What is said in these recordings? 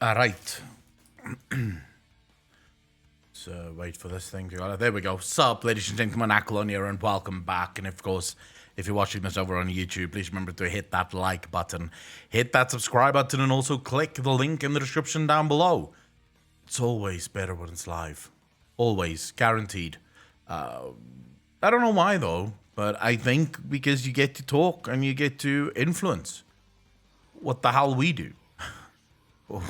All right. So wait for this thing to go. There we go. Sup, ladies and gentlemen, Aklon here, and welcome back. And of course, if you're watching this over on YouTube, please remember to hit that like button, hit that subscribe button, and also click the link in the description down below. It's always better when it's live. Always. Guaranteed. I don't know why, though, but I think because you get to talk and you get to influence what the hell we do.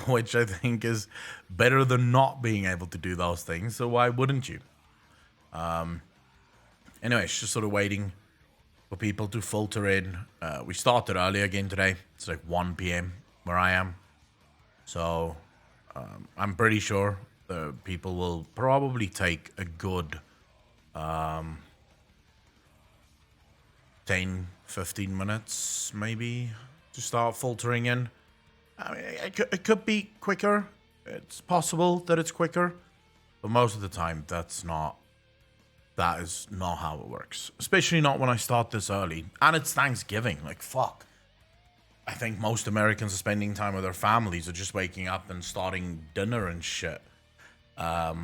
Which I think is better than not being able to do those things, so why wouldn't you? Anyway, it's just sort of waiting for people to filter in. We started early again today. It's like 1 p.m. where I am. So I'm pretty sure the people will probably take a good 10, 15 minutes maybe to start filtering in. I mean, it could be quicker. It's possible that it's quicker, but most of the time, that is not how it works. Especially not when I start this early, and it's Thanksgiving. Like fuck, I think most Americans are spending time with their families or just waking up and starting dinner and shit. So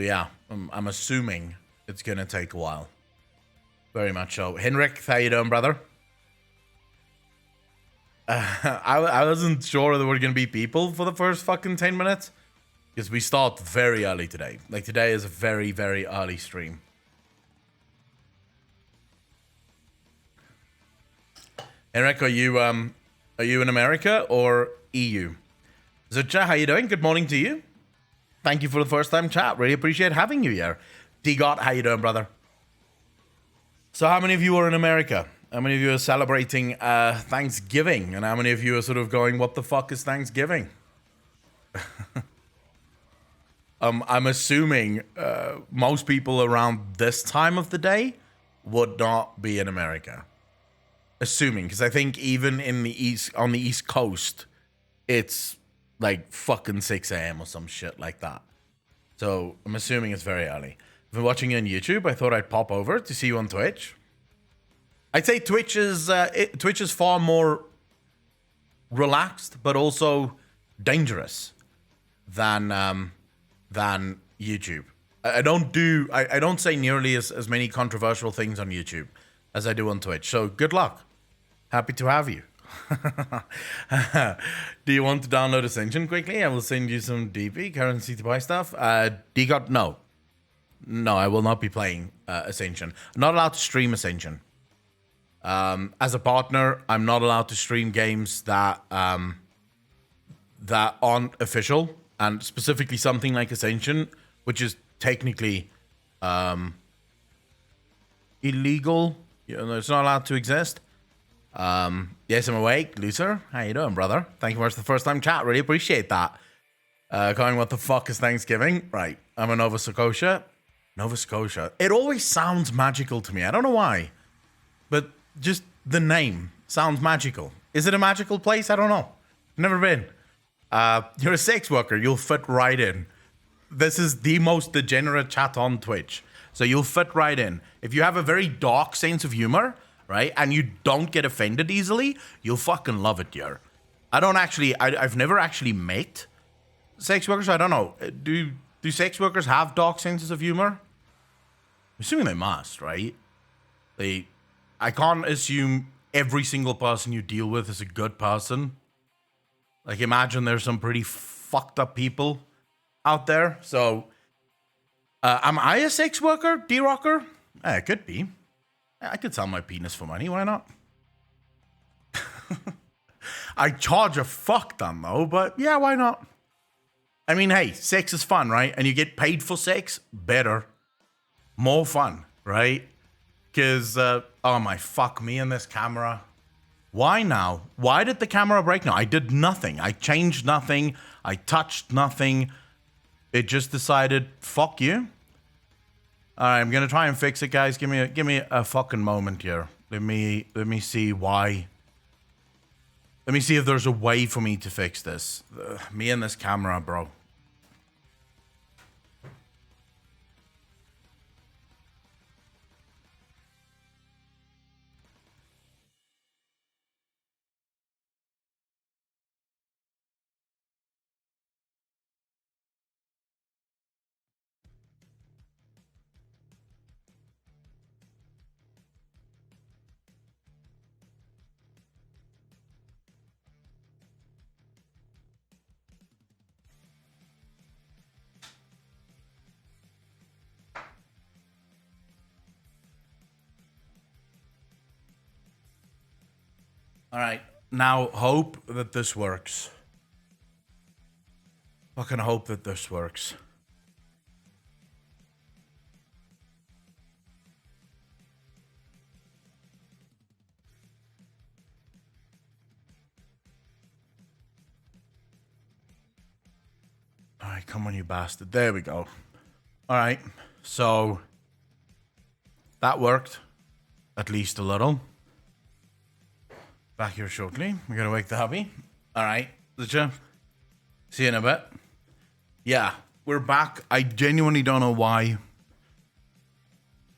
yeah, I'm assuming it's gonna take a while. Very much so. Henrik, how you doing, brother? I wasn't sure there were going to be people for the first fucking 10 minutes. Because we start very early today. Like, today is a very, very early stream. Eric, are you in America or EU? Zucha, how you doing? Good morning to you. Thank you for the first time chat. Really appreciate having you here. D-Got, how you doing, brother? So how many of you are in America? How many of you are celebrating Thanksgiving? And how many of you are sort of going, what the fuck is Thanksgiving? I'm assuming most people around this time of the day would not be in America. Assuming, because I think even in the on the East Coast, it's like fucking 6 a.m. or some shit like that. So I'm assuming it's very early. If you're watching you on YouTube, I thought I'd pop over to see you on Twitch. I'd say Twitch is far more relaxed, but also dangerous than YouTube. I don't say nearly as many controversial things on YouTube as I do on Twitch. So good luck. Happy to have you. Do you want to download Ascension quickly? I will send you some DP currency to buy stuff. D-Got, no, I will not be playing Ascension. I'm not allowed to stream Ascension. As a partner, I'm not allowed to stream games that aren't official, and specifically something like Ascension, which is technically illegal. You know, it's not allowed to exist. Yes, I'm awake. Loser, how you doing, brother? Thank you very much for the first time chat. Really appreciate that. Going, what the fuck is Thanksgiving? Right, I'm in Nova Scotia. Nova Scotia. It always sounds magical to me. I don't know why, but just the name sounds magical. Is it a magical place? I don't know. Never been. You're a sex worker. You'll fit right in. This is the most degenerate chat on Twitch. So you'll fit right in. If you have a very dark sense of humor, right, and you don't get offended easily, you'll fucking love it here. I've never actually met sex workers. I don't know. Do sex workers have dark senses of humor? I'm assuming they must, right? I can't assume every single person you deal with is a good person. Like, imagine there's some pretty fucked up people out there. So, am I a sex worker, D-Rocker? It could be. I could sell my penis for money. Why not? I charge a fuck ton, though. But, yeah, why not? I mean, hey, sex is fun, right? And you get paid for sex? Better. More fun, right? Because, oh my, fuck me and this camera. Why now? Why did the camera break now? I did nothing. I changed nothing. I touched nothing. It just decided, fuck you. All right, I'm going to try and fix it, guys. Give me a fucking moment here. Let me see why. Let me see if there's a way for me to fix this. Me and this camera, bro. All right. Now hope that this works. Fucking hope that this works. All right, come on, you bastard. There we go. All right. So that worked. At least a little. Back here shortly. We're gonna wake the hubby. All right. See you in a bit. Yeah, we're back. I genuinely don't know why.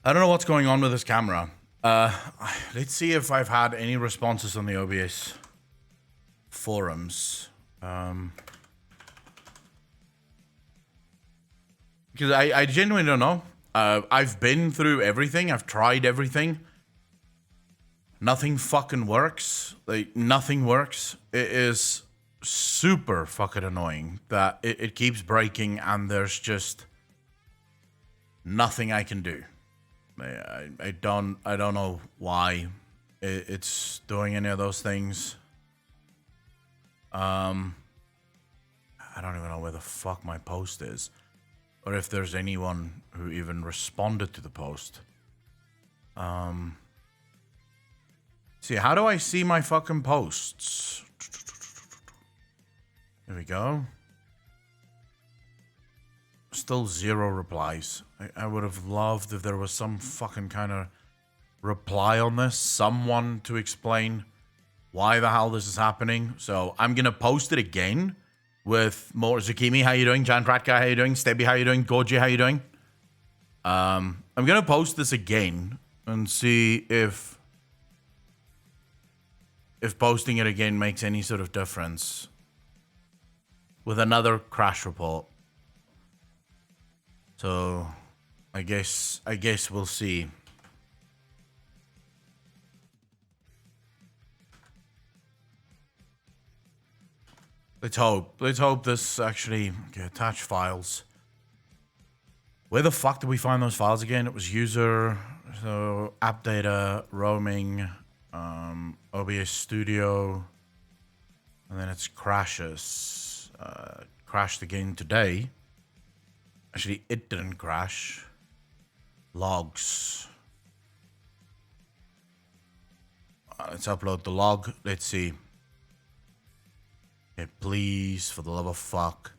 I don't know what's going on with this camera. Let's see if I've had any responses on the OBS forums. Because I genuinely don't know. I've been through everything. I've tried everything. Nothing fucking works. Like, nothing works. It is super fucking annoying that it keeps breaking and there's just nothing I can do. I don't know why it's doing any of those things. I don't even know where the fuck my post is, or if there's anyone who even responded to the post. See, how do I see my fucking posts? There we go. Still 0 replies. I would have loved if there was some fucking kind of reply on this. Someone to explain why the hell this is happening. So I'm going to post it again with more. Zucchini, how you doing? Jan Kratka, how you doing? Stebby, how you doing? Gorgie, how you doing? I'm going to post this again and see if posting it again makes any sort of difference with another crash report. So I guess we'll see. Let's hope this actually attach files. Where the fuck did we find those files again? It was user, so app data, roaming, OBS Studio, and then it's crashes. Crashed again today. Actually, it didn't crash. Logs. Let's upload the log. Let's see. Okay, please, for the love of fuck.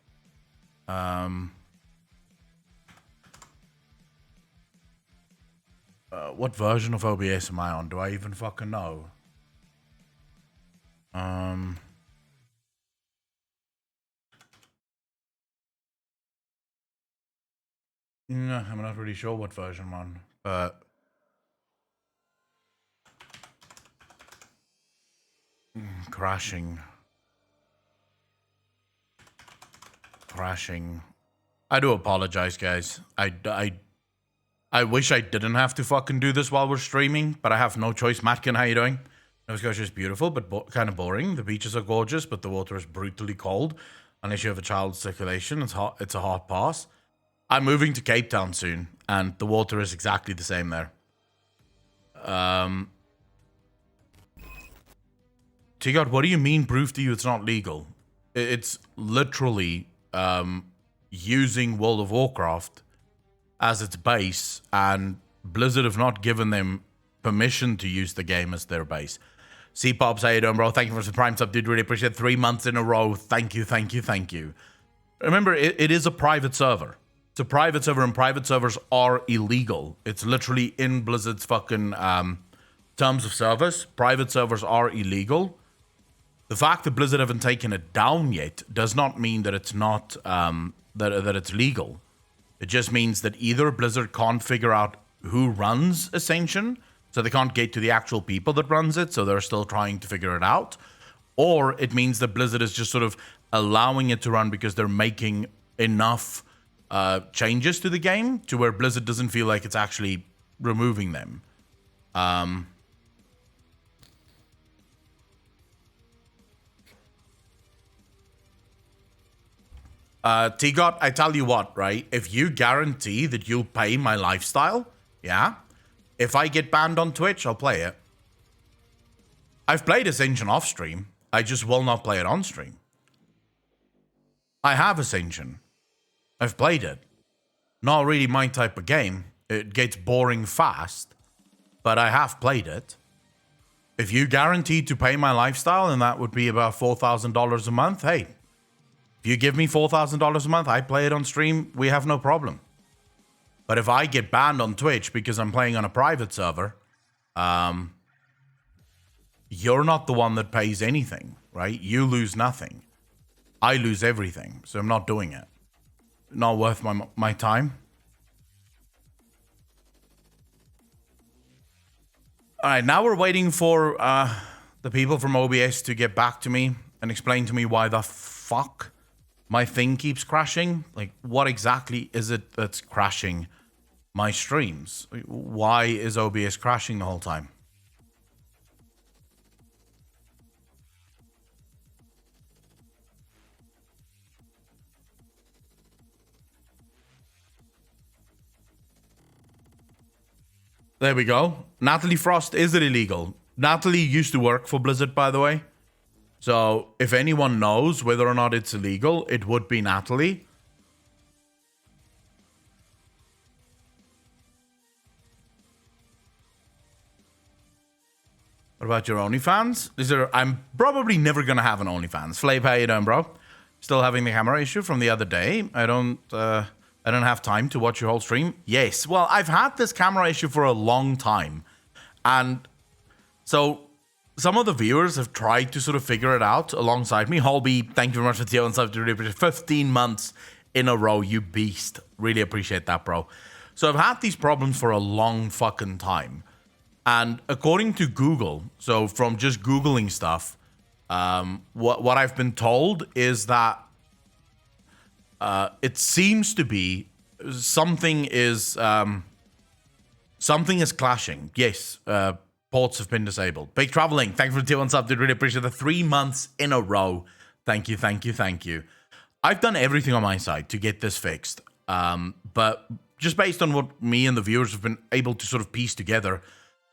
What version of OBS am I on? Do I even fucking know? No, I'm not really sure what version I'm on, but crashing. I do apologize, guys. I wish I didn't have to fucking do this while we're streaming, but I have no choice. Matkin, how you doing? Nova Scotia is beautiful, but kind of boring. The beaches are gorgeous, but the water is brutally cold. Unless you have a child's circulation, it's hot. It's a hard pass. I'm moving to Cape Town soon, and the water is exactly the same there. Tigard, what do you mean proof to you it's not legal? It's literally using World of Warcraft as its base, and Blizzard have not given them permission to use the game as their base. C-Pops, how you doing, bro? Thank you for the Prime sub, dude. Really appreciate it. 3 months in a row. Thank you. Remember, it is a private server. It's a private server, and private servers are illegal. It's literally in Blizzard's fucking terms of service. Private servers are illegal. The fact that Blizzard haven't taken it down yet does not mean that it's not that it's legal. It just means that either Blizzard can't figure out who runs Ascension, so they can't get to the actual people that runs it, so they're still trying to figure it out, or it means that Blizzard is just sort of allowing it to run because they're making enough changes to the game to where Blizzard doesn't feel like it's actually removing them. T-God, I tell you what, right? If you guarantee that you'll pay my lifestyle, yeah? If I get banned on Twitch, I'll play it. I've played Ascension off stream. I just will not play it on stream. I have Ascension. I've played it. Not really my type of game. It gets boring fast. But I have played it. If you guaranteed to pay my lifestyle, and that would be about $4,000 a month, hey, if you give me $4,000 a month, I play it on stream, we have no problem. But if I get banned on Twitch because I'm playing on a private server, you're not the one that pays anything, right? You lose nothing. I lose everything, so I'm not doing it. Not worth my time. All right, now we're waiting for the people from OBS to get back to me and explain to me why the fuck my thing keeps crashing. Like, what exactly is it that's crashing my streams? Why is OBS crashing the whole time? There we go. Natalie Frost, is it illegal? Natalie used to work for Blizzard, by the way. So if anyone knows whether or not it's illegal, it would be Natalie. What about your OnlyFans? I'm probably never going to have an OnlyFans. Flape, how you doing, bro? Still having the camera issue from the other day. I don't have time to watch your whole stream. Yes. Well, I've had this camera issue for a long time. And so some of the viewers have tried to sort of figure it out alongside me. Holby, thank you very much for the and stuff. 15 months in a row, you beast. Really appreciate that, bro. So I've had these problems for a long fucking time. And according to Google, so from just Googling stuff, what I've been told is that it seems to be something is clashing. Yes, ports have been disabled. Big Traveling, thank you for the tier 1 sub. Did really appreciate the 3 months in a row. Thank you, thank you, thank you. I've done everything on my side to get this fixed. But just based on what me and the viewers have been able to sort of piece together,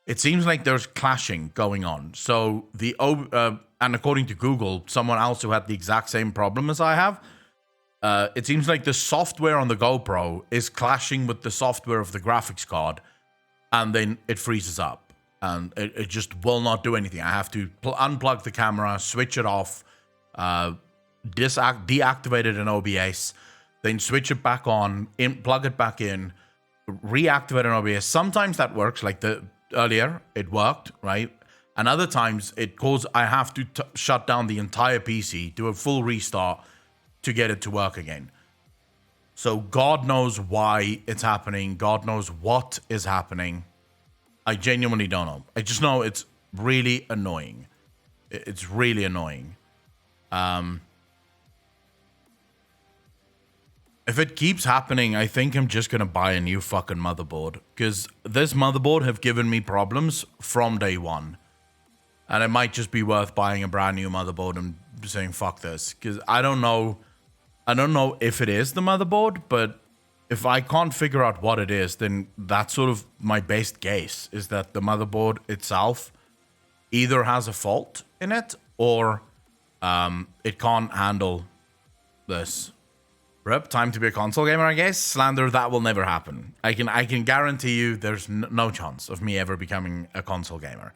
it seems like there's clashing going on. So and according to Google, someone else who had the exact same problem as I have, it seems like the software on the GoPro is clashing with the software of the graphics card, and then it freezes up, and it just will not do anything. I have to unplug the camera, switch it off, deactivate it in OBS, then switch it back on, plug it back in, reactivate it in OBS. Sometimes that works, like earlier it worked, right? And other times I have to shut down the entire PC, do a full restart to get it to work again. So God knows why it's happening. God knows what is happening. I genuinely don't know. I just know it's really annoying. It's really annoying. If it keeps happening, I think I'm just going to buy a new fucking motherboard. Because this motherboard have given me problems from day one. And it might just be worth buying a brand new motherboard and saying, fuck this. Because I don't know if it is the motherboard, but if I can't figure out what it is, then that's sort of my best guess, is that the motherboard itself either has a fault in it or it can't handle this. Rip, time to be a console gamer, I guess. Slander, that will never happen. I can guarantee you there's no chance of me ever becoming a console gamer.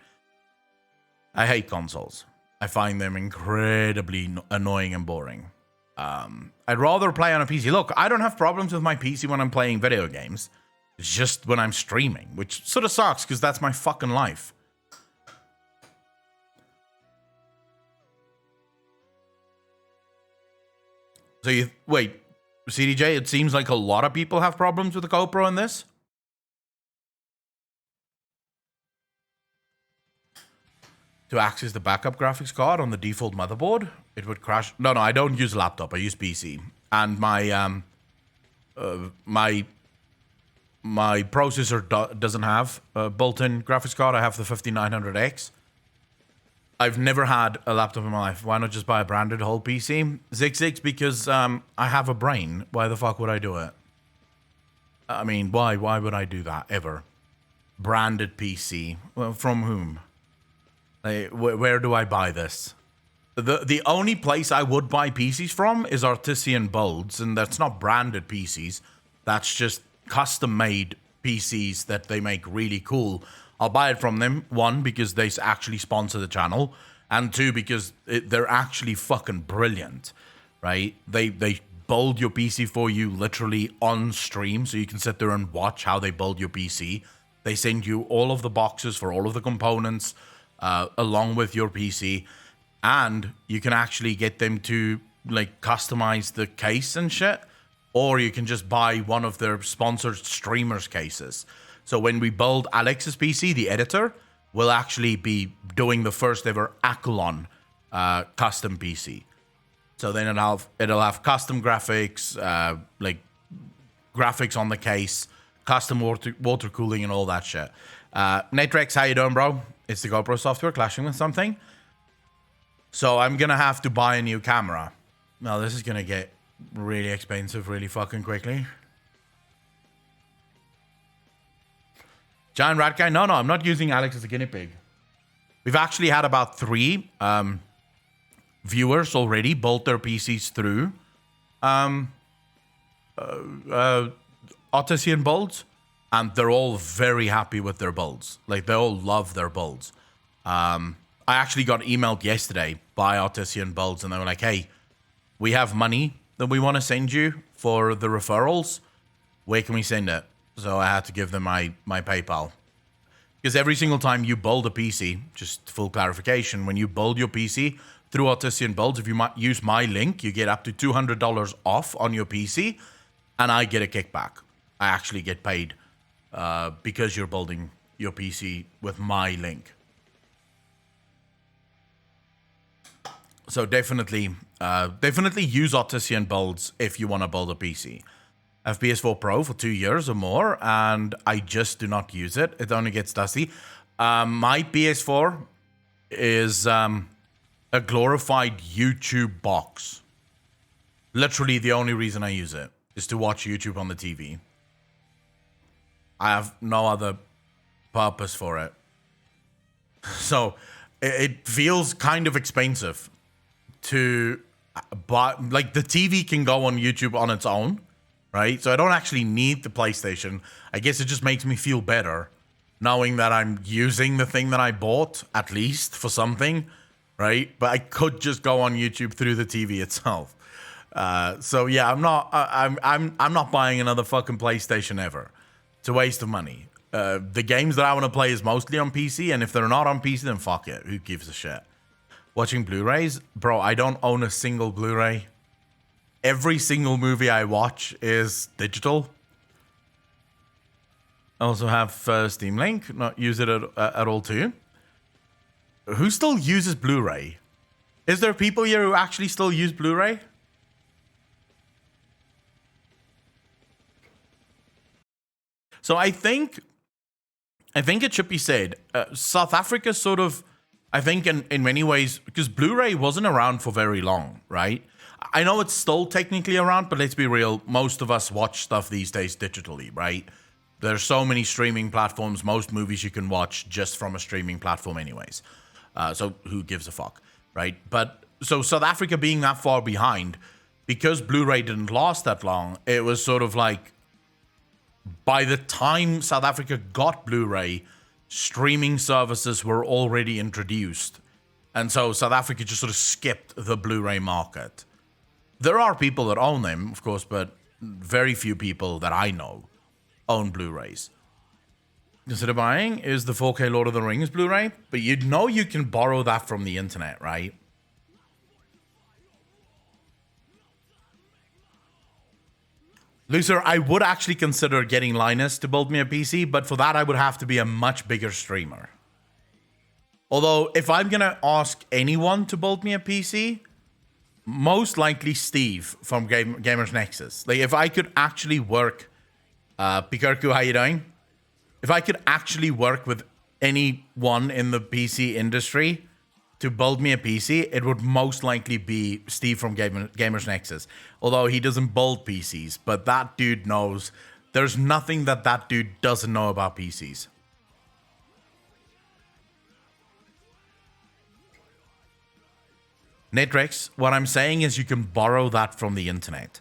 I hate consoles. I find them incredibly annoying and boring. I'd rather play on a PC. Look, I don't have problems with my PC when I'm playing video games. It's just when I'm streaming, which sort of sucks because that's my fucking life. So wait, CDJ, it seems like a lot of people have problems with the GoPro in this. To access the backup graphics card on the default motherboard, it would crash. No, I don't use laptop. I use PC. And my my processor doesn't have a built-in graphics card. I have the 5900X. I've never had a laptop in my life. Why not just buy a branded whole PC? Zig, because I have a brain. Why the fuck would I do it? I mean, why would I do that ever? Branded PC. Well, from whom? Like, where do I buy this? The only place I would buy PCs from is Artisan Builds, and that's not branded PCs. That's just custom-made PCs that they make really cool. I'll buy it from them, one, because they actually sponsor the channel, and two, because they're actually fucking brilliant, right? They build your PC for you literally on stream, so you can sit there and watch how they build your PC. They send you all of the boxes for all of the components along with your PC, and you can actually get them to like customize the case and shit, or you can just buy one of their sponsored streamers' cases. So when we build Alex's PC, the editor will actually be doing the first ever Accolon custom PC. So then it'll have custom graphics, like graphics on the case, custom water cooling and all that shit. Netrex, how you doing, bro? It's the GoPro software clashing with something. So I'm gonna have to buy a new camera. Now this is gonna get really expensive really fucking quickly. Giant Rat Guy? No, I'm not using Alex as a guinea pig. We've actually had about 3 viewers already build their PCs through Artisan Builds, and they're all very happy with their builds. Like, they all love their builds. I actually got emailed yesterday by Artisan Builds, and they were like, hey, we have money that we want to send you for the referrals. Where can we send it? So I had to give them my PayPal. Because every single time you build a PC, just full clarification, when you build your PC through Artisan Builds, if you might use my link, you get up to $200 off on your PC, and I get a kickback. I actually get paid because you're building your PC with my link. So definitely use Artisan Builds if you want to build a PC. I have PS4 Pro for 2 years or more, and I just do not use it. It only gets dusty. My PS4 is a glorified YouTube box. Literally the only reason I use it is to watch YouTube on the TV. I have no other purpose for it. So it feels kind of expensive to buy. Like, the TV can go on YouTube on its own, right? So I don't actually need the PlayStation. I guess it just makes me feel better knowing that I'm using the thing that I bought, at least for something, right? But I could just go on YouTube through the TV itself. So yeah, I'm not buying another fucking PlayStation ever. It's a waste of money. The games that I want to play is mostly on PC, and if they're not on PC, then fuck it. Who gives a shit? Watching Blu-rays? Bro, I don't own a single Blu-ray. Every single movie I watch is digital. I also have Steam Link. Not use it at all too. Who still uses Blu-ray? Is there people here who actually still use Blu-ray? So I think it should be said, South Africa sort of, I think in many ways, because Blu-ray wasn't around for very long, right? I know it's still technically around, but let's be real, most of us watch stuff these days digitally, right? There's so many streaming platforms, most movies you can watch just from a streaming platform anyways. So who gives a fuck, right? But so South Africa being that far behind, because Blu-ray didn't last that long, it was sort of like, by the time South Africa got Blu-ray, streaming services were already introduced. And so South Africa just sort of skipped the Blu-ray market. There are people that own them, of course, but very few people that I know own Blu-rays. Consider buying is the 4K Lord of the Rings Blu-ray, but you know you can borrow that from the internet, right? Loser, I would actually consider getting Linus to build me a PC, but for that I would have to be a much bigger streamer. Although, if I'm gonna ask anyone to build me a PC, most likely Steve from Gamers Nexus. Like, if I could actually work, Pikarku, how you doing? If I could actually work with anyone in the PC industry to build me a PC, it would most likely be Steve from Gamers Nexus. Although he doesn't build PCs, but that dude knows. There's nothing that dude doesn't know about PCs. Netrix, what I'm saying is you can borrow that from the internet.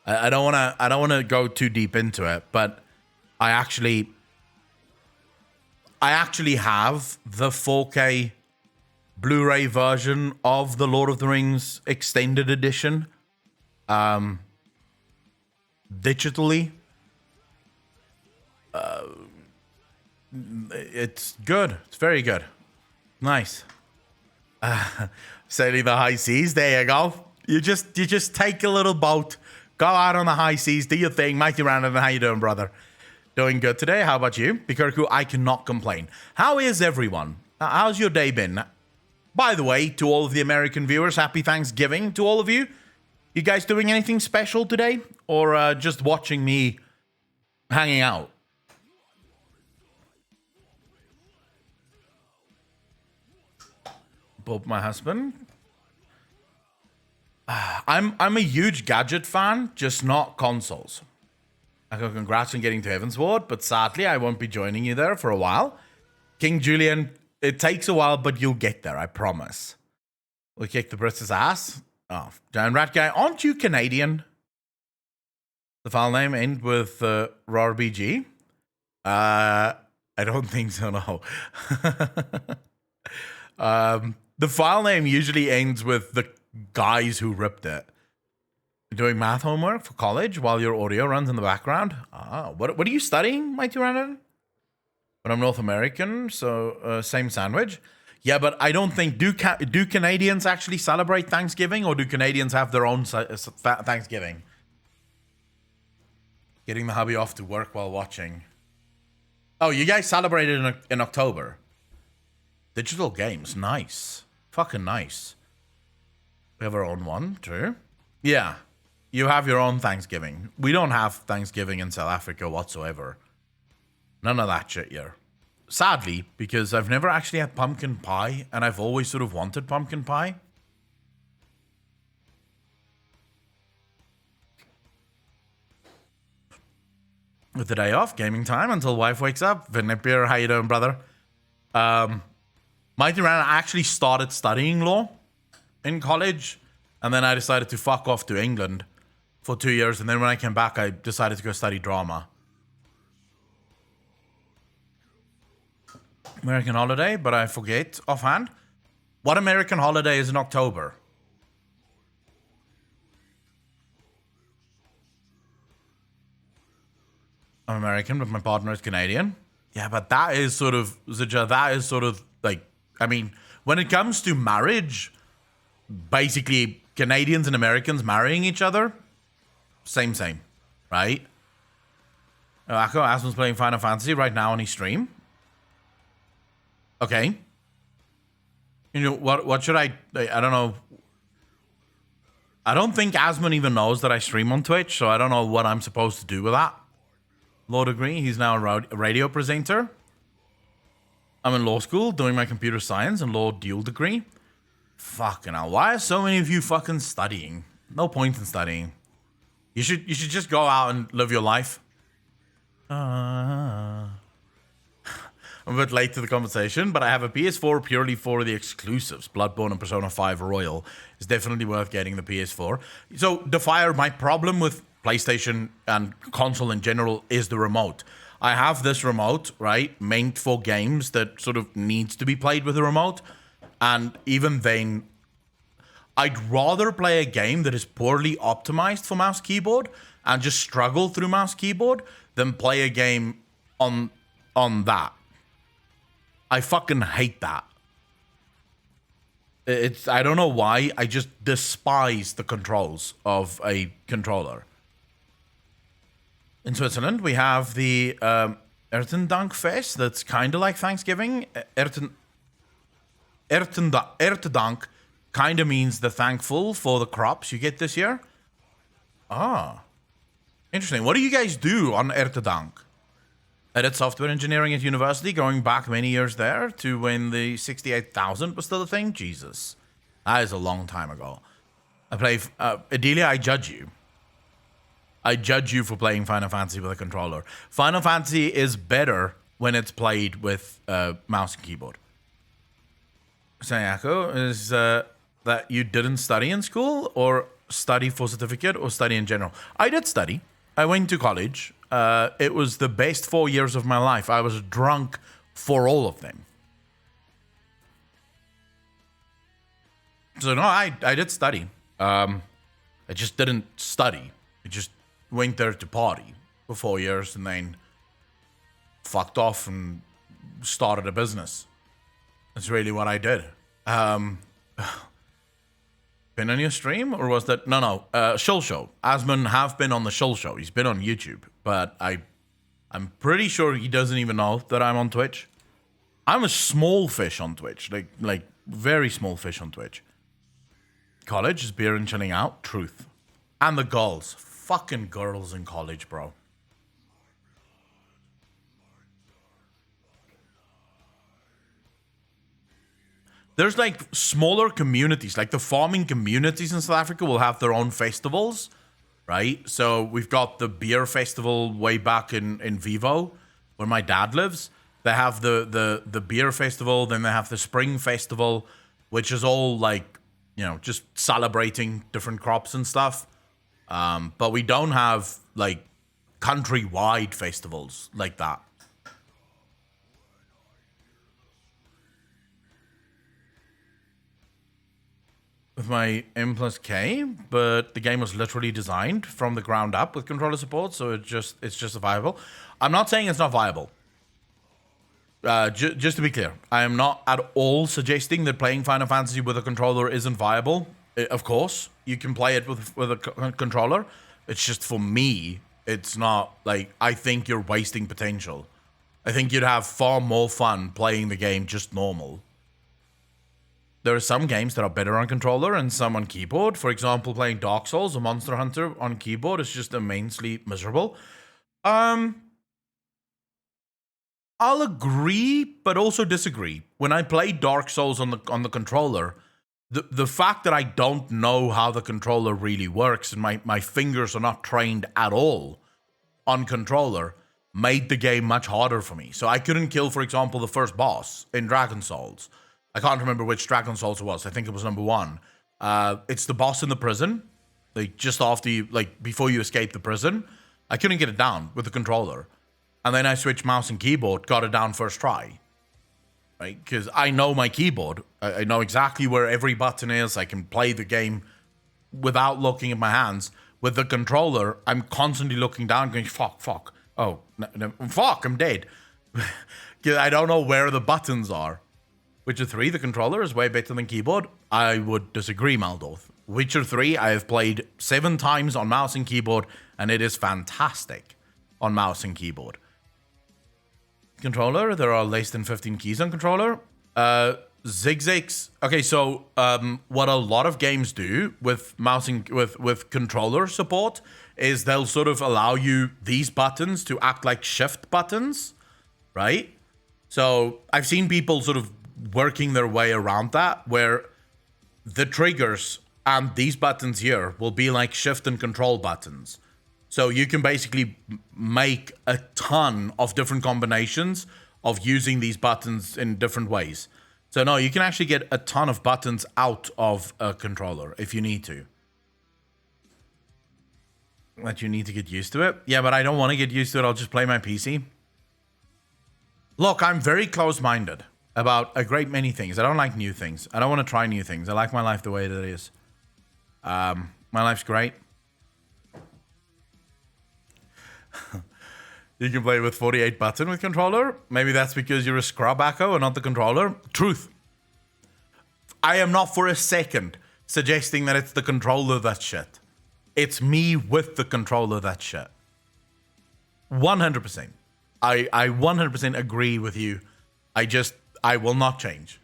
I don't wanna go too deep into it, but I actually have the 4K Blu-ray version of the Lord of the Rings Extended Edition, digitally. It's good. It's very good. Nice. Sailing the high seas. There you go. You just take a little boat, go out on the high seas, do your thing. Mikey Random, how you doing, brother? Doing good today. How about you? Bikurku, I cannot complain. How is everyone? How's your day been? By the way, to all of the American viewers, happy Thanksgiving to all of you. You guys doing anything special today? Or just watching me hanging out? Bob, my husband. I'm a huge gadget fan, just not consoles. I go, congrats on getting to Heavensward, but sadly I won't be joining you there for a while. King Julian, it takes a while, but you'll get there, I promise. We'll kick the Brits' ass. Oh, Giant Rat Guy, aren't you Canadian? The file name end with RARBG? I don't think so, no. The file name usually ends with the guys who ripped it. Doing math homework for college while your audio runs in the background? What are you studying, Mighty Random? But I'm North American, so same sandwich. Yeah, but I don't think, do Canadians actually celebrate Thanksgiving, or do Canadians have their own Thanksgiving? Getting the hubby off to work while watching. Oh, you guys celebrated in October. Digital games, nice. Fucking nice. We have our own one, too. Yeah, you have your own Thanksgiving. We don't have Thanksgiving in South Africa whatsoever. None of that shit here. Sadly, because I've never actually had pumpkin pie, and I've always sort of wanted pumpkin pie. With the day off, gaming time until wife wakes up. Vinipir, how you doing, brother? Mighty Random, I actually started studying law in college, and then I decided to fuck off to England for 2 years, and then when I came back, I decided to go study drama. American holiday, but I forget offhand. What American holiday is in October? I'm American, but my partner is Canadian. Yeah, but that is sort of, like, I mean, when it comes to marriage, basically Canadians and Americans marrying each other, same, right? Akko Aspen's playing Final Fantasy right now on his stream. Okay. You know, what should I don't know. I don't think Asman even knows that I stream on Twitch, so I don't know what I'm supposed to do with that. Law degree, he's now a radio presenter. I'm in law school doing my computer science and law dual degree. Fucking hell, why are so many of you fucking studying? No point in studying. You should just go out and live your life. I'm a bit late to the conversation, but I have a PS4 purely for the exclusives. Bloodborne and Persona 5 Royal is definitely worth getting the PS4. So, Defier, my problem with PlayStation and console in general is the remote. I have this remote, right, meant for games that sort of needs to be played with a remote. And even then, I'd rather play a game that is poorly optimized for mouse keyboard and just struggle through mouse keyboard than play a game on that. I fucking hate that. I don't know why, I just despise the controls of a controller. In Switzerland, we have the Erntedank Fest. That's kind of like Thanksgiving. Erntedank kind of means the thankful for the crops you get this year. Ah, interesting. What do you guys do on Erntedank? I did software engineering at university, going back many years there to when the 68,000 was still a thing. Jesus, that is a long time ago. I play Adelia. I judge you. I judge you for playing Final Fantasy with a controller. Final Fantasy is better when it's played with mouse and keyboard. Sayako is that you didn't study in school, or study for certificate, or study in general? I did study. I went to college. It was the best 4 years of my life. I was drunk for all of them. So no, I did study. I just didn't study. I just went there to party for 4 years and then fucked off and started a business. That's really what I did. Been on your stream, or was that no Shill Show? Asman have been on the Shill Show. He's been on YouTube, but I'm pretty sure he doesn't even know that I'm on Twitch. I'm a small fish on Twitch, like very small fish on Twitch. College is beer and chilling out. Truth. And the girls. Fucking girls in college, bro. There's like smaller communities, like the farming communities in South Africa will have their own festivals, right? So we've got the beer festival way back in Vivo, where my dad lives. They have the beer festival, then they have the spring festival, which is all like, you know, just celebrating different crops and stuff. But we don't have like countrywide festivals like that. With my M plus K, but the game was literally designed from the ground up with controller support, so it's just viable. I'm not saying it's not viable. Just to be clear, I am not at all suggesting that playing Final Fantasy with a controller isn't viable. Of course, you can play it with a controller. It's just, for me, it's not like, I think you're wasting potential. I think you'd have far more fun playing the game just normal. There are some games that are better on controller and some on keyboard. For example, playing Dark Souls or Monster Hunter on keyboard is just immensely miserable. I'll agree, but also disagree. When I play Dark Souls on the controller, the fact that I don't know how the controller really works and my fingers are not trained at all on controller made the game much harder for me. So I couldn't kill, for example, the first boss in Dragon Souls. I can't remember which Dragon Souls it was. I think it was number 1. It's the boss in the prison. Like, just after you, like, before you escape the prison. I couldn't get it down with the controller. And then I switched mouse and keyboard, got it down first try. Right? Because I know my keyboard. I know exactly where every button is. I can play the game without looking at my hands. With the controller, I'm constantly looking down going, fuck. Oh, no, fuck, I'm dead. I don't know where the buttons are. Witcher 3, the controller is way better than keyboard. I would disagree, Maldorf. Witcher 3, I have played 7 times on mouse and keyboard, and it is fantastic on mouse and keyboard. Controller, there are less than 15 keys on controller. Zigzags. Okay, so what a lot of games do with mouse and with controller support is they'll sort of allow you these buttons to act like shift buttons, right? So I've seen people sort of working their way around that, where the triggers and these buttons here will be like shift and control buttons. So you can basically make a ton of different combinations of using these buttons in different ways. So no, you can actually get a ton of buttons out of a controller if you need to. But you need to get used to it. Yeah, but I don't want to get used to it. I'll just play my PC. Look, I'm very close-minded about a great many things. I don't like new things. I don't want to try new things. I like my life the way that it is. My life's great. You can play with 48 button with controller. Maybe that's because you're a scrub echo and not the controller. Truth. I am not for a second suggesting that it's the controller that's shit. It's me with the controller that's shit. 100%. I 100% agree with you. I will not change.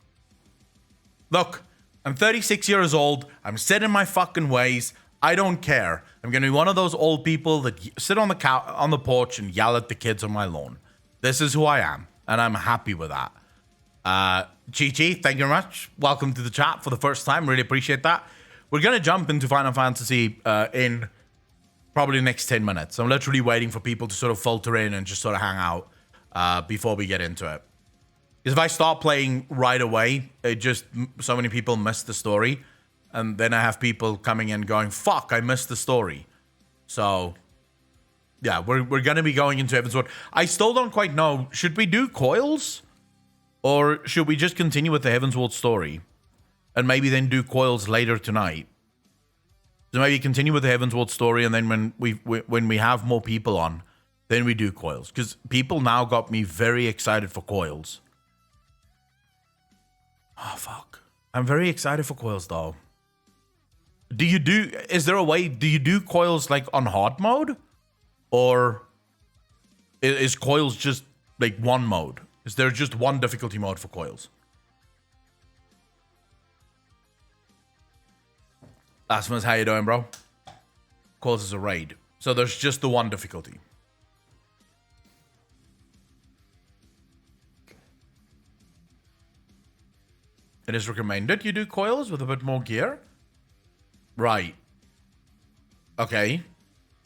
Look, I'm 36 years old. I'm set in my fucking ways. I don't care. I'm going to be one of those old people that sit on the porch and yell at the kids on my lawn. This is who I am, and I'm happy with that. Chi-Chi, thank you very much. Welcome to the chat for the first time. Really appreciate that. We're going to jump into Final Fantasy in probably the next 10 minutes. I'm literally waiting for people to sort of filter in and just sort of hang out before we get into it. Because if I start playing right away, so many people miss the story. And then I have people coming in going, fuck, I missed the story. So, yeah, we're going to be going into Heavensward. I still don't quite know. Should we do coils? Or should we just continue with the Heavensward story? And maybe then do coils later tonight? So maybe continue with the Heavensward story, and then when we have more people on, then we do coils. Because people now got me very excited for coils. Oh, fuck. I'm very excited for coils, though. Is there a way, do you do coils, like, on hard mode? Or is coils just, like, one mode? Is there just one difficulty mode for coils? Asmus, how you doing, bro? Coils is a raid. So there's just the one difficulty. It is recommended you do coils with a bit more gear. Right. Okay.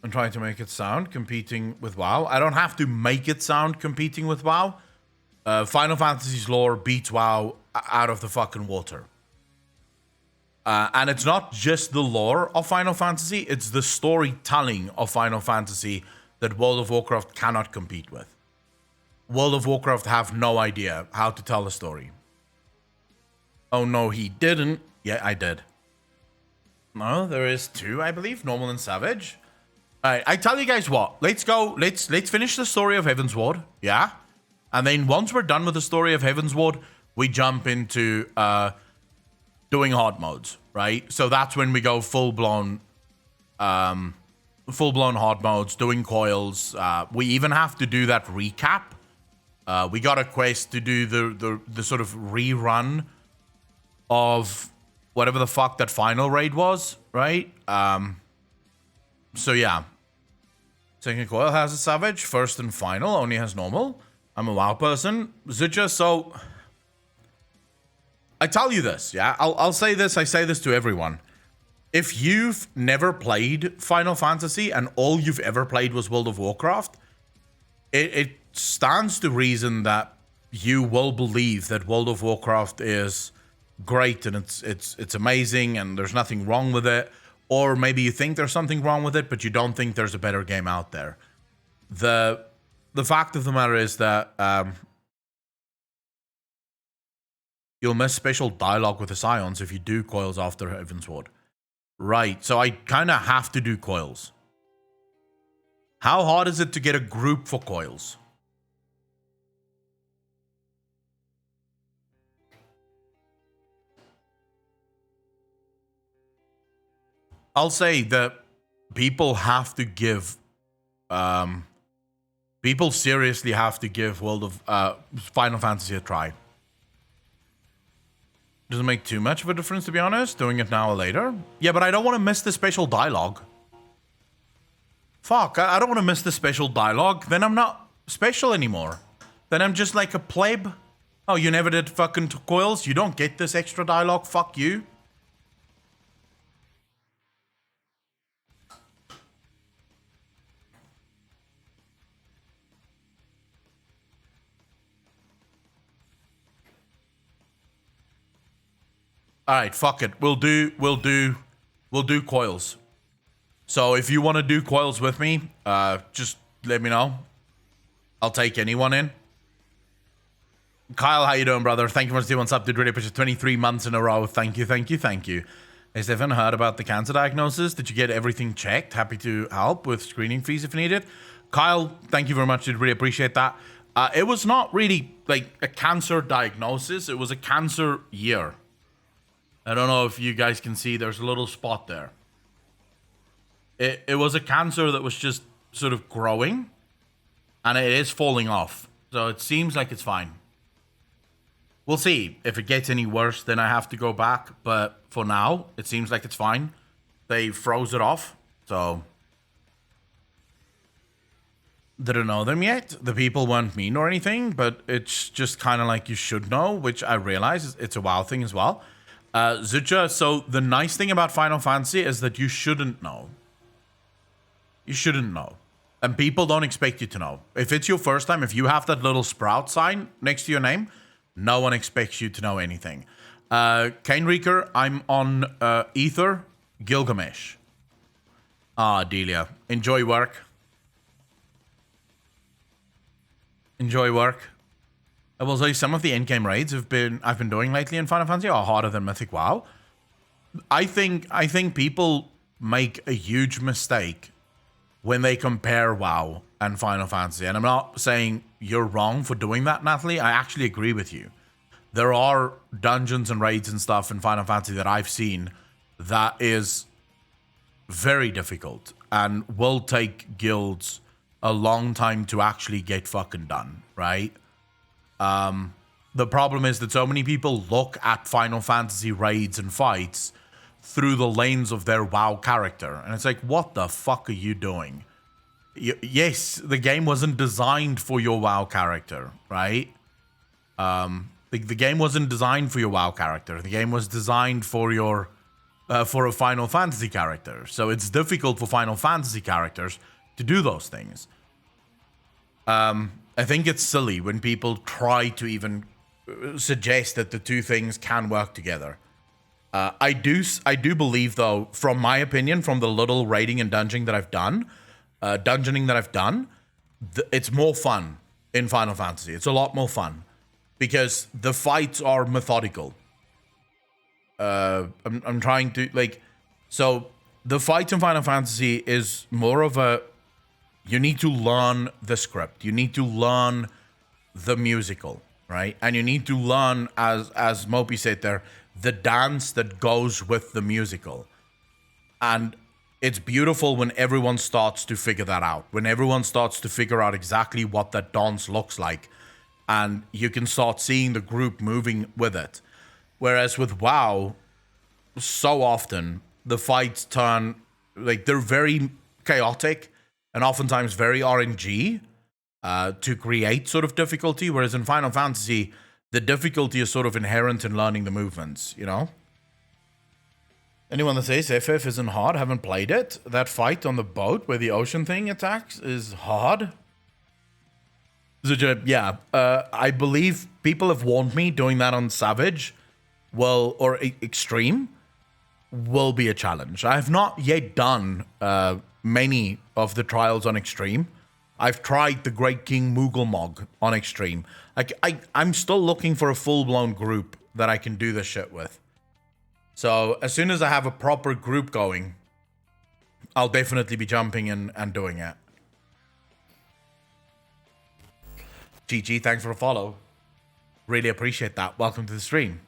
I'm trying to make it sound competing with WoW. I don't have to make it sound competing with WoW. Final Fantasy's lore beats WoW out of the fucking water. And it's not just the lore of Final Fantasy, it's the storytelling of Final Fantasy that World of Warcraft cannot compete with. World of Warcraft have no idea how to tell a story. Oh no, he didn't. Yeah, I did. No, there is two, I believe, normal and savage. Alright, I tell you guys what, let's go, let's finish the story of Heavensward, yeah? And then once we're done with the story of Heavensward, we jump into doing hard modes, right? So that's when we go full-blown hard modes, doing coils. We even have to do that recap. We got a quest to do the sort of rerun of whatever the fuck that final raid was, right? So yeah. Second coil has a savage. First and final only has normal. I'm a WoW person. Zucha, so I tell you this, yeah? I'll say this, I say this to everyone. If you've never played Final Fantasy and all you've ever played was World of Warcraft, it stands to reason that you will believe that World of Warcraft is great and it's amazing and there's nothing wrong with it. Or maybe you think there's something wrong with it, but you don't think there's a better game out there. The fact of the matter is that you'll miss special dialogue with the Scions if you do coils after Heavensward. Right, so I kind of have to do coils. How hard is it to get a group for coils? I'll say that people have to give... people seriously have to give World of Final Fantasy a try. Doesn't make too much of a difference, to be honest, doing it now or later. Yeah, but I don't want to miss the special dialogue. Fuck, I don't want to miss the special dialogue. Then I'm not special anymore. Then I'm just like a pleb. Oh, you never did fucking coils? You don't get this extra dialogue? Fuck you. All right, fuck it. We'll do coils. So if you want to do coils with me, just let me know. I'll take anyone in. Kyle, how you doing, brother? Thank you for what's up, dude. Really appreciate 23 months in a row. Thank you. Has Stefan heard about the cancer diagnosis? Did you get everything checked? Happy to help with screening fees if needed. Kyle, thank you very much, dude. Really appreciate that. It was not really like a cancer diagnosis. It was a cancer year. I don't know if you guys can see, there's a little spot there. It was a cancer that was just sort of growing, and it is falling off. So it seems like it's fine. We'll see. If it gets any worse, then I have to go back. But for now, it seems like it's fine. They froze it off, so... Didn't know them yet. The people weren't mean or anything, but it's just kind of like you should know, which I realize it's a WoW thing as well. Zucha, so the nice thing about Final Fantasy is that you shouldn't know. You shouldn't know. And people don't expect you to know. If it's your first time, if you have that little sprout sign next to your name, no one expects you to know anything. Kane Reeker, I'm on Ether Gilgamesh. Ah, Delia. Enjoy work. Enjoy work. I will say some of the in-game raids I've been doing lately in Final Fantasy are harder than Mythic WoW. I think people make a huge mistake when they compare WoW and Final Fantasy. And I'm not saying you're wrong for doing that, Natalie. I actually agree with you. There are dungeons and raids and stuff in Final Fantasy that I've seen that is very difficult and will take guilds a long time to actually get fucking done, right? The problem is that so many people look at Final Fantasy raids and fights through the lens of their WoW character. And it's like, what the fuck are you doing? Yes, the game wasn't designed for your WoW character, right? The game wasn't designed for your WoW character. The game was designed for your for a Final Fantasy character. So it's difficult for Final Fantasy characters to do those things. I think it's silly when people try to even suggest that the two things can work together. I do believe, though, from my opinion, from the little raiding and dungeoning that I've done, it's more fun in Final Fantasy. It's a lot more fun because the fights are methodical. I'm trying to so the fight in Final Fantasy is more of a, you need to learn the script, you need to learn the musical, right? And you need to learn, as Mopey said there, the dance that goes with the musical. And it's beautiful when everyone starts to figure that out, when everyone starts to figure out exactly what that dance looks like, and you can start seeing the group moving with it. Whereas with WoW, so often the fights turn, they're very chaotic and oftentimes very RNG to create sort of difficulty. Whereas in Final Fantasy, the difficulty is sort of inherent in learning the movements, you know? Anyone that says FF isn't hard, haven't played it. That fight on the boat where the ocean thing attacks is hard. Yeah, I believe people have warned me doing that on Savage Extreme will be a challenge. I have not yet done many of the trials on Extreme. I've tried the Great King Moogle on Extreme. I'm still looking for a full-blown group that I can do this shit with. So as soon as I have a proper group going, I'll definitely be jumping in and doing it. GG, thanks for a follow. Really appreciate that. Welcome to the stream.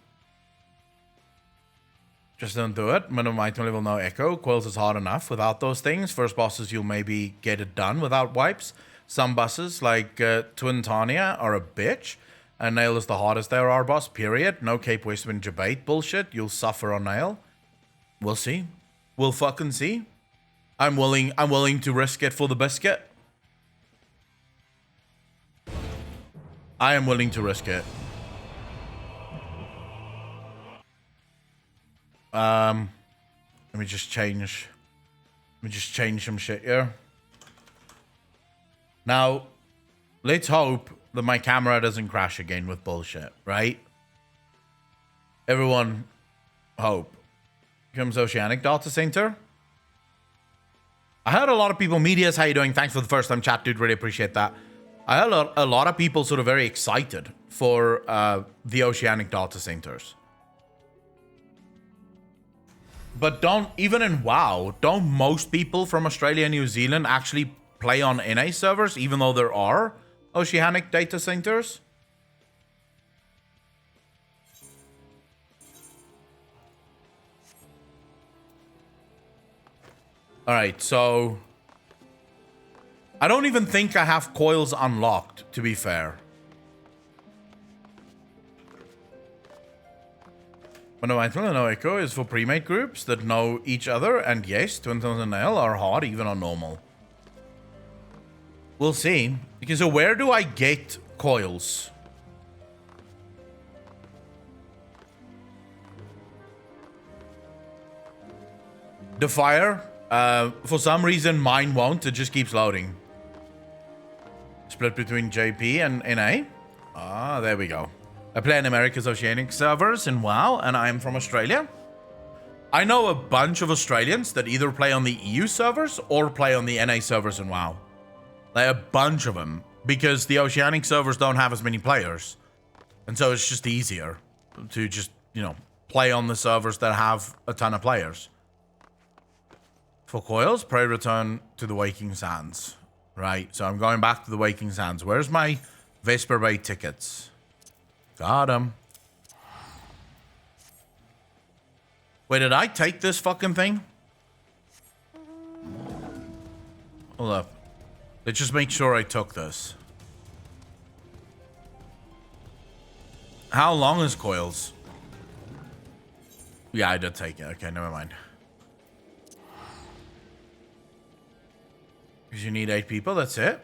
Just don't do it. Minimum item level, no echo. Quills is hard enough without those things. First bosses, you'll maybe get it done without wipes. Some bosses, like Twin Tania, are a bitch. And Nail is the hardest there are boss, period. No Cape Westwind debate bullshit. You'll suffer on Nail. We'll see. We'll fucking see. I'm willing to risk it for the biscuit. I am willing to risk it. Let me just change some shit here. Now, let's hope that my camera doesn't crash again with bullshit, right? Everyone, hope. Here comes Oceanic Data Center. I heard a lot of people, Medias, how you doing? Thanks for the first time chat, dude. Really appreciate that. I heard a lot of people sort of very excited for the Oceanic Data Centers. But even in WoW, don't most people from Australia and New Zealand actually play on NA servers, even though there are Oceanic data centers? Alright, so I don't even think I have coils unlocked, to be fair. No echo is for pre-made groups that know each other, and yes, Twin Tones and Nail are hard even on normal. We'll see. Okay, so where do I get coils? The fire? For some reason mine won't, it just keeps loading. Split between JP and NA? Ah, there we go. I play in America's Oceanic servers in WoW, and I am from Australia. I know a bunch of Australians that either play on the EU servers or play on the NA servers in WoW. Like a bunch of them, because the Oceanic servers don't have as many players. And so it's just easier to just, you know, play on the servers that have a ton of players. For coils, pray return to the Waking Sands. Right, so I'm going back to the Waking Sands. Where's my Vesper Bay tickets? Got them. Wait, did I take this fucking thing? Hold up. Let's just make sure I took this. How long is coils? Yeah, I did take it. Okay, never mind. Because you need 8 people, that's it.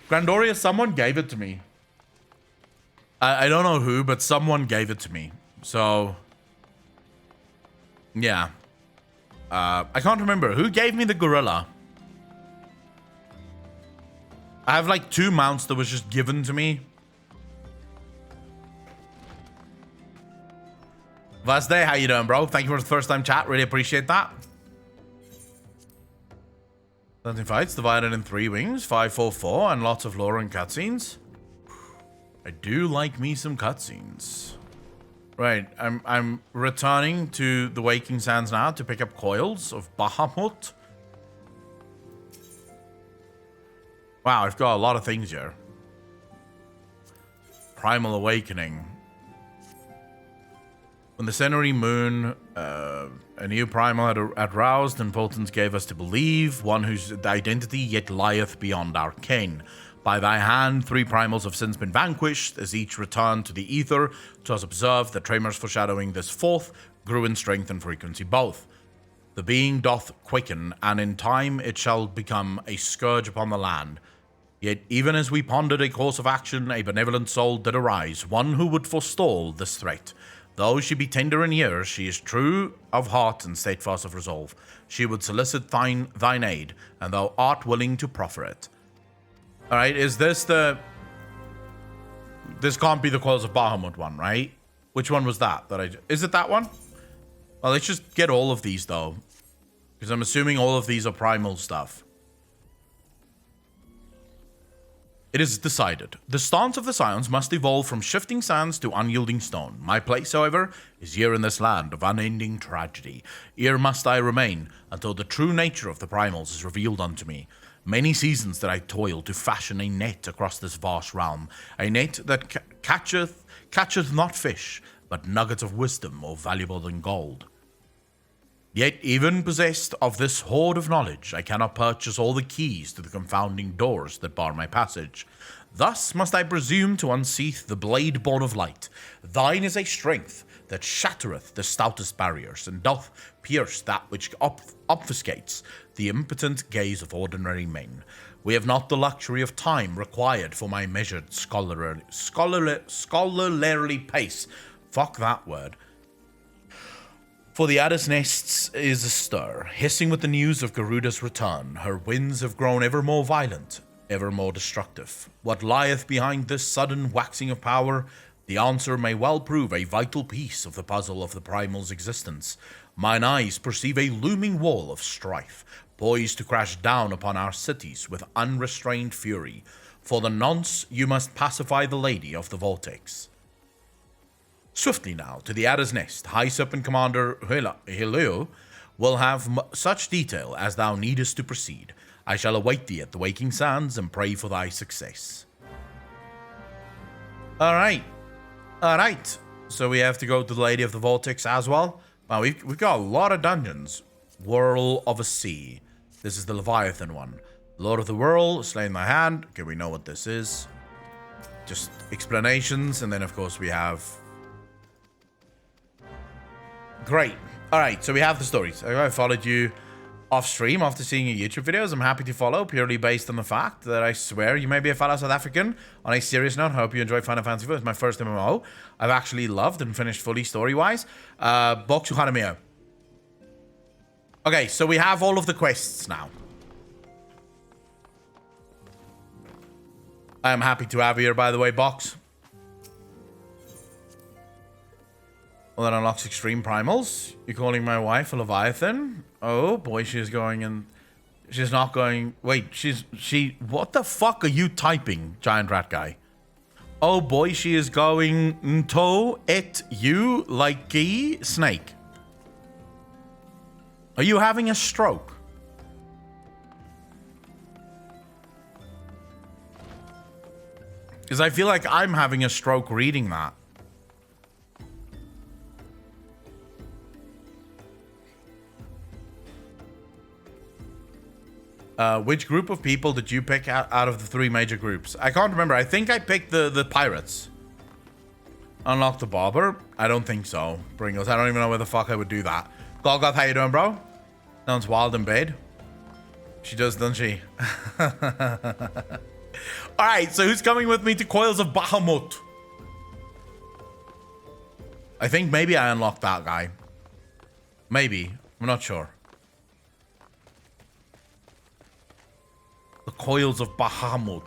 Grandoria, someone gave it to me. I don't know who, but someone gave it to me. So, yeah. I can't remember. Who gave me the gorilla? I have like 2 mounts that was just given to me. Vazday, how you doing, bro? Thank you for the first time chat. Really appreciate that. 13 fights divided in 3 wings, 544, and lots of lore and cutscenes. I do like me some cutscenes. Right, I'm returning to the Waking Sands now to pick up coils of Bahamut. Wow, I've got a lot of things here. Primal Awakening. When the Senary Moon, a new primal had roused, and Potence gave us to believe, one whose identity yet lieth beyond our ken. By thy hand, 3 primals have since been vanquished, as each returned to the ether. 'Twas observed that tremors foreshadowing this fourth grew in strength and frequency both. The being doth quicken, and in time it shall become a scourge upon the land. Yet even as we pondered a course of action, a benevolent soul did arise, one who would forestall this threat. Though she be tender in years, she is true of heart and steadfast of resolve. She would solicit thine aid, and thou art willing to proffer it. Alright, is this the... This can't be the Coils of Bahamut one, right? Which one was that? Is it that one? Well, let's just get all of these, though. Because I'm assuming all of these are primal stuff. It is decided. The stance of the Scions must evolve from shifting sands to unyielding stone. My place, however, is here in this land of unending tragedy. Here must I remain until the true nature of the primals is revealed unto me. Many seasons did I toil to fashion a net across this vast realm, a net that catcheth not fish, but nuggets of wisdom more valuable than gold. Yet, even possessed of this hoard of knowledge, I cannot purchase all the keys to the confounding doors that bar my passage. Thus must I presume to unsheath the blade born of light. Thine is a strength that shattereth the stoutest barriers, and doth pierce that which obfuscates the impotent gaze of ordinary men. We have not the luxury of time required for my measured scholarly pace. Fuck that word. For the adder's nest is astir, hissing with the news of Garuda's return. Her winds have grown ever more violent, ever more destructive. What lieth behind this sudden waxing of power? The answer may well prove a vital piece of the puzzle of the primal's existence. Mine eyes perceive a looming wall of strife, poised to crash down upon our cities with unrestrained fury. For the nonce, you must pacify the Lady of the Vortex. Swiftly now, to the Adder's Nest, High Serpent Commander Hileo will have such detail as thou needest to proceed. I shall await thee at the Waking Sands and pray for thy success. Alright. Alright. So we have to go to the Lady of the Vortex as well. Wow, we've got a lot of dungeons. Whirl of a Sea. This is the Leviathan one. Lord of the Whirl, slain thy hand. Okay, we know what this is. Just explanations, and then of course we have... Great. Alright, so we have the stories. I followed you off stream after seeing your YouTube videos. I'm happy to follow, purely based on the fact that I swear you may be a fellow South African. On a serious note, hope you enjoy Final Fantasy IV. It's my first MMO. I've actually loved and finished fully story-wise. Box Uharamio. Okay, so we have all of the quests now. I am happy to have you here, by the way, Box. Well, that unlocks extreme primals. You're calling my wife a Leviathan? Oh boy, she's going in. She's not going. Wait, she. What the fuck are you typing, giant rat guy? Oh boy, she is going to eat you like a snake. Are you having a stroke? Because I feel like I'm having a stroke reading that. Which group of people did you pick out of the 3 major groups? I can't remember. I think I picked the pirates. Unlock the barber? I don't think so. Pringles, I don't even know where the fuck I would do that. Golgoth, how you doing, bro? Sounds wild in bed. She does, doesn't she? Alright, so who's coming with me to Coils of Bahamut? I think maybe I unlocked that guy. Maybe. I'm not sure. The Coils of Bahamut.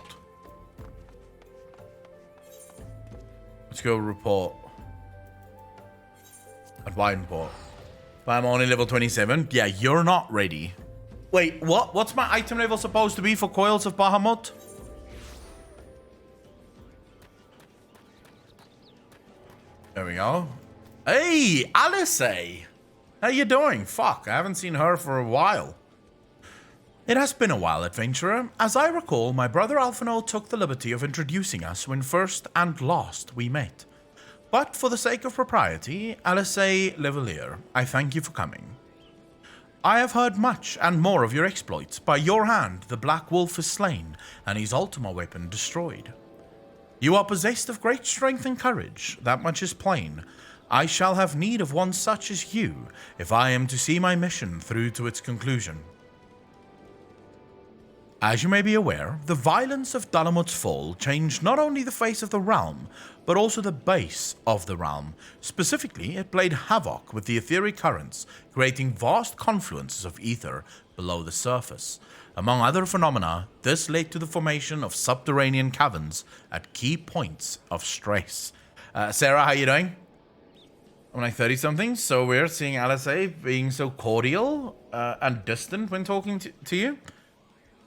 Let's go report. At Widenport. But I'm only level 27. Yeah, you're not ready. Wait, what? What's my item level supposed to be for Coils of Bahamut? There we go. Hey, Alice! How you doing? Fuck, I haven't seen her for a while. It has been a while, adventurer. As I recall, my brother Alphino took the liberty of introducing us when first and last we met. But for the sake of propriety, Alice Levelier, I thank you for coming. I have heard much and more of your exploits. By your hand, the Black Wolf is slain, and his Ultima weapon destroyed. You are possessed of great strength and courage, that much is plain. I shall have need of one such as you, if I am to see my mission through to its conclusion. As you may be aware, the violence of Dalamut's fall changed not only the face of the realm, but also the base of the realm. Specifically, it played havoc with the etheric currents, creating vast confluences of ether below the surface. Among other phenomena, this led to the formation of subterranean caverns at key points of stress. Sarah, how you doing? I'm like 30-something, so weird seeing Alice being so cordial and distant when talking to you.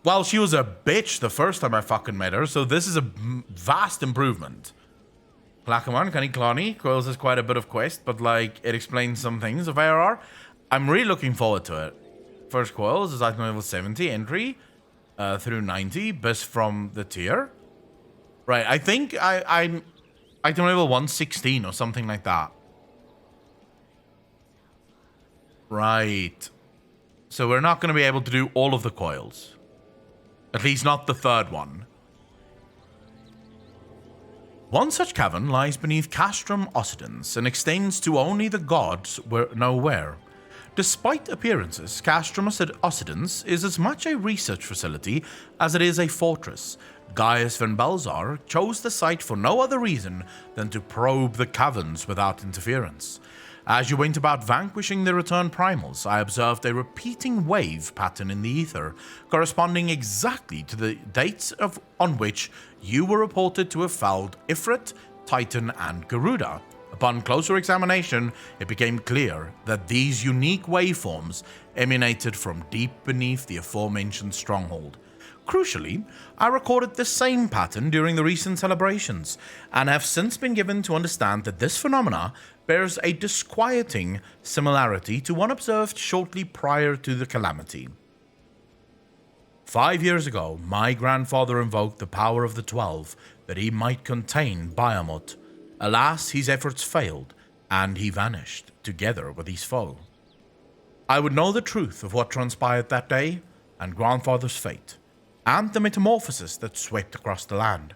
Well, she was a bitch the first time I fucking met her, so this is a vast improvement. Clackaman, Canny Clonny, Coils has quite a bit of quest, but like, it explains some things of ARR. I'm really looking forward to it. First Coils is item level 70, entry through 90, best from the tier. Right, I think I'm item level 116 or something like that. Right. So we're not going to be able to do all of the coils. At least not the third one. One such cavern lies beneath Castrum Occidens and extends to only the gods know where. Despite appearances, Castrum Occidens is as much a research facility as it is a fortress. Gaius van Belzar chose the site for no other reason than to probe the caverns without interference. As you went about vanquishing the returned primals, I observed a repeating wave pattern in the ether, corresponding exactly to the dates on which you were reported to have felled Ifrit, Titan, and Garuda. Upon closer examination, it became clear that these unique waveforms emanated from deep beneath the aforementioned stronghold. Crucially, I recorded the same pattern during the recent celebrations, and have since been given to understand that this phenomena bears a disquieting similarity to one observed shortly prior to the calamity. 5 years ago, my grandfather invoked the power of the 12 that he might contain Bahamut. Alas, his efforts failed, and he vanished, together with his foe. I would know the truth of what transpired that day, and grandfather's fate, and the metamorphosis that swept across the land.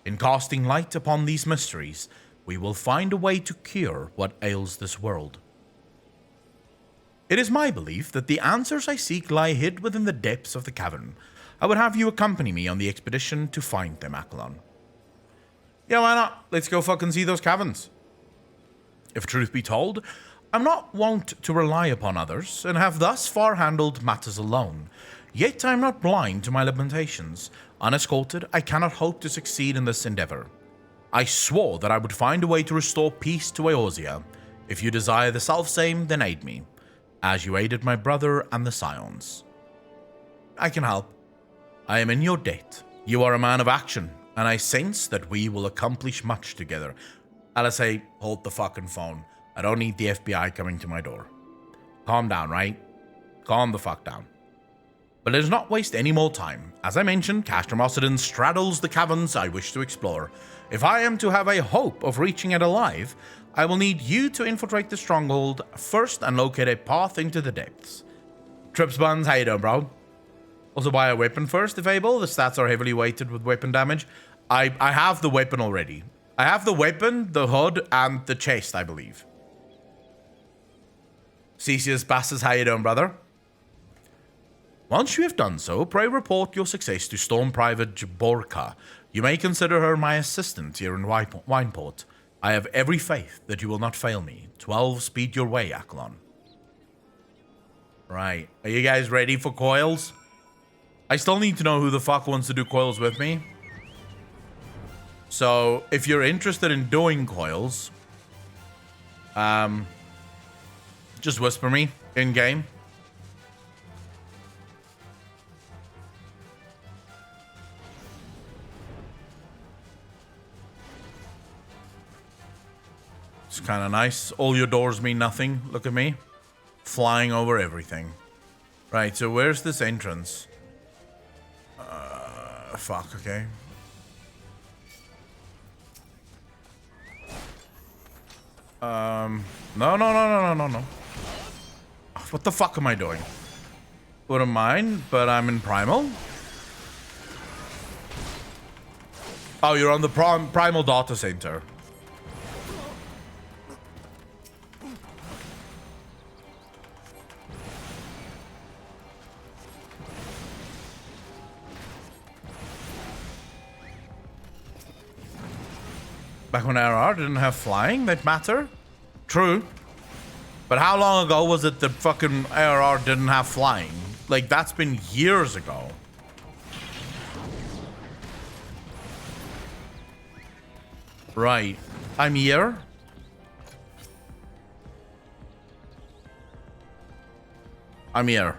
In casting light upon these mysteries, we will find a way to cure what ails this world. It is my belief that the answers I seek lie hid within the depths of the cavern. I would have you accompany me on the expedition to find them, Akalon. Yeah, why not? Let's go fucking see those caverns. If truth be told, I'm not wont to rely upon others, and have thus far handled matters alone. Yet I am not blind to my limitations. Unescorted, I cannot hope to succeed in this endeavor. I swore that I would find a way to restore peace to Eorzea. If you desire the self-same, then aid me, as you aided my brother and the Scions. I can help. I am in your debt. You are a man of action, and I sense that we will accomplish much together. LSA, hold the fucking phone. I don't need the FBI coming to my door. Calm down, right? Calm the fuck down. But let us not waste any more time. As I mentioned, Castrum Occidens straddles the caverns I wish to explore. If I am to have a hope of reaching it alive, I will need you to infiltrate the stronghold first and locate a path into the depths. Trips Buns, how you doing, bro? Also buy a weapon first, if able. The stats are heavily weighted with weapon damage. I have the weapon already. I have the weapon, the hood, and the chest, I believe. Cesius Basses, how you doing, brother? Once you have done so, pray report your success to Storm Private Jaborka. You may consider her my assistant here in Wineport. I have every faith that you will not fail me. 12, speed your way, Aklon. Right. Are you guys ready for coils? I still need to know who the fuck wants to do coils with me. So, if you're interested in doing coils, just whisper me in-game. It's kind of nice. All your doors mean nothing. Look at me. Flying over everything. Right, so where's this entrance? Fuck, okay. No. What the fuck am I doing? Wouldn't mind, but I'm in Primal. Oh, you're on the Primal Data Center. Back when RR didn't have flying, that matter? True. But how long ago was it that fucking ARR didn't have flying? Like, that's been years ago. Right. I'm here. I'm here.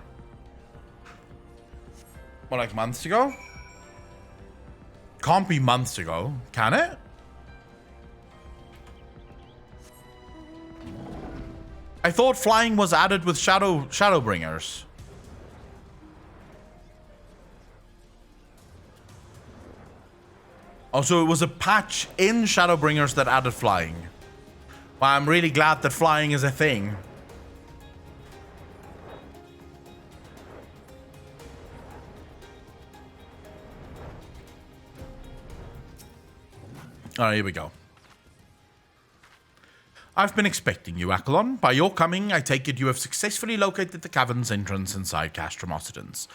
What, like months ago? Can't be months ago, can it? I thought flying was added with Shadowbringers. Also, it was a patch in Shadowbringers that added flying. Well, I'm really glad that flying is a thing. Alright, here we go. I've been expecting you, Akalon. By your coming, I take it you have successfully located the cavern's entrance inside Castrum Occidens.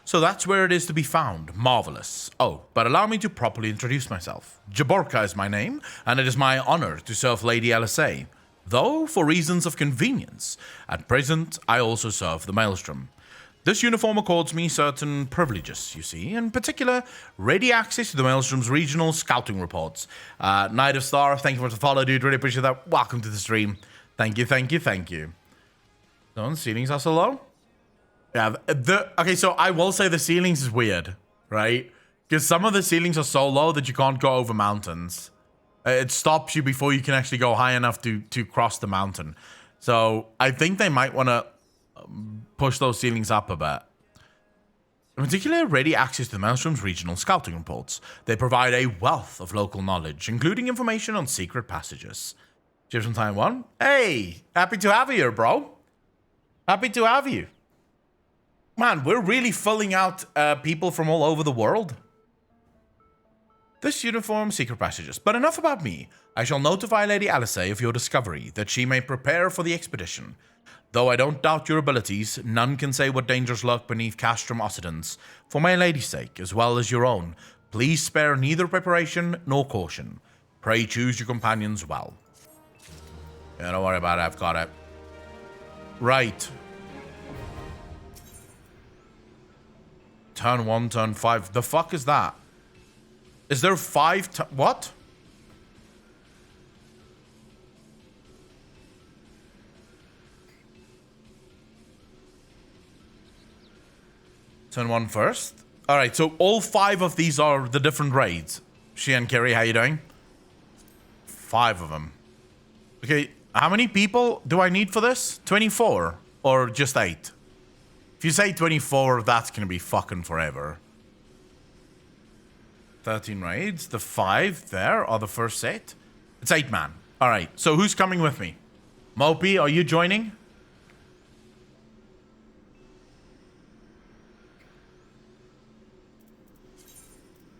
So that's where it is to be found. Marvelous. Oh, but allow me to properly introduce myself. Jaborka is my name, and it is my honor to serve Lady LSA. Though, for reasons of convenience, at present, I also serve the Maelstrom. This uniform accords me certain privileges, you see. In particular, ready access to the Maelstrom's regional scouting reports. Night of Star, thank you for the follow, dude. Really appreciate that. Welcome to the stream. Thank you. No, the ceilings are so low? Yeah, okay, so I will say the ceilings is weird, right? Because some of the ceilings are so low that you can't go over mountains. It stops you before you can actually go high enough to cross the mountain. So I think they might want to push those ceilings up a bit. In particular, ready access to the Maelstrom's regional scouting reports. They provide a wealth of local knowledge, including information on secret passages. Chips from Taiwan? Hey, happy to have you here, bro. Happy to have you. Man, we're really filling out people from all over the world. This uniform, secret passages. But enough about me. I shall notify Lady Alisay of your discovery, that she may prepare for the expedition. Though I don't doubt your abilities, none can say what dangers lurk beneath Castrum Occidens. For my lady's sake, as well as your own, please spare neither preparation nor caution. Pray choose your companions well. Yeah, don't worry about it, I've got it. Right. Turn 1, turn 5. The fuck is that? Is there 5 what? Turn 1 first. Alright, so all 5 of these are the different raids. She and Kerry, how you doing? 5 of them. Okay, how many people do I need for this? 24? Or just 8? If you say 24, that's gonna be fucking forever. 13 raids. The 5 there are the first set. It's 8 man. Alright, so who's coming with me? Mopey, are you joining?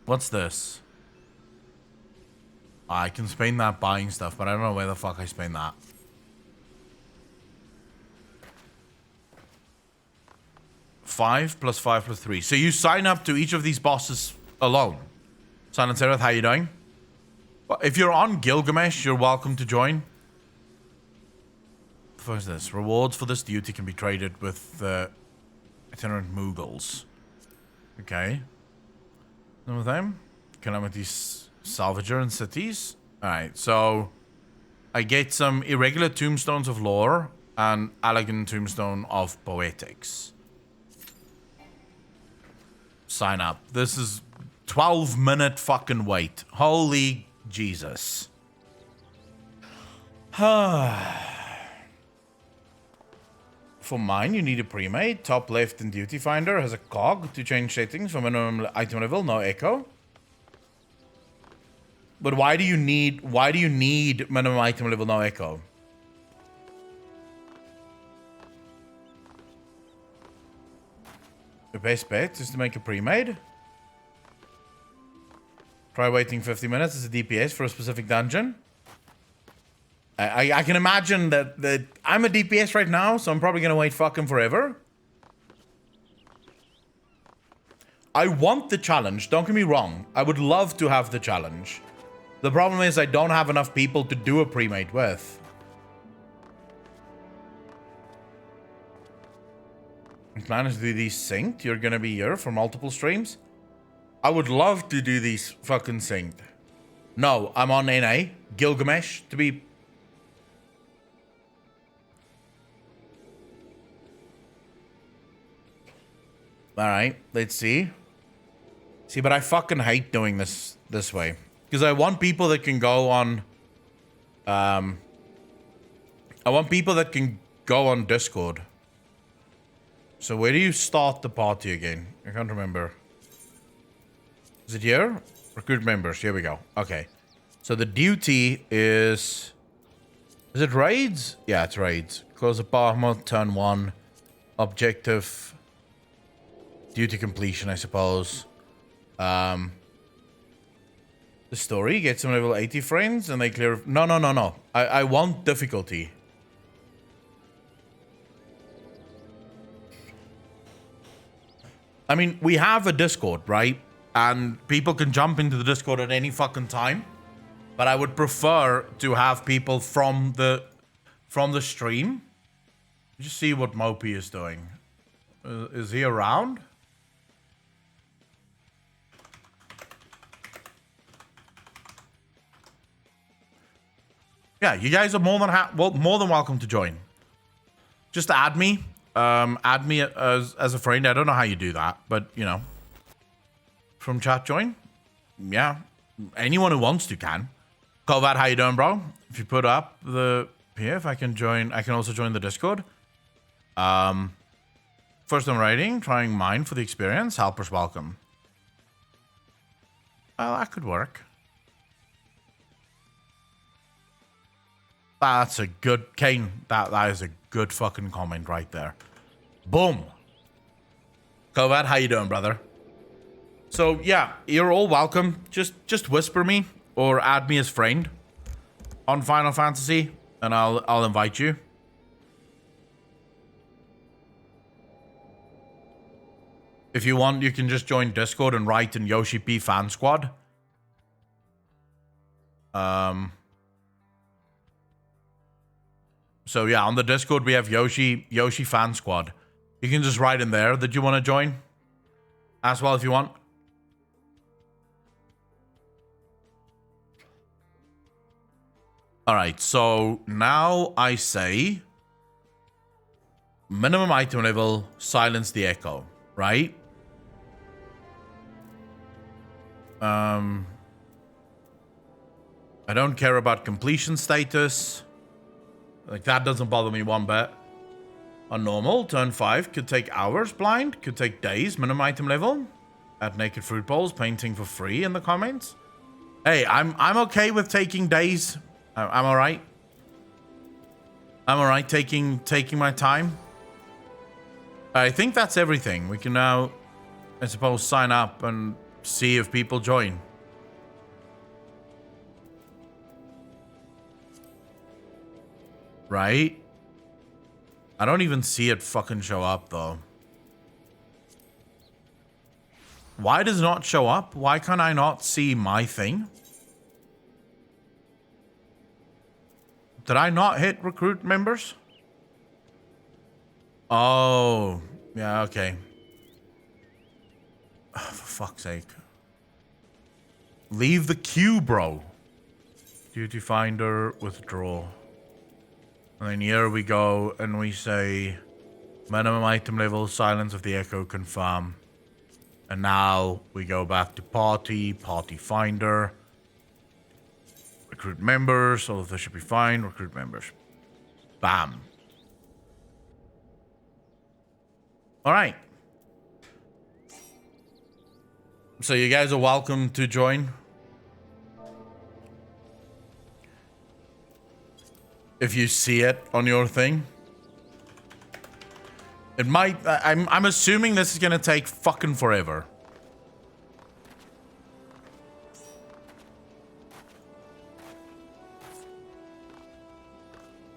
What's this? I can spend that buying stuff, but I don't know where the fuck I spend that. Five plus 5 plus 3. So you sign up to each of these bosses alone. Silent Seraph, how you doing? Well, if you're on Gilgamesh, you're welcome to join. First this. Rewards for this duty can be traded with itinerant Moogles. Okay. Some of them. Calamity's Salvager in cities. Alright, so I get some irregular tombstones of lore and elegant tombstone of poetics. Sign up. This is 12-minute fucking wait. Holy Jesus. For mine, you need a pre-made. Top left in Duty Finder has a cog to change settings for minimum item level, no echo. But why do you need minimum item level, no echo? The best bet is to make a pre-made. Try waiting 50 minutes as a DPS for a specific dungeon. I can imagine that I'm a DPS right now, so I'm probably gonna wait fucking forever. I want the challenge, don't get me wrong. I would love to have the challenge. The problem is I don't have enough people to do a pre-made with. Plan is to do these synced. You're gonna be here for multiple streams. I would love to do these fucking synced. No, I'm on NA. Gilgamesh to be... Alright, let's see. See, but I fucking hate doing this way. Because I want people that can go on... I want people that can go on Discord. So where do you start the party again? I can't remember. Is it here? Recruit members. Here we go. Okay. So the duty is... Is it raids? Yeah, it's raids. Close apartment, turn 1. Objective... Duty completion, I suppose. The story gets some level 80 friends and they clear... No. I want difficulty. I mean, we have a Discord, right? And people can jump into the Discord at any fucking time. But I would prefer to have people from the stream. Just see what Mopey is doing. Is he around? Yeah, you guys are more than welcome to join. Just add me. Add me as a friend. I don't know how you do that, but you know. From chat join. Yeah. Anyone who wants to can. Colvat, how you doing, bro? If you put up the PF, I can join. I can also join the Discord. First time writing, trying mine for the experience. Helpers welcome. Well, that could work. That's a good, Kane, that is a good fucking comment right there. Boom. Kovad, how you doing, brother? So, yeah, you're all welcome. Just whisper me or add me as friend on Final Fantasy, and I'll invite you. If you want, you can just join Discord and write in Yoshi P Fan Squad. So yeah, on the Discord we have Yoshi Fan Squad. You can just write in there that you want to join. as well if you want. All right, so now I say minimum item level, silence the echo, right? I don't care about completion status. Like, that doesn't bother me one bit. On normal, turn 5 could take hours, blind, could take days, minimum item level. Add naked fruit bowls, painting for free in the comments. Hey, I'm okay with taking days. I'm alright. I'm alright taking my time. I think that's everything. We can now, I suppose, sign up and see if people join. Right? I don't even see it fucking show up, though. Why does it not show up? Why can't I not see my thing? Did I not hit recruit members? Oh, yeah, okay. Oh, for fuck's sake. Leave the queue, bro. Duty finder, withdraw. And then here we go, and we say minimum item level, silence of the echo, confirm. And now we go back to party finder. Recruit members, all of this should be fine. Recruit members. Bam. All right. So you guys are welcome to join. If you see it on your thing. It might, I'm assuming this is gonna take fucking forever.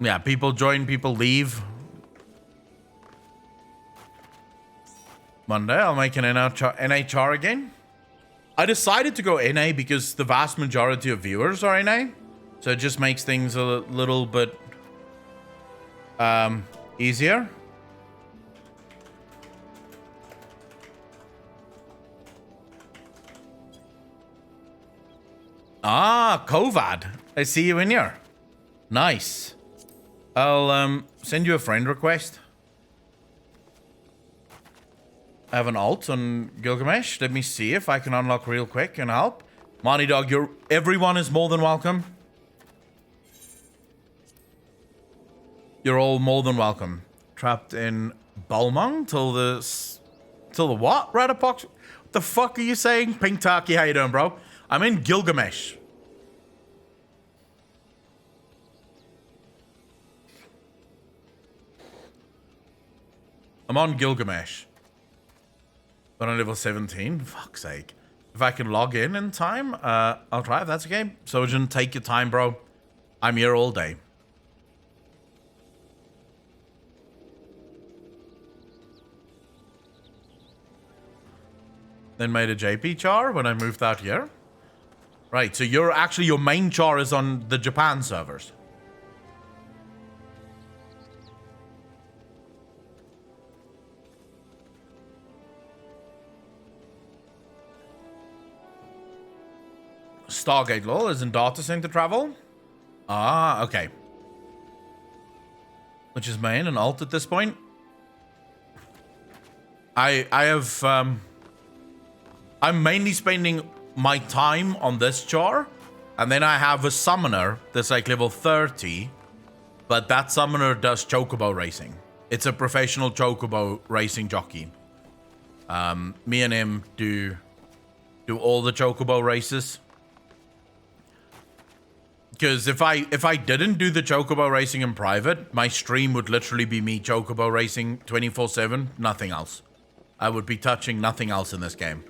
Yeah, people join, people leave. Monday, I'll make an NHR again. I decided to go NA because the vast majority of viewers are NA. So it just makes things a little bit easier. Ah, Kovad. I see you in here. Nice. I'll send you a friend request. I have an alt on Gilgamesh. Let me see if I can unlock real quick and help. Monty Dog, everyone is more than welcome. You're all more than welcome. Trapped in Balmung till the what? Radapox? What the fuck are you saying? Pink Turkey, how you doing, bro? I'm in Gilgamesh. I'm on Gilgamesh. But on level 17, fuck's sake. If I can log in time, I'll try if that's okay. Sojourn, take your time, bro. I'm here all day. Then made a JP char when I moved out here. Right, so your main char is on the Japan servers. Stargate lol is in data center travel. Ah, okay. Which is main and alt at this point. I have I'm mainly spending my time on this char, and then I have a summoner that's like level 30, but that summoner does chocobo racing. It's a professional chocobo racing jockey. Me and him do all the chocobo races. Because if I didn't do the chocobo racing in private, my stream would literally be me chocobo racing 24/7, nothing else. I would be touching nothing else in this game.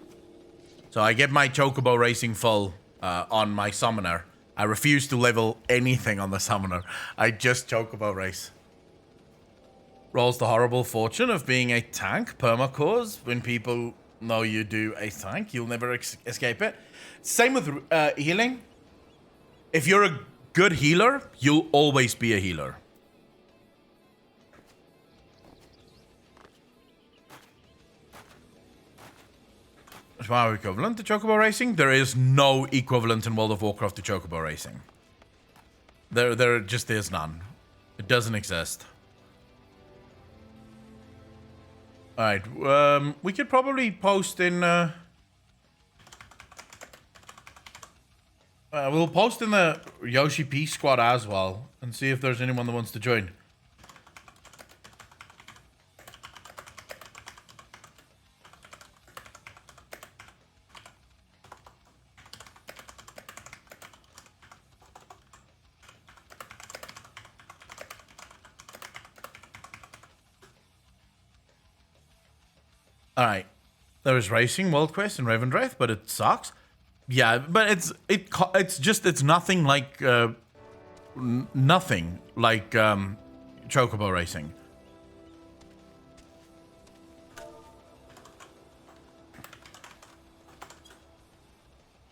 So I get my chocobo racing full on my summoner. I refuse to level anything on the summoner. I just chocobo race. Rolls the horrible fortune of being a tank permacause. When people know you do a tank, you'll never escape it. Same with healing. If you're a good healer, you'll always be a healer. Is WoW equivalent to Chocobo Racing? There is no equivalent in World of Warcraft to Chocobo Racing. There just is none. It doesn't exist. Alright, we could probably post in... we'll post in the Yoshi P squad as well and see if there's anyone that wants to join. Alright. There is racing, World Quest, and Ravendreth, but it sucks. Yeah, but it's nothing like Chocobo Racing.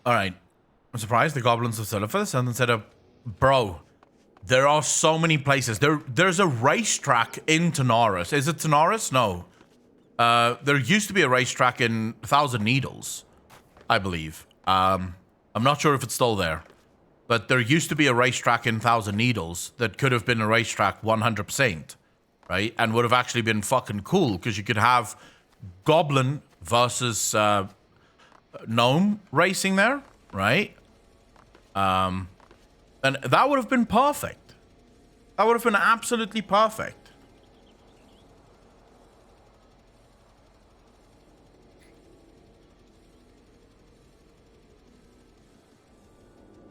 Alright. I'm surprised the Goblins of Silphus and said, bro, there are so many places. There's a racetrack in Tanaris. Is it Tanaris? No. There used to be a racetrack in Thousand Needles, I believe. I'm not sure if it's still there, but there used to be a racetrack in Thousand Needles that could have been a racetrack 100%, right? And would have actually been fucking cool because you could have Goblin versus Gnome racing there, right? And that would have been perfect. That would have been absolutely perfect.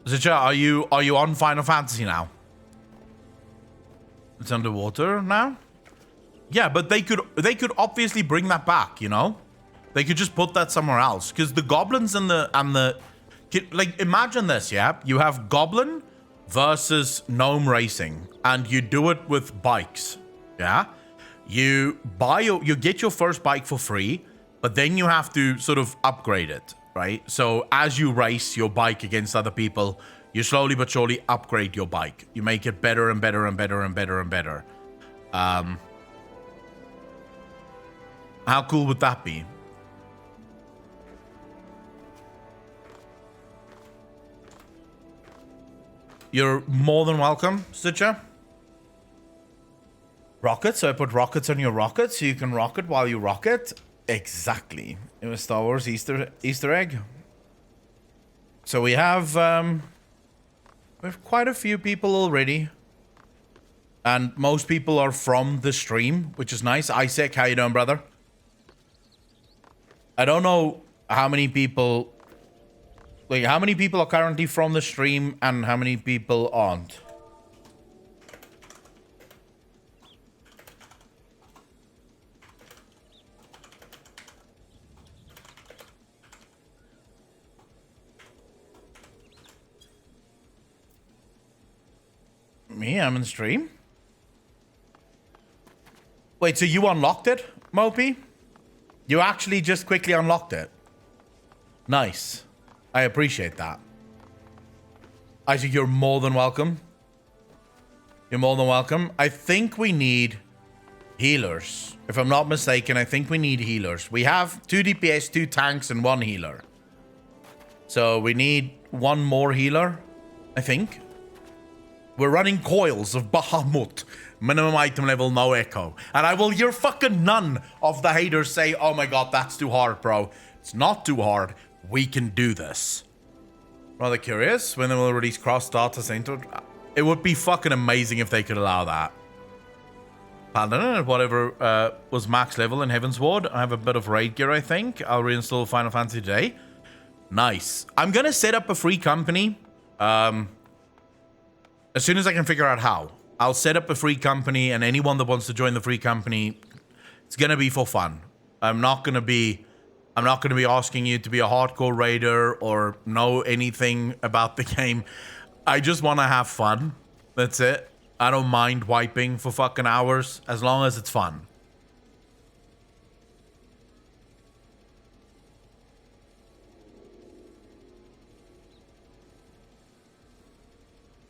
Zicha, are you on Final Fantasy now? It's underwater now? Yeah, but they could obviously bring that back, you know? They could just put that somewhere else. Because the goblins and the like, imagine this, yeah? You have Goblin versus Gnome racing, and you do it with bikes, yeah? You get your first bike for free, but then you have to sort of upgrade it. Right? So as you race your bike against other people, you slowly but surely upgrade your bike. You make it better and better and better and better and better. How cool would that be? You're more than welcome, Stitcher. Rockets, so I put rockets on your rocket so you can rocket while you rocket. Exactly. It was Star Wars Easter egg. So we have quite a few people already. And most people are from the stream, which is nice. Isaac, how you doing, brother? I don't know how many people... Like, how many people are currently from the stream and how many people aren't? Me, I'm in the stream. Wait, so you unlocked it, Mopey? You actually just quickly unlocked it. Nice. I appreciate that. Isaac, you're more than welcome. You're more than welcome. I think we need healers. If I'm not mistaken, I think we need healers. We have 2 DPS, 2 tanks, and 1 healer. So we need 1 more healer, I think. We're running coils of Bahamut. Minimum item level, no echo. And I will hear fucking none of the haters say, oh my god, that's too hard, bro. It's not too hard. We can do this. Rather curious when they will release cross data center. It would be fucking amazing if they could allow that. Paladin, whatever was max level in Heavensward. I have a bit of raid gear, I think. I'll reinstall Final Fantasy today. Nice. I'm gonna set up a free company. As soon as I can figure out how. I'll set up a free company, and anyone that wants to join the free company, it's gonna be for fun. I'm not gonna be asking you to be a hardcore raider or know anything about the game. I just want to have fun. That's it. I don't mind wiping for fucking hours as long as it's fun.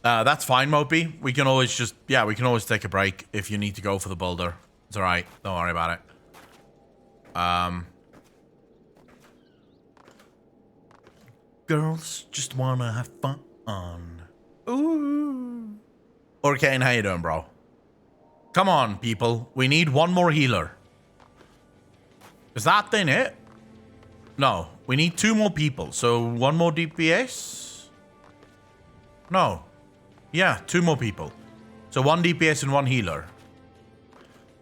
That's fine, Mopey. We can always just, yeah, we can always take a break if you need to go for the boulder. It's alright. Don't worry about it. Girls just wanna have fun. Ooh. Orkane, how you doing, bro? Come on, people. We need one more healer. Is that then it? No, we need 2 more people. So 1 more DPS? No. Yeah, 2 more people. So 1 DPS and 1 healer.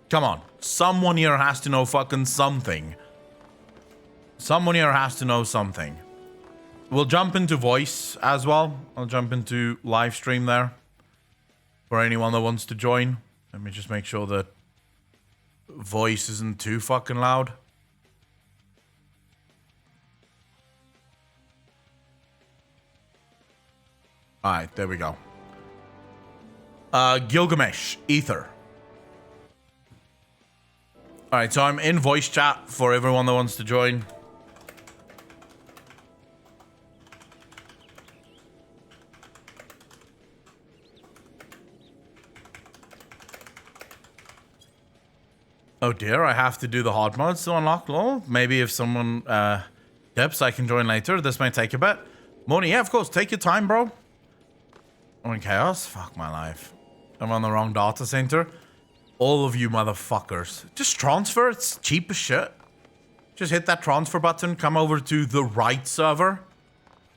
Come on. Someone here has to know fucking something. Someone here has to know something. We'll jump into voice as well. I'll jump into live stream there. For anyone that wants to join. Let me just make sure that voice isn't too fucking loud. Alright, there we go. Gilgamesh, Ether. Alright, so I'm in voice chat for everyone that wants to join. Oh dear, I have to do the hard modes to unlock LOL. Maybe if someone dips, I can join later. This might take a bit. Moni, yeah, of course. Take your time, bro. I'm in chaos. Fuck my life. I'm on the wrong data center. All of you motherfuckers. Just transfer. It's cheap as shit. Just hit that transfer button. Come over to the right server.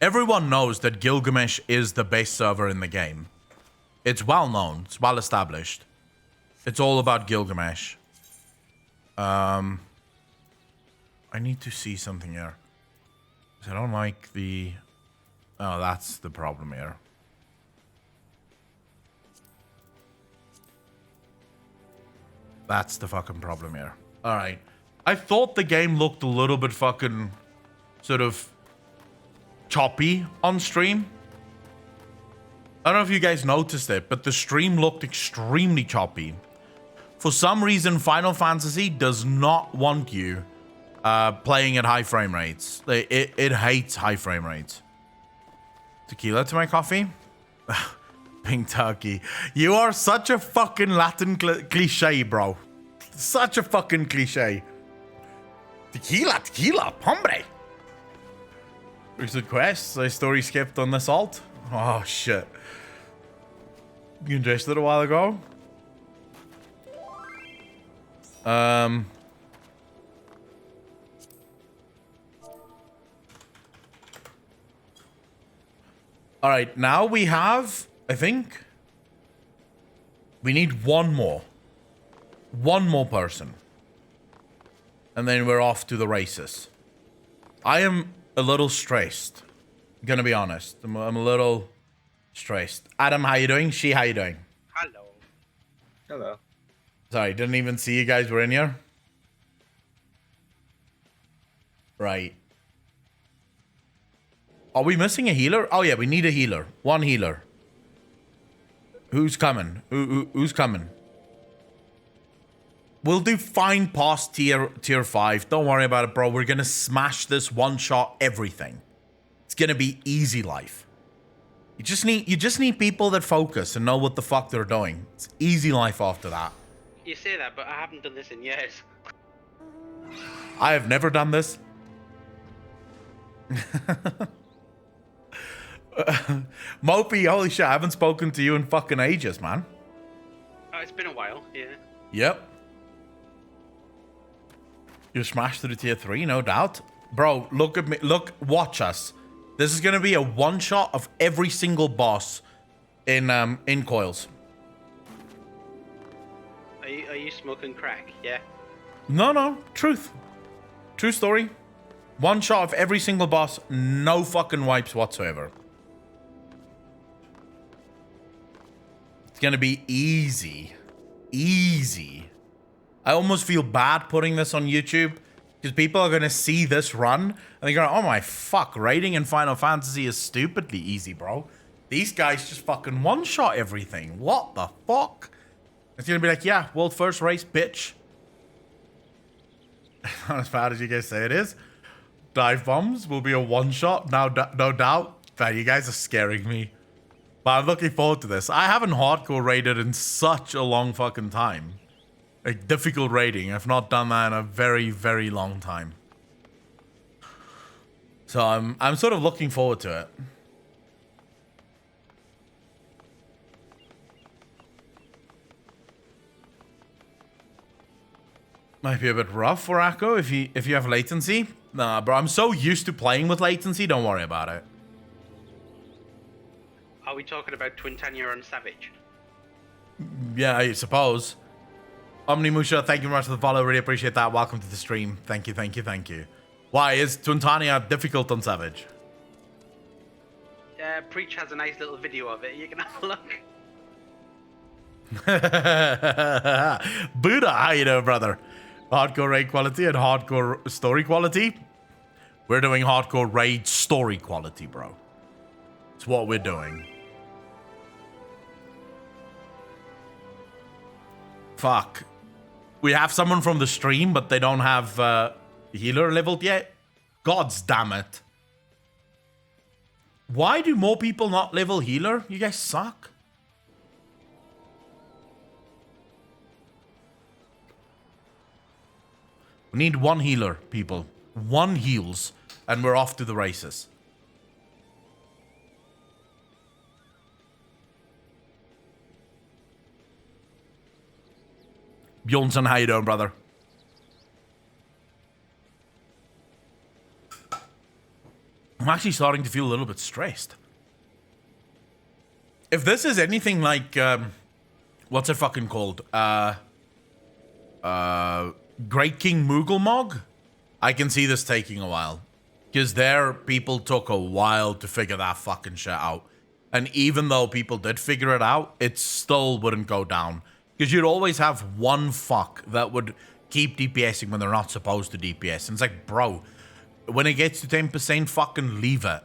Everyone knows that Gilgamesh is the best server in the game. It's well known. It's well established. It's all about Gilgamesh. I need to see something here. I don't like the... Oh, that's the problem here. That's the fucking problem here. Alright. I thought the game looked a little bit fucking... sort of... choppy on stream. I don't know if you guys noticed it, but the stream looked extremely choppy. For some reason, Final Fantasy does not want you playing at high frame rates. It hates high frame rates. Tequila to my coffee? Pink turkey. You are such a fucking Latin cliche, bro. Such a fucking cliche. Tequila, hombre. Recent quests. I story skipped on this alt. Oh, shit. You ingested it a while ago? Alright, now we have, I think, we need one more. One more person. And then we're off to the races. I am a little stressed. Gonna be honest. I'm a little stressed. Adam, how you doing? She, how you doing? Hello. Hello. Sorry, didn't even see you guys were in here. Right. Are we missing a healer? Oh yeah, we need a healer. One healer. Who's coming? Who's coming? We'll do fine past tier 5. Don't worry about it, bro. We're gonna smash this one shot everything. It's gonna be easy life. You just need people that focus and know what the fuck they're doing. It's easy life after that. You say that, but I haven't done this in years. I have never done this. Mopey, holy shit, I haven't spoken to you in fucking ages, man. Oh, it's been a while, yeah. Yep. You smashed through tier 3, no doubt. Bro, look at me. Look, watch us. This is gonna be a one shot of every single boss in coils. Are you smoking crack? Yeah. No, truth. True story. One shot of every single boss, no fucking wipes whatsoever. It's gonna be easy. Easy. I almost feel bad putting this on YouTube because people are gonna see this run and they're going, oh my fuck, raiding in Final Fantasy is stupidly easy, bro. These guys just fucking one-shot everything. What the fuck? It's gonna be like, yeah, world first race, bitch. Not as bad as you guys say it is. Dive bombs will be a one-shot, no doubt. Man, you guys are scaring me. But I'm looking forward to this. I haven't hardcore raided in such a long fucking time. Like, difficult raiding. I've not done that in a very, very long time. So I'm sort of looking forward to it. Might be a bit rough for Akko if you have latency. Nah, bro, I'm so used to playing with latency, don't worry about it. Are we talking about Twintania and Savage? Yeah, I suppose. Omnimusha, thank you very much for the follow. Really appreciate that. Welcome to the stream. Thank you, thank you, thank you. Why is Twintania difficult on Savage? Preach has a nice little video of it. You can have a look. Buddha, how you doing, brother? Hardcore raid quality and hardcore story quality. We're doing hardcore raid story quality, bro. It's what we're doing. Fuck. We have someone from the stream, but they don't have healer leveled yet. Gods damn it. Why do more people not level healer? You guys suck. We need one healer, people. One heals, and we're off to the races. Bjornsson, how you doing, brother? I'm actually starting to feel a little bit stressed. If this is anything like, what's it fucking called? Great King Moogle, I can see this taking a while. Because their people took a while to figure that fucking shit out. And even though people did figure it out, it still wouldn't go down. Because you'd always have one fuck that would keep DPSing when they're not supposed to DPS. And it's like, bro, when it gets to 10%, fucking leave it.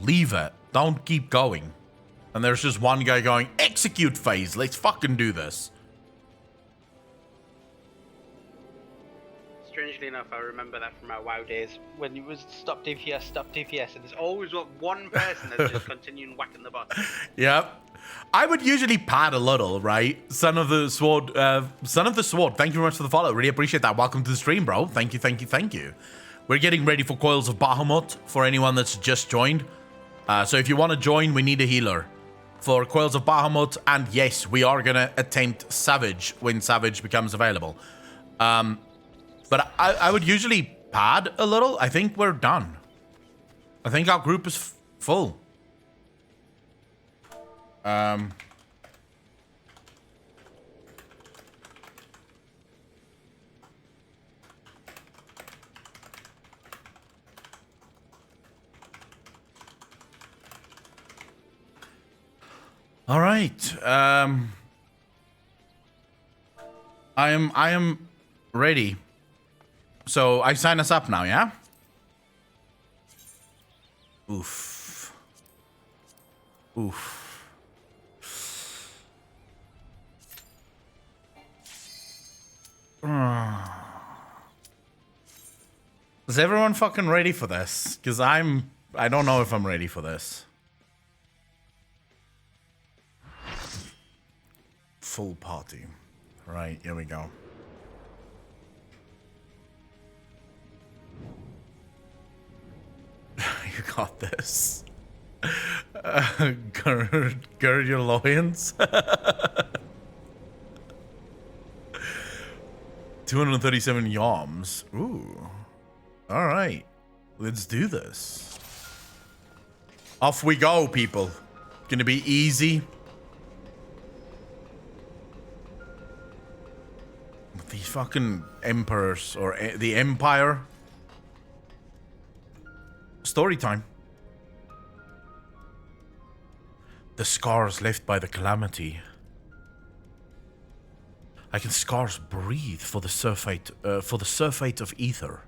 Leave it. Don't keep going. And there's just one guy going, execute phase. Let's fucking do this. Strangely enough, I remember that from our WoW days when it was stop DPS, and there's always one person that's just continuing whacking the bot. Yep. I would usually pad a little, right? Son of the Sword. Thank you very much for the follow. Really appreciate that. Welcome to the stream, bro. Thank you, thank you, thank you. We're getting ready for Coils of Bahamut for anyone that's just joined. So if you want to join, we need a healer for Coils of Bahamut. And yes, we are going to attempt Savage when Savage becomes available. But I would usually pad a little. I think we're done. I think our group is full. All right. I am ready. So I sign us up now, yeah? Oof. Oof. Is everyone fucking ready for this? Because I don't know if I'm ready for this. Full party. Right, here we go. You got this. Gird your loins. 237 yawms. Ooh. All right. Let's do this. Off we go, people. Gonna be easy. These fucking emperors, or the empire. Story time. The scars left by the calamity. I can scarce breathe for the surfeit of ether.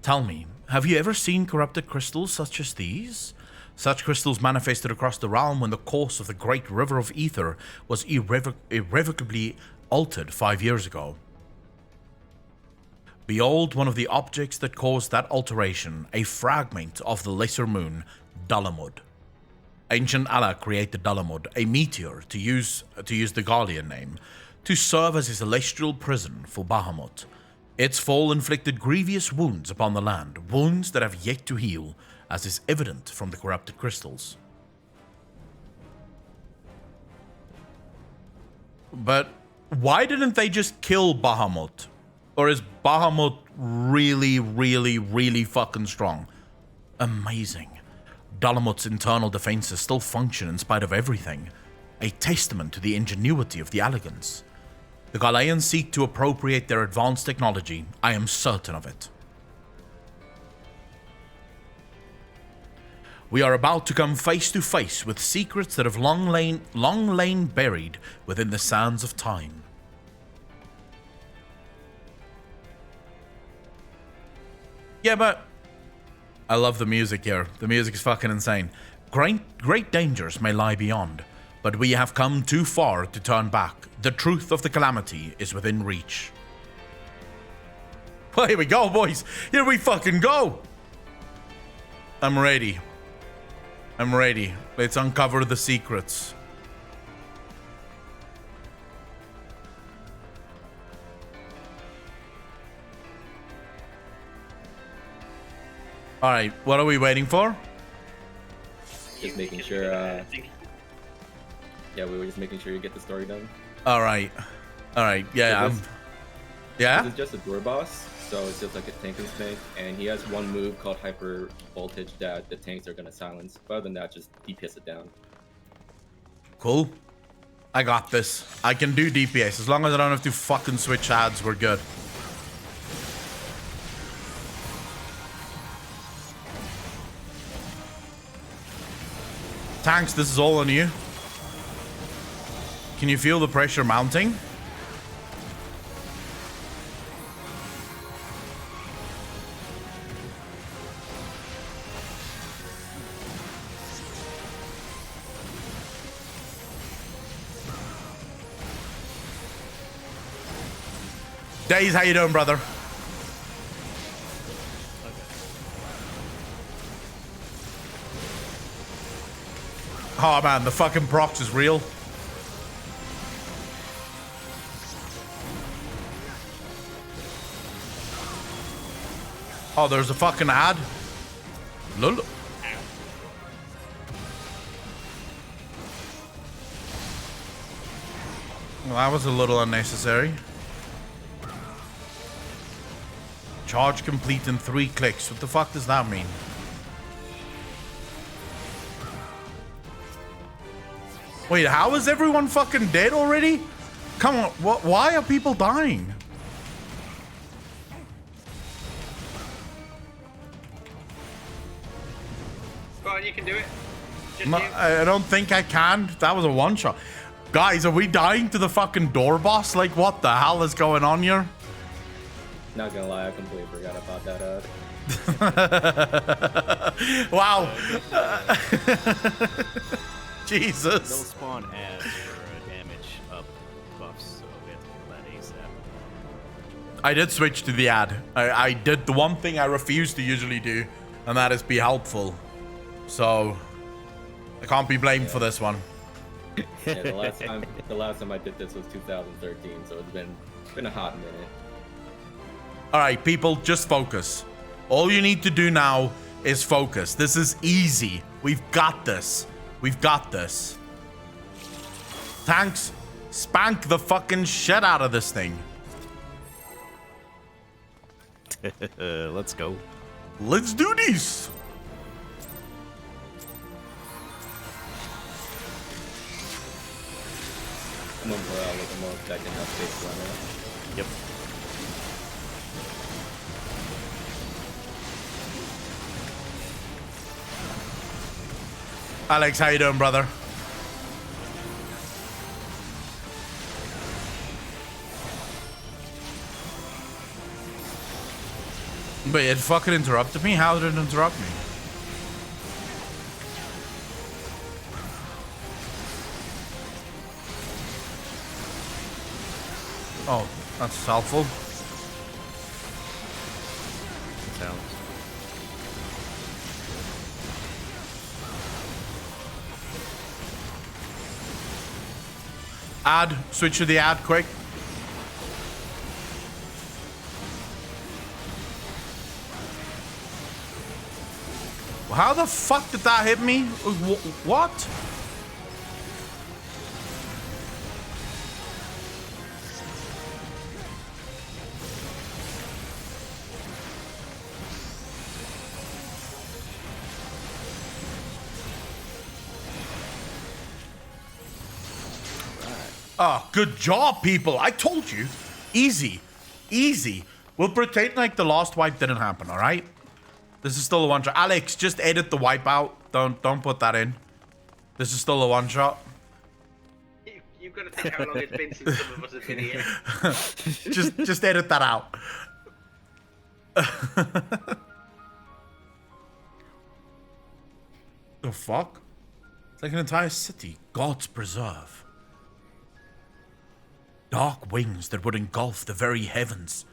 Tell me, have you ever seen corrupted crystals such as these? Such crystals manifested across the realm when the course of the great river of ether was irrevocably altered 5 years ago. Behold one of the objects that caused that alteration, a fragment of the lesser moon, Dalamud. Ancient Allah created Dalamud, a meteor, to use the Guardian name, to serve as a celestial prison for Bahamut. Its fall inflicted grievous wounds upon the land, wounds that have yet to heal, as is evident from the corrupted crystals. But why didn't they just kill Bahamut? Or is Bahamut really, really, really fucking strong? Amazing. Dalamut's internal defenses still function in spite of everything, a testament to the ingenuity of the Allegans. The Ghanaians seek to appropriate their advanced technology, I am certain of it. We are about to come face to face with secrets that have long lain buried within the sands of time. Yeah, but I love the music here. The music is fucking insane. Great dangers may lie beyond, but we have come too far to turn back. The truth of the calamity is within reach. Well, here we go, boys. Here we fucking go. I'm ready. I'm ready. Let's uncover the secrets. All right, what are we waiting for? Just making sure. Yeah, we were just making sure you get the story done. All right. Yeah. Yeah. It's just a door boss, so it's just like a tank instinct, and he has one move called hyper voltage that the tanks are gonna silence. But other than that, just DPS it down. Cool. I got this. I can do DPS as long as I don't have to fucking switch ads. We're good. Tanks, this is all on you. Can you feel the pressure mounting? Days, how you doing, brother? Oh man, the fucking procs is real. Oh, there's a fucking ad. Lol. Well, that was a little unnecessary. Charge complete in 3 clicks. What the fuck does that mean? Wait, how is everyone fucking dead already? Come on, why are people dying? Go on, you can do it. Just No, you. I don't think I can. That was a one shot. Guys, are we dying to the fucking door boss? Like, what the hell is going on here? Not gonna lie, I completely forgot about that. Wow. They'll Jesus. spawn ads for damage up buffs, so we have to kill that ASAP. I did switch to the ad. I did the one thing I refuse to usually do, and that is be helpful. So, I can't be blamed for this one. Yeah, the last time I did this was 2013, so it's been a hot minute. All right, people, just focus. All you need to do now is focus. This is easy. We've got this. We've got this. Tanks, spank the fucking shit out of this thing. Let's go. Let's do this. I'm gonna play out with the most that can have space runner. Yep. Alex, how you doing, brother? But it fucking interrupted me? How did it interrupt me? Oh, that's helpful. Sounds. Ad, switch to the ad quick. How the fuck did that hit me? What? Oh, good job, people. I told you. Easy. Easy. We'll pretend like the last wipe didn't happen, all right? This is still a one-shot. Alex, just edit the wipe out. Don't put that in. This is still a one-shot. You've got to think how long it's been since some of us have been here. just edit that out. The fuck? It's like an entire city. God's preserve. Dark wings that would engulf the very heavens.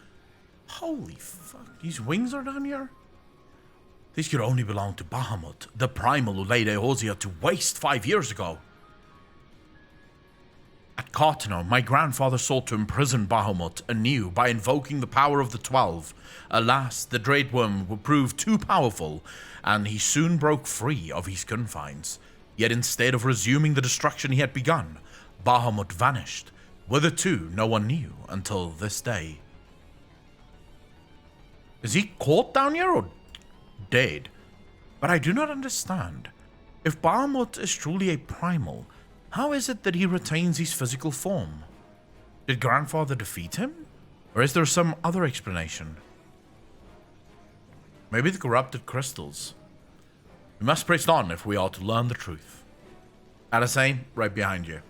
Holy fuck, these wings are down here? These could only belong to Bahamut, the primal who laid Eorzea to waste 5 years ago. At Cartano, my grandfather sought to imprison Bahamut anew by invoking the power of the 12. Alas, the Dread Worm would prove too powerful, and he soon broke free of his confines. Yet instead of resuming the destruction he had begun, Bahamut vanished. Whither to, no one knew until this day. Is he caught down here or dead? But I do not understand. If Bahamut is truly a primal, how is it that he retains his physical form? Did Grandfather defeat him? Or is there some other explanation? Maybe the corrupted crystals. We must press on if we are to learn the truth. Alisane, right behind you.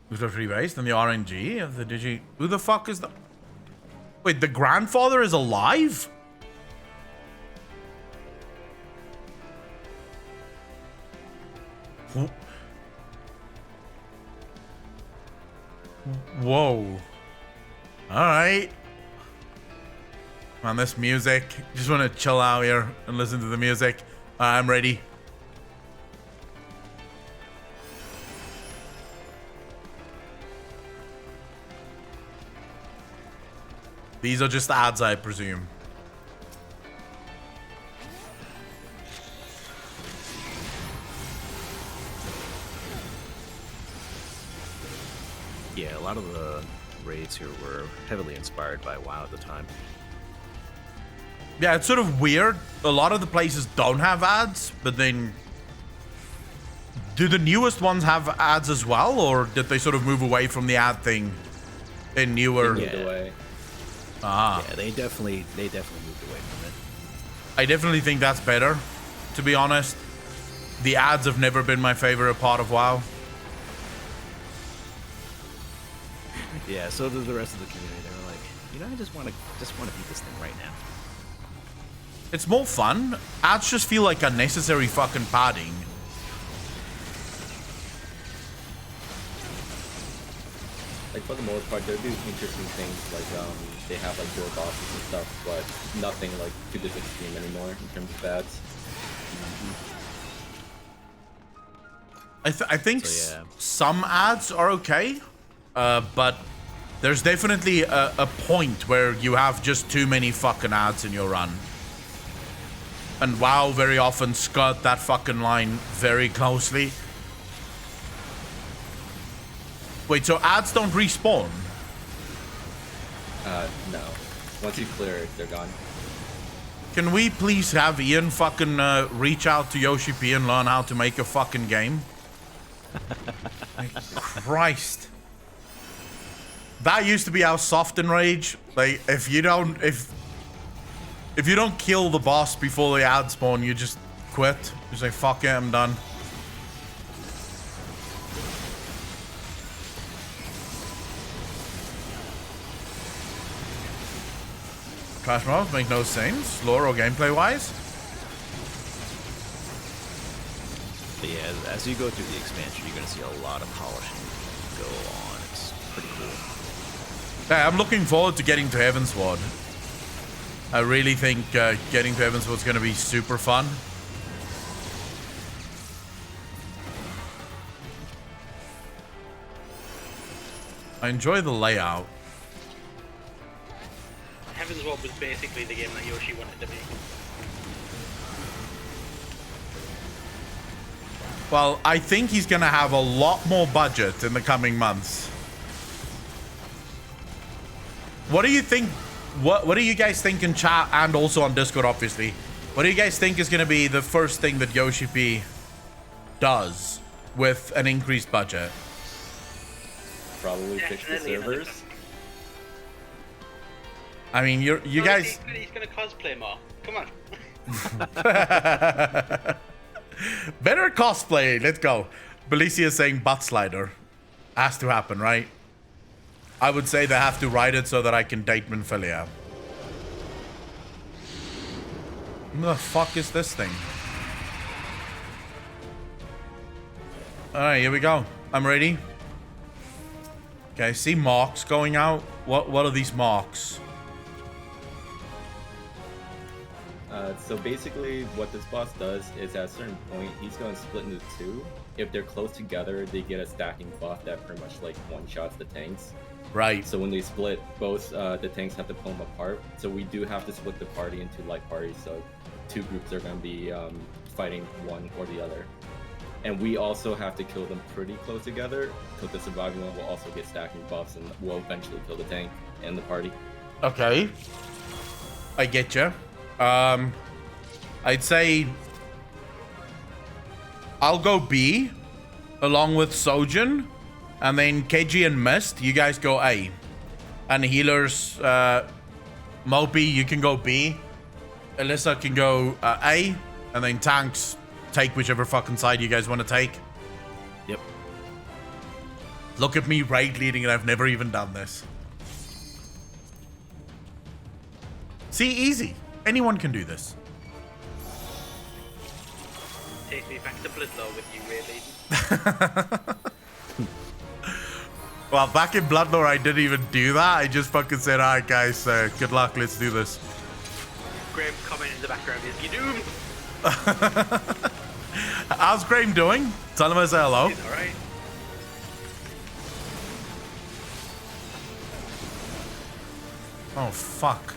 Who's the free base? Then the RNG of the Digi. Who the fuck is the. Wait, the grandfather is alive? Whoa. Alright. Man, this music. Just want to chill out here and listen to the music. I'm ready. These are just ads, I presume. Yeah, a lot of the raids here were heavily inspired by WoW at the time. Yeah, it's sort of weird. A lot of the places don't have ads, but then... Do the newest ones have ads as well, or did they sort of move away from the ad thing in newer... They moved away. Ah. Yeah, they definitely moved away from it. I definitely think that's better, to be honest. The ads have never been my favorite part of WoW. Yeah, so did the rest of the community. They were like, you know, I just want to beat this thing right now. It's more fun. Ads just feel like unnecessary fucking padding. Like for the most part, they do interesting things like they have like door bosses and stuff, but nothing like to this extreme anymore in terms of ads. I think So, yeah. some ads are okay, but there's definitely a point where you have just too many fucking ads in your run. And WoW very often skirt that fucking line very closely. Wait, so ads don't respawn? No. Once you clear it, they're gone. Can we please have Ian fucking reach out to Yoshi P and learn how to make a fucking game? Like, Christ. That used to be our soft enrage. Like, if you don't kill the boss before the ad spawn, you just quit. You say, fuck it, I'm done. Crash mobs make no sense, lore or gameplay wise. But yeah, as you go through the expansion, you're going to see a lot of polishing go on. It's pretty cool. Yeah, I'm looking forward to getting to Heavensward. I really think getting to Heavensward is going to be super fun. I enjoy the layout. Heavensward was basically the game that Yoshi wanted to make. Well, I think he's gonna have a lot more budget in the coming months. What do you think? What do you guys think in chat and also on Discord, obviously? What do you guys think is gonna be the first thing that Yoshi P does with an increased budget? Probably fix the servers. I mean, you guys. He's gonna cosplay more. Come on. Better cosplay. Let's go. Belicia is saying butt slider. Has to happen, right? I would say they have to write it so that I can date Minfilia. What the fuck is this thing? Alright, here we go. I'm ready. Okay, I see marks going out. What are these marks? So basically, what this boss does is at a certain point, he's going to split into two. If they're close together, they get a stacking buff that pretty much like one-shots the tanks. Right. So when they split, both the tanks have to pull them apart. So we do have to split the party into like parties. So two groups are going to be fighting one or the other. And we also have to kill them pretty close together, because the surviving one will also get stacking buffs and will eventually kill the tank and the party. Okay. I get you. I'd say I'll go B along with Sojin, and then KG and Mist, you guys go A. And healers, Mopi, you can go B. Alyssa can go A, and then tanks take whichever fucking side you guys want to take. Yep. Look at me raid leading, and I've never even done this. See, easy. Anyone can do this. Take me back to Bloodlaw with you, really. Well, back in Bloodlore, I didn't even do that. I just fucking said, alright, guys, good luck, let's do this. Graham comment in the background is, "You doomed." How's Graham doing? Tell him I say hello. He's alright. Oh, fuck.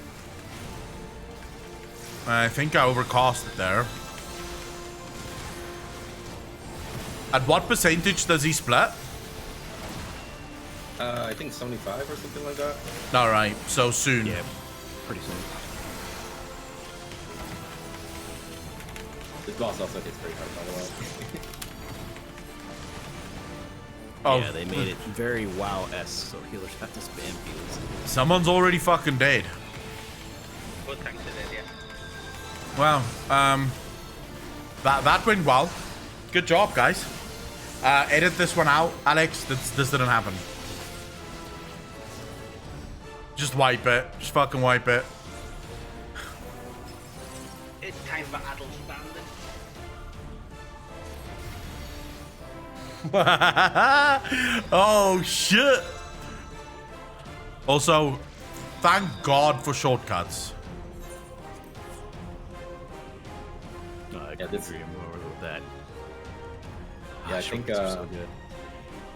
I think I overcast it there. At what percentage does he split? I think 75 or something like that. Alright, so soon. Yeah, pretty soon. This boss also gets very hard, by the way. Oh, Yeah, they made it very WoW-esque, so healers have to spam heals. someone's already fucking dead. Both tanks are dead, yeah. Well, that went well. Good job, guys. Edit this one out, Alex. This didn't happen. Just wipe it. Just fucking wipe it. It's time for adult standards. Oh shit. Also, thank God for shortcuts. I Yeah, could this- agree more with that. Yeah, I think Shortcuts are so good.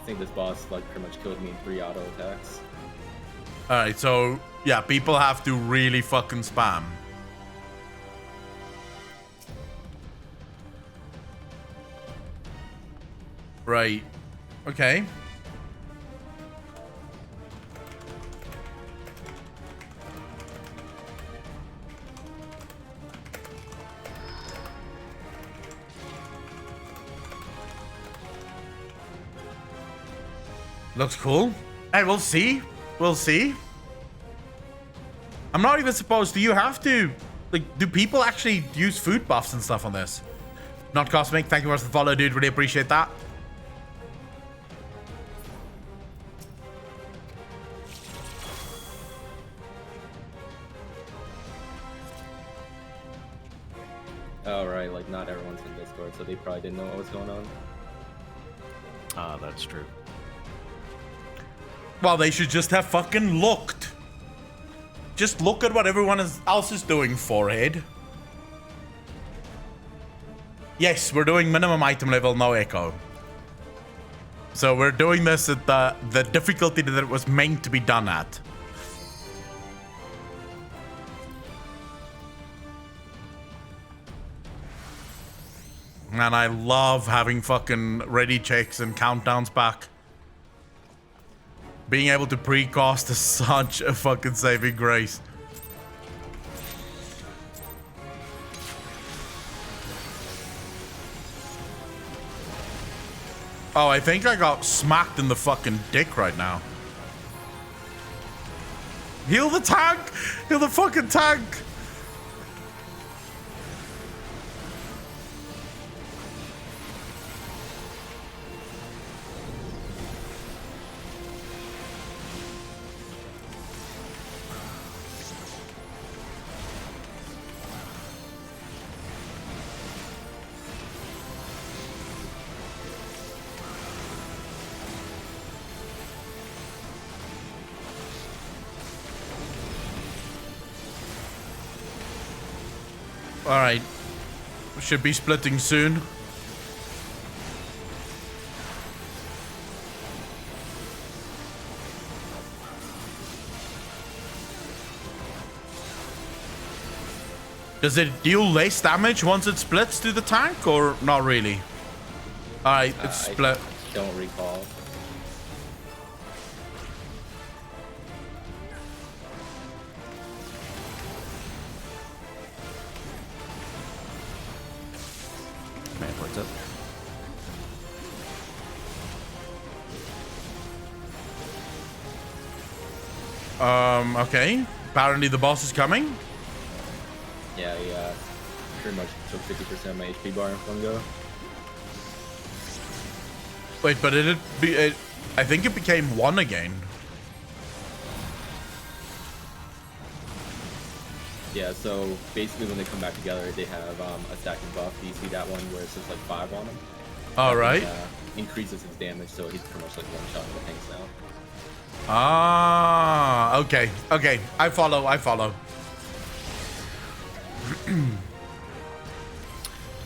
I think this boss like pretty much killed me in 3 auto attacks. Alright, so yeah, people have to really fucking spam. Right. Okay. Looks cool. Hey, we'll see. We'll see. I'm not even supposed to. You have to. Like, do people actually use food buffs and stuff on this? Not Cosmic. Thank you very much for the follow, dude. Really appreciate that. Oh, right, like not everyone's in Discord, so they probably didn't know what was going on. Ah, that's true. Well, they should just have fucking looked. Just look at what everyone else is doing, forehead. Yes, we're doing minimum item level, no echo. So we're doing this at the difficulty that it was meant to be done at. Man, I love having fucking ready checks and countdowns back. Being able to precast is such a fucking saving grace. Oh, I think I got smacked in the fucking dick right now. Heal the tank! Heal the fucking tank! All right, should be splitting soon. Does it deal less damage once it splits to the tank, or not really? All right, it's split. I don't recall. Man, what's up? Okay. Apparently the boss is coming. Yeah, pretty much took 50% of my HP bar in one go. Wait, but I think it became 1 again. Yeah, so basically when they come back together, they have a stacking buff. Do you see that one where it says like 5 on them? All right. Increases his damage, so he's pretty much like one shot the tanks now. Ah, okay. Okay, I follow.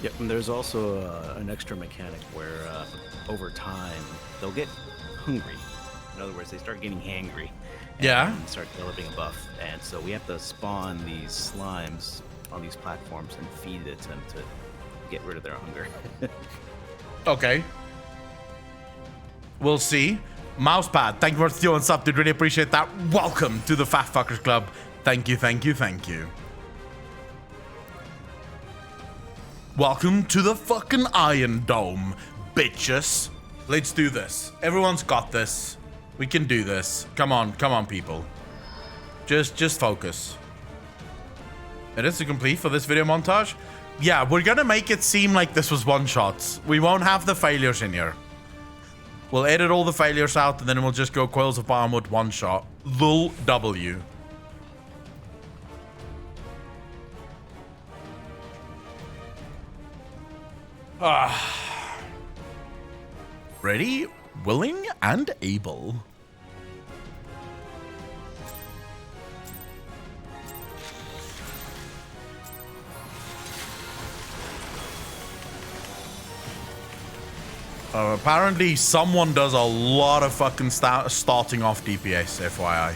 Yep, and there's also an extra mechanic where over time they'll get hungry. In other words, they start getting hangry. Yeah. And start developing a buff. And so we have to spawn these slimes on these platforms and feed it to them to get rid of their hunger. Okay. We'll see. Mousepad, thank you for doing sub, dude. Really appreciate that. Welcome to the Fat Fuckers Club. Thank you. Welcome to the fucking Iron Dome, bitches. Let's do this. Everyone's got this. We can do this. Come on, people. Just focus. It is complete for this video montage. Yeah, we're gonna make it seem like this was one-shots. We won't have the failures in here. We'll edit all the failures out, and then we'll just go Coils of Barmwood one-shot. Lul W. Ready, willing, and able. Apparently someone does a lot of fucking starting off DPS, FYI.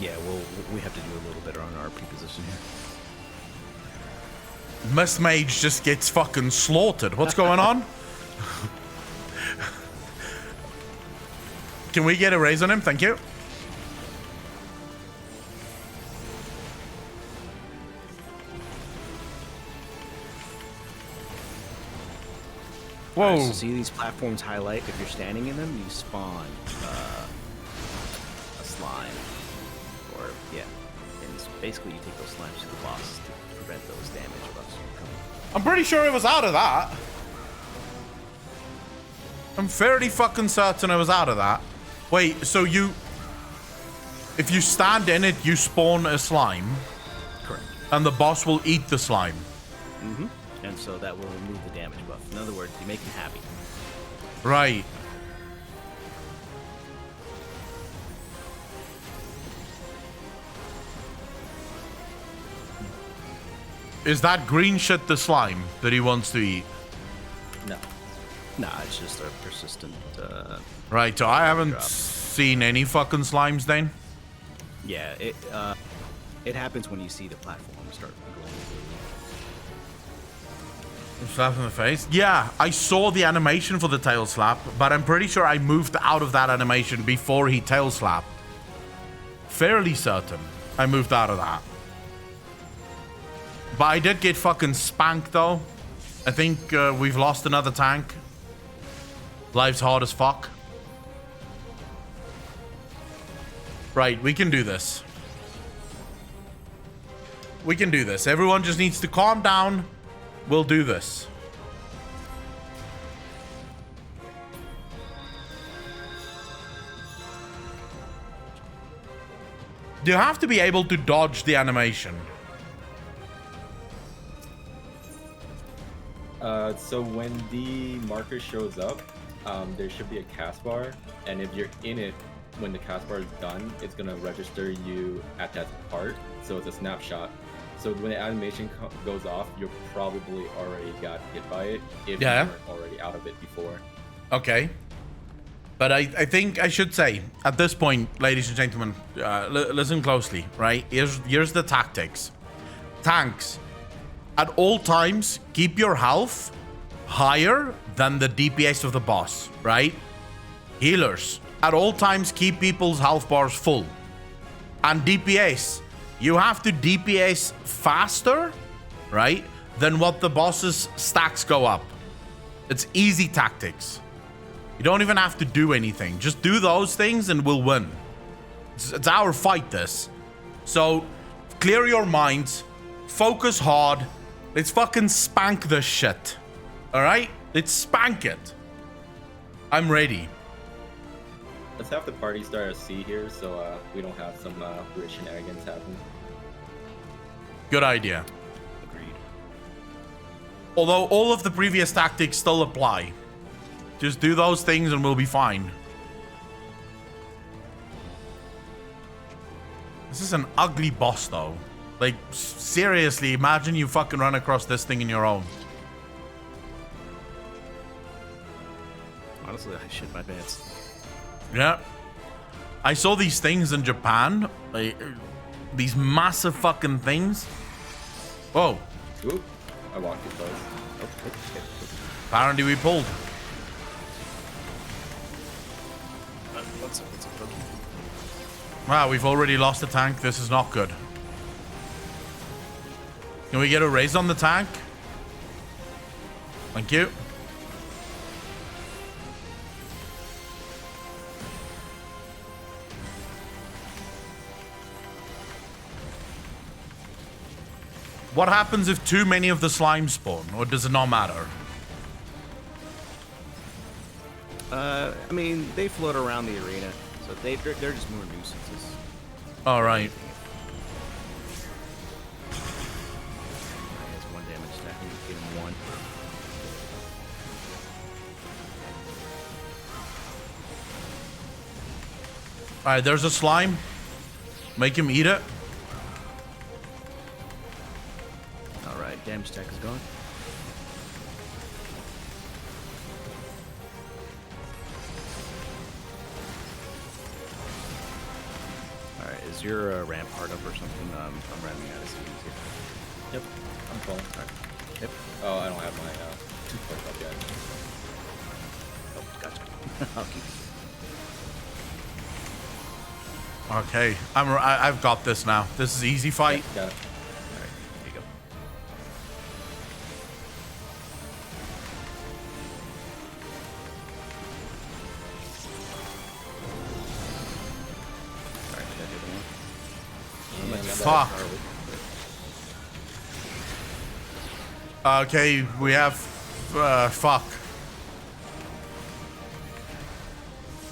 Yeah, well, we have to do a little better on our position here. Mist Mage just gets fucking slaughtered. What's going on? Can we get a raise on him? Thank you. Whoa. So see these platforms highlight? If you're standing in them, you spawn a slime. Or, yeah. And basically you take those slimes to the boss to prevent those damage buffs from coming. I'm pretty sure it was out of that. I'm fairly fucking certain it was out of that. Wait, so if you stand in it, you spawn a slime. Correct. And the boss will eat the slime. Mm-hmm. And so that will remove the damage buff. In other words, you make him happy. Right. Is that green shit the slime that he wants to eat? No. Nah, it's just a persistent... Right, so I haven't seen any fucking slimes then. Yeah, it happens when you see the platform start going. Slap in the face? Yeah, I saw the animation for the tail slap, but I'm pretty sure I moved out of that animation before he tail slapped. Fairly certain I moved out of that. But I did get fucking spanked though. I think we've lost another tank. Life's hard as fuck. Right, we can do this. We can do this. Everyone just needs to calm down. We'll do this. You have to be able to dodge the animation. So when the marker shows up, there should be a cast bar, and if you're in it when the cast bar is done, it's gonna register you at that part. So it's a snapshot. So when the animation goes off, you probably already got hit by it if you weren't already out of it before. Okay. But I think I should say, at this point, ladies and gentlemen, listen closely, right? Here's the tactics. Tanks, at all times, keep your health higher than the DPS of the boss, right? Healers, at all times, keep people's health bars full. And DPS, you have to DPS faster, right, than what the boss's stacks go up. It's easy tactics. You don't even have to do anything. Just do those things and we'll win. It's our fight, this. So, clear your minds. Focus hard. Let's fucking spank this shit. Alright? Let's spank it. I'm ready. Let's have the party start a C here so we don't have some weird shenanigans happen. Good idea. Agreed. Although all of the previous tactics still apply. Just do those things and we'll be fine. This is an ugly boss though. Like, seriously, imagine you fucking run across this thing in your own. Honestly, I shit my pants. Yeah. I saw these things in Japan. Like, these massive fucking things. Whoa. Oop. I walked too close. Apparently we pulled. What's up, Pokey? Wow, we've already lost a tank. This is not good. Can we get a raise on the tank? Thank you. What happens if too many of the slime spawn, or does it not matter? I mean, they float around the arena, so they're just more nuisances. All right. He has 1 damage stack. We can get him 1. All right, there's a slime. Make him eat it. All right, damage stack is gone. Is your rampart up or something? I'm running out of seeds here. Yep. I'm falling. Right. Yep. Oh, I don't have my torch up yet. Oh, gotcha. I'll keep it. Okay, I've got this now. This is easy fight. Yep, got it. All right, here you go. All right, did I do the one? Fuck. Okay, we have... fuck.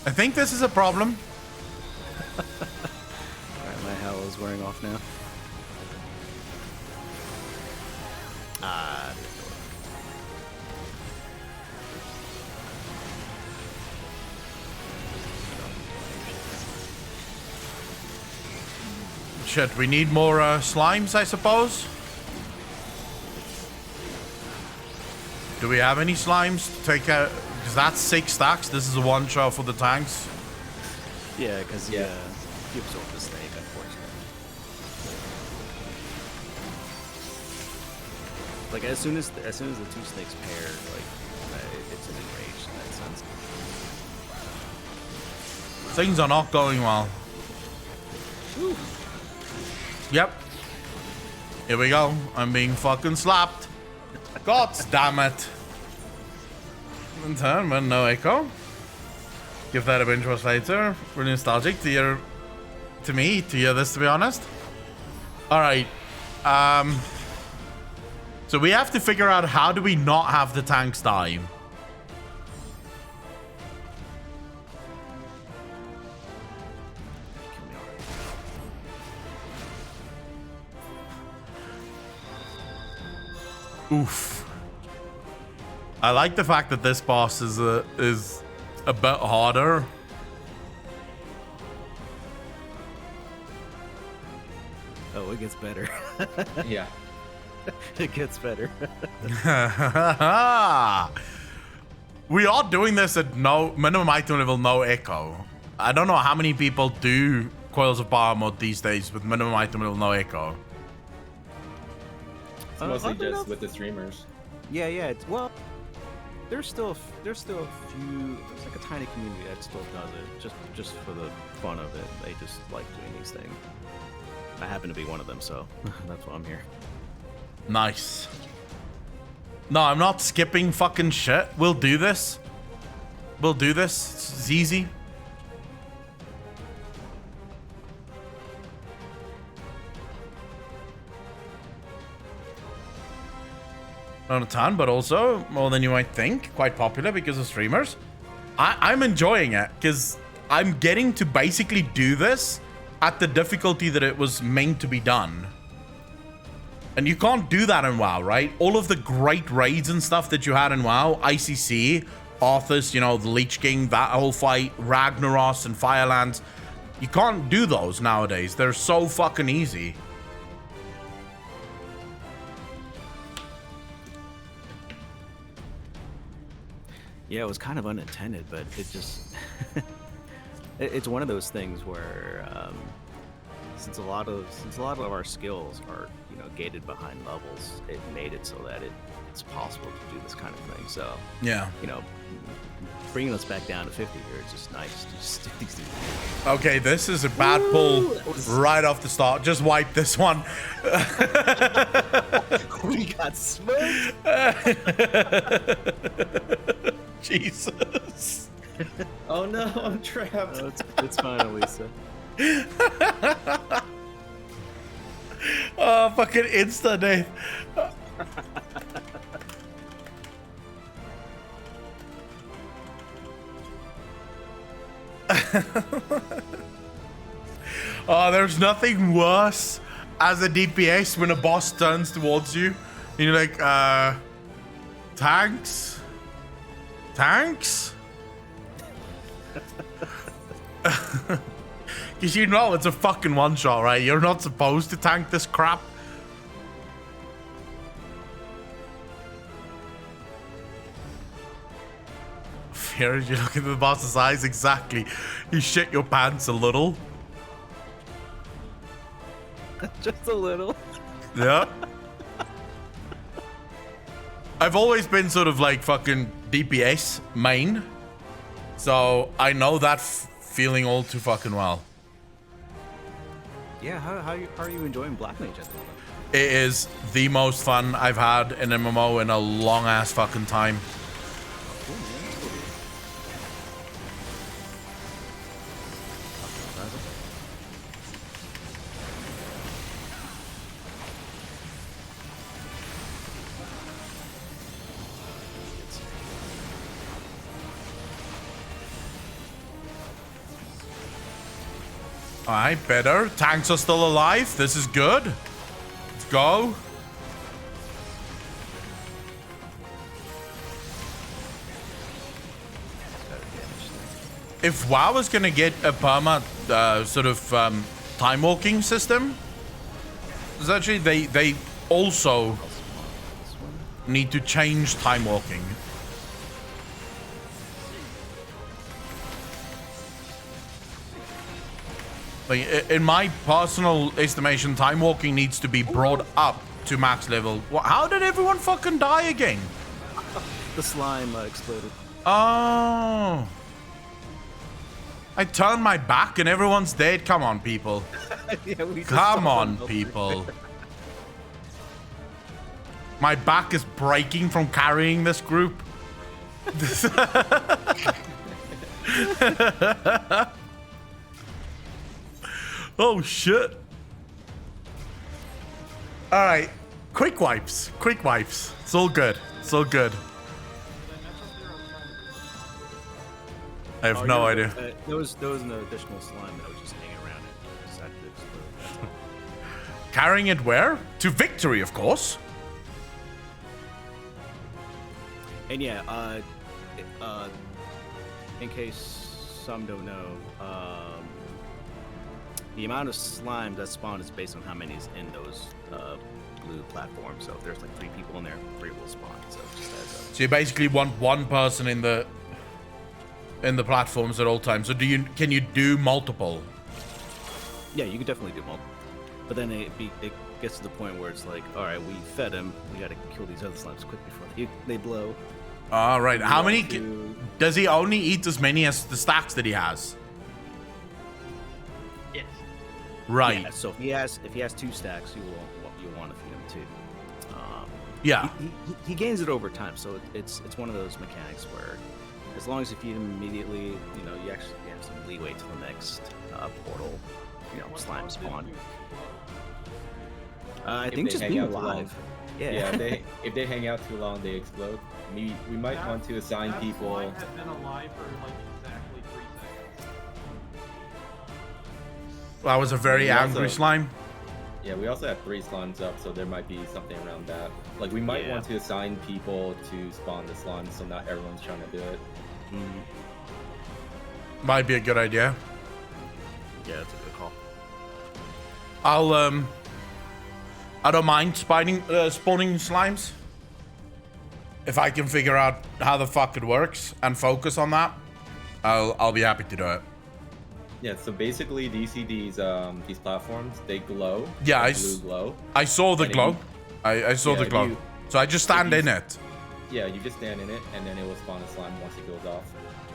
I think this is a problem. Alright, my hell is wearing off now. Shit, we need more slimes, I suppose. Do we have any slimes to take out? Because that's 6 stacks. This is a one shot for the tanks. Yeah, because Yeah. you absorb the snake, unfortunately. Like as soon as the two snakes pair, like it's an enraged in that sense. Things are not going well. Woo. Yep. Here we go. I'm being fucking slapped. God damn it. In turn, but no echo. Give that a binge watch later. Really nostalgic to hear, to hear this, to be honest. All right. So we have to figure out how do we not have the tanks die. Oof. I like the fact that this boss is a bit harder. Oh, it gets better. Yeah. It gets better. We are doing this at no minimum item level, no echo. I don't know how many people do Coils of Power mode these days with minimum item level, no echo. It's mostly just with the streamers. Yeah. It's, well, there's still a few. There's like a tiny community that still does it, just for the fun of it. They just like doing these things. I happen to be one of them, so that's why I'm here. Nice. No, I'm not skipping fucking shit. We'll do this. We'll do this. It's easy. Not a ton, but also more than you might think. Quite popular because of streamers. I'm enjoying it because I'm getting to basically do this at the difficulty that it was meant to be done. And you can't do that in WoW, right? All of the great raids and stuff that you had in WoW, ICC, Arthas, you know, the Lich King, that whole fight, Ragnaros and Firelands, you can't do those nowadays. They're so fucking easy. Yeah, it was kind of unintended, but it just it's one of those things where since a lot of our skills are, you know, gated behind levels, it made it so that it's possible to do this kind of thing. So yeah, you know, bringing us back down to 50 here, it's just nice to just stick these things. Okay, this is a bad pull right off the start. Just wipe this one. We got smoked. Jesus. Oh no, I'm trapped. Oh, it's fine, Elisa. Oh, fucking insta death. Oh, there's nothing worse as a DPS when a boss turns towards you and you're like, tanks? Tanks? Because you know it's a fucking one-shot, right? You're not supposed to tank this crap. Here, you look into the boss's eyes, exactly. You shit your pants a little. Just a little. Yeah. I've always been sort of like fucking DPS main. So I know that feeling all too fucking well. Yeah, how are you enjoying Black Mage at the moment? It is the most fun I've had in MMO in a long ass fucking time. Alright, better. Tanks are still alive. This is good. Let's go. If WoW is gonna get a perma time walking system, essentially they also need to change time walking. Like, in my personal estimation, time walking needs to be brought up to max level. How did everyone fucking die again? The slime exploded. Oh. I turned my back and everyone's dead. Come on, people. Yeah, we just Come saw on, them. people. My back is breaking from carrying this group. Oh, shit. All right. Quick wipes. Quick wipes. It's all good. It's all good. I have no idea. There was no additional slime that was just hanging around it. It decided to explode. That's all. Carrying it where? To victory, of course. And yeah, in case some don't know, the amount of slime that spawn is based on how many is in those blue platforms. So if there's like 3 people in there, 3 will spawn. So it just adds up. So you basically want one person in the platforms at all times. So can you do multiple? Yeah, you can definitely do multiple. But then it gets to the point where it's like, all right, we fed him. We got to kill these other slimes quick before they blow. All right. How many? To- Does he only eat as many as the stacks that he has? Yes. Right. Yeah, so if he has 2 stacks, you'll want to feed him 2. Yeah. He gains it over time, so it's one of those mechanics where, as long as you feed him immediately, you actually have some leeway to the next portal, slime spawn. I think they just hang being out too alive. Yeah, Yeah. if they hang out too long, they explode. We might want to assign people. Slime has been alive for like exactly 3 seconds. That was a very We also- angry slime. Yeah, we also have 3 slimes up, so there might be something around that. Like we might Yeah. want to assign people to spawn the slimes, so not everyone's trying to do it. Might be a good idea. Yeah, that's a good call. I don't mind spawning slimes. If I can figure out how the fuck it works and focus on that, I'll be happy to do it. Yeah, so basically these platforms, they glow. Yeah, like blue glow. I saw the And if glow. you- I saw Yeah, the if glow. you- So I just stand you- in it. Yeah, you just stand in it, and then it will spawn a slime once it goes off.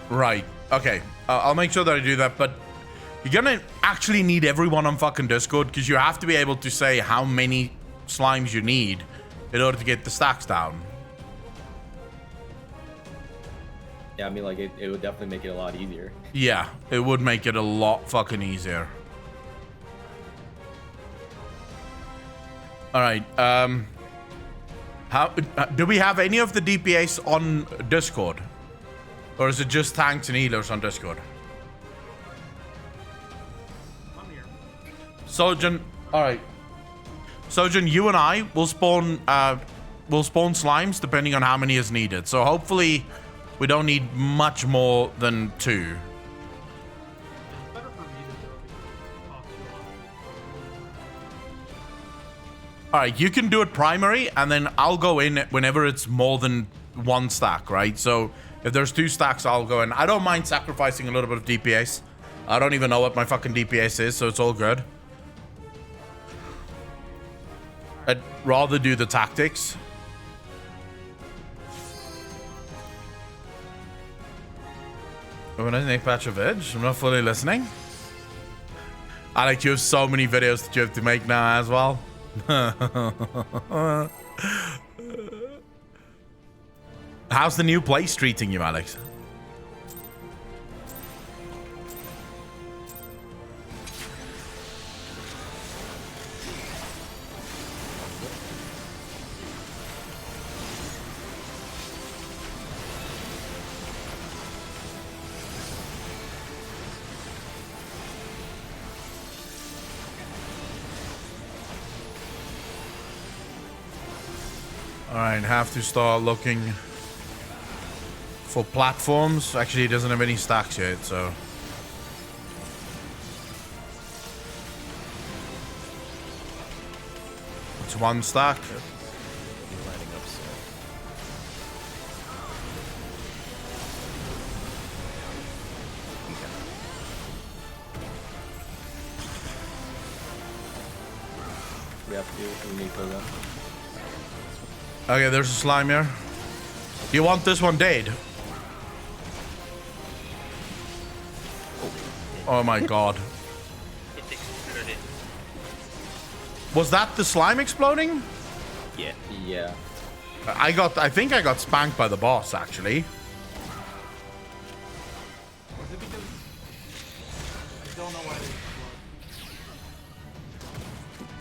Right. Okay. I'll make sure that I do that, but you're gonna actually need everyone on fucking Discord because you have to be able to say how many slimes you need in order to get the stacks down. Yeah, I mean, like it would definitely make it a lot easier. Yeah, it would make it a lot fucking easier. All right. How do we have any of the DPS on Discord, or is it just tanks and healers on Discord? I'm here. Sojourn, all right. Sojourn, you and I will spawn slimes depending on how many is needed. So hopefully, we don't need much more than 2. It's better for me to do it because it costs you a lot. All right, you can do it primary, and then I'll go in whenever it's more than 1 stack, right? So if there's 2 stacks, I'll go in. I don't mind sacrificing a little bit of DPS. I don't even know what my fucking DPS is, so it's all good. I'd rather do the tactics. When I make patch of edge, I'm not fully listening. Alex, you have so many videos that you have to make now as well. How's the new place treating you, Alex? Alright, have to start looking for platforms. Actually, he doesn't have any stacks yet, so. It's 1 stack. You're lighting up, so. We need to go down. Okay, there's a slime here. Do you want this one dead? Oh my god. It exploded. Was that the slime exploding? Yeah. Yeah. I think I got spanked by the boss, actually. Was it because I don't know why they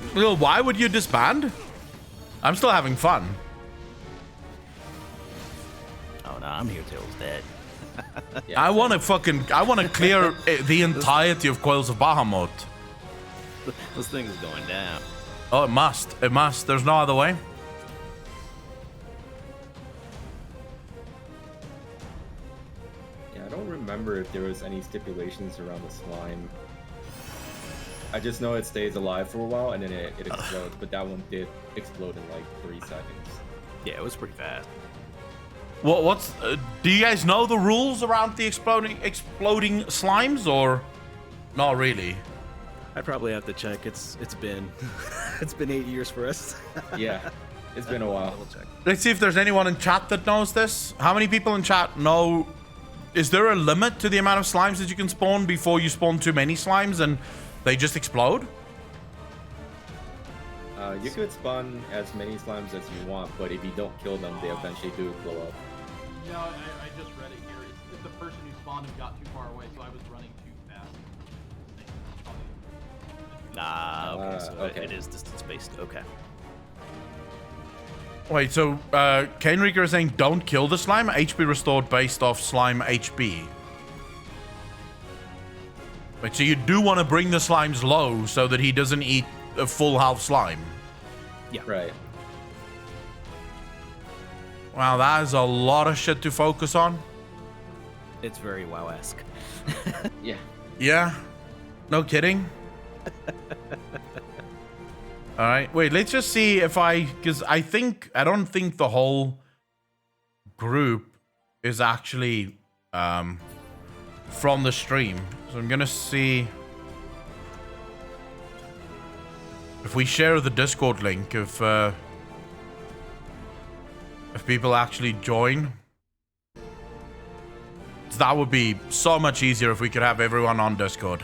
explode. Well, why would you disband? I'm still having fun. Oh no, I'm here till it's dead. Yeah. I want to clear the entirety of Coils of Bahamut. This thing is going down. Oh, it must. It must. There's no other way. Yeah, I don't remember if there was any stipulations around the slime. I just know it stays alive for a while and then it explodes, but that one did explode in like 3 seconds. Yeah, it was pretty fast. What's? Do you guys know the rules around the exploding slimes, or not really? I'd probably have to check. It's been it's been 8 years for us. Yeah, it's been a while. We'll check. Let's see if there's anyone in chat that knows this. How many people in chat know? Is there a limit to the amount of slimes that you can spawn before you spawn too many slimes and they just explode? You could spawn as many slimes as you want, but if you don't kill them, they eventually do blow up. No, I just read it here. It's the person who spawned him got too far away, so I was running too fast. Nah, okay, so okay. it is distance based. Okay. Wait, so Kenriker is saying don't kill the slime. HP restored based off slime HP. Wait, so you do want to bring the slimes low so that he doesn't eat a full health slime? Yeah. Right. Wow, that is a lot of shit to focus on. It's very WoW-esque. Yeah. Yeah, no kidding. All right, wait, let's just see if because I don't think the whole group is actually from the stream. So I'm gonna see if we share the Discord link, if people actually join. That would be so much easier if we could have everyone on Discord.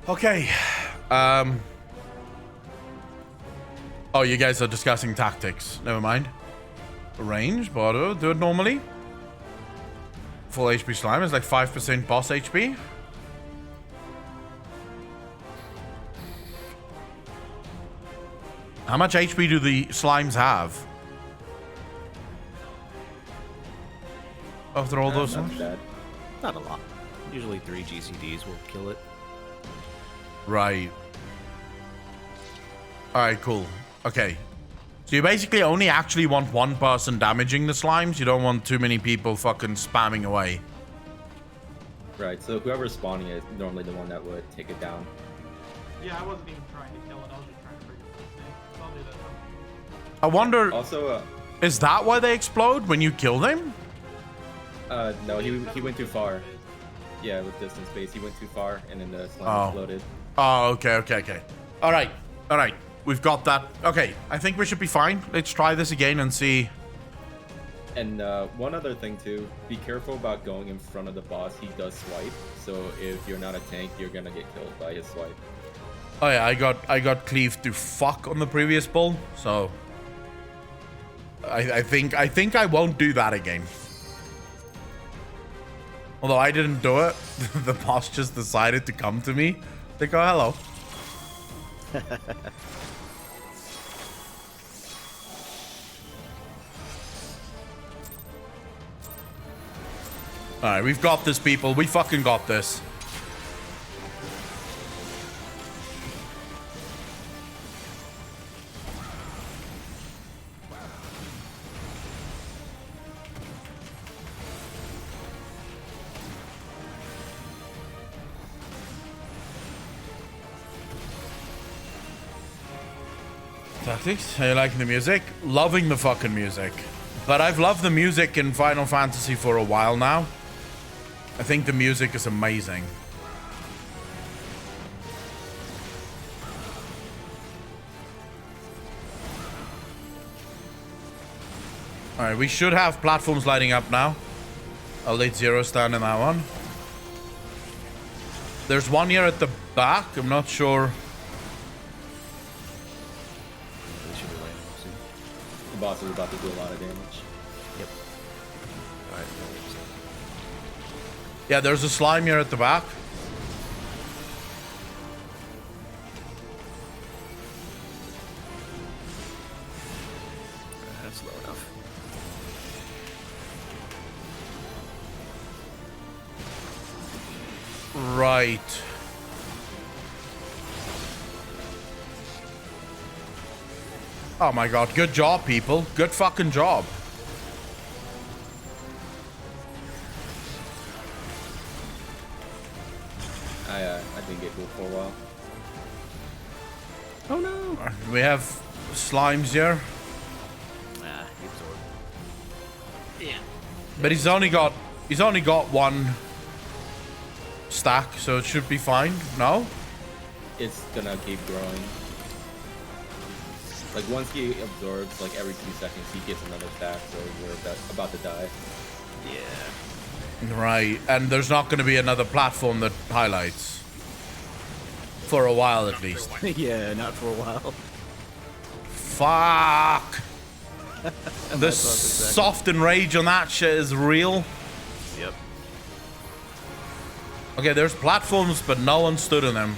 Okay. Oh, you guys are discussing tactics. Never mind. Range, but do it normally. Full HP slime is like 5% boss HP. How much HP do the slimes have? After all those Not ones? bad. Not a lot. Usually 3 GCDs will kill it. Right. Alright, cool. Okay. So you basically only actually want one person damaging the slimes. You don't want too many people fucking spamming away. Right, so whoever's spawning is normally the one that would take it down. Yeah, I wasn't even trying to kill it. I was just trying to break the thing. So I'll do that. I wonder, Also, is that why they explode when you kill them? no, he went too far. Yeah, with distance base, he went too far, and then the slime Oh. exploded. Oh, okay. All right. We've got that. Okay, I think we should be fine. Let's try this again and see. And one other thing too, be careful about going in front of the boss. He does swipe, so if you're not a tank, you're gonna get killed by his swipe. Oh yeah, I got cleaved to fuck on the previous bull, so I think I won't do that again. Although I didn't do it, the boss just decided to come to me. Like, oh hello. All right, we've got this, people. We fucking got this. Tactics? How you liking the music? Loving the fucking music. But I've loved the music in Final Fantasy for a while now. I think the music is amazing. Alright, we should have platforms lighting up now. I'll let Zero stand in that one. There's one here at the back. I'm not sure. They should be lighting up soon. The boss is about to do a lot of damage. Yep. Alright. Yeah, there's a slime here at the back. That's low enough. Right. Oh my god, good job, people. Good fucking job. I didn't get moved for a while. Oh no! We have slimes here. Ah, he absorbed. Yeah. But he's only got one stack, so it should be fine. No? It's gonna keep growing. Like once he absorbs, like every 2 seconds, he gets another stack. So we're about to die. Yeah. Right. And there's not going to be another platform that highlights. For a while, at least. Yeah, not for a while. Fuck. The That's soft enrage on that shit is real. Yep. Okay, there's platforms, but no one stood in them.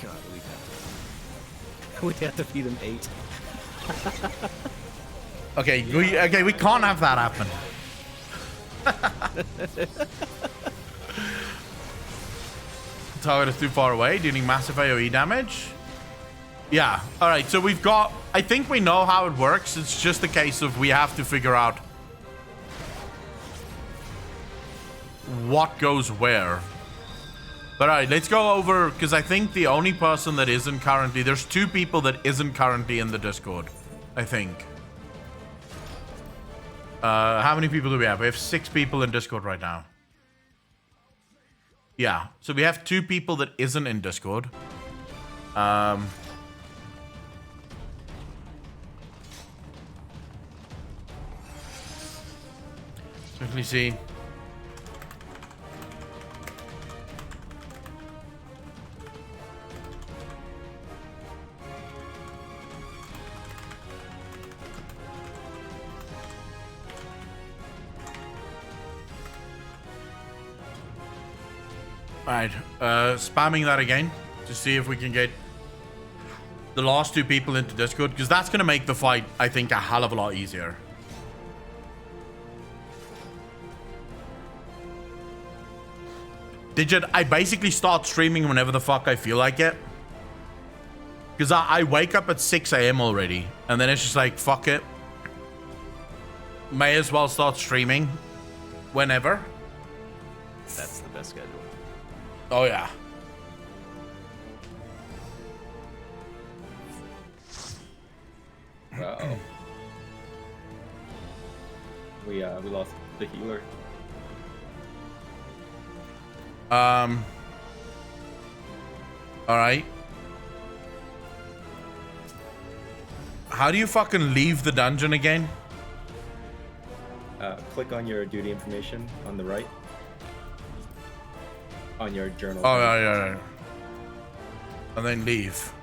God, we have to feed him 8. Okay, we can't have that happen. Target is too far away, dealing massive AoE damage. Yeah, alright, so we've got... I think we know how it works. It's just a case of we have to figure out what goes where. But alright, let's go over, because I think the only person that isn't currently... There's 2 people that isn't currently in the Discord, I think. How many people do we have? We have 6 people in Discord right now. Yeah, so we have 2 people that isn't in Discord. Quickly see. Alright, spamming that again to see if we can get the last 2 people into Discord, because that's going to make the fight, I think, a hell of a lot easier. I basically start streaming whenever the fuck I feel like it. Because I wake up at 6 a.m. already, and then it's just like, fuck it. May as well start streaming whenever. That's the best schedule. Oh, yeah. Wow. We lost the healer. All right. How do you fucking leave the dungeon again? Click on your duty information on the right. On your journal. Oh, yeah. And then leave.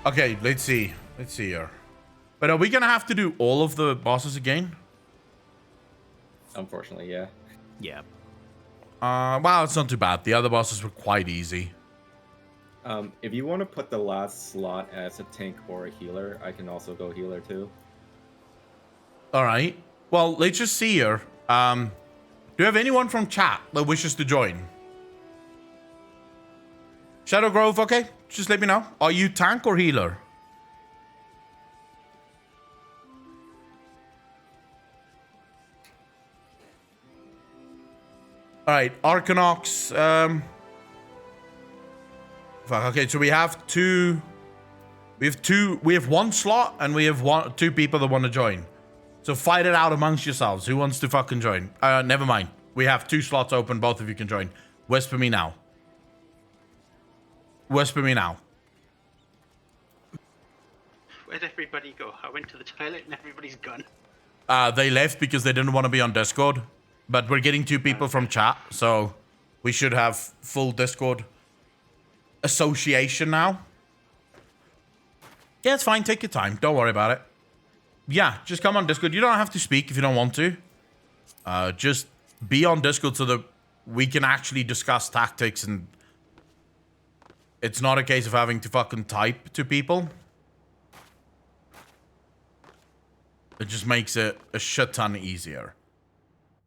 Okay, let's see. Let's see here. But are we gonna have to do all of the bosses again? Unfortunately, yeah. Yeah. Wow, it's not too bad. The other bosses were quite easy. If you want to put the last slot as a tank or a healer, I can also go healer too. All right. Well, let's just see here. Do you have anyone from chat that wishes to join? Shadow Grove, okay. Just let me know. Are you tank or healer? All right, Arcanox. Fuck. Okay, so we have two. We have one slot, and we have two people that want to join. So fight it out amongst yourselves. Who wants to fucking join? Never mind. We have 2 slots open. Both of you can join. Whisper me now. Whisper me now. Where'd everybody go? I went to the toilet and everybody's gone. They left because they didn't want to be on Discord. But we're getting 2 people from chat, so we should have full Discord association now. Yeah, it's fine. Take your time. Don't worry about it. Yeah, just come on Discord. You don't have to speak if you don't want to. Just be on Discord so that we can actually discuss tactics, and it's not a case of having to fucking type to people. It just makes it a shit ton easier.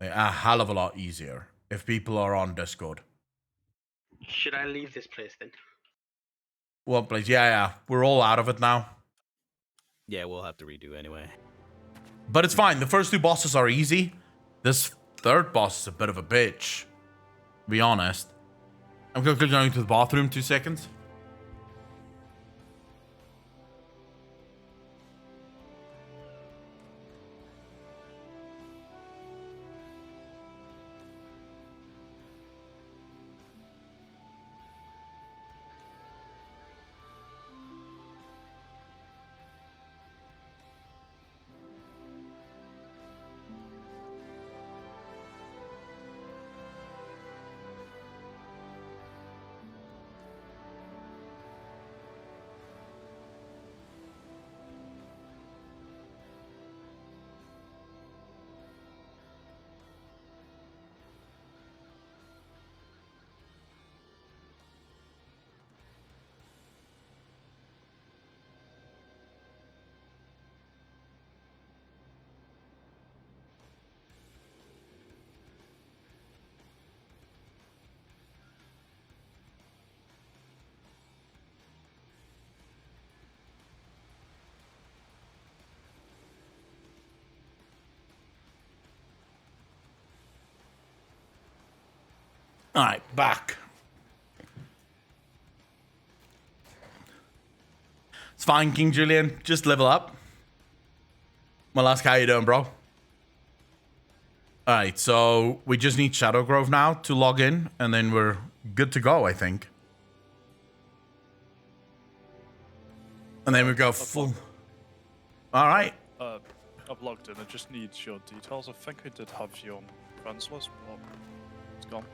A hell of a lot easier if people are on Discord. Should I leave this place then? What place? Yeah. We're all out of it now. Yeah, we'll have to redo anyway. But it's fine. The first 2 bosses are easy. This 3rd boss is a bit of a bitch. To be honest. I'm quickly going to the bathroom. 2 seconds. Alright, back. It's fine, King Julian. Just level up. Well, ask how you doing, bro. Alright, so we just need Shadow Grove now to log in, and then we're good to go, I think. And then we go full. Alright. I've logged in. I just need your details. I think I did have you on friends list, but it's gone.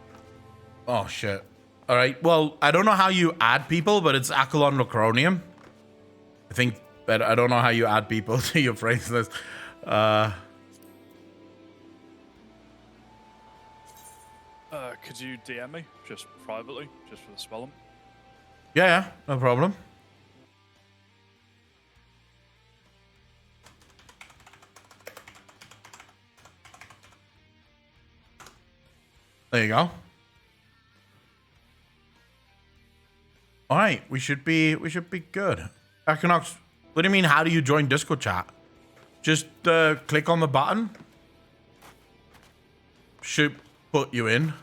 Oh, shit. Alright, well, I don't know how you add people, but it's Accolon Lacronium. I think, but I don't know how you add people to your friends list. Could you DM me, just privately, just for the spelling? Yeah, no problem. There you go. All right, we should be good. Equinox, what do you mean? How do you join Discord chat? Just click on the button. Should put you in.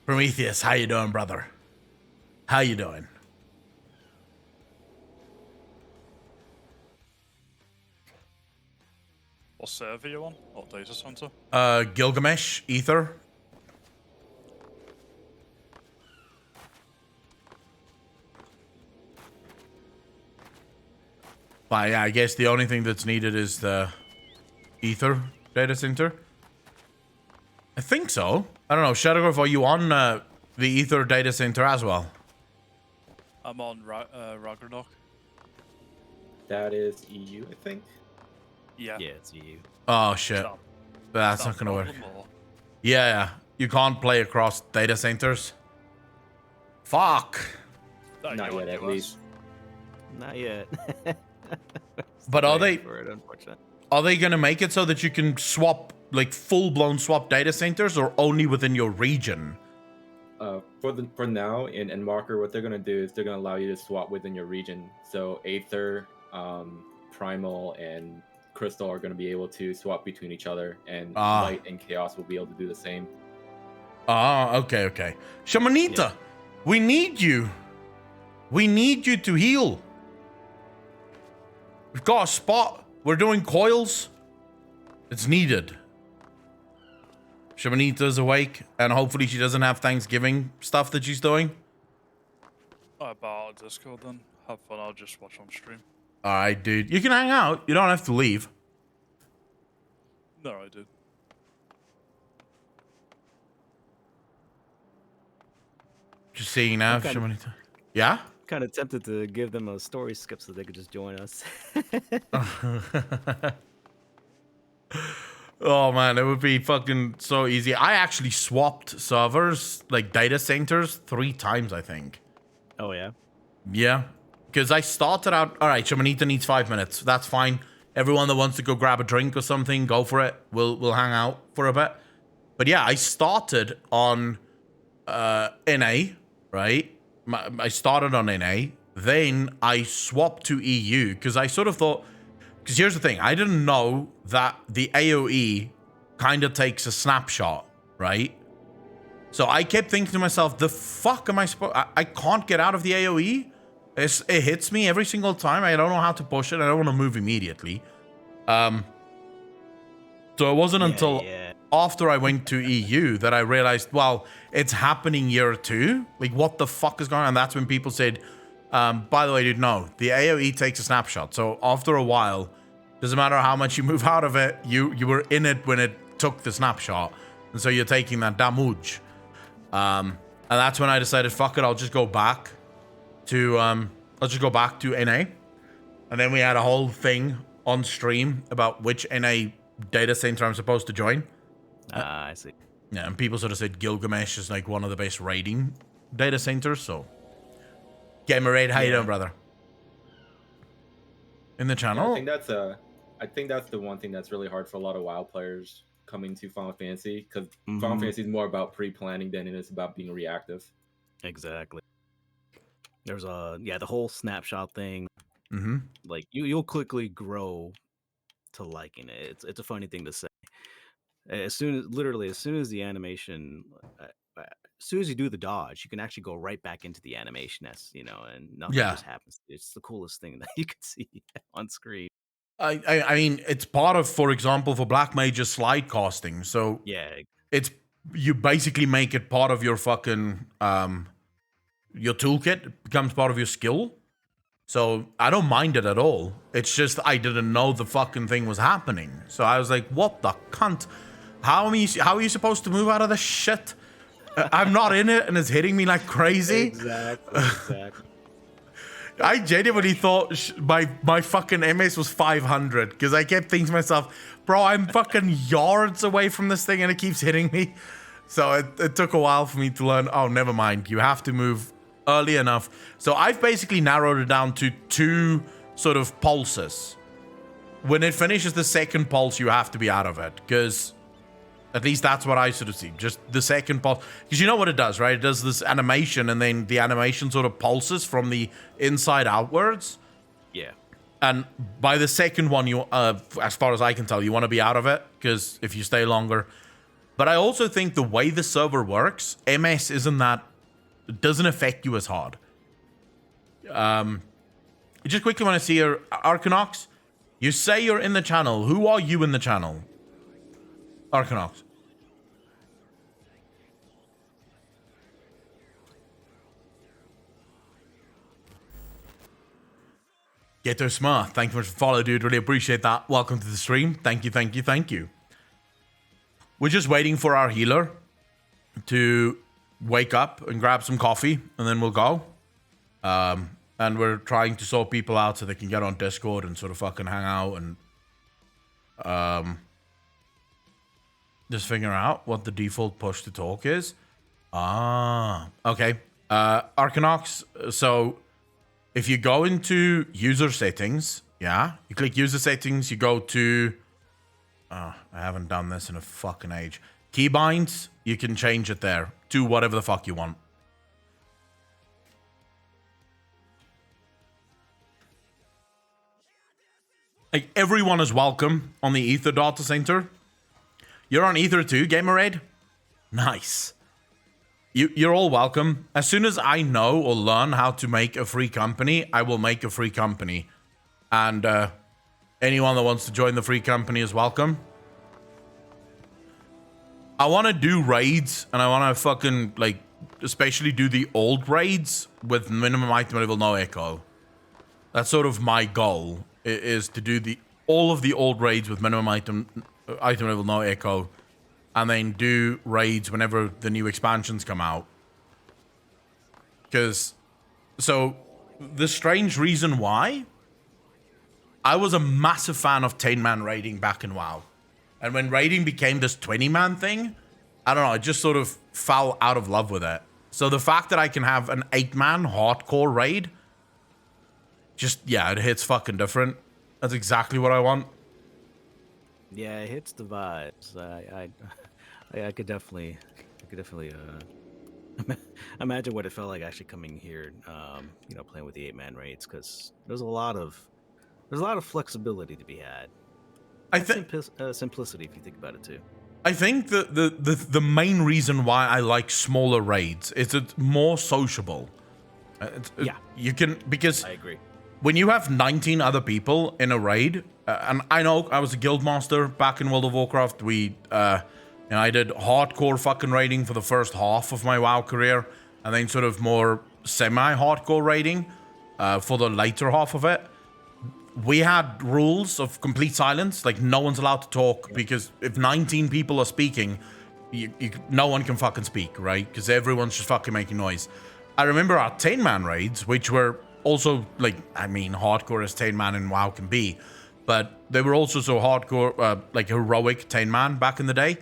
Prometheus, how you doing, brother? How you doing? What server are you on? What data center? Gilgamesh, Ether. But yeah, I guess the only thing that's needed is the Ether data center. I think so. I don't know. Shadowgrove, are you on the Ether data center as well? I'm on Ragnarok. That is EU, I think. Yeah. Yeah, it's you. Oh shit. That's not gonna work. Yeah. You can't play across data centers. Fuck. Not yet, at least. Not yet. But are they? For it, unfortunately. Are they gonna make it so that you can swap, like full-blown swap data centers, or only within your region? For now in Marker, what they're gonna do is they're gonna allow you to swap within your region. So Aether, Primal, and Crystal are going to be able to swap between each other, and Ah. Light and Chaos will be able to do the same. Ah, okay. Shamanita, Yeah. we need you. We need you to heal. We've got a spot. We're doing coils. It's needed. Shamanita's awake, and hopefully she doesn't have Thanksgiving stuff that she's doing. I about Discord then. Have fun. I'll just watch on stream. All right, dude. You can hang out. You don't have to leave. No, I did. Just seeing now, Okay. Shamanita. Yeah? Kind of tempted to give them a story skip so they could just join us. Oh man, it would be fucking so easy. I actually swapped servers, like data centers, 3 times, I think. Oh yeah. Yeah. Because I started out, all right, Shamanita needs 5 minutes. That's fine. Everyone that wants to go grab a drink or something, go for it. We'll hang out for a bit. But yeah, I started on NA, right? I started on NA. Then I swapped to EU because I sort of thought, because here's the thing, I didn't know that the AoE kind of takes a snapshot, right? So I kept thinking to myself, the fuck am I supposed... I can't get out of the AoE. It hits me every single time. I don't know how to push it. I don't want to move immediately. So it wasn't until after I went to EU that I realized, well, it's happening year 2. Like, what the fuck is going on? And that's when people said, by the way, dude, no, the AoE takes a snapshot. So after a while, doesn't matter how much you move out of it, you were in it when it took the snapshot. And so you're taking that damage. And that's when I decided, fuck it, I'll just go back to NA. And then we had a whole thing on stream about which NA data center I'm supposed to join. I see. Yeah, and people sort of said Gilgamesh is like one of the best raiding data centers, so Gamer Raid, how you doing, brother? In the channel? I think that's the one thing that's really hard for a lot of WoW players coming to Final Fantasy, because Final Fantasy is more about pre-planning than it is about being reactive. Exactly. There's the whole snapshot thing. Mm-hmm. Like you'll quickly grow to liking it. It's a funny thing to say. As soon as the animation, as soon as you do the dodge, you can actually go right back into the animation, and nothing just happens. It's the coolest thing that you can see on screen. I mean, it's part of, for example, for Black Mage's slide casting. So Yeah, you basically make it part of your fucking your toolkit. It becomes part of your skill. So I don't mind it at all. It's just I didn't know the fucking thing was happening. So I was like, what the cunt? How are you supposed to move out of this shit? I'm not in it and it's hitting me like crazy. exactly. I genuinely thought my fucking MS was 500 because I kept thinking to myself, bro, I'm fucking yards away from this thing and it keeps hitting me. So it took a while for me to learn, oh, never mind. You have to move early enough. So I've basically narrowed it down to 2 sort of pulses. When it finishes the second pulse, you have to be out of it because at least that's what I sort of see. Just the second pulse. Because you know what it does, right? It does this animation and then the animation sort of pulses from the inside outwards. Yeah. And by the second one, you, as far as I can tell, you want to be out of it because if you stay longer. But I also think the way the server works, MS it doesn't affect you as hard. I just quickly want to see your Arcanox. You say you're in the channel. Who are you in the channel? Arcanox. Geto Smart, thank you much for follow, dude. Really appreciate that. Welcome to the stream. Thank you. We're just waiting for our healer to wake up and grab some coffee, and then we'll go. And we're trying to sort people out so they can get on Discord and sort of fucking hang out and just figure out what the default push to talk is. Okay. Arcanox, so if you go into user settings, you click user settings, you go to... I haven't done this in a fucking age. Keybinds, you can change it there to whatever the fuck you want. Like, everyone is welcome on the Ether data center. You're on Ether too, Gamer Raid? Nice. You're all welcome. As soon as I know or learn how to make a free company, I will make a free company. And anyone that wants to join the free company is welcome. I want to do raids, and I want to fucking, like, especially do the old raids with minimum item level, no echo. That's sort of my goal, is to do all of the old raids with minimum item level, no echo, and then do raids whenever the new expansions come out. Because, so, the strange reason why, I was a massive fan of 10-man raiding back in WoW. And when raiding became this 20-man thing, I don't know, I just sort of fell out of love with it. So the fact that I can have an 8-man hardcore raid, just, yeah, it hits fucking different. That's exactly what I want. Yeah, it hits the vibes. I could definitely imagine what it felt like actually coming here, you know, playing with the 8-man raids, because there's a lot of flexibility to be had. I think Simplicity, if you think about it too. I think the main reason why I like smaller raids is it's more sociable. Yeah, You can, because I agree. when you have 19 other people in a raid, and I know I was a guild master back in World of Warcraft. I did hardcore fucking raiding for the first half of my WoW career, and then sort of more semi-hardcore raiding for the later half of it. We had rules of complete silence, like no one's allowed to talk, because if 19 people are speaking, no one can fucking speak, right? Because everyone's just fucking making noise. I remember our 10-man raids, which were also, like, I mean, hardcore as 10-man in WoW can be, but they were also so hardcore, like heroic 10-man back in the day.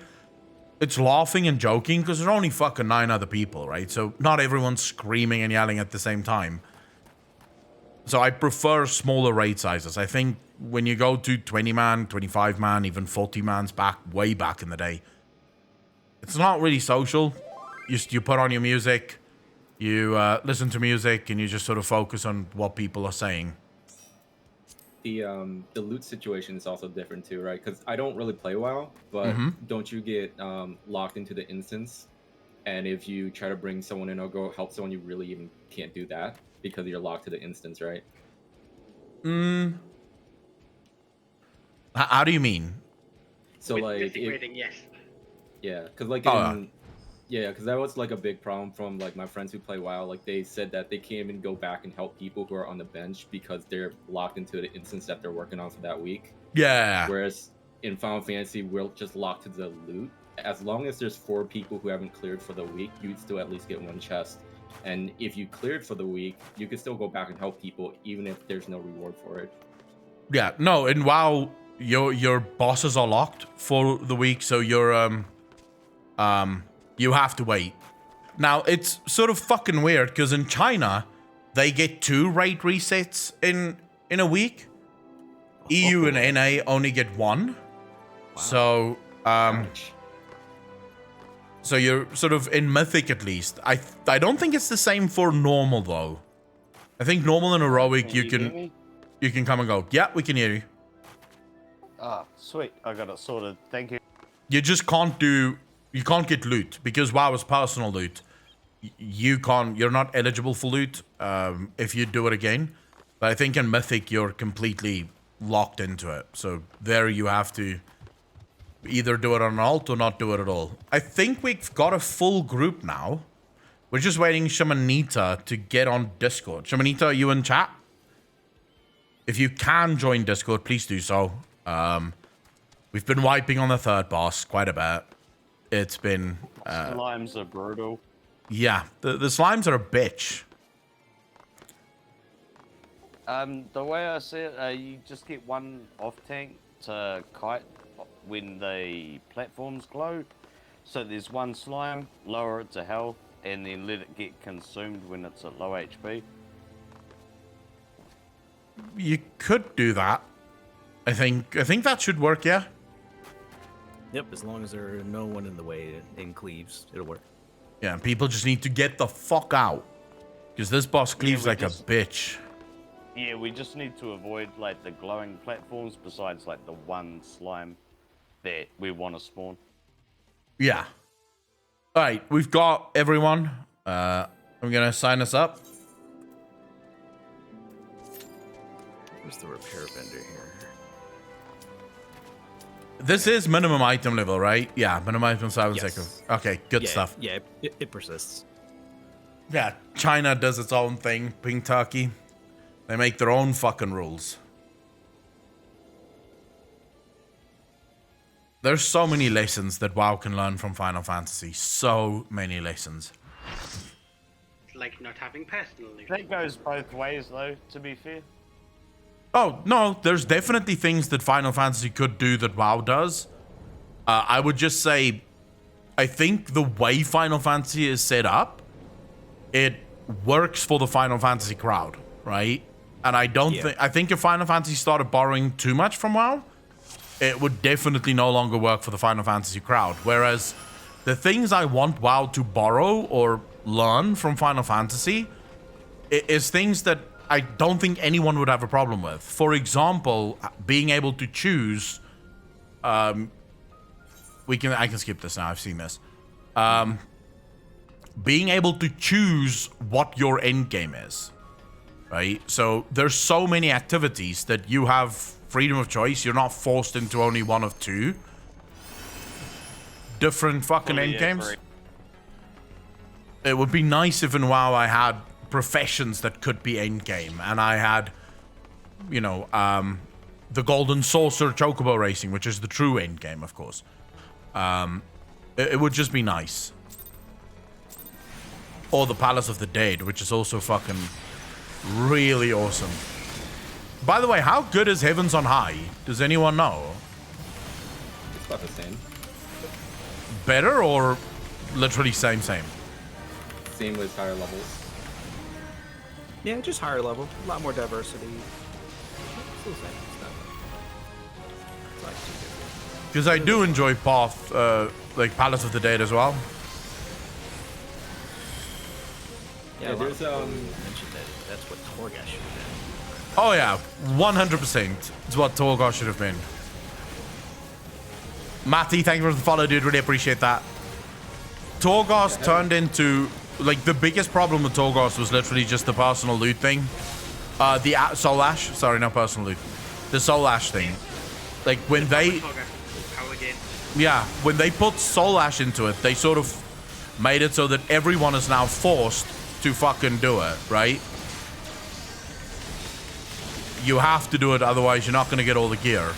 It's laughing and joking because there's only fucking 9 other people, right? So not everyone's screaming and yelling at the same time. So I prefer smaller raid sizes. I think when you go to 20-man, 25-man, even 40-man's way back in the day, it's not really social. You put on your music, you listen to music, and you just sort of focus on what people are saying. The loot situation is also different too, right? Because I don't really play WoW, but don't you get locked into the instance? And if you try to bring someone in or go help someone, you really even can't do that because you're locked to the instance, right? How do you mean? So With like, mythic raiding, yes. yeah, because like, yeah, because that was like a big problem from like my friends who play WoW. Like they said that they can't even go back and help people who are on the bench because they're locked into the instance that they're working on for that week. Yeah. Whereas in Final Fantasy, we're just locked to the loot. As long as there's 4 people who haven't cleared for the week, you'd still at least get 1 chest. And if you cleared for the week, you could still go back and help people, even if there's no reward for it. Yeah, no, in WoW, your bosses are locked for the week, so you're you have to wait. Now it's sort of fucking weird because in China, they get 2 raid resets in a week. EU and NA only get 1. Wow. So so you're sort of in Mythic at least. I don't think it's the same for normal though. I think normal and heroic you can come and go. Yeah, we can hear you. Ah, sweet. I got it sorted. Thank you. You just can't get loot because WoW is personal loot. You're not eligible for loot if you do it again. But I think in Mythic you're completely locked into it. So there you have to either do it on alt or not do it at all. I think we've got a full group now. We're just waiting Shamanita to get on Discord. Shamanita, are you in chat? If you can join Discord, please do so. We've been wiping on the 3rd boss quite a bit. It's been... Slimes are brutal. Yeah, the slimes are a bitch. The way I see it, you just get 1 off tank to kite when the platforms glow. So there's 1 slime, lower it to health, and then let it get consumed when it's at low HP. You could do that. I think that should work, yeah? Yep, as long as there's no one in the way in cleaves, it'll work. Yeah, people just need to get the fuck out. Because this boss cleaves like a bitch. Yeah, we just need to avoid like the glowing platforms besides like the one slime that we want to spawn. Yeah. All right, we've got everyone. I'm gonna sign us up. Where's the repair vendor here? This is minimum item level, right? Yeah, minimum item 7 Yes. seconds. Okay, good Yeah, stuff. Yeah, it persists. Yeah, China does its own thing. Pink Turkey. They make their own fucking rules. There's so many lessons that WoW can learn from Final Fantasy. So many lessons. Like not having personal loot. That goes both ways, though. To be fair. Oh, no, there's definitely things that Final Fantasy could do that WoW does. I would just say, I think the way Final Fantasy is set up, it works for the Final Fantasy crowd, right? And I don't think, I think if Final Fantasy started borrowing too much from WoW, it would definitely no longer work for the Final Fantasy crowd. Whereas the things I want WoW to borrow or learn from Final Fantasy is things that I don't think anyone would have a problem with. For example, being able to choose. I can skip this now. I've seen this. Being able to choose what your end game is, right? So there's so many activities that you have freedom of choice. You're not forced into only one of two different fucking end games. It would be nice if in WoW I had professions that could be end game, and I had, you know, the Golden Saucer Chocobo Racing, which is the true end game, of course. It would just be nice. Or the Palace of the Dead, which is also fucking really awesome. By the way, how good is Heavens on High? Does anyone know? It's about the same. Better or literally same? Same with higher levels. Yeah, just higher level. A lot more diversity. Still the same. It's not too different. Because I do enjoy Path, like Palace of the Dead as well. Yeah, Yeah, a lot there's, of people mentioned that that's what Torghast should have been. Oh yeah, 100%. It's what Torghast should have been. Matty, thank you for the follow, dude. Really appreciate that. Torghast turned into, like, the biggest problem with Torghast was literally just the personal loot thing. The Soul Ash. Sorry, not personal loot. The Soul Ash thing. Like, when they... Yeah, when they put Soul Ash into it, they sort of made it so that everyone is now forced to fucking do it, right? You have to do it, otherwise you're not going to get all the gear.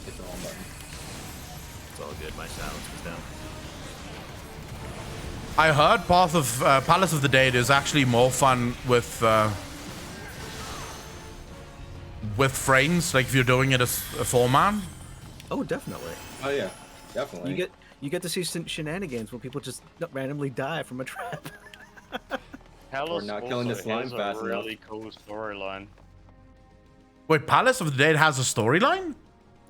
It's all good. My silence was down. I heard Path of Palace of the Dead is actually more fun with friends. Like if you're doing it as a 4-man. Oh, definitely. Oh yeah, definitely. You get to see shenanigans when people just randomly die from a trap. Palace not killing the also slime has a fast enough. really cool storyline. Wait, Palace of the Dead has a storyline?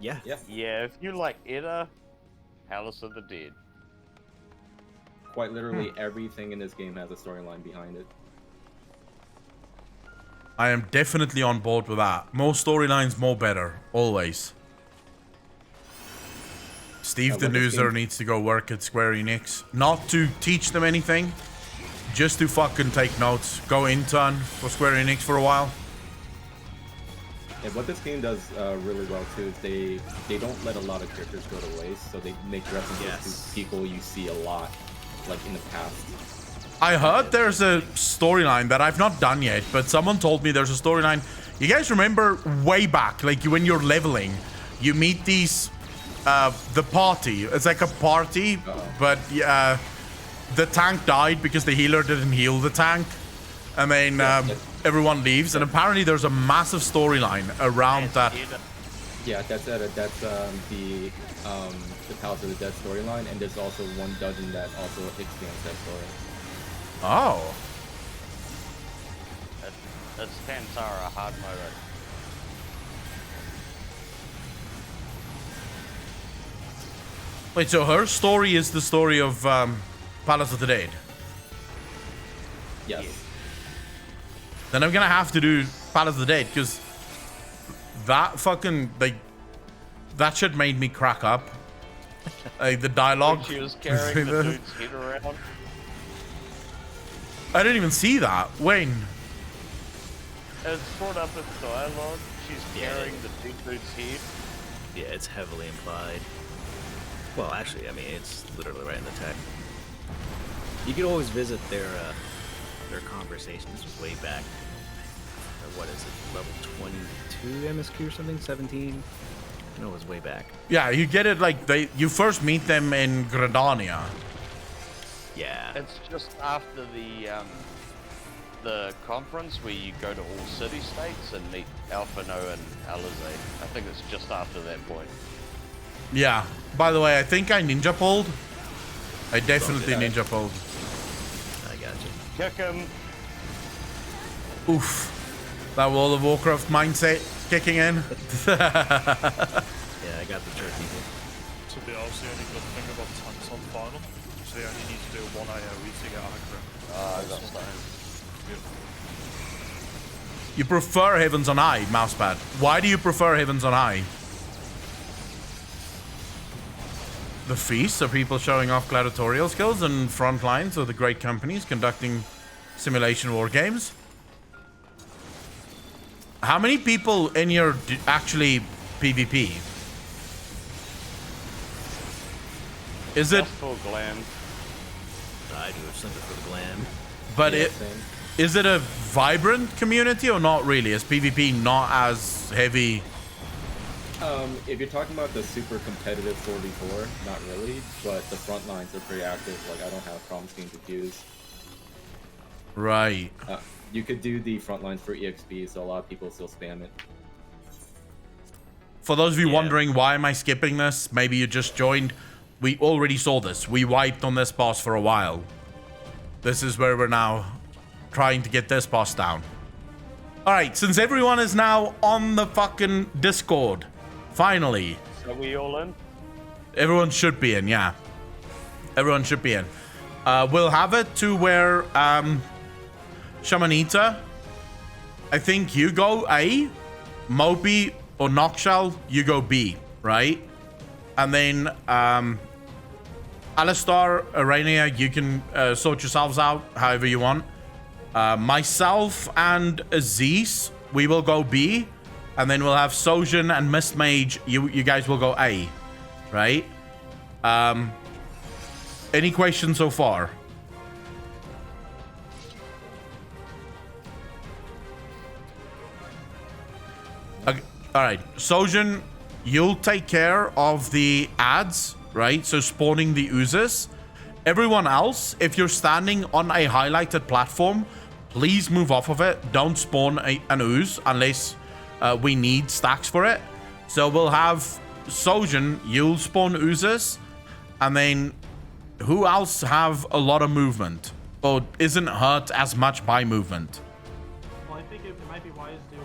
Yeah. Yeah, Yeah, if you like Edda, Palace of the Dead. quite literally everything in this game has a storyline behind it. I am definitely on board with that. More storylines, more better. Always. Steve the what is Newser game- needs to go work at Square Enix. Not to teach them anything, just to fucking take notes. Go intern for Square Enix for a while. And what this game does really well too is they don't let a lot of characters go to waste, so they make references to people you see a lot, like in the past. I heard there's a storyline that I've not done yet, but someone told me there's a storyline. You guys remember way back, like when you're leveling, you meet these, the party. It's like a party, but the tank died because the healer didn't heal the tank. And then everyone leaves, and apparently there's a massive storyline around that. Yeah, that's the Palace of the Dead storyline, and there's also one dungeon that also expands that story. Oh. That's Pantara hard mode. Wait, so her story is the story of Palace of the Dead. Yes. Then I'm gonna have to do Palace of the Dead because that fucking that shit made me crack up. Like the dialogue. She was carrying the dude's head around. I didn't even see that. When? It's brought up in dialogue. She's carrying the big dude's head. Yeah, it's heavily implied. Well, actually, I mean, it's literally right in the text. You could always visit their conversation. This was way back. What is it? Level 22 MSQ or something? 17? No, it was way back. Yeah, you get it like you first meet them in Gradania. Yeah. It's just after the conference where you go to all city states and meet Alphino and Alizé. I think it's just after that point. Yeah. By the way, I think I ninja pulled. I definitely ninja pulled. I got you. Kick him. Oof. That World of Warcraft mindset kicking in. Yeah, I got the turkey. To be honest, the only good thing about tanks on final is they only need to do one AoE to get aggro. I got stone. You prefer Heavens on High, Mousepad. Why do you prefer Heavens on High? The feasts are people showing off gladiatorial skills, and front lines are the great companies conducting simulation war games. How many people in your actually PvP? Is it? Just for glam. I do something for the glam. But Yeah, it same. is it a vibrant community or not really? Is PvP not as heavy? If you're talking about the super competitive 4v4, not really, but the front lines are pretty active. Like, I don't have problems getting confused. Right. You could do the front lines for EXP, so a lot of people still spam it. For those of you wondering why am I skipping this, maybe you just joined. We already saw this. We wiped on this boss for a while. This is where we're now trying to get this boss down. Alright, since everyone is now on the fucking Discord, finally. Are we all in? Everyone should be in, yeah. Everyone should be in. We'll have it to where Shamanita, I think you go A, Moby or Noxshell, you go B, right? And then Alistar, Arania, you can sort yourselves out however you want. Myself and Aziz, we will go B. And then we'll have Sojin and Mist Mage, you guys will go A, right? Any questions so far? Okay, all right, Sojin, you'll take care of the ads, right? So spawning the oozes. Everyone else, if you're standing on a highlighted platform, please move off of it. Don't spawn an ooze unless we need stacks for it. So we'll have Sojin, you'll spawn oozes, and then who else have a lot of movement or isn't hurt as much by movement? Well, I think it might be wise to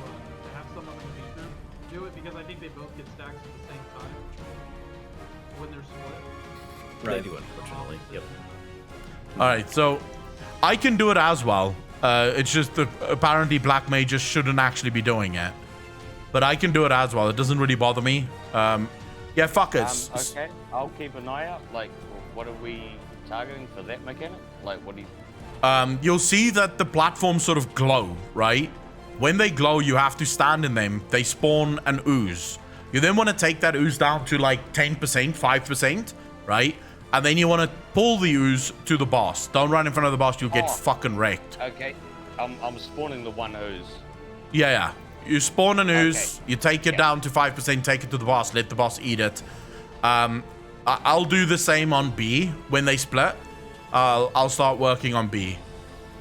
have someone in the B group do it because I think they both get stacks at the same time when they're split. They do, unfortunately. Yep. All right, so I can do it as well. It's just that apparently black mages shouldn't actually be doing it, but I can do it as well. It doesn't really bother me. Yeah, fuck it. Okay, I'll keep an eye out. Like, what are we targeting for that mechanic? Like, what do you... You'll see that the platforms sort of glow, right? When they glow, you have to stand in them. They spawn an ooze. You then want to take that ooze down to like 10%, 5%, right? And then you want to pull the ooze to the boss. Don't run in front of the boss. You'll get fucking wrecked. Okay, I'm spawning the one ooze. Yeah. You spawn an ooze. Okay. You take it down to 5%, take it to the boss, let the boss eat it. I'll do the same on B when they split. I'll start working on B.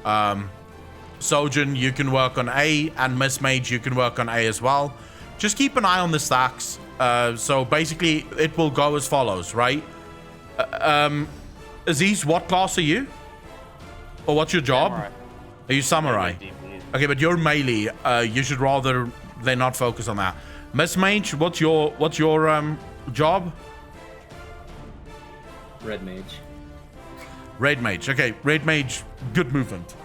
Sojin, you can work on A, and Miss Mage, you can work on A as well. Just keep an eye on the stacks. So basically, it will go as follows, right? Aziz, what class are you? Or what's your job? Samurai. Are you samurai? Okay, but you're melee. You should rather than not focus on that. Miss Mage, what's your job? Red mage. Raid mage. Okay, raid mage, good movement.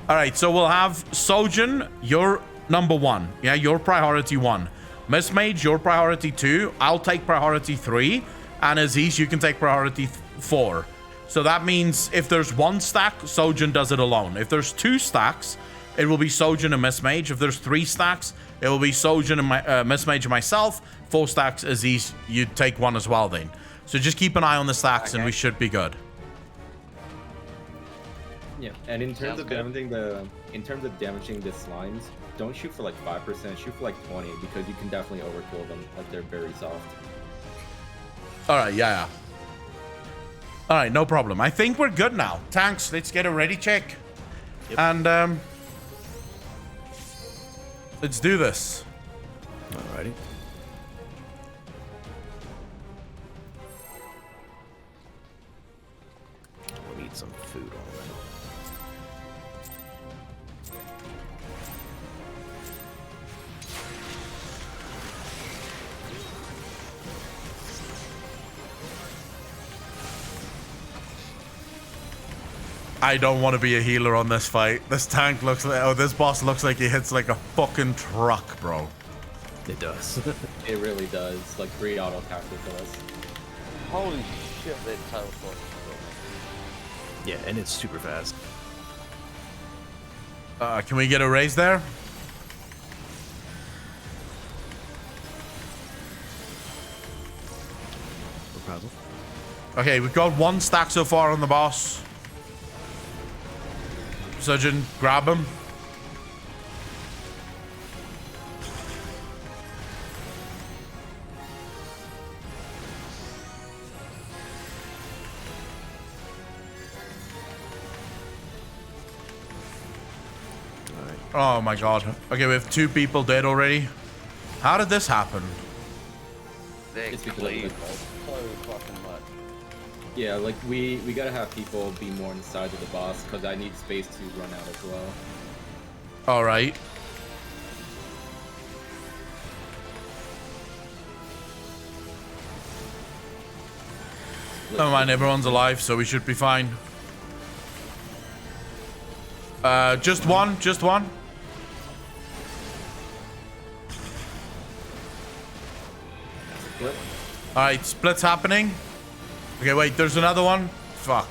All right, so we'll have Sojin, you're number 1. Yeah, your priority 1. Miss Mage, your priority 2. I'll take priority 3. And Aziz, you can take priority 4. So that means if there's 1 stack, Sojin does it alone. If there's 2 stacks, it will be Sojin and Miss Mage. If there's 3 stacks, it will be Sojin and Miss Mage and myself. 4 stacks, Aziz, you take 1 as well then. So just keep an eye on the stacks and we should be good. Yeah, and in terms Sounds of good. damaging the slimes, don't shoot for like 5%, shoot for like 20 because you can definitely overkill them. Like they're very soft. All right, yeah. All right, no problem. I think we're good now. Tanks, let's get a ready check. Yep. And let's do this. Alrighty. We'll need some food already. I don't want to be a healer on this fight. This tank looks like, oh, this boss looks like he hits like a fucking truck, bro. It does. It really does. Like 3 auto tactics for us. Holy shit, that teleport. Yeah, and it's super fast. Can we get a raise there? No problem. Okay, we've got 1 stack so far on the boss. Surgeon, grab him. Oh my god. Okay, we have 2 people dead already. How did this happen? That It's because of cleave the- so fucking much. Yeah, like we gotta have people be more on the side of the boss because I need space to run out as well. All right. Never mind, everyone's alive, so we should be fine. Just one, just one. Split. All right, split's happening. Okay, wait, there's another one. Fuck.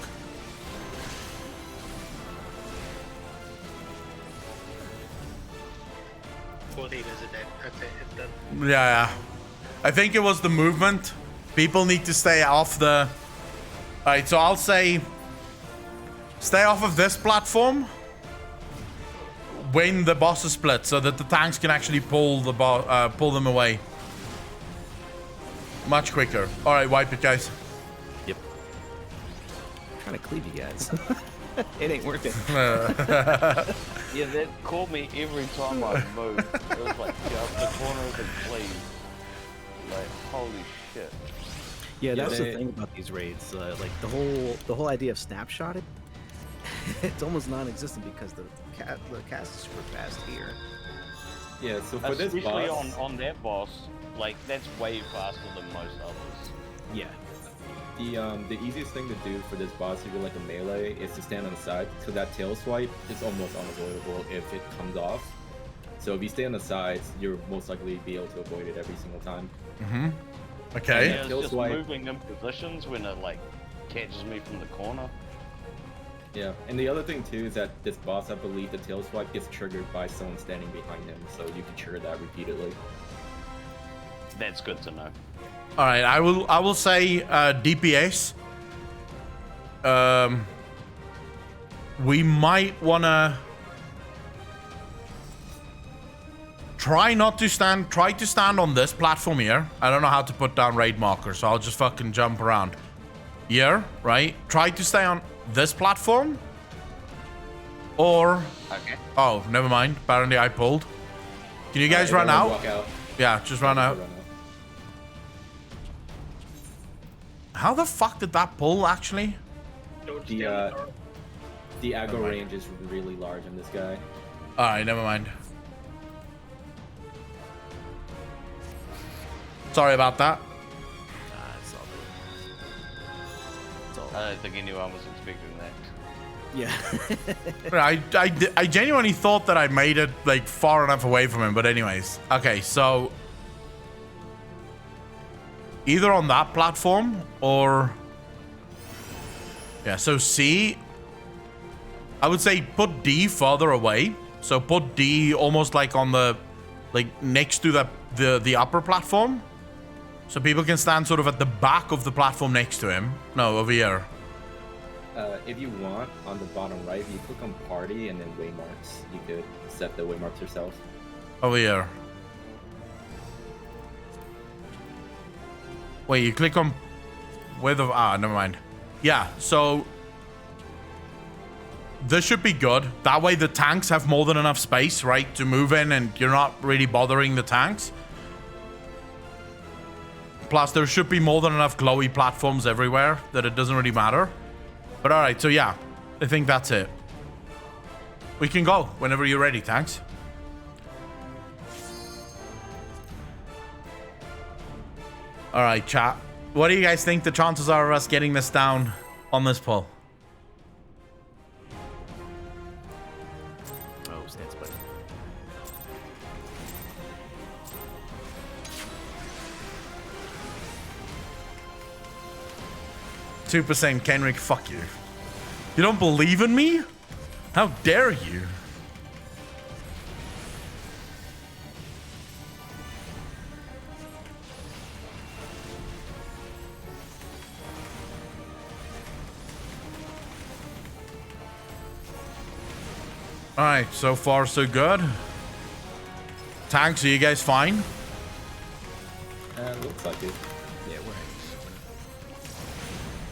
Both healers are dead. That's it. It's done. Yeah. I think it was the movement. People need to stay off the... Alright, so I'll say... Stay off of this platform when the boss is split, so that the tanks can actually pull them away. Much quicker. Alright, wipe it, guys. Yep. I'm trying to cleave you guys. It ain't working. Yeah, that caught me every time I moved. It was like up the corner of the cleave. Like, holy shit. Yeah, that's they- the thing about these raids. Like the whole idea of snapshotted, it's almost non-existent because the cast is super fast here. Yeah, so for this Especially boss, on that boss, like that's way faster than most others. Yeah. the easiest thing to do for this boss if you're like a melee is to stand on the side, because that tail swipe is almost unavoidable if it comes off. So if you stay on the sides, you'll most likely be able to avoid it every single time. Okay. Yeah, it's Kill just swipe. moving in positions when it like catches me from the corner. Yeah, and the other thing too is that this boss, I believe the tail swipe gets triggered by someone standing behind him, so you can trigger that repeatedly. That's good to know. All right, I will say DPS. We might wanna try to stand on this platform here. I don't know how to put down raid markers, so I'll just fucking jump around. Here, right? Try to stay on this platform. Or Okay. oh, never mind. Apparently I pulled. Can you guys run Everyone out? Walk out. Yeah, just run out. Run out. How the fuck did that pull actually? Don't The, stay on the door. The aggro Never mind. range is really large on this guy. All right, never mind. Sorry about that. It's all good. I don't think anyone was expecting that. Yeah. I genuinely thought that I made it like far enough away from him, but anyways. Okay, so either on that platform or yeah, so C, I would say put D further away. So put D almost like on the next to the upper platform. So people can stand sort of at the back of the platform next to him. No, over here. If you want, on the bottom right, if you click on party and then waymarks, you could set the waymarks yourself. Over here. Wait, you click on where the never mind. Yeah, so this should be good. That way the tanks have more than enough space, right, to move in, and you're not really bothering the tanks. Plus, there should be more than enough glowy platforms everywhere that it doesn't really matter. But all right, so yeah, I think that's it. We can go whenever you're ready, tanks. All right, chat. What do you guys think the chances are of us getting this down on this pull? Oh, stance button. %, Kenrick, fuck you. You don't believe in me? How dare you? Alright, so far so good. Tanks, are you guys fine? Looks like it. Yeah, we're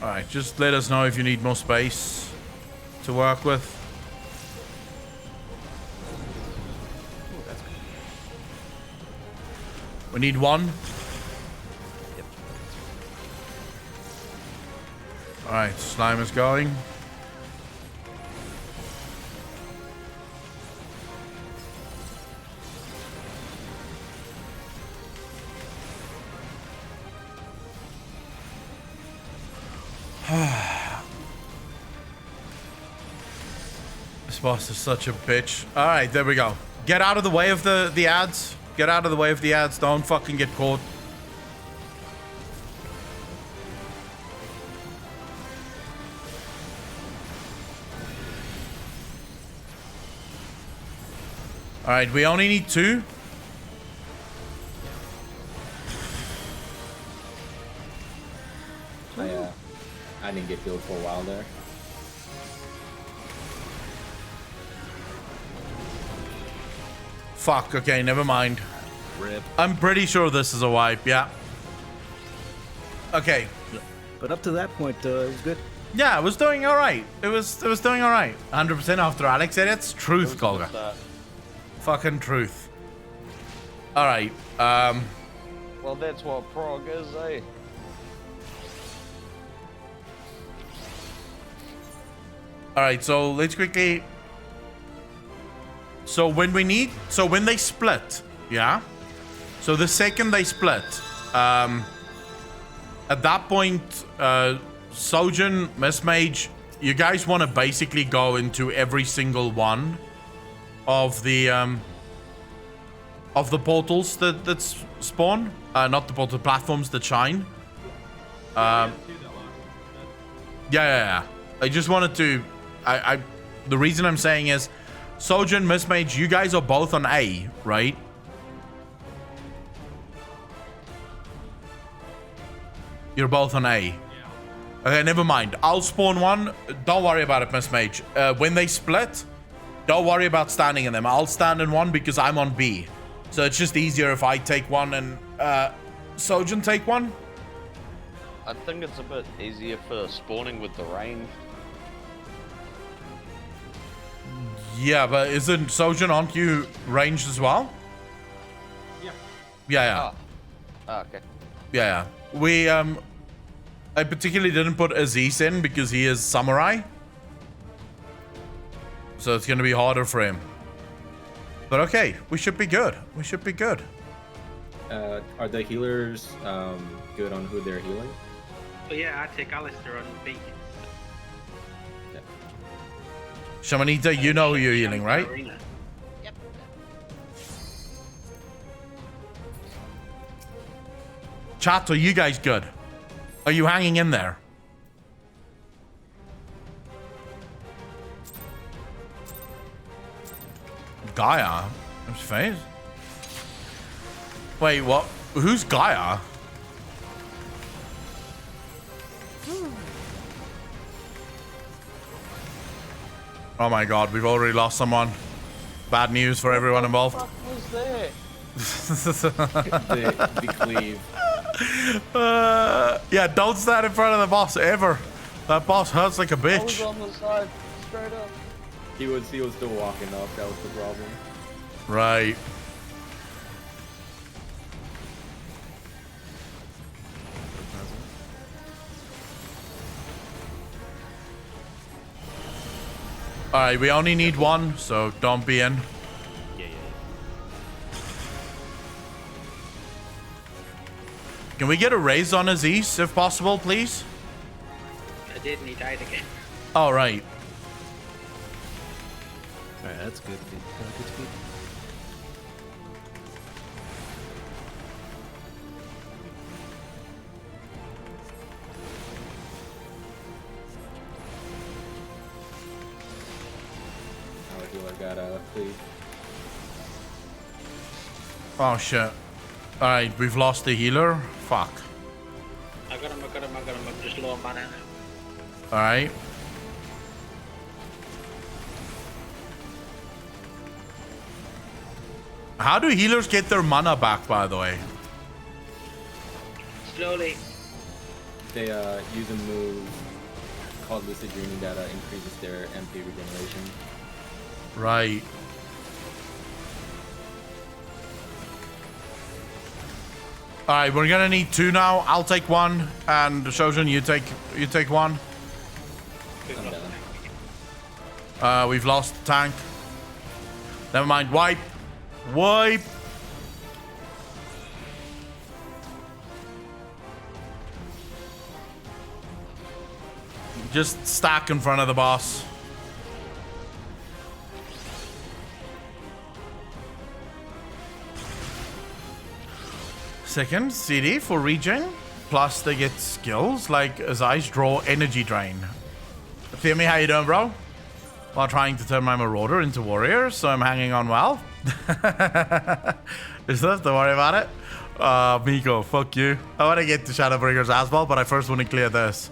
Alright, just let us know if you need more space to work with. Oh, that's good. We need one. Yep. Alright, slime is going. This boss is such a bitch. All right, there we go. Get out of the way of the ads. Get out of the way of the ads. Don't fucking get caught. All right, we only need 2. I didn't get killed for a while there. Fuck, okay, never mind. Rip. I'm pretty sure this is a wipe, yeah. Okay. But up to that point, it was good. Yeah, it was doing alright. It was doing alright. 100% after Alex edits. Truth, Golga. Fucking truth. Alright, Well, that's what prog is, eh? Alright, so let's quickly... So when they split, yeah? So the second they split, at that point, Sojin, Miss Mage, you guys want to basically go into every single one of the portals that spawn. Not the portal platforms that shine. Yeah. I just wanted to... the reason I'm saying is, Sojin, Miss Mage, you guys are both on A, right? You're both on A. Okay, never mind. I'll spawn one. Don't worry about it, Miss Mage. When they split, don't worry about standing in them. I'll stand in one because I'm on B. So it's just easier if I take one and Sojin take one. I think it's a bit easier for spawning with the range. Yeah, but isn't Sojin, aren't you ranged as well? Yeah. Yeah. Okay. Yeah. We, I particularly didn't put Aziz in because he is samurai. So it's going to be harder for him. But okay, we should be good. We should be good. Are the healers good on who they're healing? But yeah, I take Alistair on B. Shamanita, you know who you're healing, right? Arena. Yep. Chat, are you guys good? Are you hanging in there? Gaia? His face? Wait, what? Who's Gaia? Oh my god, we've already lost someone. Bad news for everyone involved. What was that? The cleave. Yeah, don't stand in front of the boss ever. That boss hurts like a I was bitch. on the side, straight up. He was still walking up. That was the problem. Right. Alright, we only need one, so don't be in. Yeah. Can we get a raise on Aziz, if possible, please? I did, and he died again. All right. Alright, that's good. Good speed. Our healer got a cleave. Oh, shit. Alright, we've lost the healer. Fuck. I got him. I'm just low on mana now. Alright. How do healers get their mana back, by the way? Slowly. They use a move called Lucid Dreaming that increases their MP regeneration. Right. Alright, we're gonna need two now. I'll take one, and Shojin, you take one. We've lost We've lost the tank. Never mind. Wipe. Wipe. Just stack in front of the boss. Second, CD for regen. Plus they get skills like as eyes draw energy drain. Timmy, how you doing, bro? While trying to turn my marauder into warrior, so I'm hanging on well. Is this? Don't worry about it. Miko, fuck you. I want to get to Shadowbringers as well, but I first want to clear this.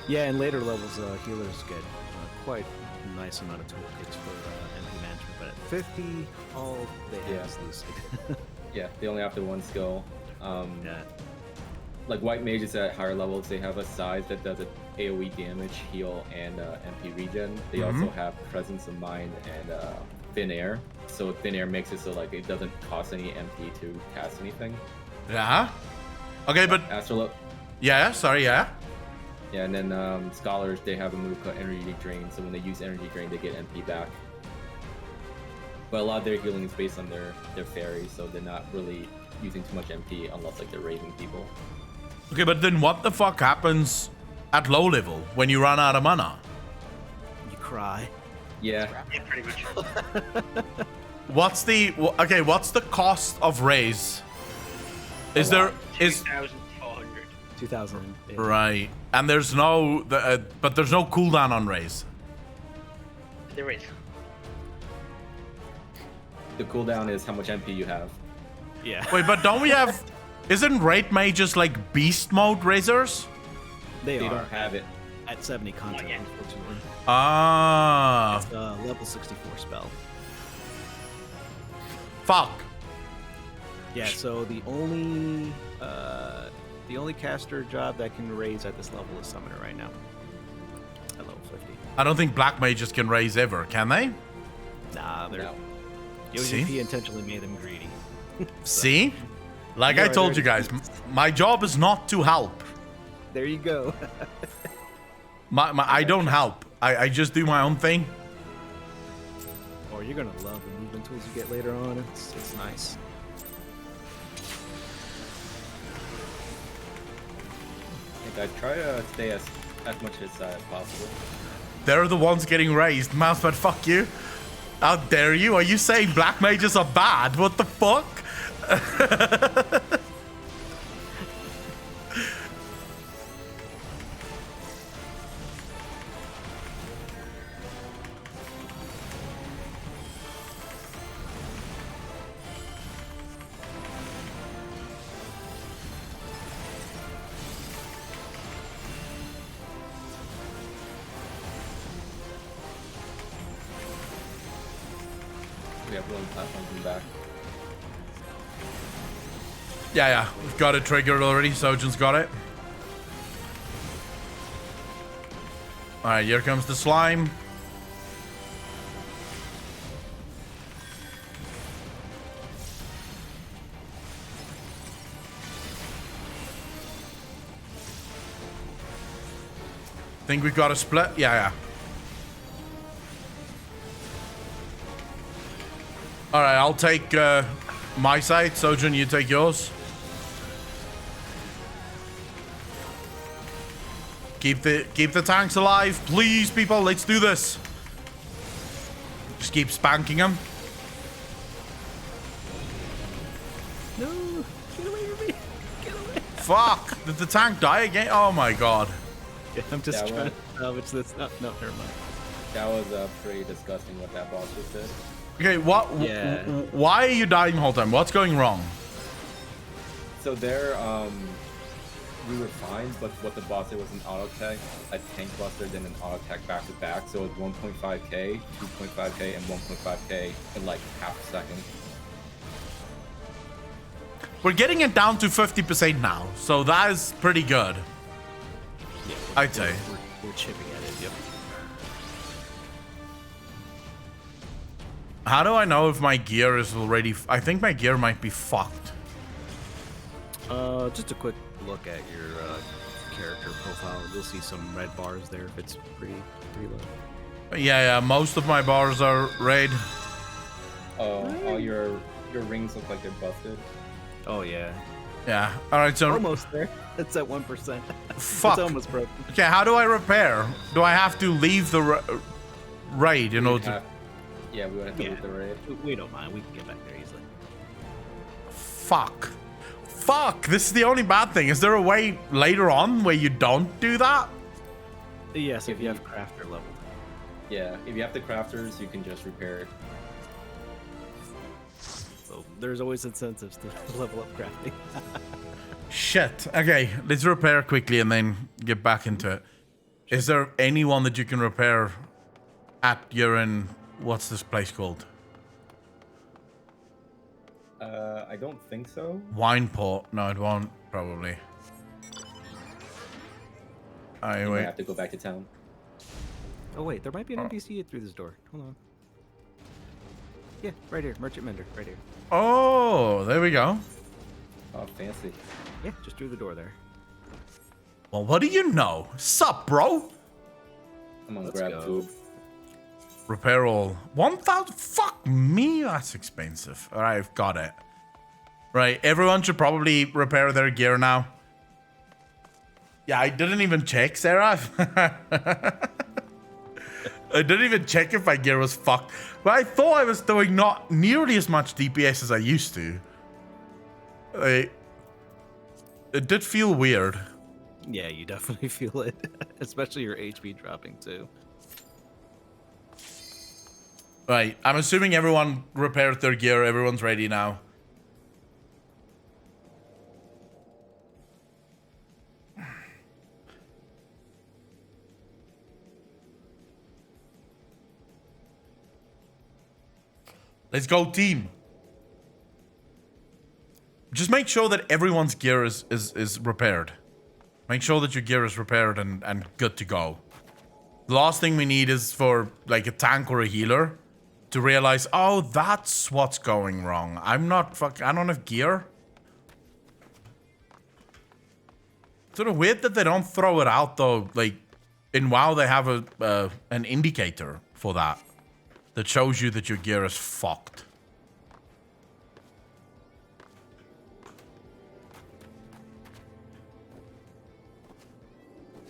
Yeah, in later levels, healers get quite a nice amount of toolkits for MP management, but at 50, all they have is Lucid. Yeah, they only have the one skill. Yeah. Like white mages at higher levels, they have a size that does AoE damage, heal, and MP regen. They also have presence of mind and thin air. So thin air makes it so like it doesn't cost any MP to cast anything. Yeah. Okay, but Astral. yeah, sorry, yeah. Yeah, and then scholars, they have a move called Energy Drain. So when they use Energy Drain, they get MP back. But a lot of their healing is based on their fairy, so they're not really using too much MP unless like they're raiding people. Okay, but then what the fuck happens at low level when you run out of mana? You cry. Yeah, Yeah, pretty much. What's the what's the cost of raise? Is there is 2,400. 2000. right, and there's no but there's no cooldown on raise. There is. the cooldown is how much MP you have. Yeah. Wait, but don't we have? Isn't raid mages like beast mode raisers? They They are don't have it. at 70 content, yet. unfortunately. Ah, It's a level 64 spell. fuck. Yeah, so the only caster job that can raise at this level is summoner right now. At level 50. I don't think black mages can raise ever, can they? Nah, they're No. See? OGP intentionally made them greedy. See? Like I Yeah, told they're- you guys, my job is not to help. There you go. I don't help. I just do my own thing. Oh, you're gonna love the movement tools you get later on. It's nice. Hey guys, try to stay as as much as possible. They're the ones getting raised. Mousepad, fuck you. How dare you? Are you saying black mages are bad? What the fuck? We have one platform coming back. Yeah, we've got it triggered already. Sojourn's got it. Alright, here comes the slime. Think we've got a split? Yeah. Alright, I'll take my side. Sojourn, you take yours. Keep the tanks alive. Please, people, let's do this. Just keep spanking them. No, get away from me. Get away. Fuck! Did the tank die again? Oh my god. Yeah, I'm just That trying one. to salvage this. No, never mind. That was pretty disgusting what that boss just did. Okay, what? Yeah. Why are you dying the whole time? What's going wrong? So there, we were fine, but what the boss did was an auto attack, a tank buster, then an auto attack back to back. So it was 1.5k, 2.5k, and 1.5k in like half a second. We're getting it down to 50% now, so that is pretty good. Yeah, I'd say. we're chipping at it. Yep. How do I know if my gear is already... I think my gear might be fucked. Just a quick look at your character profile. You'll see some red bars there if it's pretty low. Yeah, most of my bars are red. Oh, all your rings look like they're busted. Oh yeah, Yeah. Alright, so... almost there. It's at 1%. Fuck. It's almost broken. Okay, how do I repair? Do I have to leave the raid in order to... Yeah, we would have to leave the raid. We don't mind. We can get back there easily. Fuck. Fuck! This is the only bad thing. Is there a way later on where you don't do that? Yes, if you have crafter level. Yeah, if you have the crafters, you can just repair it. So there's always incentives to level up crafting. Shit. Okay, let's repair quickly and then get back into it. Is there anyone that you can repair at your in... What's this place called? I don't think so. Wineport. No, it won't, probably. Alright, You might wait. have to go back to town. Oh wait, there might be an NPC through this door. Hold on. Yeah, right here, Merchant Mender, right here. Oh, there we go. Oh, fancy. Yeah, just through the door there. Well, what do you know? Sup, bro? I'm gonna Let's grab go. tube. Repair all. 1,000? Fuck me, that's expensive. Alright, I've got it. Right, everyone should probably repair their gear now. Yeah, I didn't even check, Sarah. I didn't even check if my gear was fucked. But I thought I was doing not nearly as much DPS as I used to. It did feel weird. Yeah, you definitely feel it. Especially your HP dropping too. Right, I'm assuming everyone repaired their gear. Everyone's ready now. Let's go, team. Just make sure that everyone's gear is repaired. Make sure that your gear is repaired and good to go. The last thing we need is for like a tank or a healer to realize, oh, that's what's going wrong. I don't have gear. Sort of weird that they don't throw it out though. Like in WoW, they have an indicator for that shows you that your gear is fucked.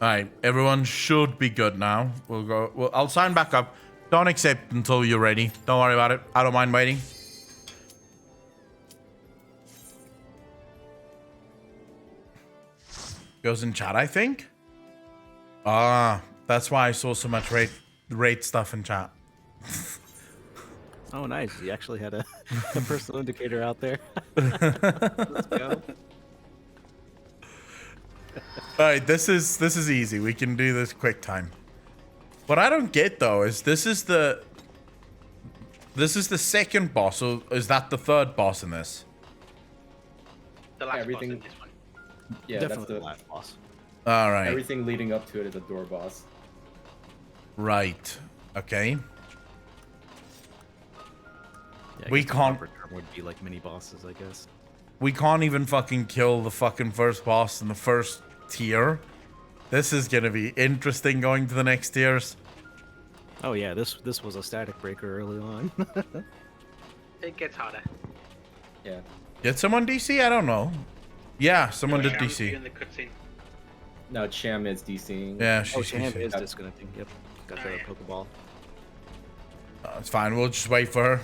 All right, everyone should be good now. We'll go. Well, I'll sign back up. Don't accept until you're ready. Don't worry about it. I don't mind waiting. Goes in chat, I think. Ah, that's why I saw so much rate stuff in chat. Oh, nice. You actually had a personal indicator out there. Let's go. All right, this is easy. We can do this quick time. What I don't get though is this is the second boss, or is that the third boss in this? The last Everything- boss in this one. Yeah, Definitely that's the the last boss. All right. everything leading up to it is a door boss. Right. Okay. Yeah, I We guess the can't- proper term would be like mini bosses, I guess. We can't even fucking kill the fucking first boss in the first tier. This is gonna be interesting going to the next tiers. Oh yeah, this was a static breaker early on. It gets harder. Yeah. Did someone DC? I don't know. Yeah, someone did Sham DC. in the cutscene. No, Sham is DCing. Yeah, she's Sham DC. is disconnecting. Yep, got the Pokeball. It's fine. We'll just wait for her.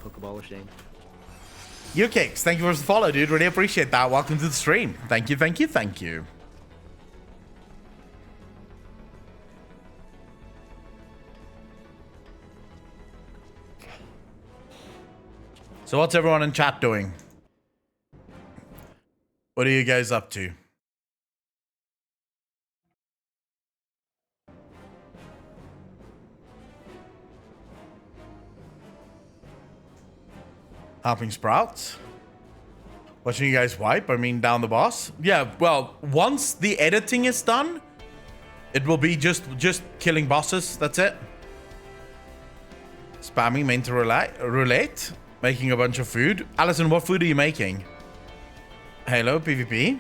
Pokeball of shame. You Kicks, thank you for the follow, dude. Really appreciate that. Welcome to the stream. Thank you, thank you, thank you. So what's everyone in chat doing? What are you guys up to? Hopping Sprouts. Watching you guys wipe, I mean down the boss. Yeah, well, once the editing is done, it will be just killing bosses, that's it. Spamming main to roulette. Making a bunch of food. Allison, what food are you making? Halo, PvP.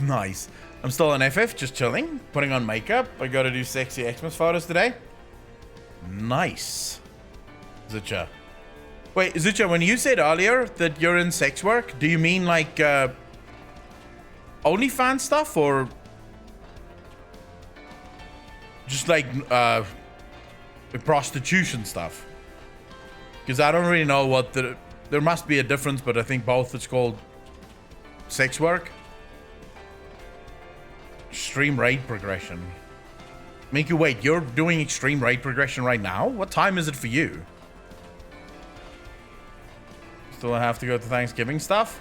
Nice. I'm still in FF, just chilling. Putting on makeup. I gotta do sexy Xmas photos today. Nice. Zucha. Wait, Zucha, when you said earlier that you're in sex work, do you mean like OnlyFans stuff or just like prostitution stuff? Because I don't really know what there must be a difference, but I think both it's called sex work. Extreme rate progression. Make you wait, you're doing extreme rate progression right now? What time is it for you? Still have to go to Thanksgiving stuff.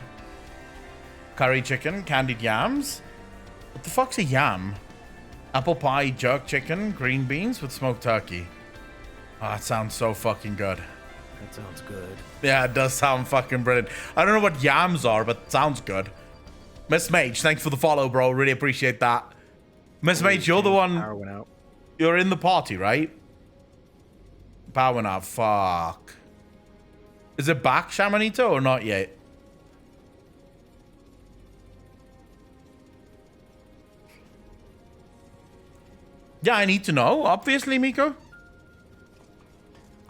Curry chicken, candied yams. What the fuck's a yam? Apple pie, jerk chicken, green beans with smoked turkey. Oh, that sounds so fucking good. That sounds good. Yeah, it does sound fucking brilliant. I don't know what yams are, but it sounds good. Miss Mage, thanks for the follow, bro. Really appreciate that. Miss Mage, you're the one. Power went out. You're in the party, right? Power went out. Fuck. Is it back, Shamanito, or not yet? Yeah, I need to know, obviously, Miko.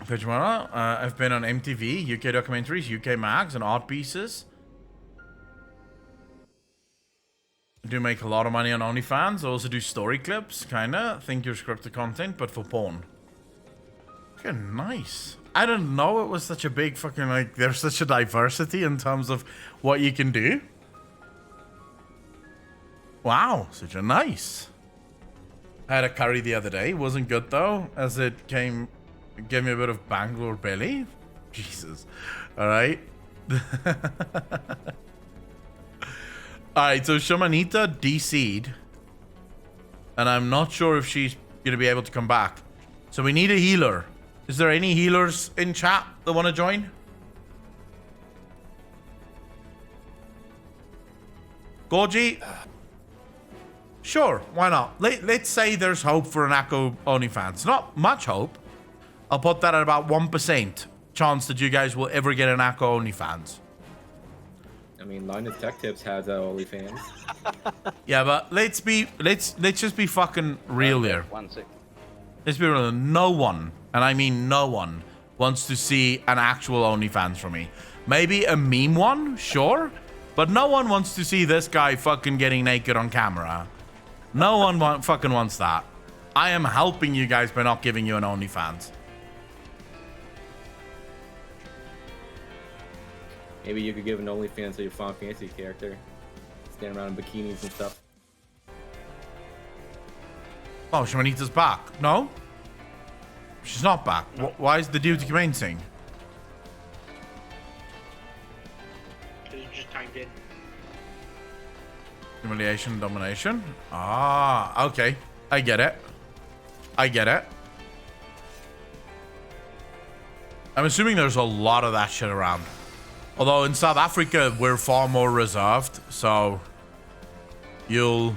Pijamara, I've been on MTV, UK documentaries, UK mags, and art pieces. I do make a lot of money on OnlyFans. I also do story clips, kinda. Think you're scripted content, but for porn. Okay, nice. I didn't know it was such a big fucking, like, there's such a diversity in terms of what you can do. Wow, such a nice. I had a curry the other day. Wasn't good, though, as it gave me a bit of Bangalore belly. Jesus. All right. All right, so Shamanita DC'd. And I'm not sure if she's going to be able to come back. So we need a healer. Is there any healers in chat that want to join? Gorgie? Sure, why not? Let's say there's hope for an Akko OnlyFans. Not much hope. I'll put that at about 1% chance that you guys will ever get an Akko OnlyFans. I mean, Linus Tech Tips has OnlyFans. Yeah, but let's just be fucking real here. 1 sec. Let's be real. No one, and I mean no one, wants to see an actual OnlyFans from me. Maybe a meme one, sure, but no one wants to see this guy fucking getting naked on camera. No one fucking wants that. I am helping you guys by not giving you an OnlyFans. Maybe you could give an OnlyFans to your Final Fantasy character. Stand around in bikinis and stuff. Oh, Shamanita's back. No? She's not back. No. Why is the duty commencing? Because you just timed in. Humiliation, domination. Ah, okay. I get it. I get it. I'm assuming there's a lot of that shit around. Although in South Africa, we're far more reserved. So you'll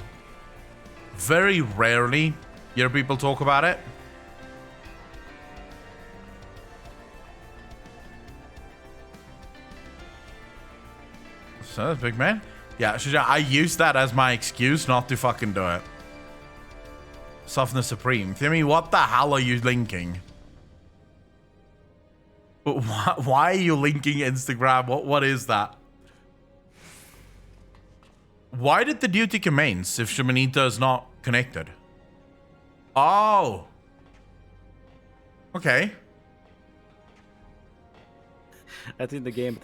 very rarely hear people talk about it. So that's big man. Yeah, I use that as my excuse not to fucking do it. Softness Supreme. Timmy, what the hell are you linking? Why are you linking Instagram? What is that? Why did the duty commence if Shamanita is not connected? Oh. Okay. I think the game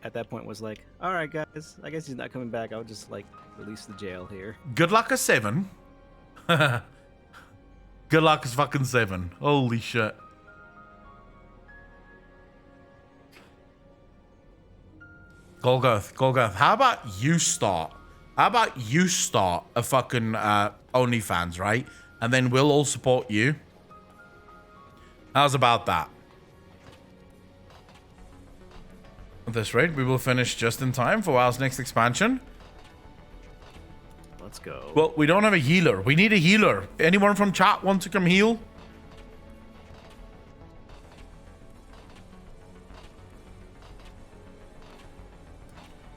at that point was like, all right, guys, I guess he's not coming back. I'll just like release the jail here. Good luck as 7. Good luck as fucking 7. Holy shit. Golgoth, how about you start? How about you start a fucking OnlyFans, right? And then we'll all support you. How's about that? At this rate, we will finish just in time for WoW's next expansion. Let's go. Well, we don't have a healer. We need a healer. Anyone from chat want to come heal?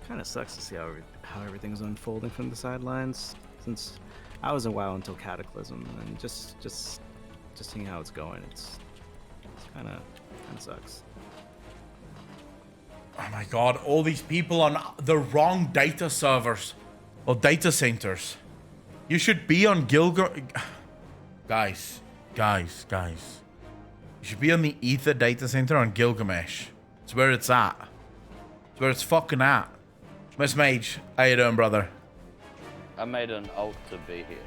Kind of sucks to see how everything's unfolding from the sidelines. Since I was in WoW until Cataclysm, and just seeing how it's going, it's kind of sucks. Oh my god, all these people on the wrong data servers or data centers. You should be on Guys. You should be on the Ether data center on Gilgamesh. It's where it's at. It's where it's fucking at. Miss Mage, how you doing, brother? I made an alt to be here.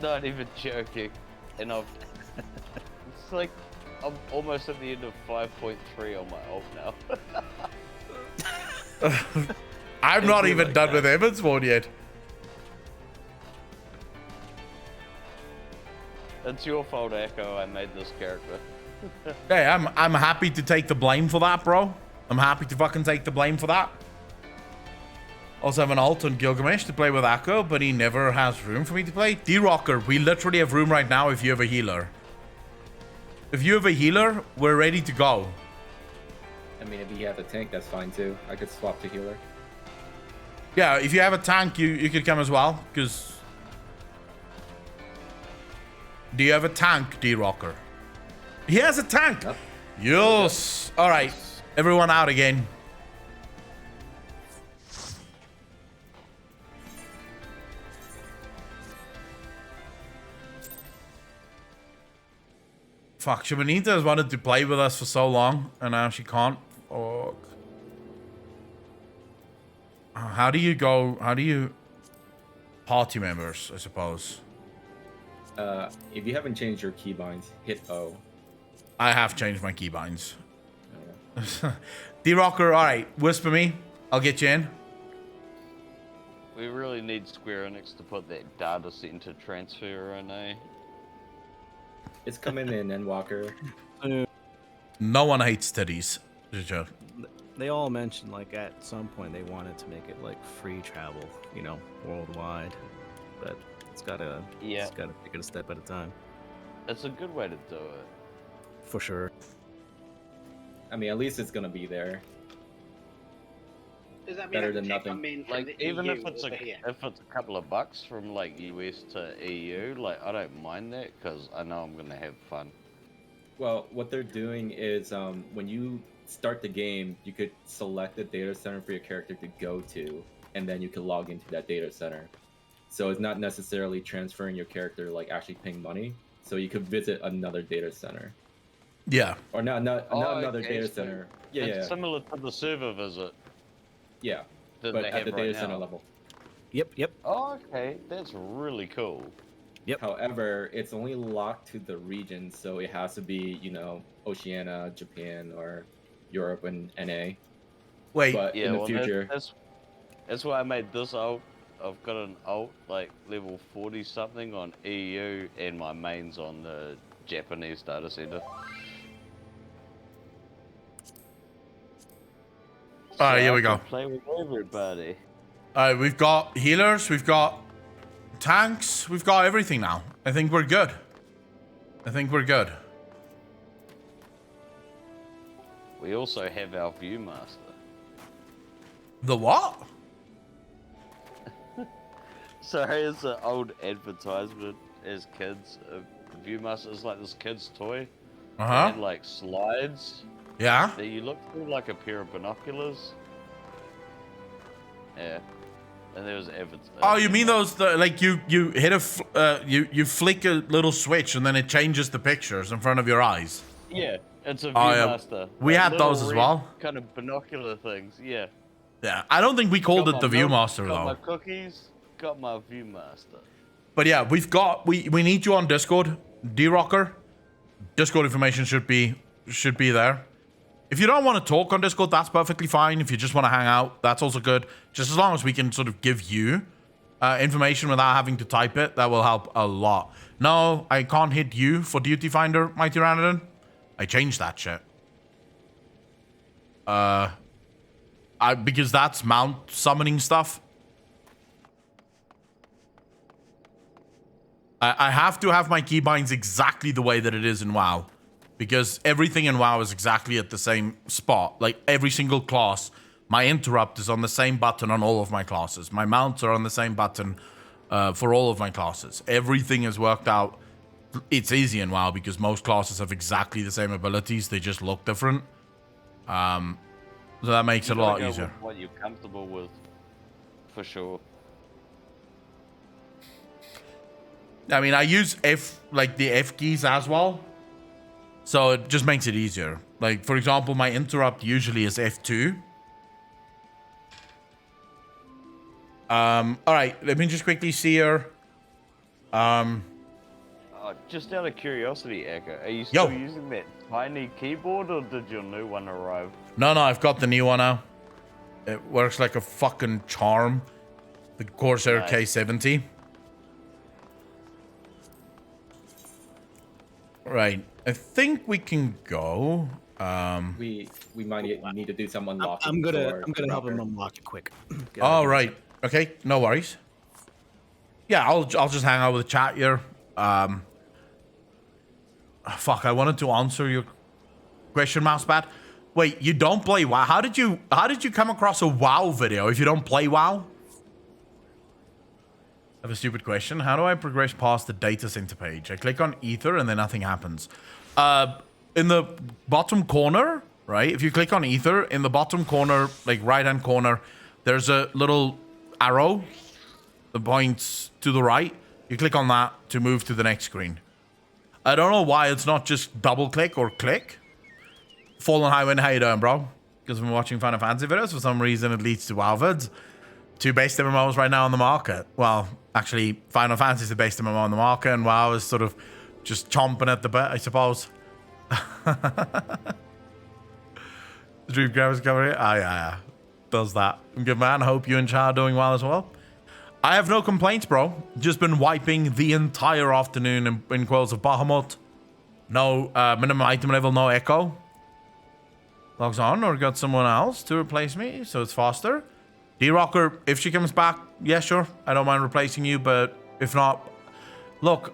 Not even joking. And it's like I'm almost at the end of 5.3 on my alt now. I'm not even done with Heavensward yet. It's your fault, Echo. I made this character. Hey, I'm happy to take the blame for that, bro. I'm happy to fucking take the blame for that. Also have an alt on Gilgamesh to play with Echo, but he never has room for me to play. D-Rocker, we literally have room right now if you have a healer. If you have a healer, we're ready to go. I mean, if you have a tank, that's fine too. I could swap to healer. Yeah, if you have a tank, you could come as well, because... Do you have a tank, D-Rocker? He has a tank! Yep. Yes! Alright, everyone out again. Fuck, Shamanita has wanted to play with us for so long, and now she can't. Fuck. How do you party members, I suppose? If you haven't changed your keybinds, hit O. I have changed my keybinds. D-Rocker, alright, whisper me. I'll get you in. We really need Square Enix to put that data center transfer in, eh? It's coming in, Endwalker. No one hates titties. Just a joke. They all mentioned like at some point they wanted to make it like free travel, you know, worldwide. But it's gotta take it a step at a time. It's a good way to do it. For sure. I mean, at least it's gonna be there. Does that mean Better I can than take nothing. my main from Like the even EU if it's over here? a couple of bucks from like US to EU, like I don't mind that because I know I'm gonna have fun. Well, what they're doing is when you start the game, you could select the data center for your character to go to, and then you can log into that data center. So it's not necessarily transferring your character, like actually paying money. So you could visit another data center. Yeah. Or not another okay, data so center. Yeah, it's yeah, similar to the server visit yeah. that But they at have the right data now. center level. Yep. Oh, okay, that's really cool. Yep. However, it's only locked to the region, so it has to be, Oceania, Japan, or Europe and NA. Wait. But Yeah, in the well, future, that's why I made this alt. I've got an alt like level 40 something on EU, and my main's on the Japanese data center. All right, here I we go. can play with everybody. All right, we've got healers, we've got tanks, we've got everything now. I think we're good. We also have our Viewmaster. The what? Sorry, it's an old advertisement as kids. Viewmaster is like this kid's toy. Uh-huh. And like slides Yeah. that you look through like a pair of binoculars. Yeah. And there was Oh, you mean those like you hit you flick a little switch and then it changes the pictures in front of your eyes. Yeah, it's a Oh, yeah. Viewmaster. We Like had little those as red well. Kind of binocular things, yeah. Yeah, I don't think we called Got it the my milk, Viewmaster got my though. cookies, got my Viewmaster. But yeah, we need you on Discord, D-Rocker. Discord information should be there. If you don't want to talk on Discord, that's perfectly fine. If you just want to hang out, that's also good. Just as long as we can sort of give you information without having to type it, that will help a lot. No, I can't hit you for Duty Finder, Mighty Ranadon. I changed that shit. Because that's mount summoning stuff. I have to have my keybinds exactly the way that it is in WoW. Because everything in WoW is exactly at the same spot. Like every single class, my interrupt is on the same button on all of my classes. My mounts are on the same button for all of my classes. Everything is worked out. It's easy in WoW because most classes have exactly the same abilities. They just look different. So that makes it a lot easier. What you're comfortable with, for sure. I mean, I use the F keys as well. So it just makes it easier. Like, for example, my interrupt usually is F2. All right, let me just quickly see here. Just out of curiosity, Echo, are you still Yo. using that tiny keyboard, or did your new one arrive? No, I've got the new one now. It works like a fucking charm. The Corsair Nice. K70. Right. I think we can go. we might need to do some unlocking. I'm gonna for help him Rocker. unlock it quick. All right. Okay. No worries. Yeah, I'll just hang out with the chat here. Fuck. I wanted to answer your question, Mousepad. Wait, you don't play WoW? How did you come across a WoW video if you don't play WoW? I have a stupid question. How do I progress past the data center page? I click on Ether and then nothing happens. In the bottom corner, right? If you click on Ether, in the bottom corner, like right-hand corner, there's a little arrow that points to the right. You click on that to move to the next screen. I don't know why it's not just double click or click. Fallen Highwind, how you doing, bro? Because I've been watching Final Fantasy videos. For some reason, it leads to WoW vids. Two best MMOs right now on the market. Well, actually, Final Fantasy is the best MMO on the market, and WoW is sort of just chomping at the bit, I suppose. The Dream Grabber's covering it? Ah, yeah. Does that. Good man. Hope you and Chad are doing well as well. I have no complaints, bro. Just been wiping the entire afternoon in Quells of Bahamut. No minimum item level, no echo. Logs on, or got someone else to replace me, so it's faster. D-Rocker, if she comes back, yeah, sure. I don't mind replacing you, but if not... Look,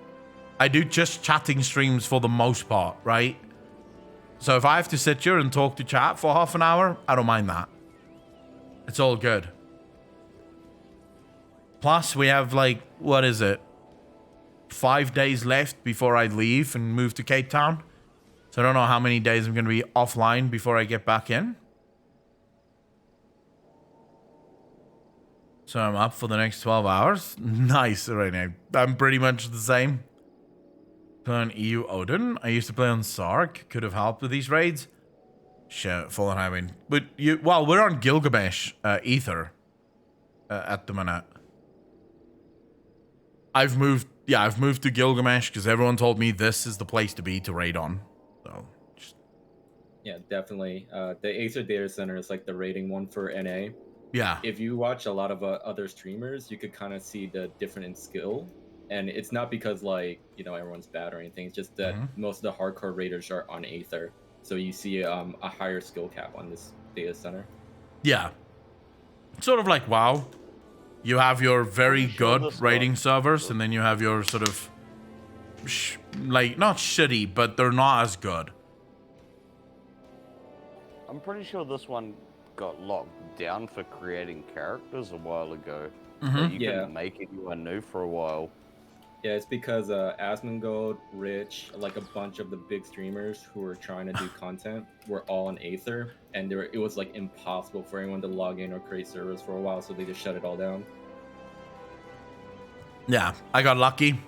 I do just chatting streams for the most part, right? So if I have to sit here and talk to chat for half an hour, I don't mind that. It's all good. Plus, we have, like, what is it? 5 days left before I leave and move to Cape Town. So I don't know how many days I'm going to be offline before I get back in. So I'm up for the next 12 hours. Nice right now. I'm pretty much the same. Play on EU Odin. I used to play on Sark. Could have helped with these raids. Shit, Fallen Highway. But well, we're on Gilgamesh Ether at the minute. I've moved to Gilgamesh because everyone told me this is the place to be to raid on. So, Yeah, definitely. The Acer data center is like the rating one for NA. Yeah. If you watch a lot of other streamers, you could kind of see the difference in skill. And it's not because like, everyone's bad or anything. It's just that most of the hardcore raiders are on Aether. So you see a higher skill cap on this data center. Yeah. Sort of like WoW. You have your very good raiding servers, and then you have your sort of, not shitty, but they're not as good. I'm pretty sure this one got locked down for creating characters a while ago. But you couldn't make anyone new for a while. Yeah, it's because Asmongold, Rich, like a bunch of the big streamers who were trying to do content were all on Aether, and it was like impossible for anyone to log in or create servers for a while, so they just shut it all down. Yeah, I got lucky.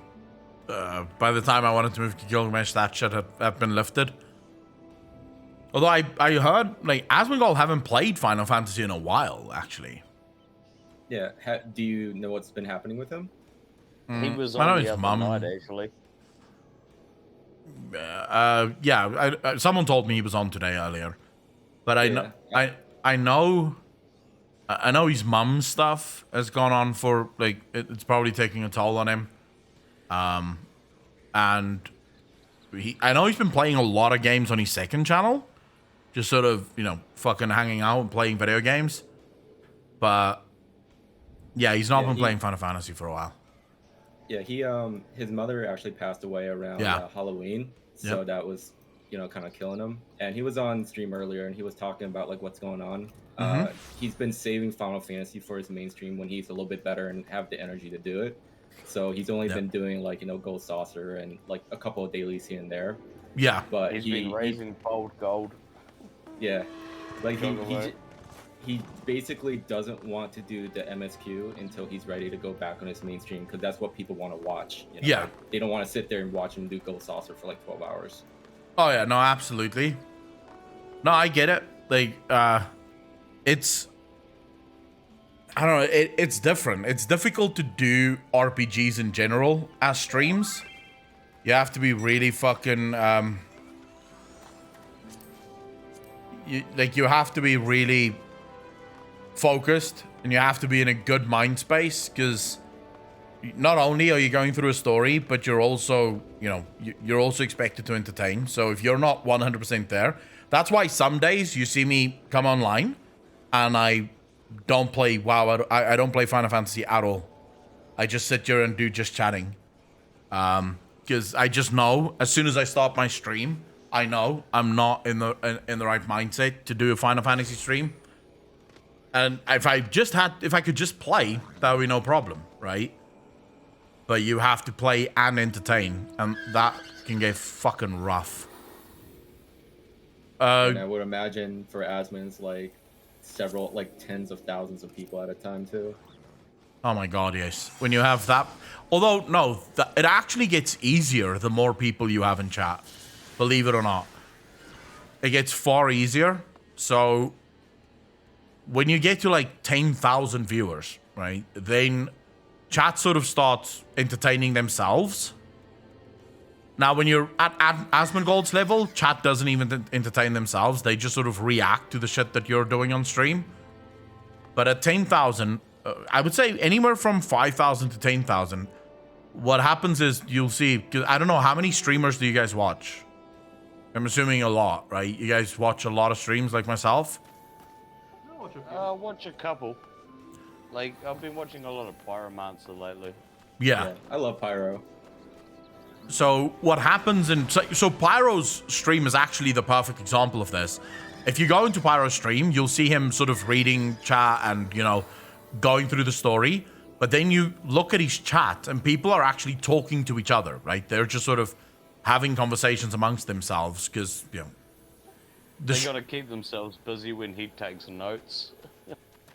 By the time I wanted to move to Gilgamesh, that shit had been lifted. Although I heard, like, Asmongold haven't played Final Fantasy in a while, actually. Yeah, do you know what's been happening with him? He was I know on the his other mum. night, actually. Someone told me he was on today earlier, but I know his mum's stuff has gone on for like it's probably taking a toll on him. And I know he's been playing a lot of games on his second channel, just sort of fucking hanging out and playing video games. But yeah, he's not been playing Final Fantasy for a while. Yeah, his mother actually passed away around Halloween, so that was, kind of killing him. And he was on stream earlier, and he was talking about like what's going on. He's been saving Final Fantasy for his mainstream when he's a little bit better and have the energy to do it. So he's only been doing like Gold Saucer and like a couple of dailies here and there. Yeah, but he's been raising bold gold. Yeah, like he basically doesn't want to do the MSQ until he's ready to go back on his mainstream because that's what people want to watch. Yeah. Like, they don't want to sit there and watch him do Gold Saucer for like 12 hours. Oh yeah, no, absolutely. No, I get it. Like, it's I don't know. It's different. It's difficult to do RPGs in general as streams. You have to be really fucking you have to be really focused, and you have to be in a good mind space because not only are you going through a story, but you're also, you're also expected to entertain. So if you're not 100% there, that's why some days you see me come online and I don't play WoW. I don't play Final Fantasy at all. I just sit here and do just chatting. Because I just know as soon as I start my stream, I know I'm not in the right mindset to do a Final Fantasy stream. And if I could just play, that would be no problem, right? But you have to play and entertain, and that can get fucking rough. And I would imagine for Asmon's like several, like tens of thousands of people at a time too. Oh my god, yes. When you have that, although no, it actually gets easier the more people you have in chat. Believe it or not, it gets far easier. So when you get to like 10,000 viewers, right, then chat sort of starts entertaining themselves. Now, when you're at Asmongold's level, chat doesn't even entertain themselves. They just sort of react to the shit that you're doing on stream. But at 10,000, I would say anywhere from 5,000 to 10,000, what happens is you'll see, because I don't know, how many streamers do you guys watch? I'm assuming a lot, right? You guys watch a lot of streams like myself? Watch a couple. Like, I've been watching a lot of Pyromancer lately. Yeah. I love Pyro. So what happens so Pyro's stream is actually the perfect example of this. If you go into Pyro's stream, you'll see him sort of reading chat and, going through the story. But then you look at his chat and people are actually talking to each other, right? They're just sort of having conversations amongst themselves because, you know, They got to keep themselves busy when he takes notes.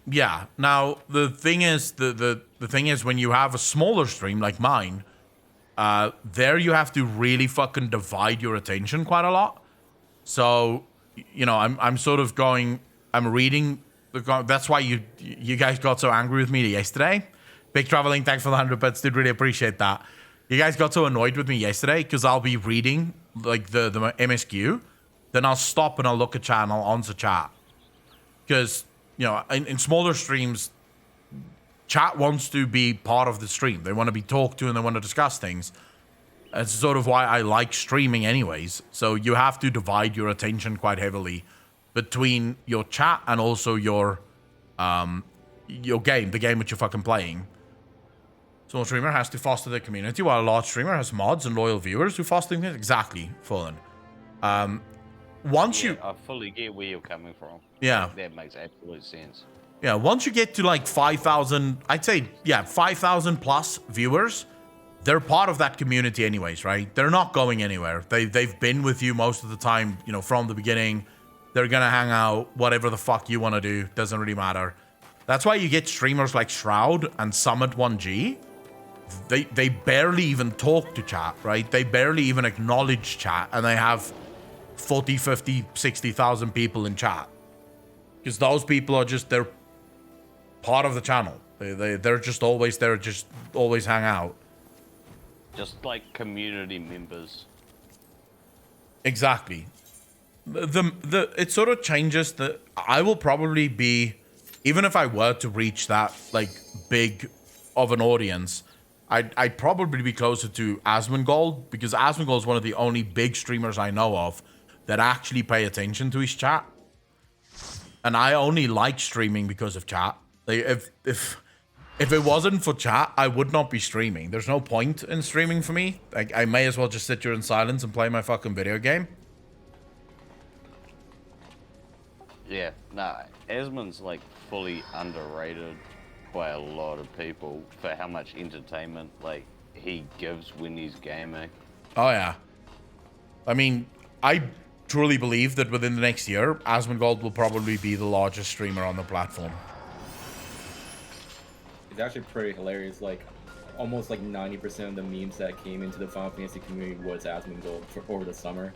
yeah. Now the thing is, the thing is, when you have a smaller stream like mine, there you have to really fucking divide your attention quite a lot. So, you know, I'm sort of going. I'm reading. That's why you guys got so angry with me yesterday. Big Traveling, thanks for the 100 bits. Did really appreciate that. You guys got so annoyed with me yesterday because I'll be reading like the MSQ, then I'll stop and I'll look at chat and I'll answer chat. Because, you know, in smaller streams, chat wants to be part of the stream. They want to be talked to and they want to discuss things. It's sort of why I like streaming anyways. So you have to divide your attention quite heavily between your chat and also your game, the game that you're fucking playing. Small streamer has to foster the community, while a large streamer has mods and loyal viewers who foster it. Exactly, Fallen. Once you... I fully get where you're coming from. Yeah. That makes absolute sense. Yeah, once you get to like 5,000, I'd say, yeah, 5,000 plus viewers, they're part of that community anyways, right? They're not going anywhere. They've been with you most of the time, you know, from the beginning. They're gonna hang out, whatever the fuck you want to do, doesn't really matter. That's why you get streamers like Shroud and Summit1G. They barely even talk to chat, right? They barely even acknowledge chat, and they have 40, 50, 60,000 people in chat. Because those people are just, they're part of the channel. They're just always there, just always hang out. Just like community members. Exactly. It sort of changes the... I will probably be... Even if I were to reach that, like, big of an audience, I'd probably be closer to Asmongold, because Asmongold is one of the only big streamers I know of that actually pay attention to his chat. And I only like streaming because of chat. Like, if it wasn't for chat, I would not be streaming. There's no point in streaming for me. Like, I may as well just sit here in silence and play my fucking video game. Yeah, nah, Asmon's like fully underrated by a lot of people for how much entertainment like he gives when he's gaming. Oh yeah. I mean, I truly believe that within the next year, Asmongold will probably be the largest streamer on the platform. It's actually pretty hilarious. Like, almost like 90% of the memes that came into the Final Fantasy community was Asmongold over the summer.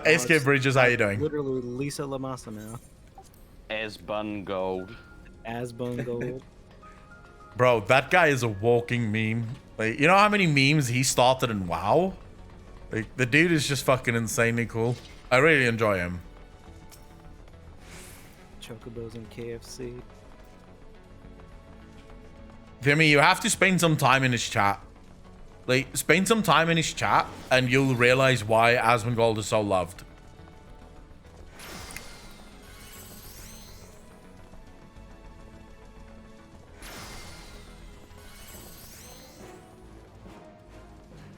SK Bridges, how you doing? Literally Lisa Lamassa now. Asmongold. Asmongold. Bro, that guy is a walking meme. Like, you know how many memes he started in WoW? Like, the dude is just fucking insanely cool. I really enjoy him. Chocobos and KFC. Timmy, you have to spend some time in his chat. Like, spend some time in his chat and you'll realize why Asmongold is so loved.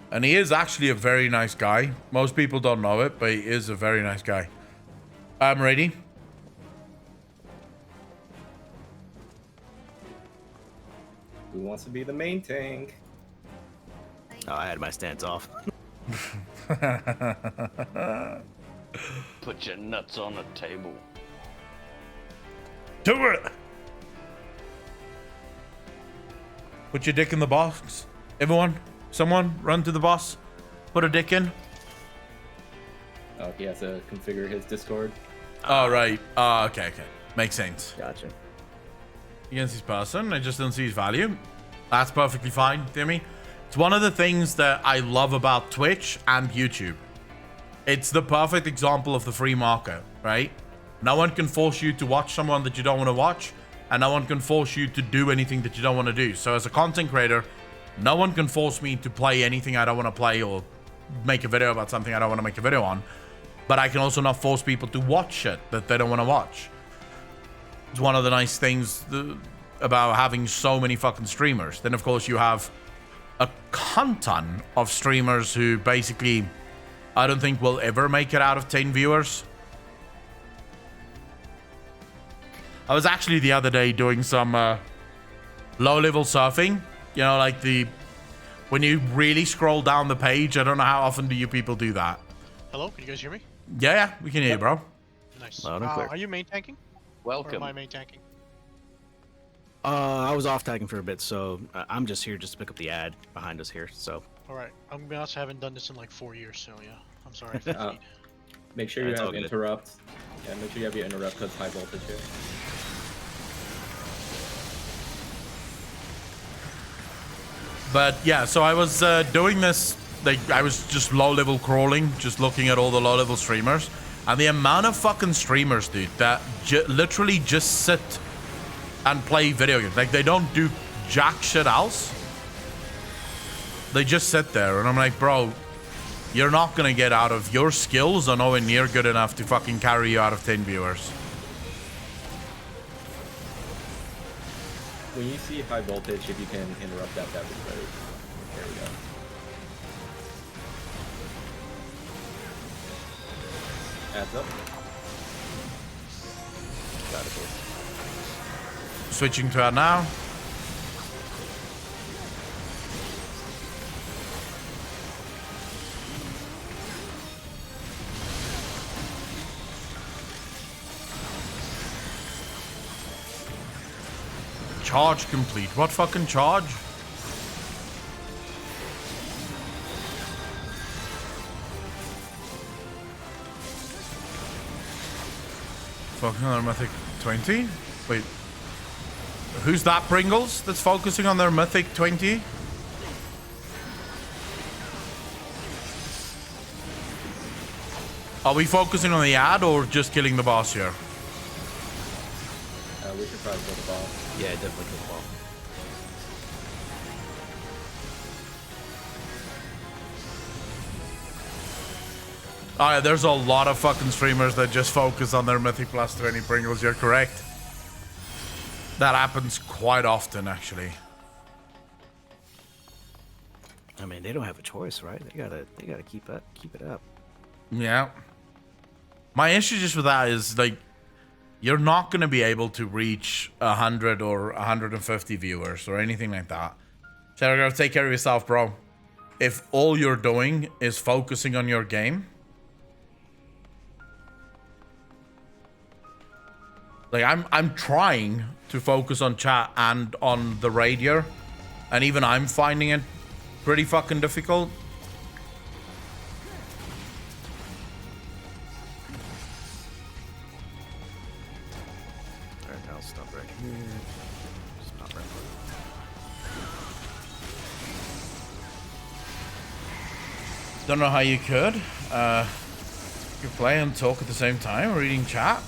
And he is actually a very nice guy. Most people don't know it, but he is a very nice guy. I'm ready. Who wants to be the main tank? Oh, I had my stance off. Put your nuts on the table. Do it! Put your dick in the box. Everyone, someone, run to the boss. Put a dick in. Oh, he has to configure his Discord. Oh, right. Okay. Makes sense. Gotcha. Against this person, I just don't see his value. That's perfectly fine, Timmy. It's one of the things that I love about Twitch and YouTube. It's the perfect example of the free market, right? No one can force you to watch someone that you don't want to watch, and no one can force you to do anything that you don't want to do. So as a content creator, no one can force me to play anything I don't want to play or make a video about something I don't want to make a video on. But I can also not force people to watch shit that they don't want to watch. It's one of the nice things about having so many fucking streamers. Then, of course, you have a ton of streamers who basically, I don't think will ever make it out of 10 viewers. I was actually the other day doing some low-level surfing. You know, like When you really scroll down the page, I don't know how often do you people do that. Hello, can you guys hear me? Yeah, we can hear you, bro. Nice. Loud and clear. Are you main tanking? Or Welcome. am I main tanking? I was off tagging for a bit, so I'm just here just to pick up the ad behind us here. So Alright, I'm gonna be honest, I haven't done this in like 4 years, so yeah. I'm sorry for the feed. Make sure you It's all have good. interrupt. Yeah, make sure you have your interrupt because high voltage here. But yeah, so I was doing this, like I was just low-level crawling, just looking at all the low-level streamers, and the amount of fucking streamers, dude, that literally just sit and play video games. Like they don't do jack shit else. They just sit there, and I'm like, bro, you're not gonna get out of your skills are nowhere near good enough to fucking carry you out of 10 viewers. When you see high voltage, if you can interrupt that, that'd be great. There we go. Adds up. got it. Switching to it now. Charge complete. What fucking charge? Fucking another mythic 20? Wait. Who's that Pringles that's focusing on their mythic 20? Are we focusing on the ad or just killing the boss here? We should probably go to ball. Yeah, definitely kill the ball. Oh yeah, there's a lot of fucking streamers that just focus on their mythic plus 20 Pringles. You're correct. That happens quite often, actually. I mean, they don't have a choice, right? They gotta keep it up. Yeah. My issue just with that is like, you're not going to be able to reach 100 or 150 viewers or anything like that. So you gotta take care of yourself, bro. If all you're doing is focusing on your game, like I'm trying to focus on chat and on the radio, and even I'm finding it pretty fucking difficult. Alright, I'll stop right here. Stop right here. Don't know how you could. You play and talk at the same time, reading chat.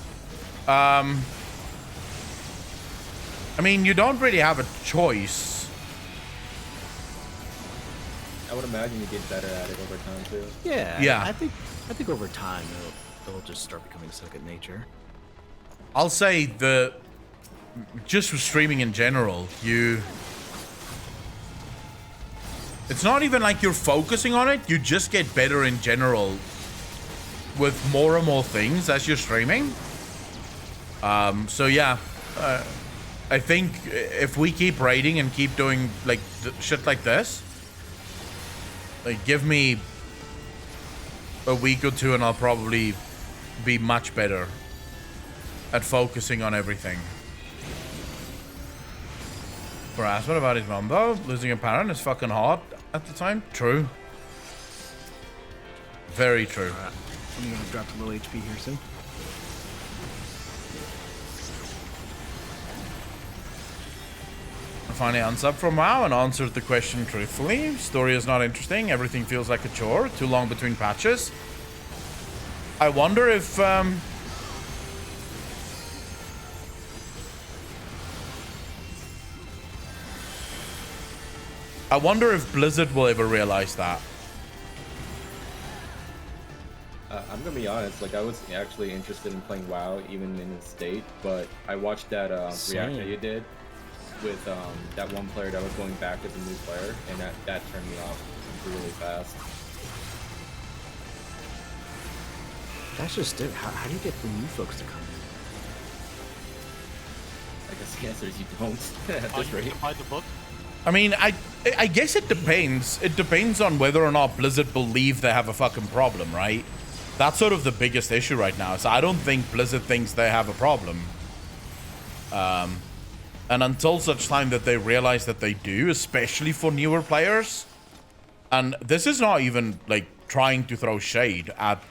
I mean, you don't really have a choice. I would imagine you get better at it over time too. Yeah. Yeah. I think over time it'll just start becoming second nature. I'll say just with streaming in general, it's not even like you're focusing on it, you just get better in general with more and more things as you're streaming. So yeah, I think if we keep raiding and keep doing like shit like this, like give me a week or two and I'll probably be much better at focusing on everything. Brass, what about his mum though? Losing a parent is fucking hard at the time. True. Very true. Alright. I'm gonna drop a little HP here soon. I finally unsub from WoW and answered the question truthfully. Story is not interesting. Everything feels like a chore. Too long between patches. I wonder if Blizzard will ever realize that. I'm gonna be honest, like I was actually interested in playing WoW even in its state, but I watched that react that you did with that one player that was going back as a new player, and that turned me off really fast. That's just it. How do you get the new folks to come in? I guess the answer is you don't at Oh, this you rate. can buy the book? I mean, I guess it depends. It depends on whether or not Blizzard believe they have a fucking problem, right? That's sort of the biggest issue right now. So I don't think Blizzard thinks they have a problem. And until such time that they realize that they do, especially for newer players, and this is not even like trying to throw shade at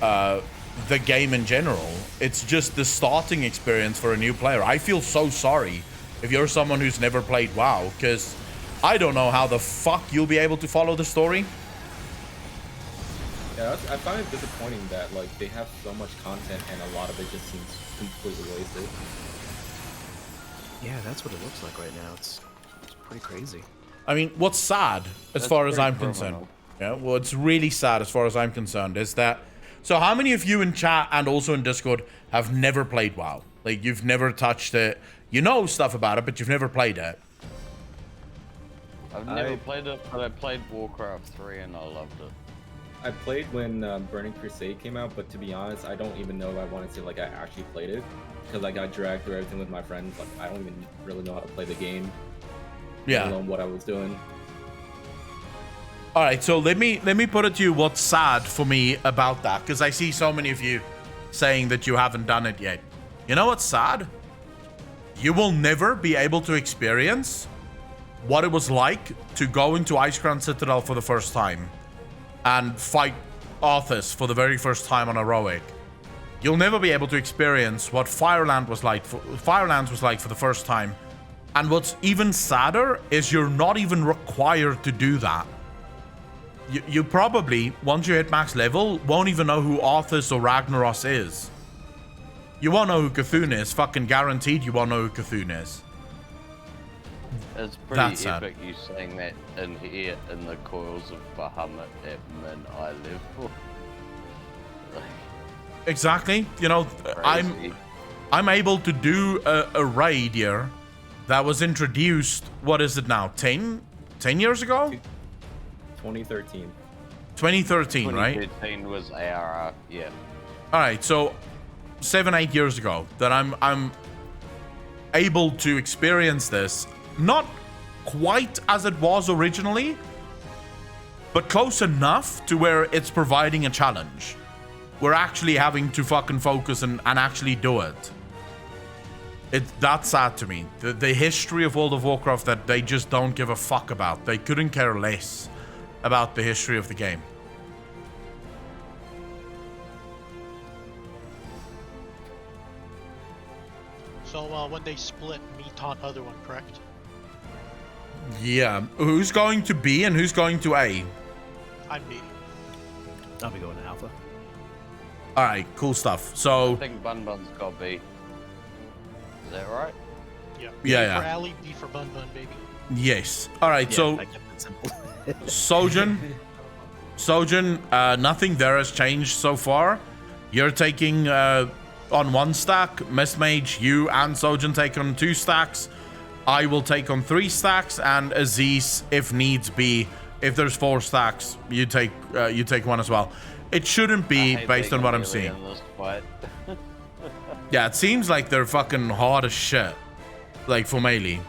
the game in general. It's just the starting experience for a new player. I feel so sorry if you're someone who's never played WoW, because I don't know how the fuck you'll be able to follow the story. Yeah, I find it disappointing that like they have so much content and a lot of it just seems completely wasted. Yeah, that's what it looks like right now. It's pretty crazy. I mean, what's sad, as That's far as pretty I'm concerned, criminal. yeah, what's really sad as far as I'm concerned is that, so how many of you in chat and also in Discord have never played WoW? Like, you've never touched it, you know stuff about it, but you've never played it. I've never played it, but I played Warcraft 3 and I loved it. I played when Burning Crusade came out, but to be honest, I don't even know if I want to say like I actually played it, because I got dragged through everything with my friends. Like I don't even really know how to play the game. Yeah. Let alone what I was doing. All right, so let me put it to you what's sad for me about that, because I see so many of you saying that you haven't done it yet. You know what's sad? You will never be able to experience what it was like to go into Icecrown Citadel for the first time and fight Arthas for the very first time on Heroic. You'll never be able to experience what Firelands was like for the first time. And what's even sadder is you're not even required to do that. You probably, once you hit max level, won't even know who Arthas or Ragnaros is. You won't know who Cthulhu is. Fucking guaranteed you won't know who Cthulhu is. It's That's pretty sad. epic you saying that in here in the coils of Bahamut at Min I live for. Like, Exactly. You know, crazy. I'm able to do a raid here that was introduced, what is it now, 10 years ago? 2013. 2013, right? 2013 was ARR, yeah. All right, so 7-8 years ago that I'm able to experience this, not quite as it was originally, but close enough to where it's providing a challenge. We're actually having to fucking focus and actually do it. That's sad to me. The history of World of Warcraft that they just don't give a fuck about. They couldn't care less about the history of the game. So when they split, me taunt other one, correct? Yeah. Who's going to B and who's going to A? I'm B. I'll be going to Alpha. All right, cool stuff. I So, think Bun Bun's got B. Is that right? Yeah. Yeah, A yeah. for Ali, B for Bun Bun, baby. yes. All right, Yeah, so I kept it simple. Sojin, nothing there has changed so far. You're taking on 1 stack. Miss Mage, you and Sojin take on 2 stacks. I will take on 3 stacks, and Aziz, if needs be, if there's 4 stacks, you take 1 as well. It shouldn't I be hate based on being what I'm melee seeing. in this fight. Yeah, it seems like they're fucking hard as shit. Like for melee.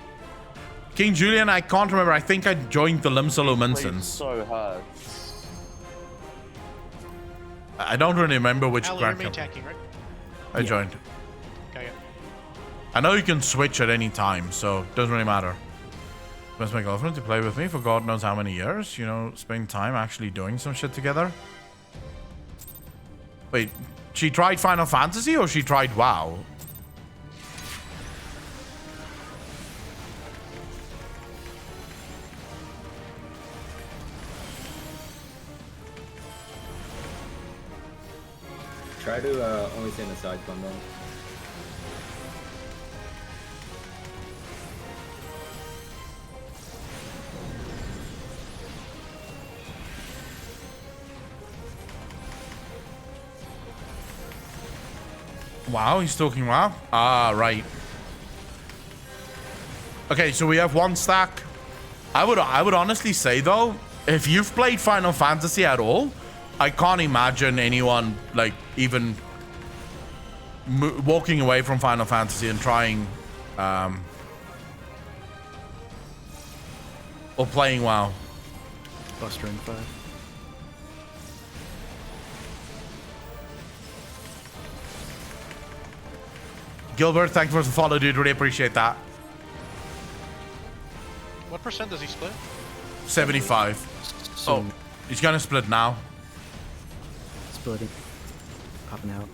King Julian, I can't remember. I think I joined the Limsalo Plays Minsons. so hard. I don't really remember which Ali, you're Grand main Camp tanking, right? I joined. Okay, yeah. I know you can switch at any time, so it doesn't really matter. Wants my girlfriend to play with me for God knows how many years. You know, spend time actually doing some shit together. Wait, she tried Final Fantasy or she tried WoW? Try to only stay in the side bundle. Wow, he's talking WoW? Ah, right. Okay, so we have 1 stack. I would honestly say though, if you've played Final Fantasy at all, I can't imagine anyone like even walking away from Final Fantasy and trying Or playing WoW? Buster in 5. Gilbert, thank you for the follow, dude. Really appreciate that. What percent does he split? 75. So Oh, he's gonna split now. splitting. Popping out.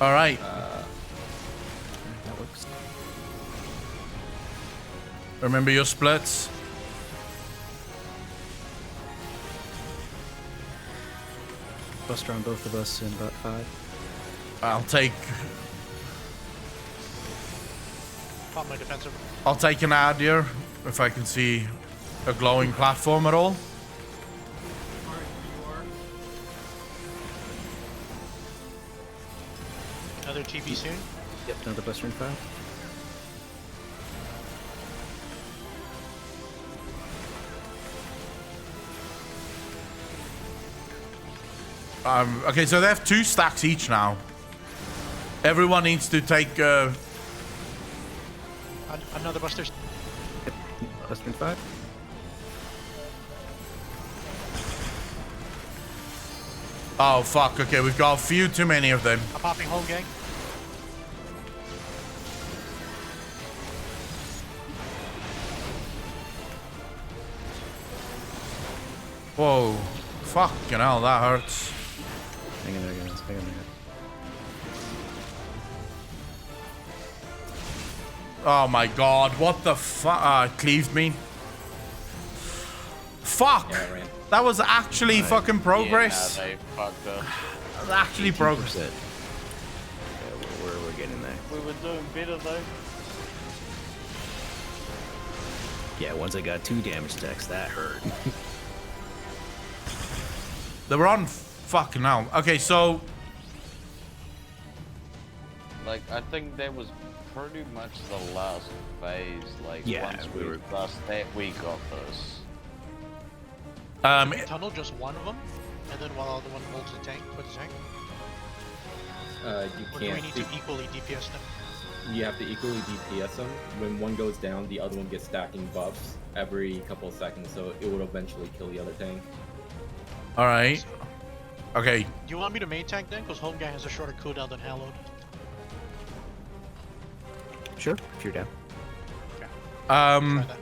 All right. That works. Remember your splits. Buster on both of us in about 5. Pop my defensive. I'll take an ad here if I can see a glowing platform at all. Alright, you are. Another TP soon. Yep, another Buster in 5. Okay, so they have 2 stacks each now. Everyone needs to take. Another Buster. Yep, Buster in 5. Oh fuck! Okay, we've got a few too many of them. I'm popping home gang. Whoa! Fucking hell, that hurts. Hang in there, guys. Hang in there. Oh my god! What the fuck? Cleaved me. Fuck! Yeah, right. That was actually fucking progress. Yeah, they fucked us. That was actually progress. 18%. Yeah, we're getting there. We were doing better though. Yeah, once I got 2 damage stacks, that hurt. They were on fucking hell. Okay, so Like, I think that was pretty much the last phase. Like, Yeah, once we we were- lost that, we got this. Tunnel just one of them, and then while the other one holds the tank, puts the tank. You Or do we can't. need to equally DPS them? You have to equally DPS them. When one goes down, the other one gets stacking buffs every couple of seconds, so it will eventually kill the other tank. all right. Okay, Do you want me to main tank then? Because home gang has a shorter cooldown than Hallowed. Sure, if you're down. Try that.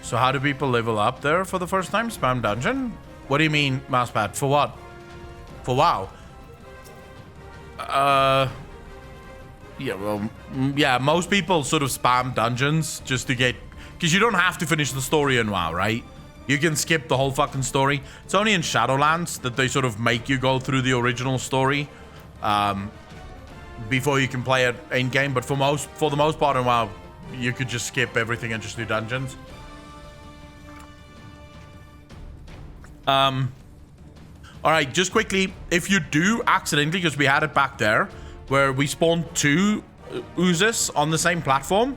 So how do people level up there for the first time? Spam dungeon? What do you mean, mousepad? For what? For WoW? Yeah, well, yeah, most people sort of spam dungeons just to get... Because you don't have to finish the story in WoW, right? You can skip the whole fucking story. It's only in Shadowlands that they sort of make you go through the original story before you can play it in-game. But for the most part in WoW, you could just skip everything and just do dungeons. All right, just quickly, if you do accidentally, because we had it back there, where we spawned 2 oozes on the same platform.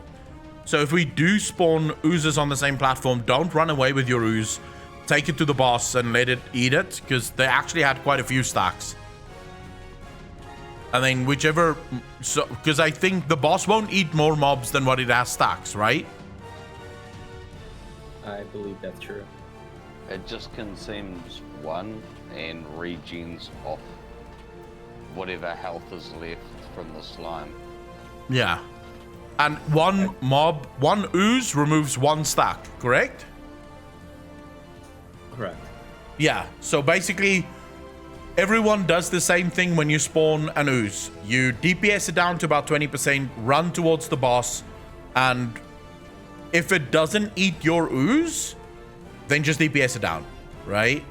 So if we do spawn oozes on the same platform, don't run away with your ooze. Take it to the boss and let it eat it, because they actually had quite a few stacks. And then whichever, so because I think the boss won't eat more mobs than what it has stacks, right? I believe that's true. It just consumes one and regens off whatever health is left from the slime. Yeah. And one ooze removes 1 stack, correct? Correct. Yeah, so basically, everyone does the same thing when you spawn an ooze. You DPS it down to about 20%, run towards the boss, and if it doesn't eat your ooze, then just DPS it down, right?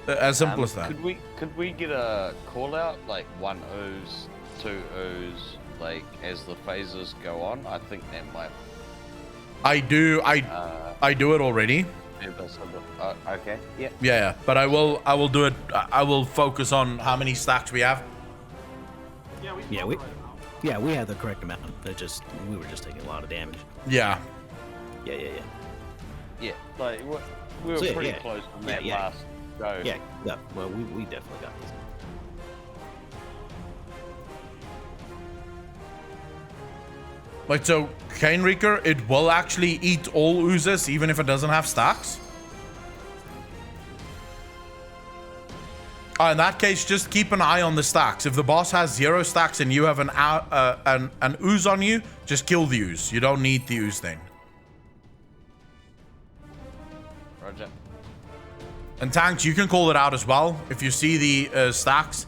As simple as that. Could we get a call out, like 1 ooze, 2 ooze, like as the phases go on? I think that might. I do it already. Okay. Yeah. Yeah, but I will do it. I will focus on how many stacks we have. Yeah, we Yeah, spawned we- the right amount. Yeah, we had the correct amount. We were just taking a lot of damage. Yeah. Yeah. Yeah. Like we were So, yeah, pretty yeah. close on that Yeah. last go. Yeah, well, we definitely got this. Like, so, Cane Reeker, it will actually eat all oozes, even if it doesn't have stacks? In that case, just keep an eye on the stacks. If the boss has 0 stacks and you have an ooze on you, just kill the ooze. You don't need the ooze thing. Roger. And tanks, you can call it out as well. If you see the stacks,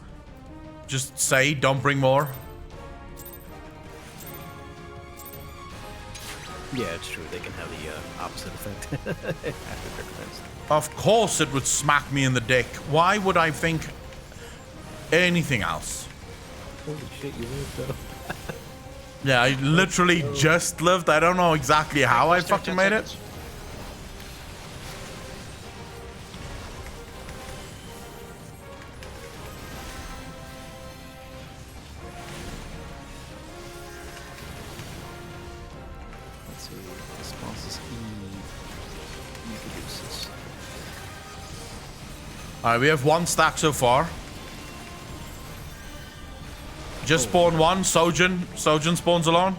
just say, don't bring more. Yeah, it's true. They can have the opposite effect after they're cleansed. Of course it would smack me in the dick. Why would I think anything else? Holy shit, you lived though. Yeah, I literally just lived. I don't know exactly how I fucking made it. Let's see. Responses reproduces. Alright, we have 1 stack so far. Just spawn 1. Sojourn spawns alone.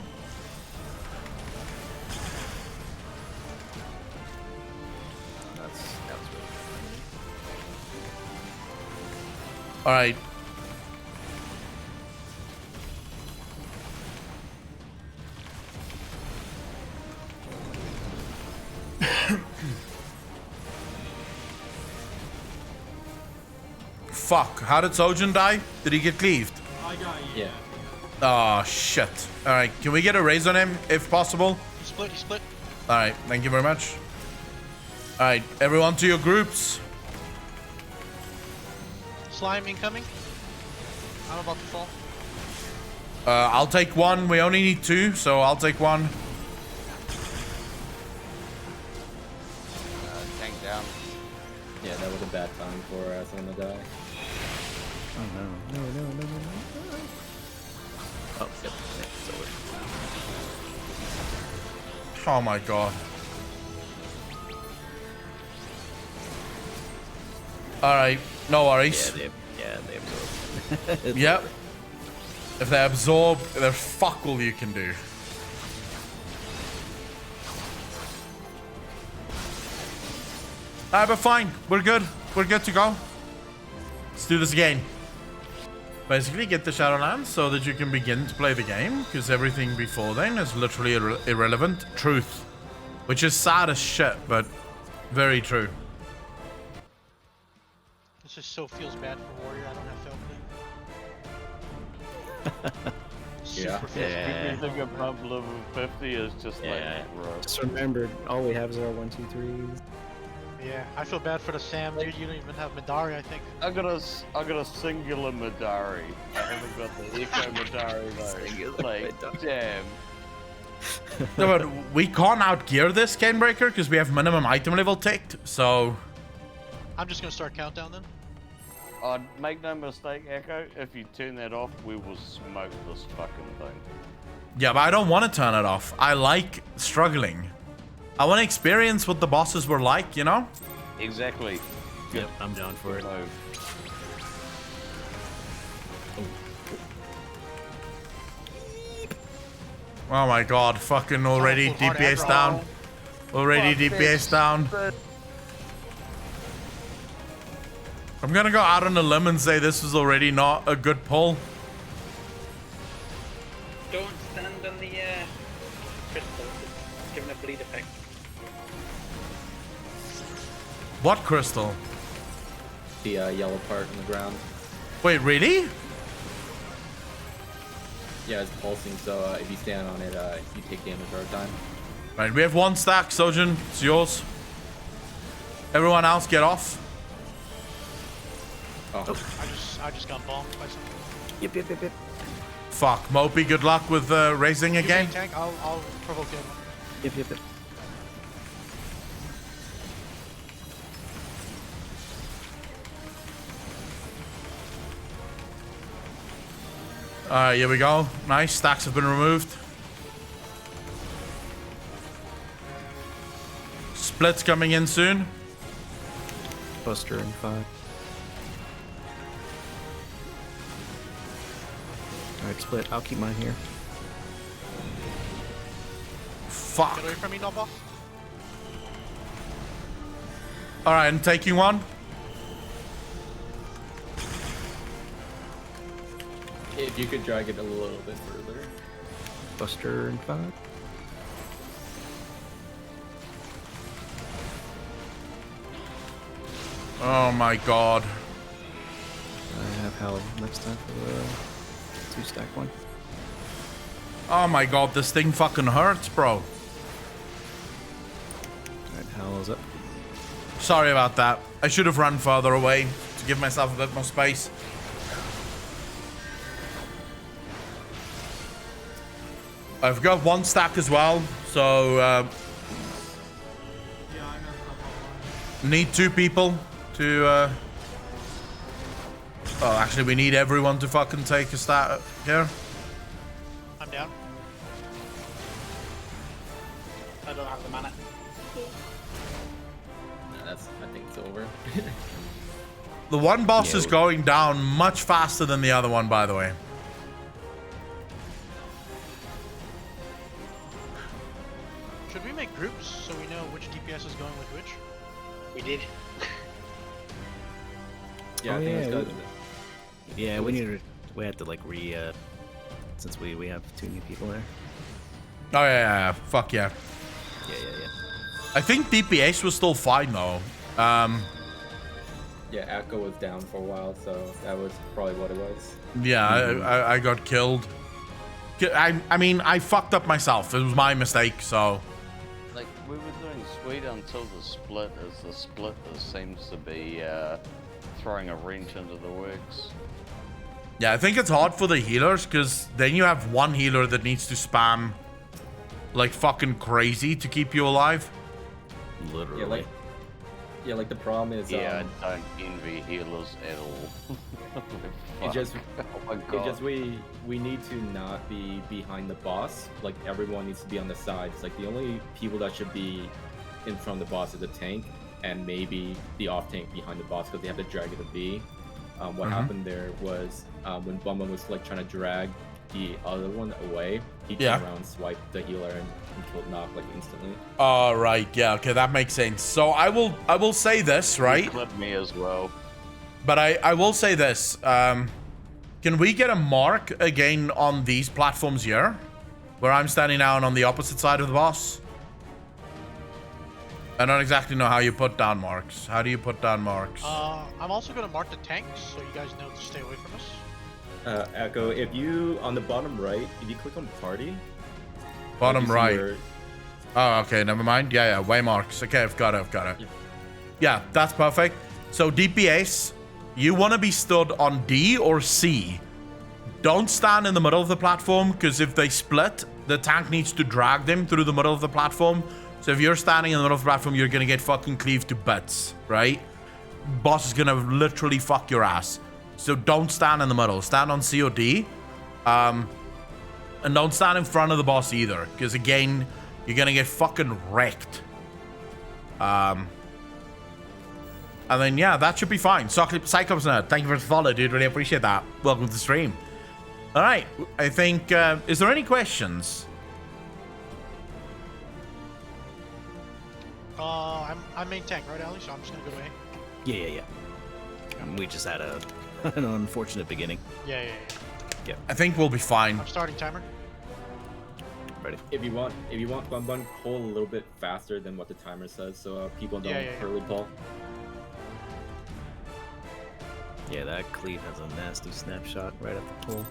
That's really Alright. Fuck. How did Sojourn die? Did he get cleaved? I got you. Yeah. Oh, shit. Alright, can we get a raise on him, if possible? He split. Alright, thank you very much. Alright, everyone to your groups. Slime incoming. I'm about to fall. I'll take 1. We only need 2, so I'll take 1. Tank down. Yeah, that was a bad time for someone to die. Oh no. No. Oh, yep. It's over. Oh my god. Alright, no worries. They absorb. Yep. If they absorb, there's fuck all you can do. Alright, but fine. We're good. We're good to go. Let's do this again. Basically, get the Shadowlands so that you can begin to play the game, because everything before then is literally irrelevant. Truth. Which is sad as shit, but very true. This just so feels bad for Warrior. I don't have Falcon. Yeah. Super feels bad. Everything above level 50 is just Yeah. like rough. Just remembered, all we have is our 1, 2, 3s. Yeah, I feel bad for the Sam, dude. You don't even have Midari, I think. I got a singular Madari. I haven't got the Echo Madari though. Singular Like, Madari. damn. No, but we can't outgear this Canebreaker because we have minimum item level ticked, so... I'm just gonna start countdown then. Make no mistake, Echo, if you turn that off, we will smoke this fucking thing. Yeah, but I don't want to turn it off. I like struggling. I want to experience what the bosses were like, you know? Exactly. Yep, I'm down for it. So, Oh my god, fucking already Someone pulled hard DPS aggro. down. Already Fuck DPS this. down. I'm gonna go out on a limb and say this was already not a good pull. Don't stand on the crystal. It's giving a bleed effect. What crystal? The yellow part in the ground. Wait, really? Yeah, it's pulsing, so if you stand on it, you take damage over time. Right, we have 1 stack, Sojin. It's yours. Everyone else, get off. Oh, I just got bombed by something. Yep. Fuck, Mopey, good luck with raising Give me a again. tank. I'll provoke him. Yep. Alright, here we go. Nice, stacks have been removed. Splits coming in soon. Buster in 5. Alright, split. I'll keep mine here. fuck. Get away from me, no boss. Alright, I'm taking one. If you could drag it a little bit further. Buster in 5. Oh my god. I have Hal next time for the 2-stack one. Oh my god, this thing fucking hurts, bro. Alright, Hal is up. Sorry about that. I should have run further away to give myself a bit more space. I've got 1 stack as well, so Yeah, I messed up all need 2 people to oh, actually we need everyone to fucking take a stat here. I'm down. I don't have the mana. Nah, that's, I think it's over. The one boss Yeah, is going down much faster than the other one, by the way. Should we make groups so we know which DPS is going with which? We did. Yeah, Oh, I think yeah, it's good. Yeah, we had to like since we have 2 new people there. Oh yeah, fuck yeah. Yeah. I think DPS was still fine though. Yeah, Echo was down for a while, so that was probably what it was. Yeah, I got killed. I mean, I fucked up myself. It was my mistake, so... Like, we were doing sweet until the split, as the split seems to be throwing a wrench into the works. Yeah, I think it's hard for the healers, because then you have one healer that needs to spam like fucking crazy to keep you alive. Literally. Yeah, like the problem is Yeah, I don't envy healers at all. it just oh my it god. just we need to not be behind the boss. Like everyone needs to be on the sides. Like the only people that should be in front of the boss is the tank and maybe the off tank behind the boss because they have to drag it to B. What happened there was when Bumba was like trying to drag the other one away, he turned around, swiped the healer, and killed Knock like instantly. All right, yeah, okay, that makes sense. So I will say this, right? He clipped me as well. But I will say this. Can we get a mark again on these platforms here, where I'm standing now and on the opposite side of the boss? I don't exactly know how you put down marks. How do you put down marks? I'm also going to mark the tanks so you guys know to stay away from us. Echo, if you on the bottom right, if you click on party, Bottom you see right. where- Oh, okay, never mind. Yeah, way marks. Okay, I've got it. Yeah, that's perfect. So DPS, you want to be stood on D or C. Don't stand in the middle of the platform, because if they split, the tank needs to drag them through the middle of the platform. So if you're standing in the middle of the platform, you're going to get fucking cleaved to bits, right? Boss is going to literally fuck your ass. So don't stand in the middle. Stand on C or D. And don't stand in front of the boss either, because again, you're going to get fucking wrecked. And then, yeah, that should be fine. Cyclops Nerd, thank you for the follow, dude. Really appreciate that. Welcome to the stream. All right. I think, is there any questions? I'm main tank, right, Ali? So I'm just gonna go away. Yeah. We just had an unfortunate beginning. Yeah. I think we'll be fine. I'm starting timer. Ready? If you want Bun Bun, pull a little bit faster than what the timer says, so people don't Yeah. hurry pull. Yeah, that cleave has a nasty snapshot right at the pole.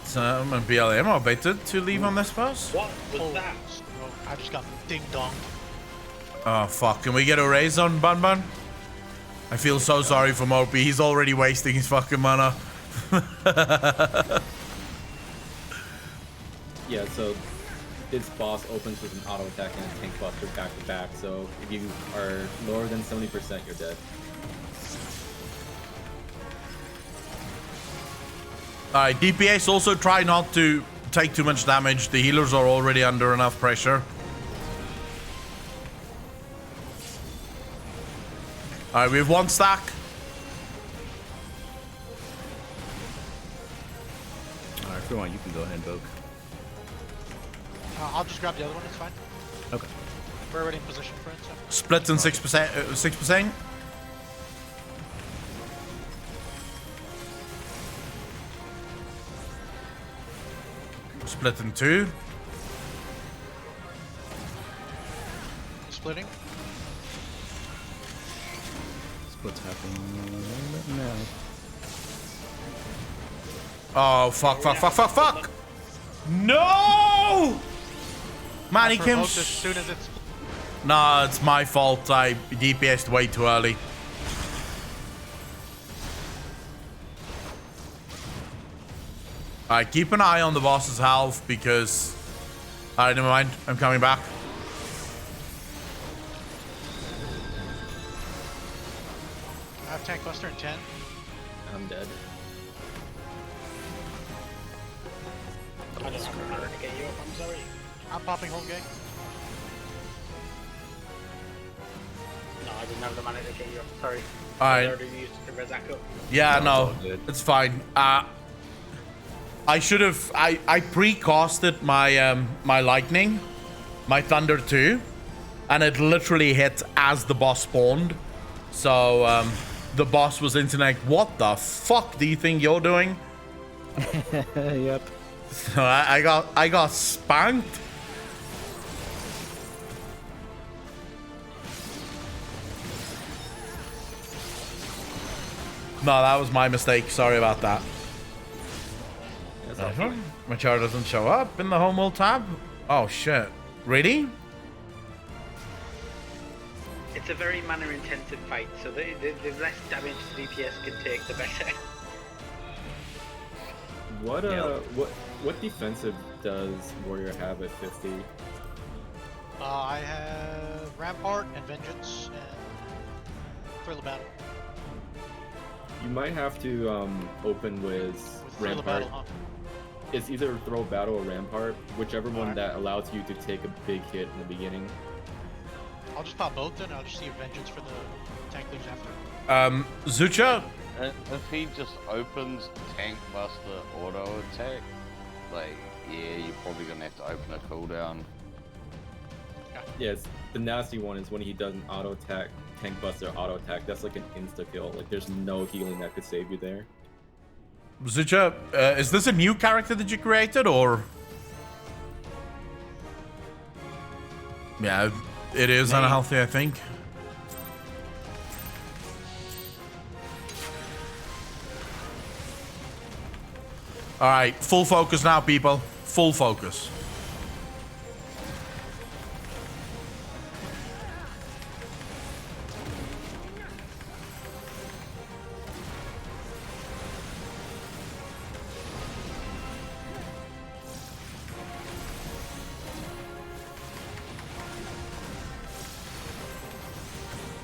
So, BLM are baited to leave on this bus. What was Oh, that? no, I just got ding dong. Oh, fuck. Can we get a raise on Bun Bun? I feel so sorry for Mopey. He's already wasting his fucking mana. Yeah, so this boss opens with an auto attack and a tank buster back to back, so if you are lower than 70%, you're dead. Alright, DPS also try not to take too much damage. The healers are already under enough pressure. Alright, we have 1 stack. you want, you can go ahead and invoke. I'll just grab the other one. It's fine. Okay. We're already in position for it. So. Splits in 6%. 6%. Split in 2. Splitting. Split's happening now. Oh, fuck. No! Man, he came. As soon as it's. Nah, it's my fault. I DPS'd way too early. Alright, keep an eye on the boss's health because... Alright, never mind. I'm coming back. I have Tank Buster in 10. I'm dead. I don't have a mirror to get you up, I'm sorry. I'm popping home gang. No, I didn't have the mana to get you up, sorry. Alright. I already used the Rezak up. Yeah, No, no. it's all good. It's fine. I should have... I pre-casted my my lightning. My thunder too. And it literally hit as the boss spawned. So, the boss was instantly like, what the fuck do you think you're doing? Yep. So I got spanked. No, that was my mistake. Sorry about that. That's all fine. My char doesn't show up in the home world tab. Oh shit. Really? It's a very mana intensive fight, so the less damage the DPS can take, the better. What defensive does Warrior have at 50? I have Rampart and Vengeance and Thrill of Battle. You might have to open with Thrill of Rampart. Battle, huh? It's either Throw Battle or Rampart, whichever one Alright. that allows you to take a big hit in the beginning. I'll just pop both then. I'll just see if Vengeance for the tank leaves after. Zucha, If he just opens Tank Buster auto attack, like, yeah, you're probably gonna have to open a cooldown. Yes, the nasty one is when he does an auto attack, Tank Buster auto attack. That's like an insta kill. Like there's no healing that could save you there. Zucha, is this a new character that you created or? Yeah, it is unhealthy, I think. All right, full focus now, people. Full focus.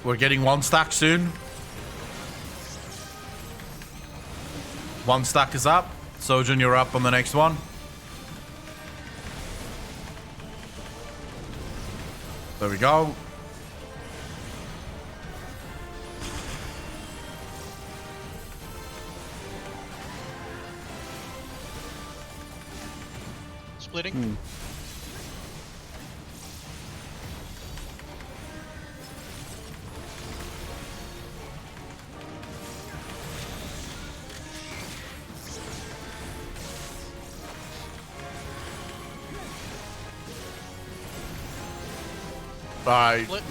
We're getting one stack soon. One stack is up. Sojun, you're up on the next one. There we go. Splitting. Alright. Split.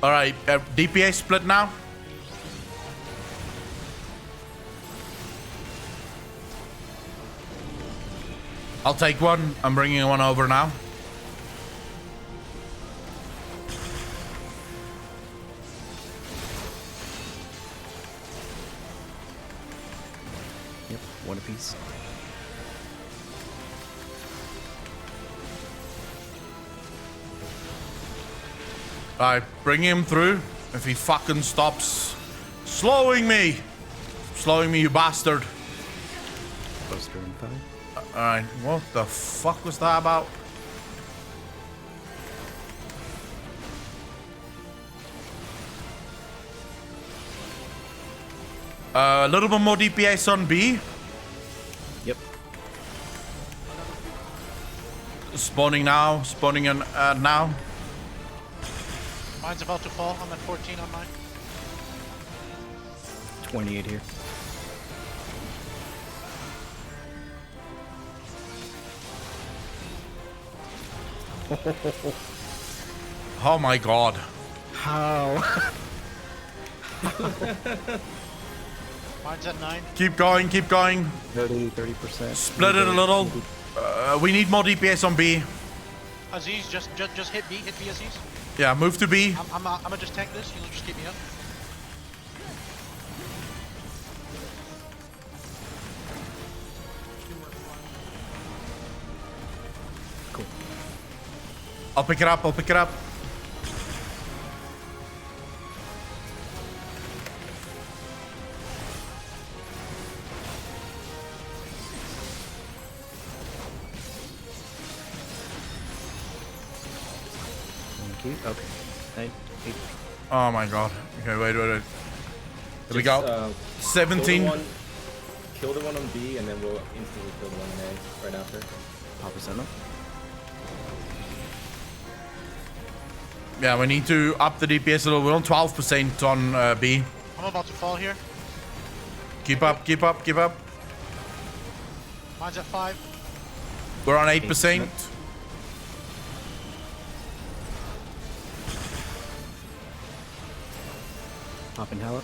Alright, DPA split now. I'll take one. I'm bringing one over now. Yep, one apiece. Alright, bring him through. If he fucking stops slowing me. Slowing me, you bastard. Buster in 5. Alright, what the fuck was that about? A little bit more DPS on B. Yep. Spawning now. Spawning in, now. Mine's about to fall. I'm at 14 on mine. 28 here. Oh my god. How? Mine's at 9. Keep going, keep going. 30%. Split it a little. We need more DPS on B. Aziz, just hit B. Hit B, Aziz. Yeah, move to B. I'm gonna just tank this. You'll just keep me up. Cool. I'll pick it up, I'll pick it up. Okay. 9, 8. Oh my god. Okay, wait. Here we Just, go. 17. Kill the one on B, and then we'll instantly kill the one on A right after. Pop us up. Yeah, we need to up the DPS a little. We're on 12% on B. I'm about to fall here. Keep up, keep up, keep up. Mine's at 5. We're on 8%. Popping Hella.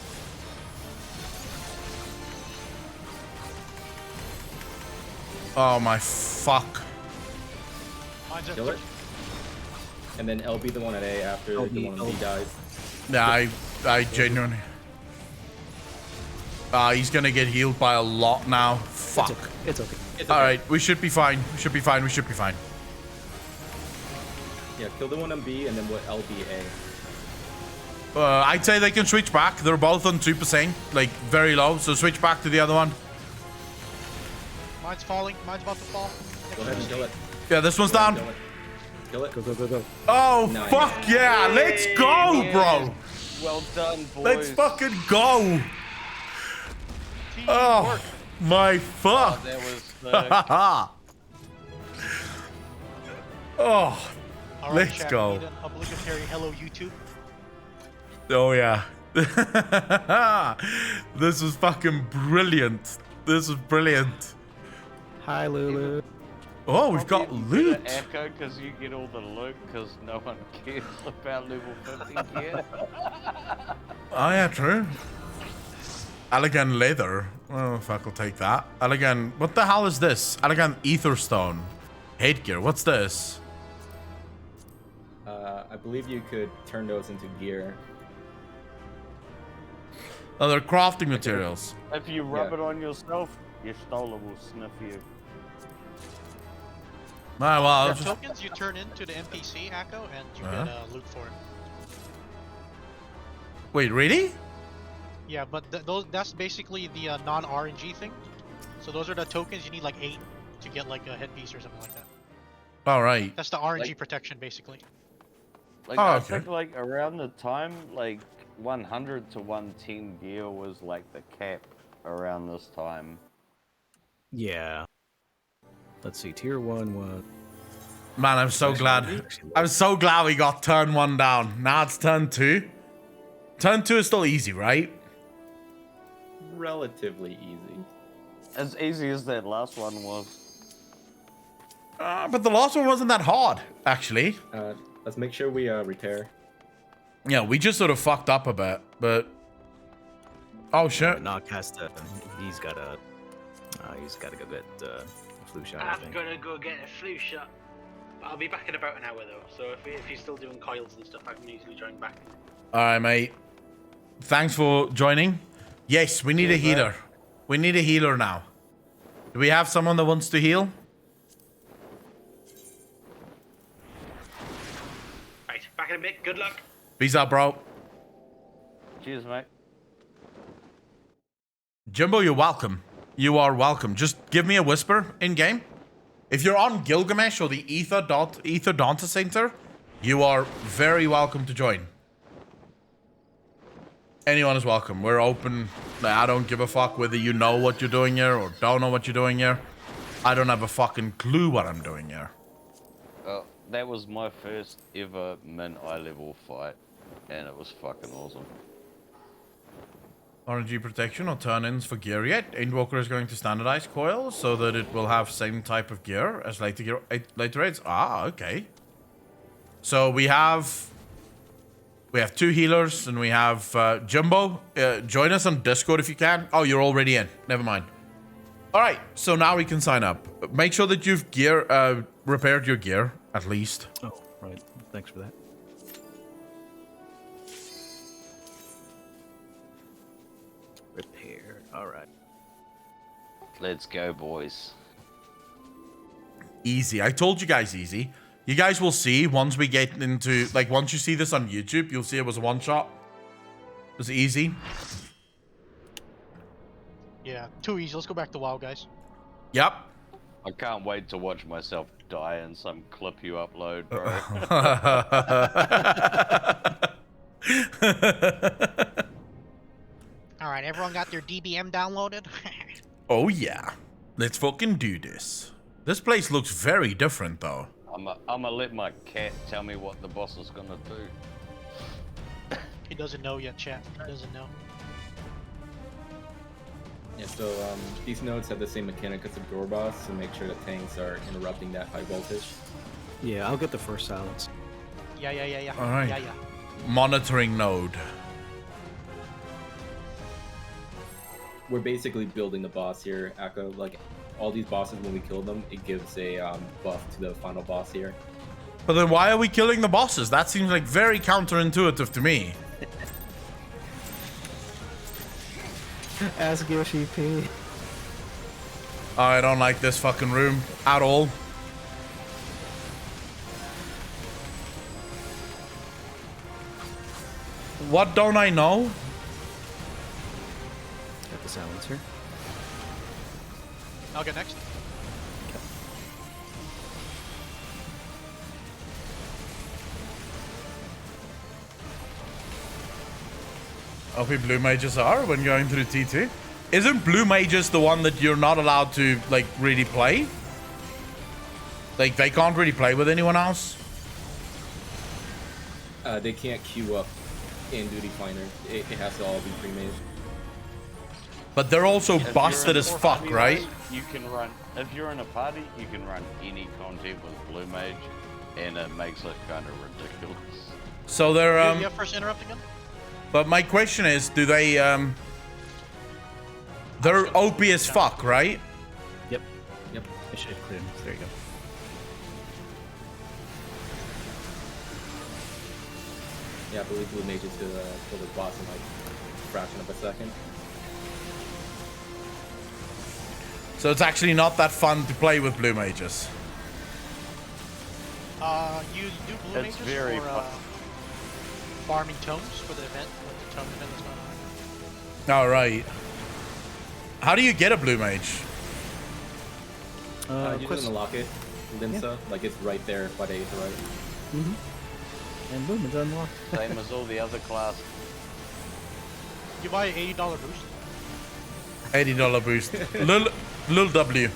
Oh my fuck. Mine's at Kill it. And then LB the one at A after the one on B dies. Yeah, I genuinely. He's gonna get healed by a lot now. Fuck. It's okay. Alright, we should be fine. We should be fine. We should be fine. Yeah, kill the one on B, and then we'll LB A. I'd say they can switch back. They're both on 2%, like very low. So switch back to the other one. Mine's falling. Mine's about to fall. Go ahead and kill it. Yeah, this one's down. Kill it. Go. Oh, Nice. fuck yeah. Let's go, bro. Well done, boys. Let's fucking go. Oh, my fuck. Oh, that was Oh, All right, let's chat, go. we need an obligatory hello YouTube. Oh, yeah. This was fucking brilliant. This was brilliant. Hi, Lulu. Oh, we've got Probably loot. Echo because you get all the loot because no one cares about level 50 gear. Oh, yeah, true. Elegant leather. Oh, fuck, I'll take that. Elegant. What the hell is this? Elegant etherstone. Headgear. What's this? I believe you could turn those into gear. Oh, they're crafting materials. If you rub it on yourself, your stoler will sniff you. Ah, well, I'll The just... tokens you turn into the NPC, Echo, and you get loot for it. Wait, really? Yeah, but that's basically the non-RNG thing. So those are the tokens. You need like 8 to get like a headpiece or something like that. All right. That's the RNG protection, basically. Like, Oh, I okay. think like around the time, like 100 to 110 gear was like the cap around this time. Yeah. Let's see. Tier 1 was. Man, I'm so glad. I'm so glad we got turn 1 down. Now it's turn 2. Turn 2 is still easy, right? Relatively easy. As easy as that last one was. But the last one wasn't that hard, actually. Let's make sure we repair. Yeah, we just sort of fucked up a bit, but... Oh, shit. Knock has to. He's got to go get a flu shot. I I'm think. gonna go get a flu shot. I'll be back in about an hour though, so if he's still doing coils and stuff, I can easily join back. Alright, mate. Thanks for joining. Yes, we need a healer. We need a healer now. Do we have someone that wants to heal? Right, back in a bit. Good luck. Peace out, bro. Cheers, mate. Jimbo, you're welcome. You are welcome. Just give me a whisper in-game. If you're on Gilgamesh or the Ether Data Center, you are very welcome to join. Anyone is welcome. We're open Like, I don't give a fuck whether you know what you're doing here or don't know what you're doing here. I don't have a fucking clue what I'm doing here. That was my first ever min eye level fight, and it was fucking awesome. RNG protection or turn-ins for gear yet. Endwalker is going to standardize coils so that it will have same type of gear as later raids. Ah, okay. So we have 2 healers and we have Jumbo. Join us on Discord if you can. Oh, you're already in. Never mind. All right, so now we can sign up. Make sure that you've repaired your gear at least. Oh, right. Thanks for that. Repair. All right. Let's go, boys. Easy. I told you guys easy. You guys will see once we get into, like, once you see this on YouTube, you'll see it was a one-shot. It was easy. Yeah, too easy. Let's go back to WoW, guys. Yep. I can't wait to watch myself die in some clip you upload, bro. Alright, everyone got their DBM downloaded? Oh, yeah. Let's fucking do this. This place looks very different, though. I'm gonna let my cat tell me what the boss is gonna do. He doesn't know yet, chat. He doesn't know. Yeah, so these nodes have the same mechanic as the door boss, so make sure the tanks are interrupting that high voltage. Yeah, I'll get the first silence. Yeah. All right. Yeah. Monitoring node. We're basically building the boss here, Echo. Like, all these bosses, when we kill them, it gives a buff to the final boss here. But then why are we killing the bosses? That seems like very counterintuitive to me. Ask Yoshi P. I don't like this fucking room at all. What don't I know? Got the silencer. I'll get next. OP blue mages are when going through T2. Isn't blue mages the one that you're not allowed to, like, really play? Like, they can't really play with anyone else? They can't queue up in Duty Finder. It has to all be pre-made. But they're also If busted you're in as a fuck, party, right? You can run, if you're in a party, you can run any content with Blue Mage, and it makes it kind of ridiculous. So they're, You have first interrupt again? But my question is, do they, they're OP as fuck, right? Yep. I should clear him. There you go. Yeah, I believe Blue Mages to kill the boss in like a fraction of a second. So it's actually not that fun to play with blue mages. You do blue It's mages very for farming tomes for the event, when the tome event is going on. All right. How do you get a blue mage? You just unlock it, Limsa, like it's right there by the Aether, right? Mm-hmm. And boom, it's unlocked. Same as all the other classes. You buy an $80 boost. $80 boost. Lil W.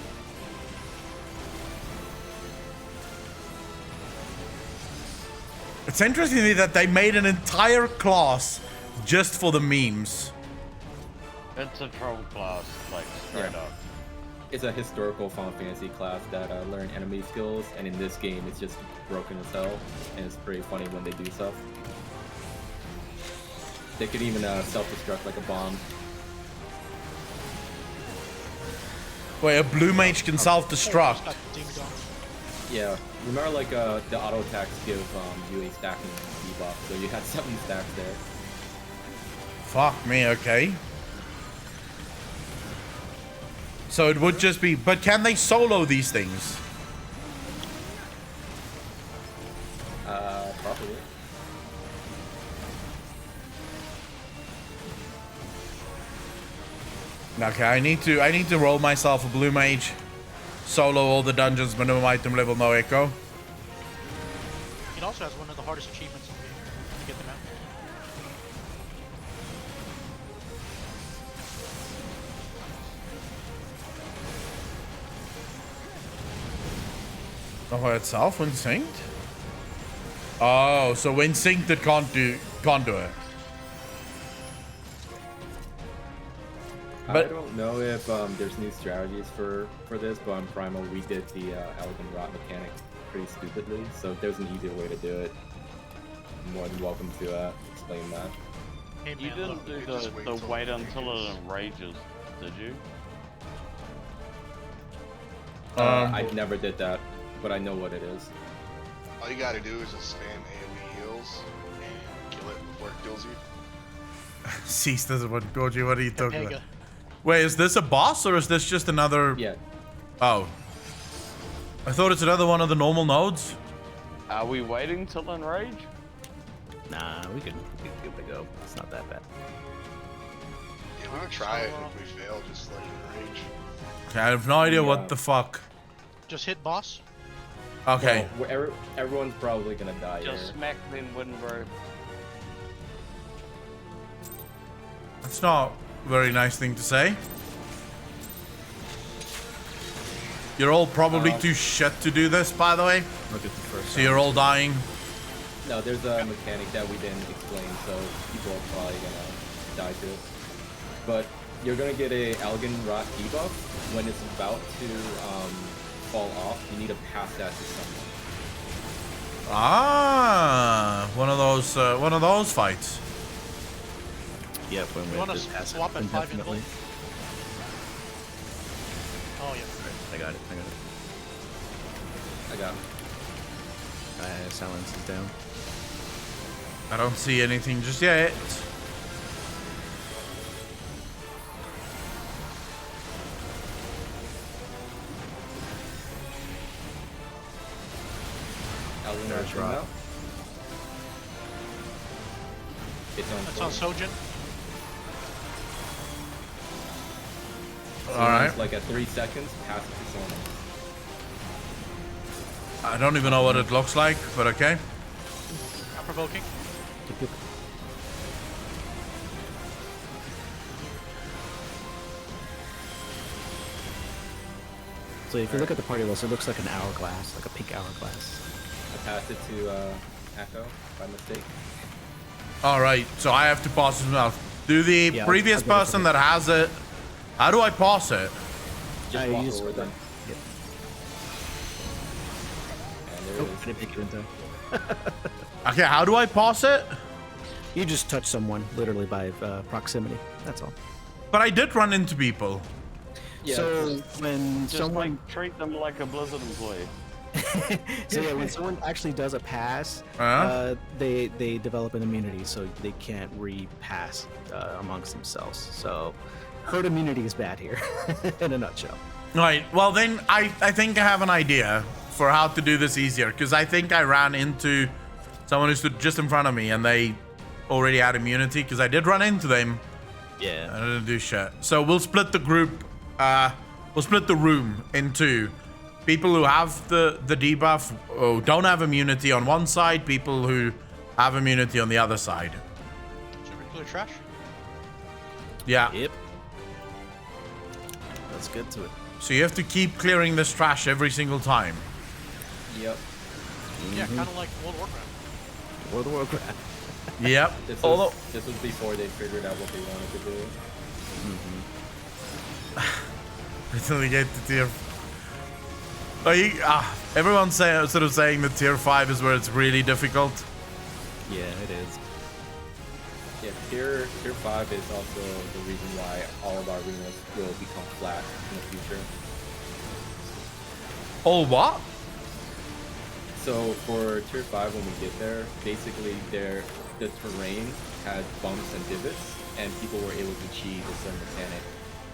It's interesting to me that they made an entire class just for the memes. It's a troll class, like straight up. It's a historical Final Fantasy class that learn enemy skills, and in this game it's just broken as hell, and it's pretty funny when they do stuff. They could even self-destruct like a bomb. Wait, a blue mage can self-destruct. Got dinged on. Yeah, remember like the auto attacks give you a stacking debuff, so you had 7 stacks there. Fuck me, okay. So it would just be, but can they solo these things? Probably. Okay, I need to roll myself a blue mage. Solo all the dungeons, minimum item level, no echo. It also has one of the hardest achievements in the game to get them out. by itself when synced? Oh, so when synced it can't do it. I But don't know if there's new strategies for this, but on Primal we did the Elegant Rot mechanic pretty stupidly, so if there's an easier way to do it, I'm more than welcome to explain that. Hey, You man, didn't look, do the wait until it enrages, did you? I never did that, but I know what it is. All you gotta do is just spam AoE heals and kill it before it kills you. Cease doesn't want Goji. What are you talking Pega. about? Wait, is this a boss or is this just another? Yeah. Oh. I thought it's another one of the normal nodes. Are we waiting till enrage? Nah, we can give it a go. It's not that bad. Yeah, we're gonna try it. If we fail, just let it enrage. Okay, I have no idea Yeah. what the fuck. Just hit boss. Okay. Well, everyone's probably gonna die Just here. smack then win, bro. That's not a very nice thing to say. You're all probably too shit to do this, by the way. Look at the first. So you're all dying. No, there's a mechanic that we didn't explain, so people are probably gonna die to it. But you're gonna get a Elegant Rot debuff when it's about to fall off. You need to pass that to someone. Ah, one of those fights. Yep, when You we want just to pass it swap at 5 indefinitely. interval? Oh yeah. I got it. I got Silence is down. I don't see anything just yet. Elegant There's Rot. Rot. It's on. That's on Sojin. So All right. it's like at 3 seconds, pass it to someone else. I don't even know what it looks like, but okay. Not provoking. So if you look at the party list, it looks like an hourglass, like a pink hourglass. I passed it to Echo by mistake. All right, so I have to pass it now. Do the Yeah, previous I'll get it person from that has it, how do I pass it? Just you walk just over scroll them. down. Yep. And there Oh, it I is. didn't pick it in time. Okay, how do I pass it? You just touch someone literally by proximity. That's all. But I did run into people. Yeah, So when Just someone, like treat them like a Blizzard employee. so yeah, when someone actually does a pass, Uh-huh. they develop an immunity, so they can't repass amongst themselves. So herd immunity is bad here, in a nutshell. Right, well then I think I have an idea for how to do this easier, because I think I ran into someone who stood just in front of me and they already had immunity, because I did run into them. Yeah. I didn't do shit. So we'll split the group, we'll split the room in two. People who have the debuff or don't have immunity on one side, people who have immunity on the other side. Should we clear trash? Yeah. Yep. Let's get to it. So you have to keep clearing this trash every single time. Yep. Yeah, kind of like World of Warcraft. World of Warcraft. Yep. This Although was before they figured out what they wanted to do. until you get to tier. Everyone's sort of saying that tier 5 is where it's really difficult. Yeah, it is. Yeah, tier 5 is also the reason why all of our arenas will become flat in the future. Oh, what? So for tier 5, when we get there, basically the terrain had bumps and divots, and people were able to cheese a certain mechanic.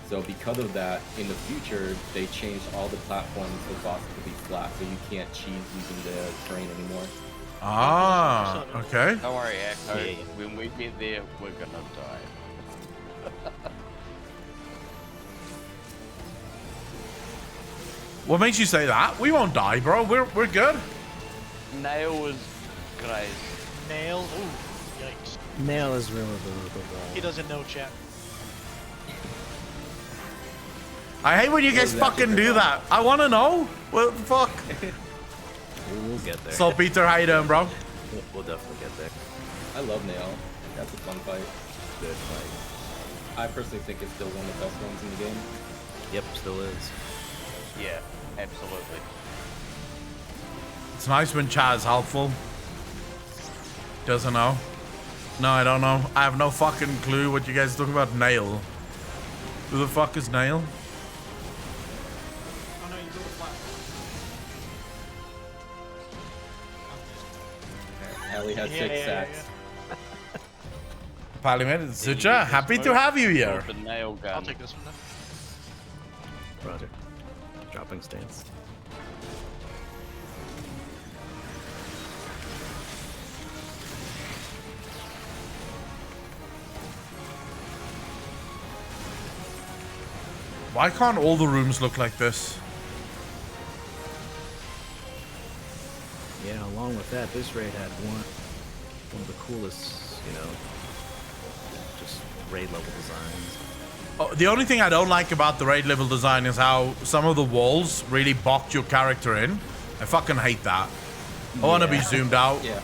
So because of that, in the future, they changed all the platforms for bosses to be flat, so you can't cheese using the terrain anymore. Ah, okay. Don't worry, Echo. Yeah. When we get there, we're gonna die. What makes you say that? We won't die, bro. We're good. Nail was great. Nail. Ooh, yikes. Nail is really He doesn't know, chat. I hate when you guys What was that fucking tier do 5? that. I want to know. What the fuck? We'll get there. So Peter, how you doing, bro? We'll definitely get there. I love Nail. That's a fun fight. Good fight. I personally think it's still one of the best ones in the game. Yep, still is. Yeah, absolutely. It's nice when chat is helpful. Doesn't know. No, I don't know. I have no fucking clue what you guys are talking about. Nail. Who the fuck is Nail? Oh no, you go to platform. Allie has 6 sacks. Parliament, Sucha, happy to have you here. The nail gun. I'll take this one then. Roger. Dropping stance. Why can't all the rooms look like this? Yeah, along with that, this raid had one of the coolest, you know, just raid level designs. Oh, the only thing I don't like about the raid level design is how some of the walls really box your character in. I fucking hate that. I want to be zoomed out. Yeah.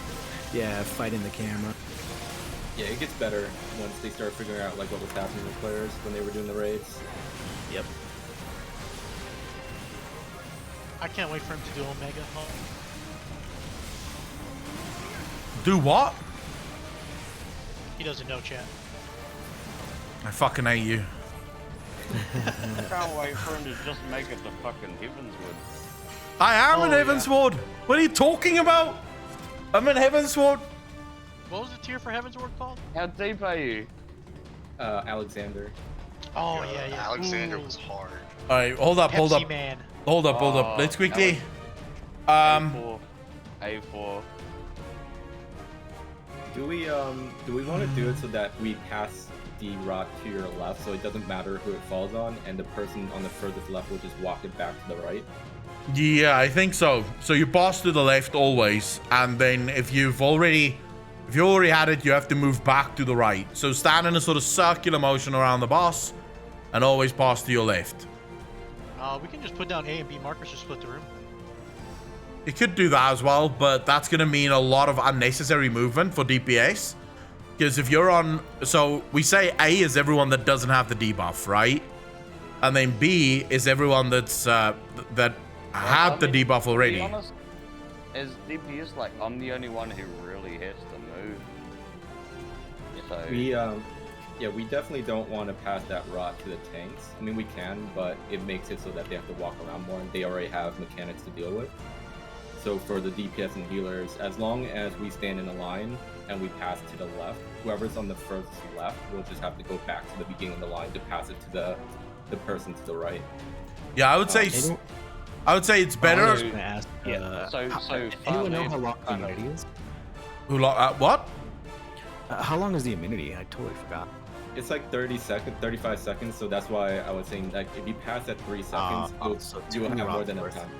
Yeah, fighting the camera. Yeah, it gets better once they start figuring out like what was happening with players when they were doing the raids. Yep. I can't wait for him to do Omega. Do what? He doesn't know, chat. I fucking hate you. I can't wait for him to just make it to fucking Heavensward. I am in Oh, yeah. Heavensward. What are you talking about? I'm in Heavensward. What was the tier for Heavensward called? How deep are you? Alexander. Oh, yeah, yeah. Alexander Ooh. was hard. All right, hold up, hold Pepsi up, Man. hold up, hold up. Let's quickly. A4. Do we want to do it so that we pass the rock to your left, so it doesn't matter who it falls on, and the person on the furthest left will just walk it back to the right? Yeah, I think so. So you pass to the left always, and then if you already had it, you have to move back to the right. So stand in a sort of circular motion around the boss, and always pass to your left. We can just put down A and B markers to split the room. You could do that as well, but that's going to mean a lot of unnecessary movement for DPS. Because if you're on... So we say A is everyone that doesn't have the debuff, right? And then B is everyone that's that had the debuff already. To be honest, as DPS, like, I'm the only one who really has to move. So... We definitely don't want to pass that rot to the tanks. I mean, we can, but it makes it so that they have to walk around more, and they already have mechanics to deal with. So for the DPS and healers, as long as we stand in a line and we pass to the left, whoever's on the furthest left will just have to go back to the beginning of the line to pass it to the person to the right. Yeah, I would say it's better. I was gonna ask, anyone know how long the kind of- immunity is? What? How long is the immunity? I totally forgot. It's like 35 seconds, so that's why I was saying, like, if you pass at 3 seconds, so you will two have more rounds than enough worth. time.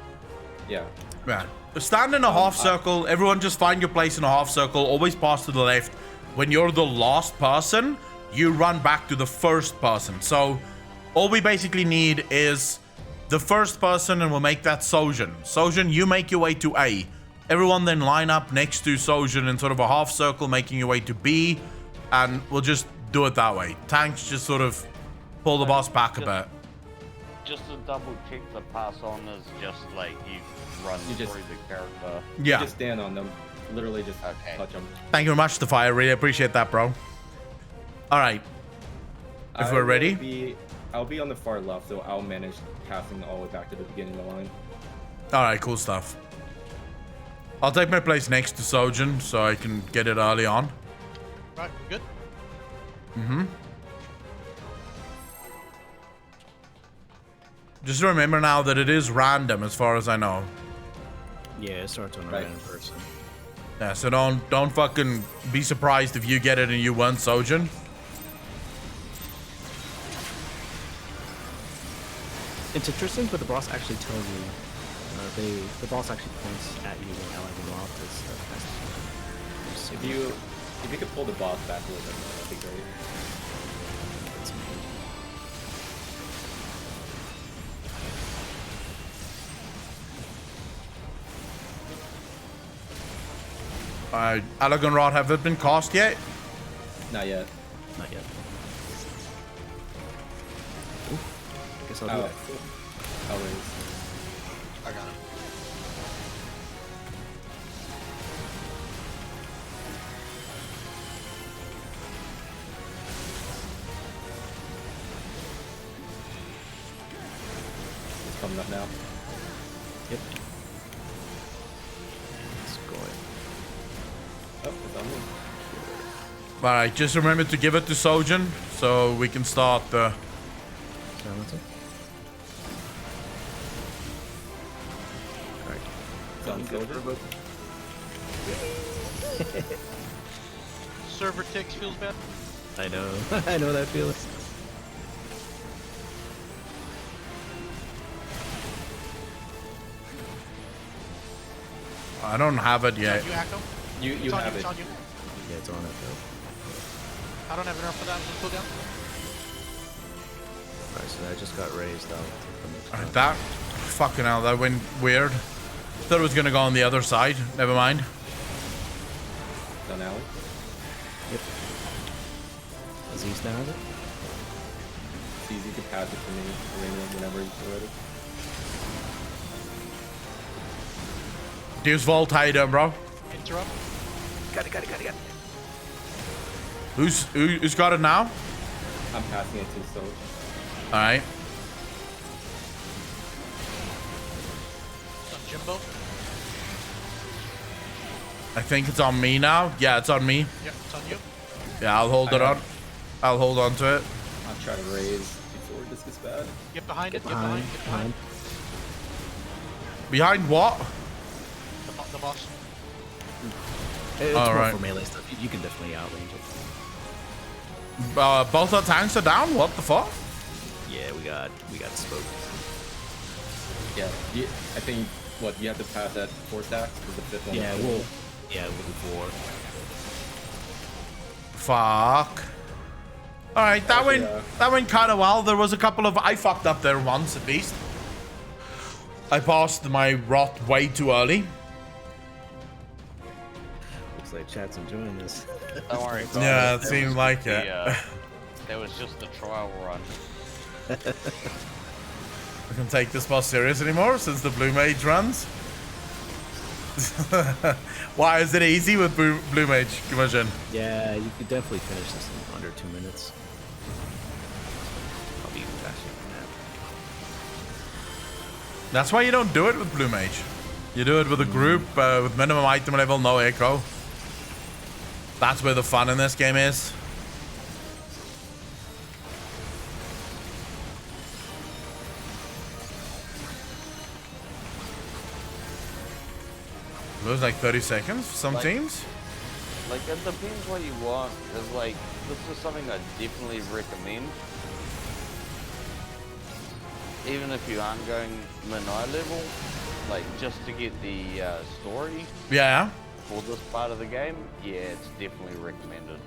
Yeah. Yeah. Stand in a half circle. Everyone just find your place in a half circle. Always pass to the left. When you're the last person, you run back to the first person. So all we basically need is the first person, and we'll make that Sojin. Sojin, you make your way to A. Everyone then line up next to Sojin in sort of a half circle, making your way to B, and we'll just do it that way. Tanks just sort of pull the boss back a bit. Just to double check, the pass on is just like you run You just- through the character. Yeah. Just stand on them. Literally just Okay. touch them. Thank you very much, Defy. I really appreciate that, bro. All right. If we're ready. I'll be on the far left, so I'll manage passing all the way back to the beginning of the line. All right, cool stuff. I'll take my place next to Sojin so I can get it early on. Right, we're good. Just remember now that it is random as far as I know. Yeah, it starts on a Right. random person. Yeah, so don't fucking be surprised if you get it and you weren't Sojin. It's interesting, but the boss actually tells you. The boss actually points at you when allying off. If you could pull the boss back a little bit more, that'd be great. Elegant Rod, have it been cast yet? Not yet. Not yet. Ooh, guess I'll do Oh, that. cool. I'll raise. I got him. It's coming up now. Yep. Let's go ahead. Oh, it's on me. All right, just remember to give it to Sojin so we can start the. Silencer. Alright. It's on Soldier. Server ticks feels bad. I know. I know that feeling. I don't have it yet. You Echo? You It's on have you, it. it's on you. Yeah, it's on it though. I don't have enough for that cooldown. Alright, so that just got raised out from the Alright, top. that fucking hell, that went weird. Thought it was gonna go on the other side. Never mind. It's on Alan. Yep. Aziz now has it? It's easy to pass it to me whenever you're ready. Deuce Vault, how you doing, bro? Interrupt. Got it. Who's got it now? I'm passing it to Soldier. Alright. It's on Jimbo. I think it's on me now. Yeah, it's on me. Yep, it's on you. Yeah, I'll hold it on. I'll hold on to it. I'll try to raise before this gets bad. Get behind it. Get Behind. behind. Behind what? The boss. It's All more right. for melee stuff. You can definitely outrange it. Both our tanks are down? What the fuck? Yeah, we got smoked. Yeah, I think, what, you have to pass that 4 stacks because the 5th one. Yeah, was- we'll do 4. Fuck. Alright, that went kind of well. There was a couple of... I fucked up there once, at least. I passed my rot way too early. Looks like chat's enjoying this. Don't worry. guys, Yeah, it that seemed was like the, it. That was just a trial run. I can take this more serious anymore since the Blue Mage runs. Why is it easy with Blue Mage, Commission? Yeah, you could definitely finish this in under 2 minutes. Probably even faster than that. That's why you don't do it with Blue Mage. You do it with a group with minimum item level, no echo. That's where the fun in this game is. Lose like 30 seconds for some Like- teams. Like, it depends what you want. Cause like, this is something I definitely recommend. Even if you aren't going min-eye level, like, just to get the story Yeah. for this part of the game, yeah, it's definitely recommended.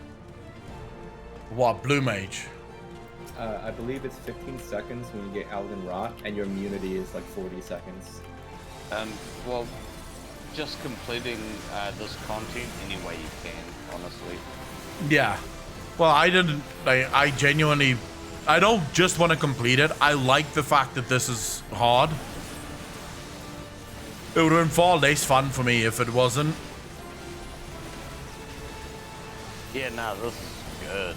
What, Blue Mage? I believe it's 15 seconds when you get Alden Rot, and your immunity is like 40 seconds. Well, just completing this content any way you can, honestly. Yeah. Well, I didn't. I genuinely. I don't just want to complete it. I like the fact that this is hard. It would have been far less fun for me if it wasn't. Yeah, no, this is good.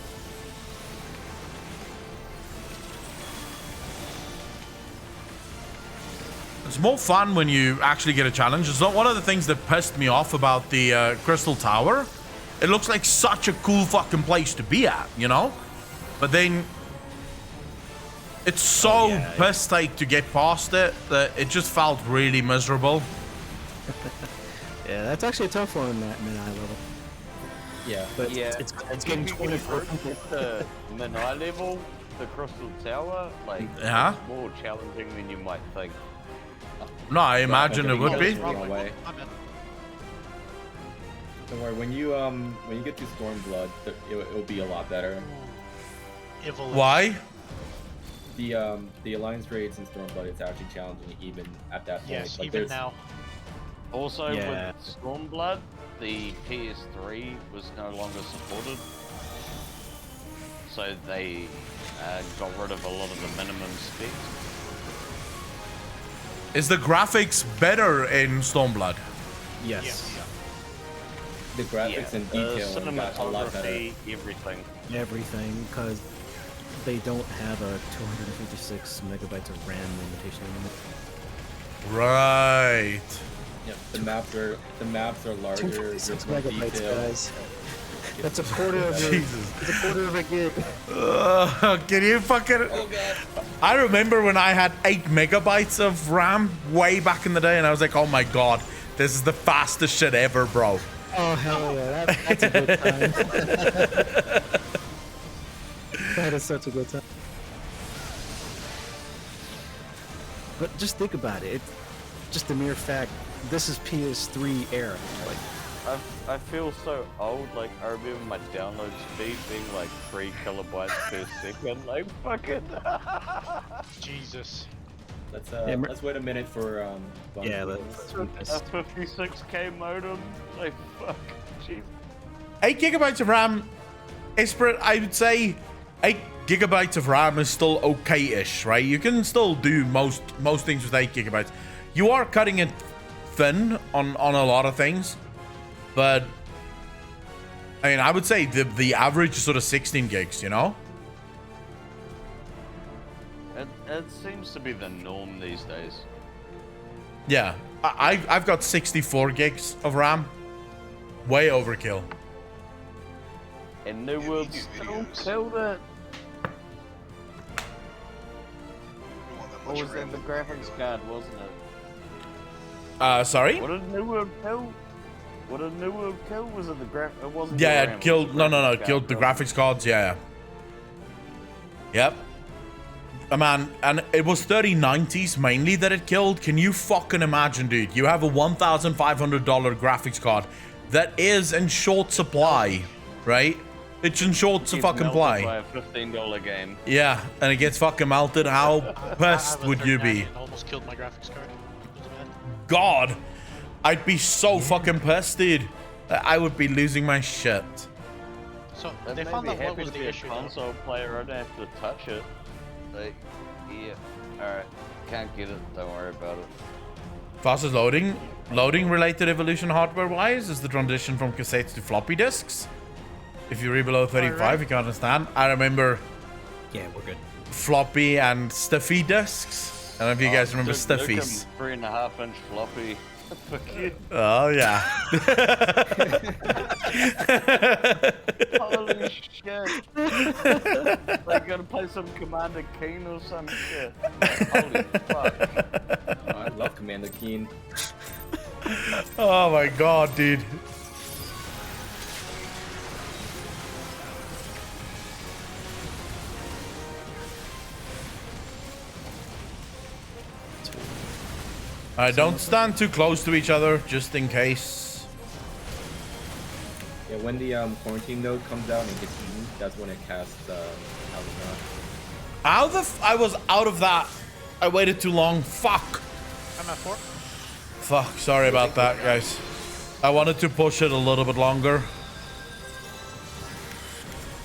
It's more fun when you actually get a challenge. It's not one of the things that pissed me off about the Crystal Tower. It looks like such a cool fucking place to be at, you know? But then it's so piss take to get past it that it just felt really miserable. Yeah, that's actually a tough one, that mid-eye level. Yeah. But Yeah, it's getting if you get a 24. group with the min-eye level, the Crystal Tower, like, Yeah. it's more challenging than you might think. No, I imagine it would be. Going away. I'm in. Don't worry, when you get to Stormblood, it'll be a lot better. Evolution. Why? The alliance raids in Stormblood, it's actually challenging even at that point. Yes, Like, even there's- now. Also, Yeah. with Stormblood, the PS3 was no longer supported, so they got rid of a lot of the minimum specs. Is the graphics better in Stormblood? Yes. The graphics and detail got a lot better. Cinematography, everything. Everything, because they don't have a 256 megabytes of RAM limitation anymore. Right. Yep, the maps are larger. 256 there's more megabytes, detail. guys. That's a quarter of your. Jesus. It's a quarter of a gig. Can you fucking... Oh god. I remember when I had 8 megabytes of RAM way back in the day, and I was like, oh my god, this is the fastest shit ever, bro. Oh hell yeah, that's a good time. That is such a good time. But just think about it. It's just the mere fact this is PS3 era. Like, I feel so old. Like I remember my download speed being like 3 kilobytes per second. Like fucking. Jesus. Let's wait a minute for yeah, A 56k modem. Like fuck. Jeez. 8 gigabytes of RAM is, I would say, 8 gigabytes of RAM is still okay-ish, right? You can still do most things with 8 gigabytes. You are cutting it thin on a lot of things, but I mean, I would say the average is sort of 16 gigs, you know? It seems to be the norm these days. Yeah, I've got 64 gigs of RAM. Way overkill. And New World still killed it. Or was that the graphics card, wasn't it? Sorry? What did New World kill? What did New World kill? Was it the graphics? It wasn't. Yeah, the RAM, it killed. was the No, graphics killed the card, graphics cards. Yeah. Yep. Man, and it was 3090s mainly that it killed. Can you fucking imagine, dude? You have a $1,500 graphics card that is in short supply, right? It's in short It's fucking melted supply. by a $15 game. Yeah, and it gets fucking melted. How pissed would you be? It almost killed my graphics card. It was bad. God, I'd be so fucking pissed, dude. I would be losing my shit. So It they made found me out what happy was to be the a issue. though. console player. I don't have to touch it. Like, yeah. Alright. Can't get it. Don't worry about it. Fastest loading related evolution hardware wise is the transition from cassettes to floppy disks. If you read below 35, you can understand. I remember yeah, we're good. floppy and stiffy disks. I don't know if you guys remember Duke Nukem stiffies. 3.5-inch floppy. Fuck you. Oh yeah. Holy shit. They gotta play some Commander Keen or some shit. Holy fuck. Oh, I love Commander Keen. Oh my god, dude. Don't stand too close to each other, just in case. Yeah, when the quarantine node comes out and gets eaten, that's when it casts I was out of that. I waited too long. Fuck. I'm at 4. Fuck. Sorry about that, guys. I wanted to push it a little bit longer.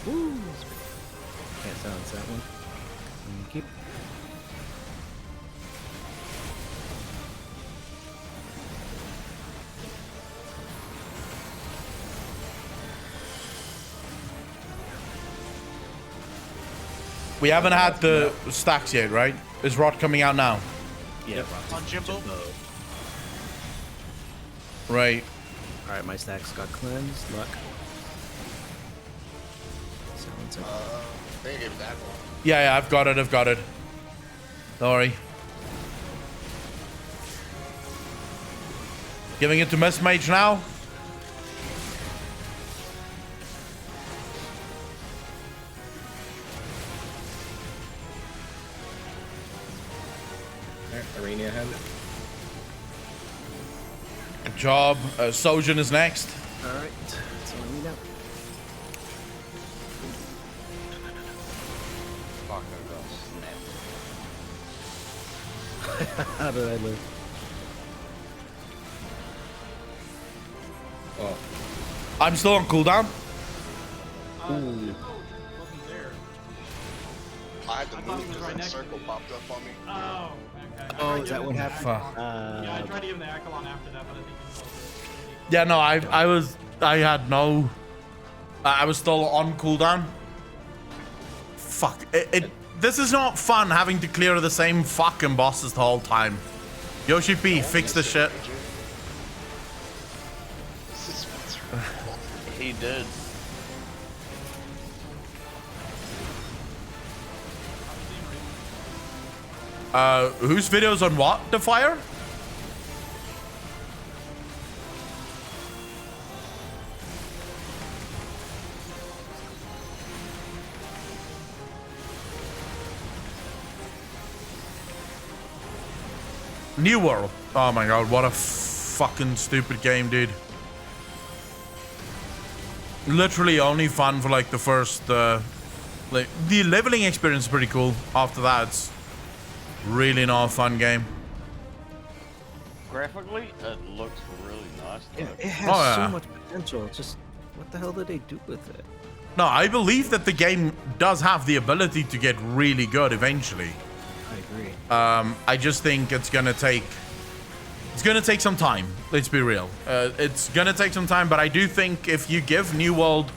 Woo! Can't silence that one. Keep. We haven't had the stacks yet, right? Is Rot coming out now? Yeah. On Jimbo. Right. All right, my stacks got cleansed. Luck. Silence it. They gave it that one. Yeah, I've got it. Don't worry. Giving it to Miss Mage now. Arena ahead. Good job. Sojin is next. All right. That's all I need now. Fuck, I got snapped. How did I live? Oh, I'm still on cooldown. Wasn't there. I had to I thought move he was because right that next to circle me. popped up on me. Oh, okay. Oh, is that what happened? Fuck. Yeah, I tried to give him the Accolon after that, but I think he called it. Yeah, no, I was still on cooldown. Fuck. This is not fun having to clear the same fucking bosses the whole time. Yoshi P, fix the shit. This is what's her fault. He did. Whose videos on what? The fire? New World. Oh my god, what a fucking stupid game, dude. Literally only fun for like the first, like the leveling experience is pretty cool. After that, it's really not a fun game. Graphically, it looks really nice. Yeah, Though. it has Oh, yeah. so much potential. It's just, what the hell did they do with it? No, I believe that the game does have the ability to get really good eventually. I agree. I just think it's gonna take some time. Let's be real. It's gonna take some time, but I do think if you give New World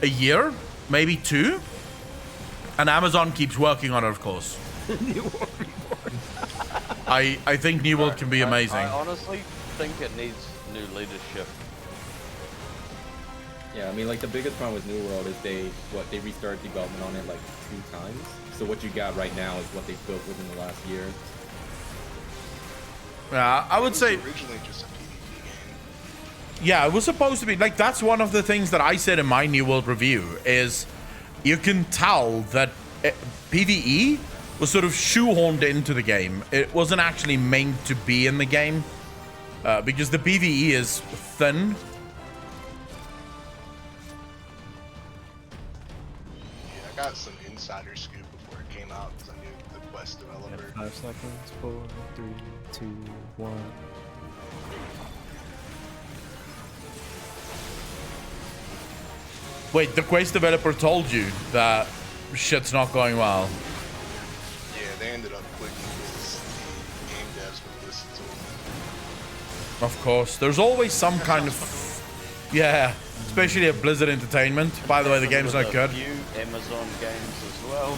a year, maybe 2, and Amazon keeps working on it, of course. New World Reborn. I think New World can be amazing. I honestly think it needs new leadership. yeah. I mean, like the biggest problem with New World is they restarted development on it like 2 times. So what you got right now is what they built within the last year. Yeah, I would say, Originally just a PvP game. yeah, it was supposed to be like that's one of the things that I said in my New World review is you can tell that PvE was sort of shoehorned into the game. It wasn't actually meant to be in the game because the PvE is thin. Yeah, I got some insider scoop before it came out because I knew the Quest developer. 5 seconds. 4, 3, 2, 1. Wait, the Quest developer told you that shit's not going well. Yeah, they ended up quitting because the game devs would listen to them. Of course, there's always some kind of, yeah, especially at Blizzard Entertainment. By the way, the game's not With good. a few Amazon games as well.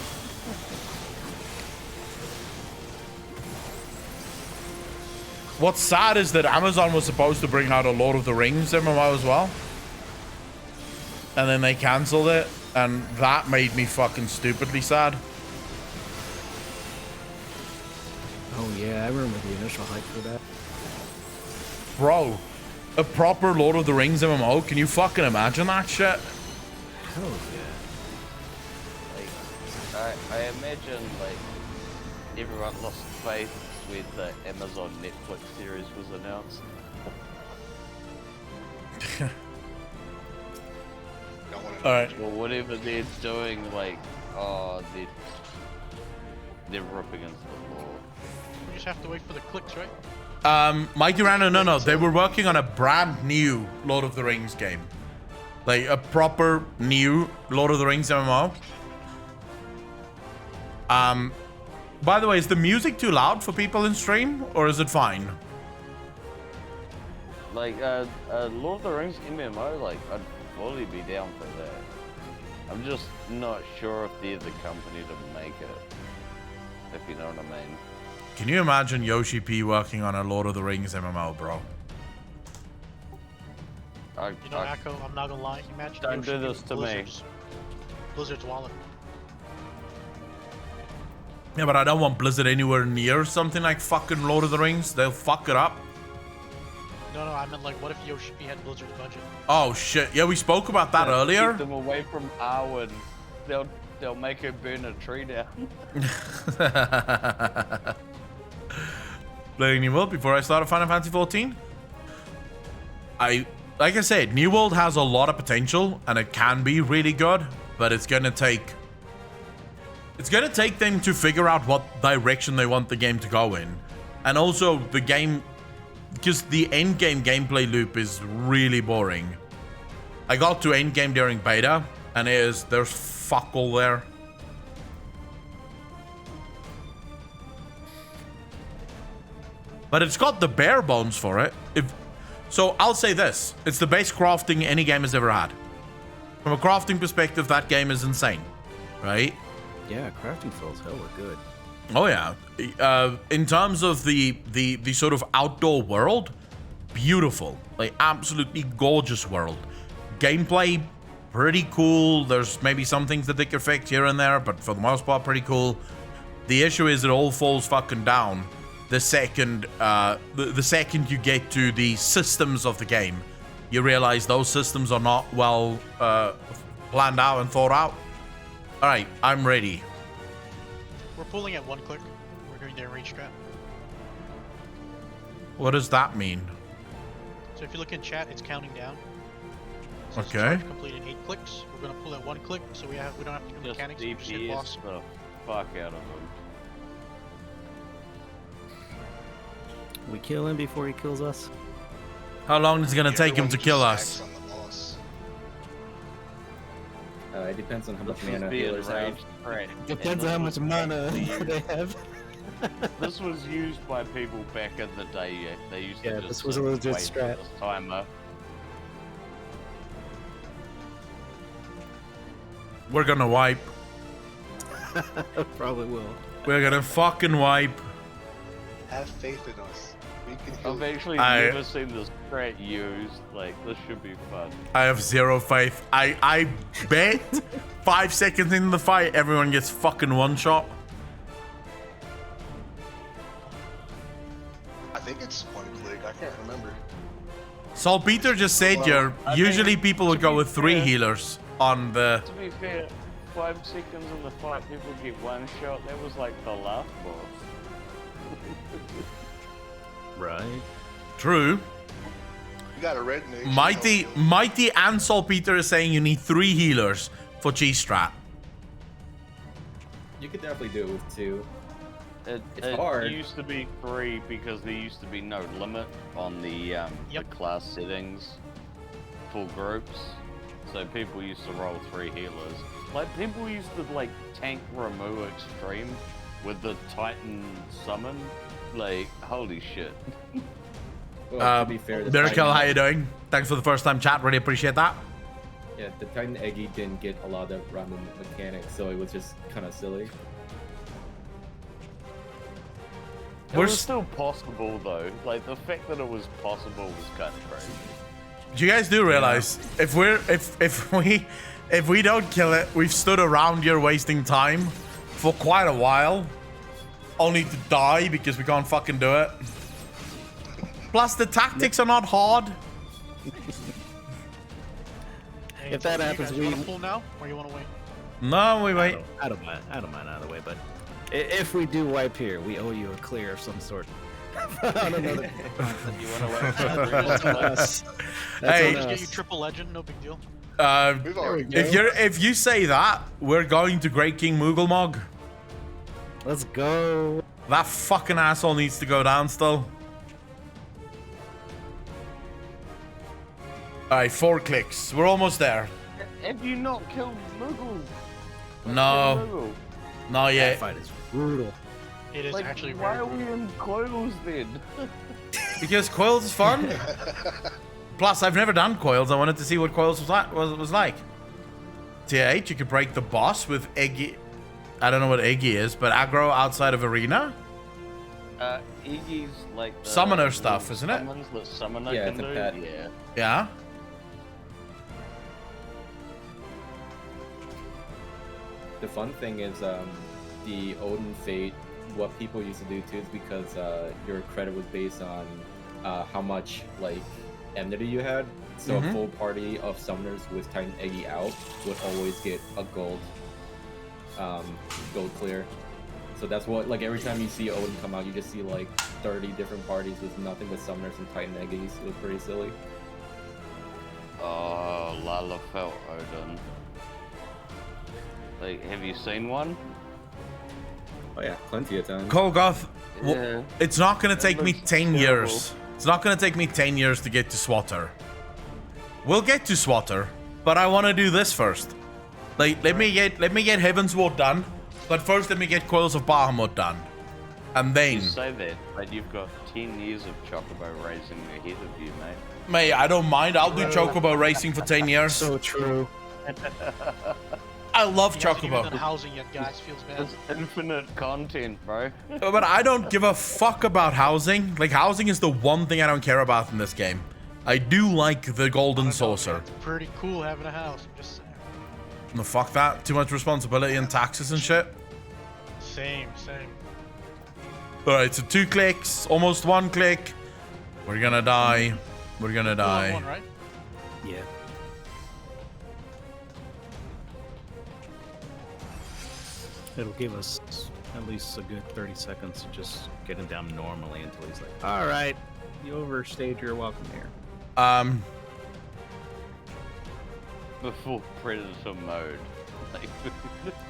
What's sad is that Amazon was supposed to bring out a Lord of the Rings MMO as well. And then they cancelled it, and that made me fucking stupidly sad. Oh yeah, I remember the initial hype for that. Bro, a proper Lord of the Rings MMO, can you fucking imagine that shit? Hell yeah. Like, I imagine like everyone lost faith when the Amazon Netflix series was announced. Don't want to All right. Well, whatever they're doing, like, oh, they're ripping into the law. We just have to wait for the clicks, right? Mighty Rana, no, they were working on a brand new Lord of the Rings game. Like a proper new Lord of the Rings MMO. By the way, is the music too loud for people in stream, or is it fine? Like, Lord of the Rings MMO, like, I'd fully be down for that. I'm just not sure if they're the company to make it, if you know what I mean. Can you imagine Yoshi P working on a Lord of the Rings MMO, bro? You know, Echo, I'm not gonna lie. Imagine Don't do Yoshi this with to me. Blizzard's wallet. Yeah, but I don't want Blizzard anywhere near something like fucking Lord of the Rings. They'll fuck it up. No, I meant like, what if Yoshi P had Blizzard's budget? Oh shit! Yeah, we spoke about that Yeah, earlier. Keep them away from Arwen. They'll make her burn a tree down. Playing New World before I started Final Fantasy 14. Like I said, New World has a lot of potential and it can be really good, but it's gonna take them to figure out what direction they want the game to go in. And also the game because the end game gameplay loop is really boring. I got to end game during beta, and there's fuck all there. But it's got the bare bones for it. So I'll say this: it's the best crafting any game has ever had. From a crafting perspective, that game is insane, right? Yeah, crafting feels hella good. Oh yeah. In terms of the sort of outdoor world, beautiful, like absolutely gorgeous world. Gameplay, pretty cool. There's maybe some things that they could fix here and there, but for the most part, pretty cool. The issue is it all falls fucking down the second the second you get to the systems of the game. You realize those systems are not well planned out and thought out. All right, I'm ready. We're pulling at 1 click. We're doing their range strat. What does that mean? So if you look in chat, it's counting down. So it's Okay. charge completed 8 clicks. We're gonna pull at 1 click, so we don't have to do Just mechanics. We just hit DPS boss. the fuck out of him. We kill him before he kills us. How long is it gonna take him to Everyone kill just us? stacks on the boss. It depends on how much This was mana being healers have. raged threat, Depends and on how this much was mana actually they have. This was used by people back in the day. Yeah. They used to Yeah, just this was a sit and legit wait for strat. this timer. We're gonna wipe. Probably will. We're gonna fucking wipe. Have faith in us. We can heal. I've actually I- never seen this strat used. Like, this should be fun. I have zero faith. I bet 5 seconds into the fight, everyone gets fucking one shot. I think it's 1 click. I can't remember. Saltpeter just said Well, usually people would to go be with 3 fair- healers on the. To be fair, 5 seconds in the fight, people get one shot. That was like the last boss. Right. True. You got a red mage. Mighty and Saltpeter is saying you need 3 healers for G-Strat. You could definitely do it with 2. It It's hard. used to be 3 because there used to be no limit on the class settings for groups. So people used to roll 3 healers. Like, people used to, like, tank Ramu Extreme with the Titan summon. Like, holy shit. Well, to be fair, the Miracle, Titan- how you doing? Thanks for the first time chat. Really appreciate that. Yeah, the Titan Eggy didn't get a lot of random mechanics, so it was just kind of silly. It We're was s- still possible, though. Like, the fact that it was possible was kind of crazy. You guys do realize if we don't kill it, we've stood around here wasting time for quite a while, only to die because we can't fucking do it. Plus, the tactics are not hard. Hey, If that you happens, guys, we- you wanna pull now, or you wanna wait? No, we wait. I don't mind either way, but if we do wipe here, we owe you a clear of some sort. On another- You wanna That's on us. That's Hey. on Just get you us. triple legend, no big deal. We've already. If you say that, we're going to Great King Mooglemog. Let's go. That fucking asshole needs to go down still. Alright, 4 clicks. We're almost there. Have you not killed Moogle? No, not That yet. fight is brutal. It is Like, actually why very are we in coils then? Because coils is fun. Plus, I've never done coils. I wanted to see what coils was like. Tier 8, you could break the boss with Eggy. I don't know what Eggy is, but aggro outside of arena. Iggy's like the Summoner little stuff, isn't it? summons that Summoner Yeah, can it's a do. pet. Yeah. Yeah. The fun thing is the Odin Fate, what people used to do too is because your credit was based on how much like enmity you had. So a full party of summoners with Titan Eggy out would always get a gold clear. So that's what, like, every time you see Odin come out, you just see like 30 different parties with nothing but summoners and Titan Eggies. It was pretty silly. Oh, Lalafell Odin. Like, have you seen one? Oh yeah, plenty of times. Kolgoth, Yeah. it's not gonna That take me looks 10 terrible. years It's not gonna take me 10 years to get to Swatter. We'll get to Swatter, but I want to do this first. Like, let me get Heavensward done, but first let me get Coils of Bahamut done, and then. You say that, but you've got 10 years of Chocobo racing ahead of you, mate. Mate, I don't mind. I'll do Chocobo racing for 10 years. So true. I love He hasn't even Chocobo. done housing yet, guys. Feels bad. It's infinite content, bro. But I don't give a fuck about housing. Like, housing is the one thing I don't care about in this game. I do like the golden saucer. It's pretty cool having a house. I'm just saying. No, fuck that. Too much responsibility and taxes and shit. Same. Alright, so 2 clicks, almost 1 click. We're gonna die. We're gonna die. One, right? Yeah. It'll give us at least a good 30 seconds of just getting down normally until he's like, all right, you overstayed your welcome here. The full Predator mode. Like,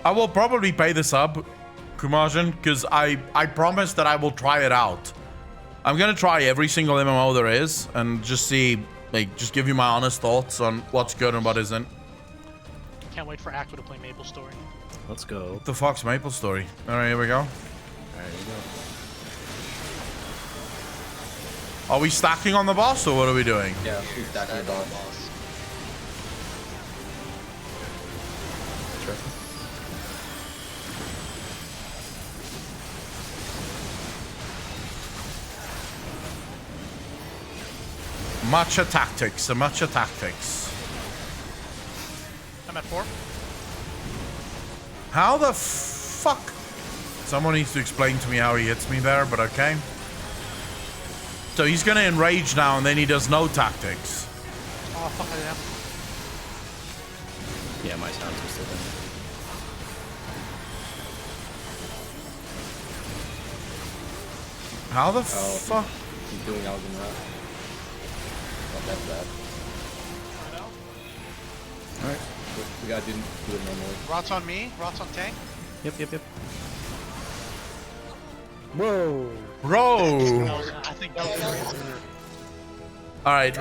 I will probably pay the sub, Kumajan, because I promise that I will try it out. I'm gonna try every single MMO there is and just see, like, just give you my honest thoughts on what's good and what isn't. Can't wait for Aqua to play Maple Story. Let's go. What the fuck's Maple Story? Alright, here we go. There you go. Are we stacking on the boss or what are we doing? Yeah, she's stacking the boss. Matcha tactics, the matcha tactics. I'm at 4. How the fuck? Someone needs to explain to me how he hits me there, but okay. So he's gonna enrage now and then he does no tactics. Oh, fuck, I am. Yeah, my sounds are still there. How the fuck? He's doing Elgin Rock. Oh, that's bad. Alright. We gotta do it normally. Rot's on me. Rot's on tank. Yep. Whoa. Bro! I think that was great. Alright,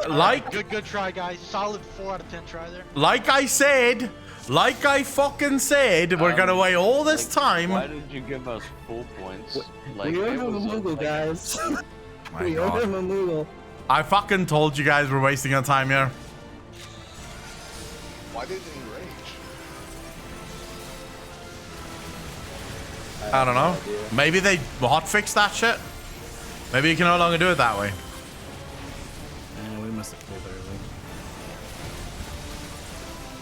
like Good try, guys. Solid 4 out of 10 try there. like I said, like I fucking said, we're gonna wait all this time. Why did you give us 4 points? Like, We owe it him a was Moogle, guys. My We owe God. him a Moogle. I fucking told you guys we're wasting our time here. Why didn't he rage? I don't know. have no idea. Maybe they hotfixed that shit. Maybe you can no longer do it that way. We must have pulled early.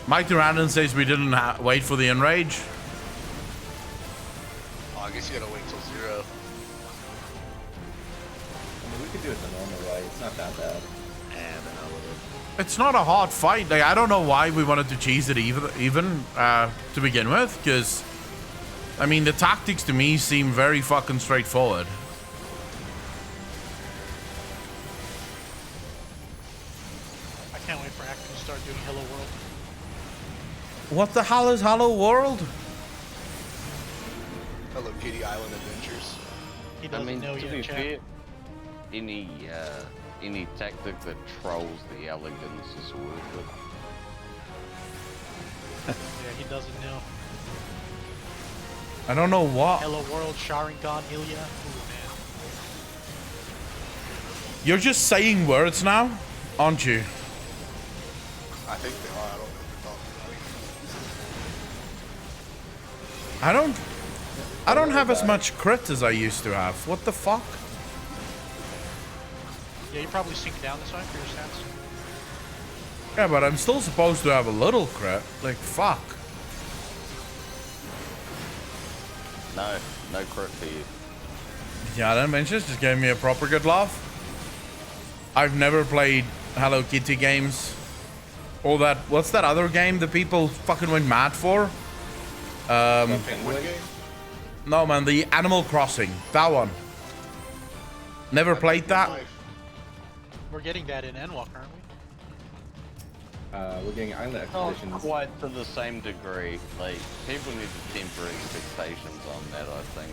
Mike Durandon says we didn't wait for the enrage. Oh, I guess you gotta wait till 0. I mean, we could do it the normal way. It's not that bad. It's not a hard fight. Like, I don't know why we wanted to cheese it even to begin with, because I mean the tactics to me seem very fucking straightforward. I can't wait for Aqua to start doing Hello World. What the hell is Hello World? Hello Kitty Island Adventures. He I doesn't mean, know to yet, be chat. fair, any tactic that trolls the elegance is worth it. Yeah, he doesn't know. I don't know what. Hello World, Sharingan, Ilya. Ooh, man. You're just saying words now, aren't you? I think they are. I don't know if they're talking about it. I don't have as much crit as I used to have. What the fuck? Yeah, you probably sink down this one for your stats. Yeah, but I'm still supposed to have a little crit. Like, fuck. No crit for you. Yeah, that Adventures just gave me a proper good laugh. I've never played Hello Kitty games. Or that, what's that other game that people fucking went mad for? Penguin game? No, man, the Animal Crossing. That one. Never played that. We're getting that in Endwalk, aren't we? We're getting island Not expeditions. quite to the same degree. Like, people need to temper expectations on that, I think.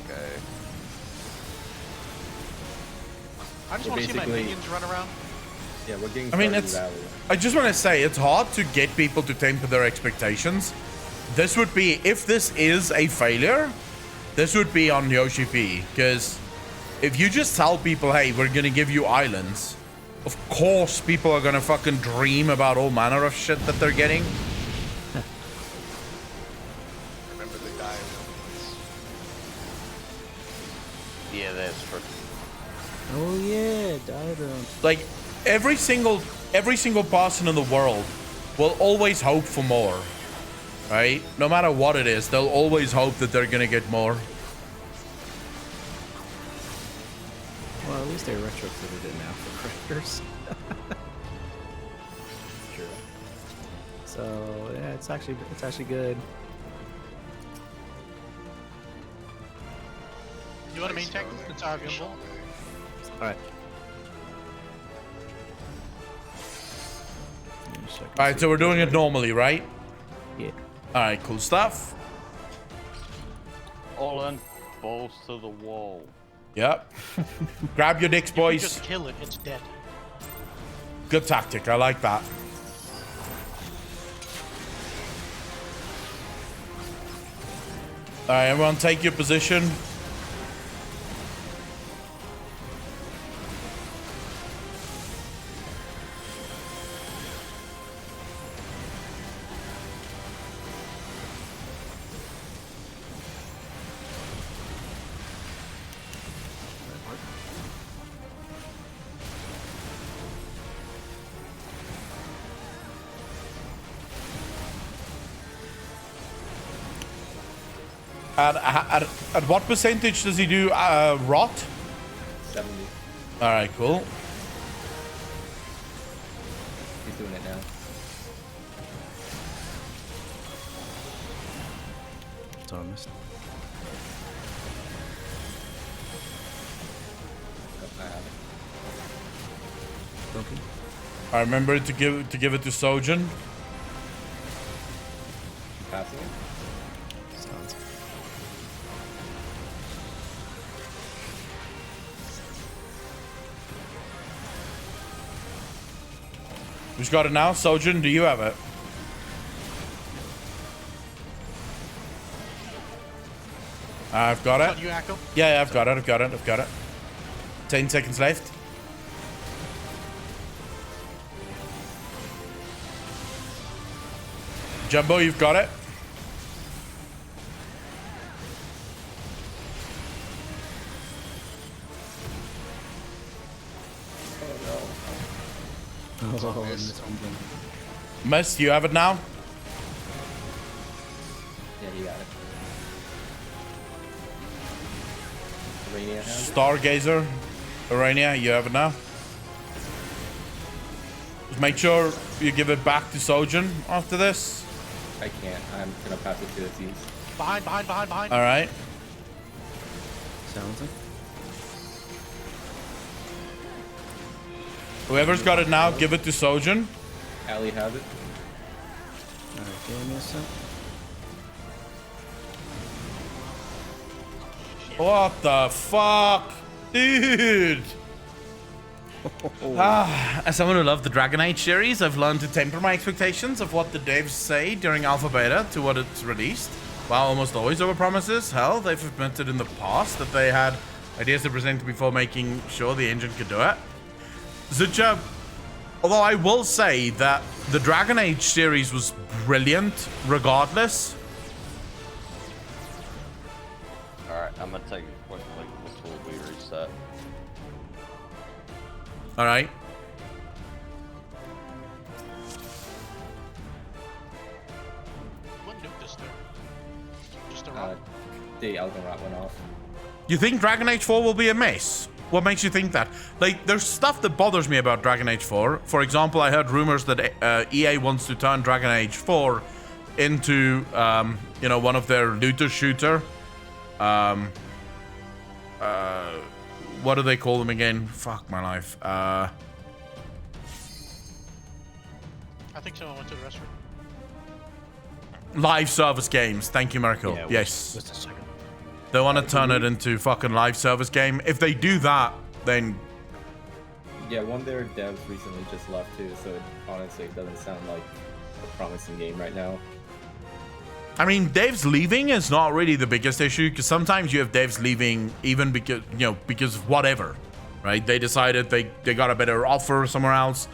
I just We're want to see my basically- minions run around. Yeah, we're getting. I mean, Stardew it's. Valley. I just want to say it's hard to get people to temper their expectations. This would be, if this is a failure, this would be on Yoshi P. Because if you just tell people, hey, we're gonna give you islands, of course people are gonna fucking dream about all manner of shit that they're getting. Remember the guy. Yeah, that's true. Oh yeah, diagram. Like every single person in the world will always hope for more, right? No matter what it is, they'll always hope that they're gonna get more. Well, at least they retrofitted it now for crackers. True. So yeah, it's actually good. You want to main tank since I have Yumble? All right. All right, so we're doing it normally, right? Yeah. All right, cool stuff. All in, balls to the wall. Yep. Grab your dicks, If you boys. just kill it, it's dead. Good tactic. I like that. All right, everyone, take your position. At what percentage does he do rot? 70. All right, cool. He's doing it now. It's almost. Oh, I have it. Okay. I remember to give it to Sojin. Passing it. Sounds. Who's got it now? Sojin, do you have it? I've got On it. you, Akko? Yeah, I've got it. 10 seconds left. Jumbo, you've got it. Oh, missed. Miss, you have it now. Yeah, he got it. Rania has it. Stargazer, Arania, you have it now. Just make sure you give it back to Sojin after this. I can't. I'm gonna pass it to the team. Behind. All right. Sounds like. Whoever's got it now, give it to Sojin. Ali has it. Alright, give me a sec. What the fuck? Dude! As someone who loved the Dragon Age series, I've learned to temper my expectations of what the devs say during Alpha Beta to what it's released. While almost always over promises, hell, they've admitted in the past that they had ideas to present before making sure the engine could do it. Zucha, although I will say that the Dragon Age series was brilliant regardless. Alright, I'm gonna take a quick look before we reset. All right. What nuke this thing? Just a rock. The Elven Rot went off. You think Dragon Age 4 will be a mess? What makes you think that? Like, there's stuff that bothers me about Dragon Age 4. For example, I heard rumors that EA wants to turn Dragon Age 4 into, you know, one of their looter shooter. What do they call them again? Fuck my life. I think someone went to the restroom. Live service games. Thank you, Miracle. Yeah, Yes. Just a second. They want to turn it into fucking live service game. If they do that, then Yeah, one of their devs recently just left too, so honestly, it doesn't sound like a promising game right now. I mean, devs leaving is not really the biggest issue, because sometimes you have devs leaving even because, because of whatever, right? They decided they got a better offer somewhere else.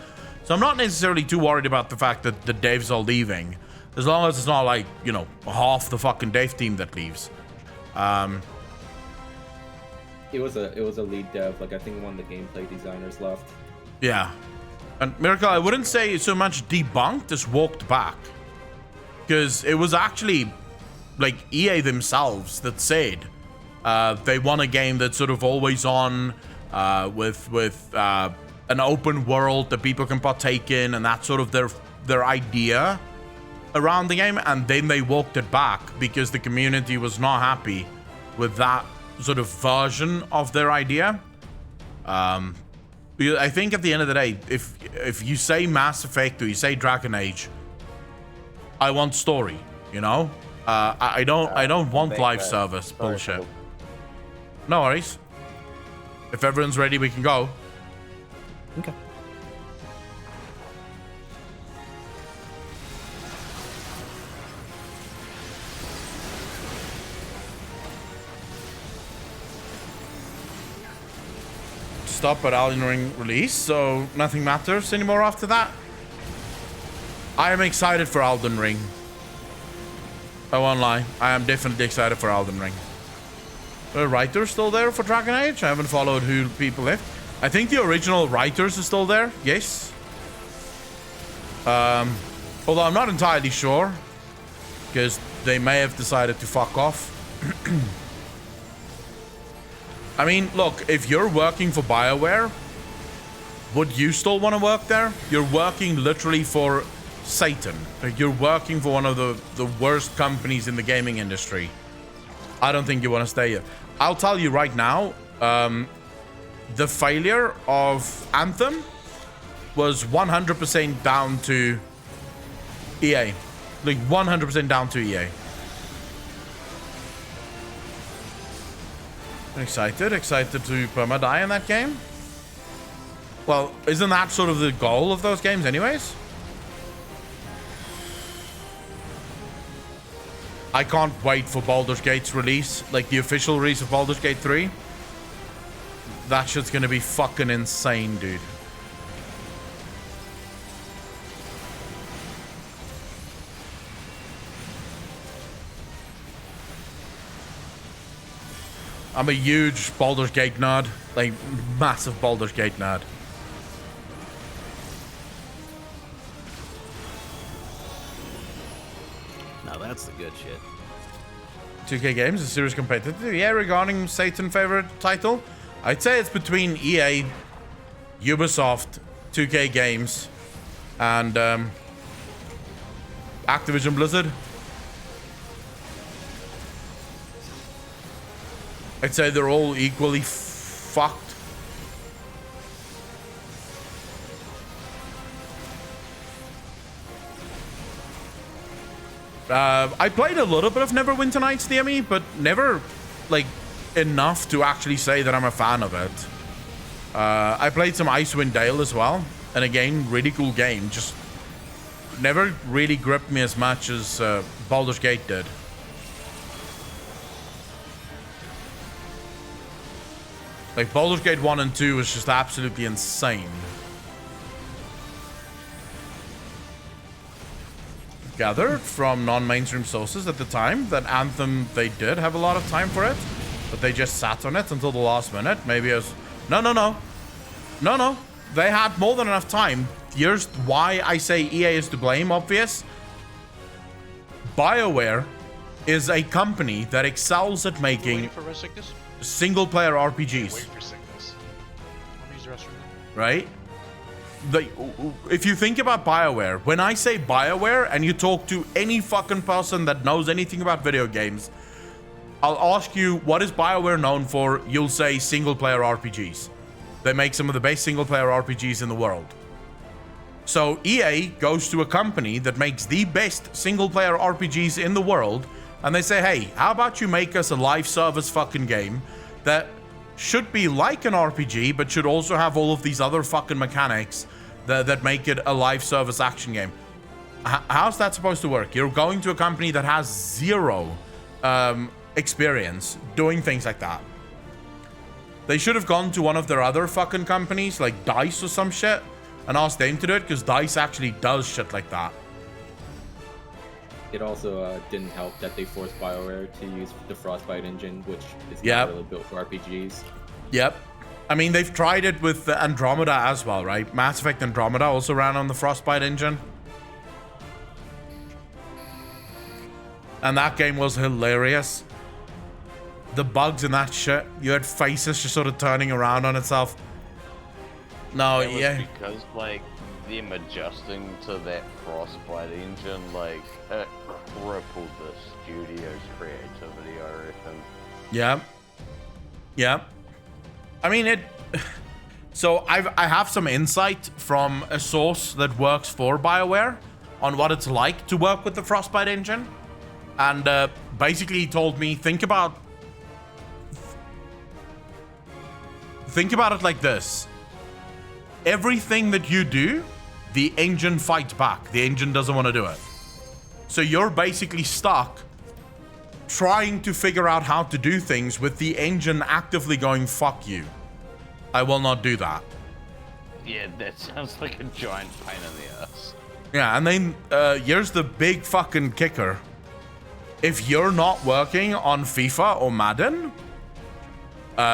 So I'm not necessarily too worried about the fact that the devs are leaving, as long as it's not like, half the fucking dev team that leaves. It was a lead dev. Like, I think one of the gameplay designers left. Yeah. And Miracle, I wouldn't say so much debunked as walked back. Because it was actually like EA themselves that said they want a game that's sort of always on, with an open world that people can partake in, and that's sort of their idea around the game. And then they walked it back because the community was not happy with that sort of version of their idea. I think at the end of the day, if you say Mass Effect or you say Dragon Age, I want story, I don't want live service bullshit. No worries. If everyone's ready, we can go. Okay. Stop at Elden Ring release, so nothing matters anymore after that. I am excited for Elden Ring. I won't lie. I am definitely excited for Elden Ring. Are writers still there for Dragon Age? I haven't followed who people left. I think the original writers are still there. Yes. Although I'm not entirely sure, because they may have decided to fuck off. I mean, look, if you're working for BioWare, would you still want to work there? You're working literally for Satan. You're working for one of the worst companies in the gaming industry. I don't think you want to stay here. I'll tell you right now, the failure of Anthem was 100% down to EA. Like 100% down to EA. Excited to perma-die in that game? Well, isn't that sort of the goal of those games anyways? I can't wait for Baldur's Gate's release, like the official release of Baldur's Gate 3. That shit's gonna be fucking insane, dude. I'm a huge Baldur's Gate nerd, like massive Baldur's Gate nerd. Now that's the good shit. 2K Games is serious competitor. Yeah, regarding Satan favorite title, I'd say it's between EA, Ubisoft, 2K Games, and Activision Blizzard. I'd say they're all equally fucked. I played a little bit of Neverwinter Nights DME, but never like enough to actually say that I'm a fan of it. I played some Icewind Dale as well, and again, really cool game. Just never really gripped me as much as Baldur's Gate did. Like Baldur's Gate 1 and 2 was just absolutely insane. Gathered from non-mainstream sources at the time that Anthem, they did have a lot of time for it, but they just sat on it until the last minute. Maybe as no. They had more than enough time. Here's why I say EA is to blame. Obvious. BioWare is a company that excels at making single-player RPGs. Wait for sickness. I'll use the restroom. Right? If you think about BioWare, when I say BioWare and you talk to any fucking person that knows anything about video games, I'll ask you, what is BioWare known for? You'll say single-player RPGs. They make some of the best single-player RPGs in the world. So EA goes to a company that makes the best single-player RPGs in the world, and they say, hey, how about you make us a live service fucking game that should be like an RPG, but should also have all of these other fucking mechanics that make it a live service action game. How's that supposed to work? You're going to a company that has zero experience doing things like that. They should have gone to one of their other fucking companies, like DICE or some shit, and asked them to do it, because DICE actually does shit like that. It also didn't help that they forced BioWare to use the Frostbite engine, which is not really built for RPGs. Yep. I mean, they've tried it with Andromeda as well, right? Mass Effect Andromeda also ran on the Frostbite engine. And that game was hilarious. The bugs in that shit. You had faces just sort of turning around on itself. No, It was yeah. because, like, them adjusting to that Frostbite engine, like, it crippled the studio's creativity, I reckon. Yeah. Yeah. I mean, it... So I have some insight from a source that works for BioWare on what it's like to work with the Frostbite engine. And basically he told me, think about it like this. Everything that you do, the engine fights back. The engine doesn't want to do it. So you're basically stuck trying to figure out how to do things with the engine actively going, fuck you. I will not do that. Yeah, that sounds like a giant pain in the ass. Yeah, and then here's the big fucking kicker. If you're not working on FIFA or Madden,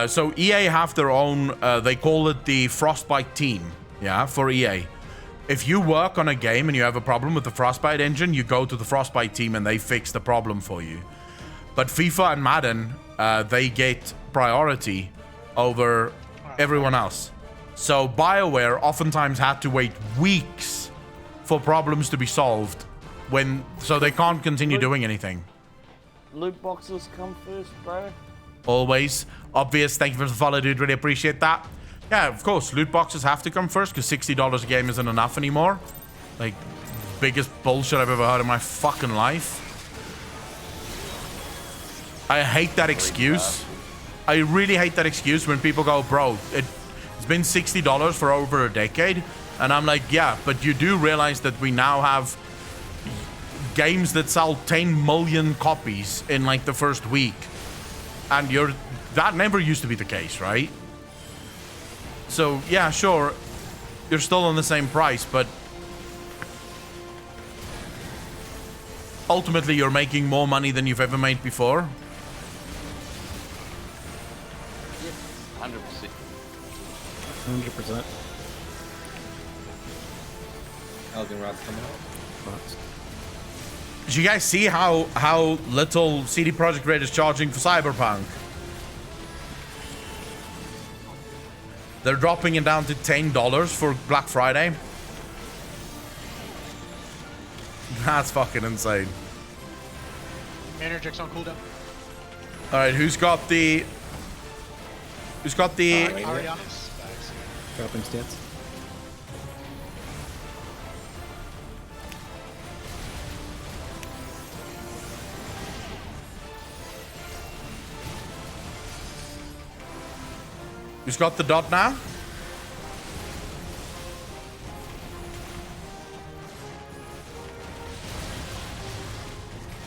so EA have their own, they call it the Frostbite team, yeah, for EA. If you work on a game and you have a problem with the Frostbite engine, you go to the Frostbite team and they fix the problem for you. But FIFA and Madden, they get priority over everyone else. So BioWare oftentimes had to wait weeks for problems to be solved so they can't continue doing anything. Loot boxes come first, bro. Always. Obvious. Thank you for the follow, dude. Really appreciate that. Yeah, of course. Loot boxes have to come first because $60 a game isn't enough anymore. Like, biggest bullshit I've ever heard in my fucking life. I hate that excuse. I really hate that excuse when people go, bro, it's been $60 for over a decade. And I'm like, yeah, but you do realize that we now have games that sell 10 million copies in like the first week. And that never used to be the case, right? So, yeah, sure, you're still on the same price, but ultimately you're making more money than you've ever made before. 100%. 100%. Elgin Rod's coming out. Did you guys see how little CD Projekt Red is charging for Cyberpunk? They're dropping it down to $10 for Black Friday. That's fucking insane. Manager's on cooldown. All right, who's got the Ariana's. Dropping stats. Who's got the dot now?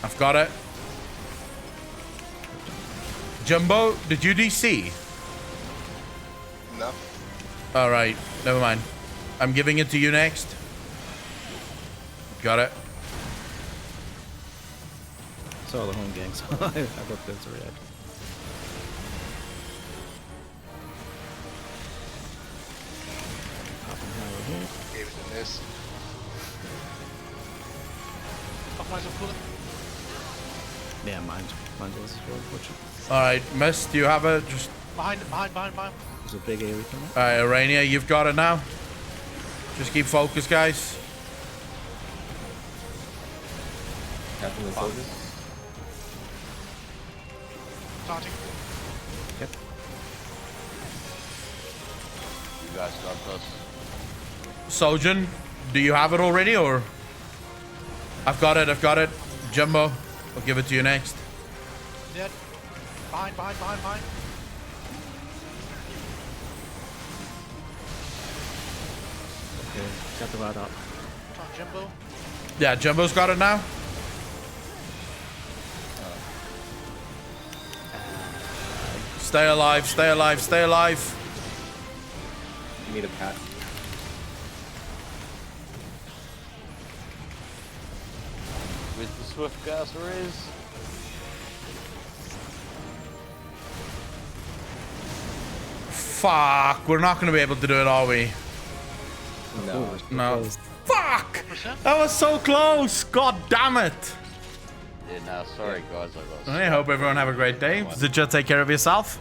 I've got it. Jumbo, did you DC? No. All right, never mind. I'm giving it to you next. Got it. Saw the home gang, so I looked at the react. Gave it to this. Fuck myself cooldown. Yeah, mine's was as well, unfortunately. All right, Miss, do you have it? Just Behind. There's a big AoE coming. all right, Arania, you've got it now. Just keep focused, guys. Captain the soldier. Taunting. Yep. You guys got this. Sojin, do you have it already, or? I've got it. Jumbo, I'll give it to you next. Dead. Behind. Okay, got the rod up. It's on Jimbo. Yeah, Jumbo's got it now. Stay alive, stay alive, stay alive. You need a pat. With the Swift Gaster is. Fuck, we're not gonna be able to do it, are we? No. No. Fuck! That was so close! God damn it! Yeah, no, sorry guys, I got. I hope everyone have a great day. Zidja, take care of yourself.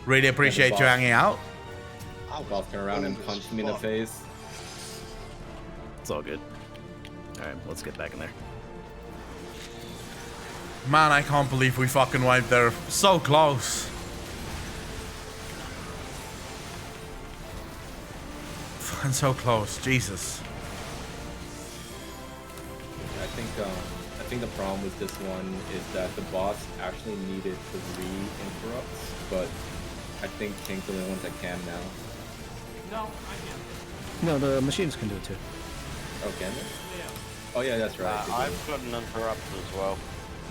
Really appreciate you hanging out. Boss turned around and punched me in the face. It's all good. All right, let's get back in there. Man, I can't believe we fucking wiped there. So close. Fucking so close. Jesus. I think the problem with this one is that the boss actually needed 3 interrupts, but I think King's the only ones that can now. No, I can't. No, the machines can do it too. Oh, can they? Yeah. Oh yeah, that's right. I've got an interrupt as well.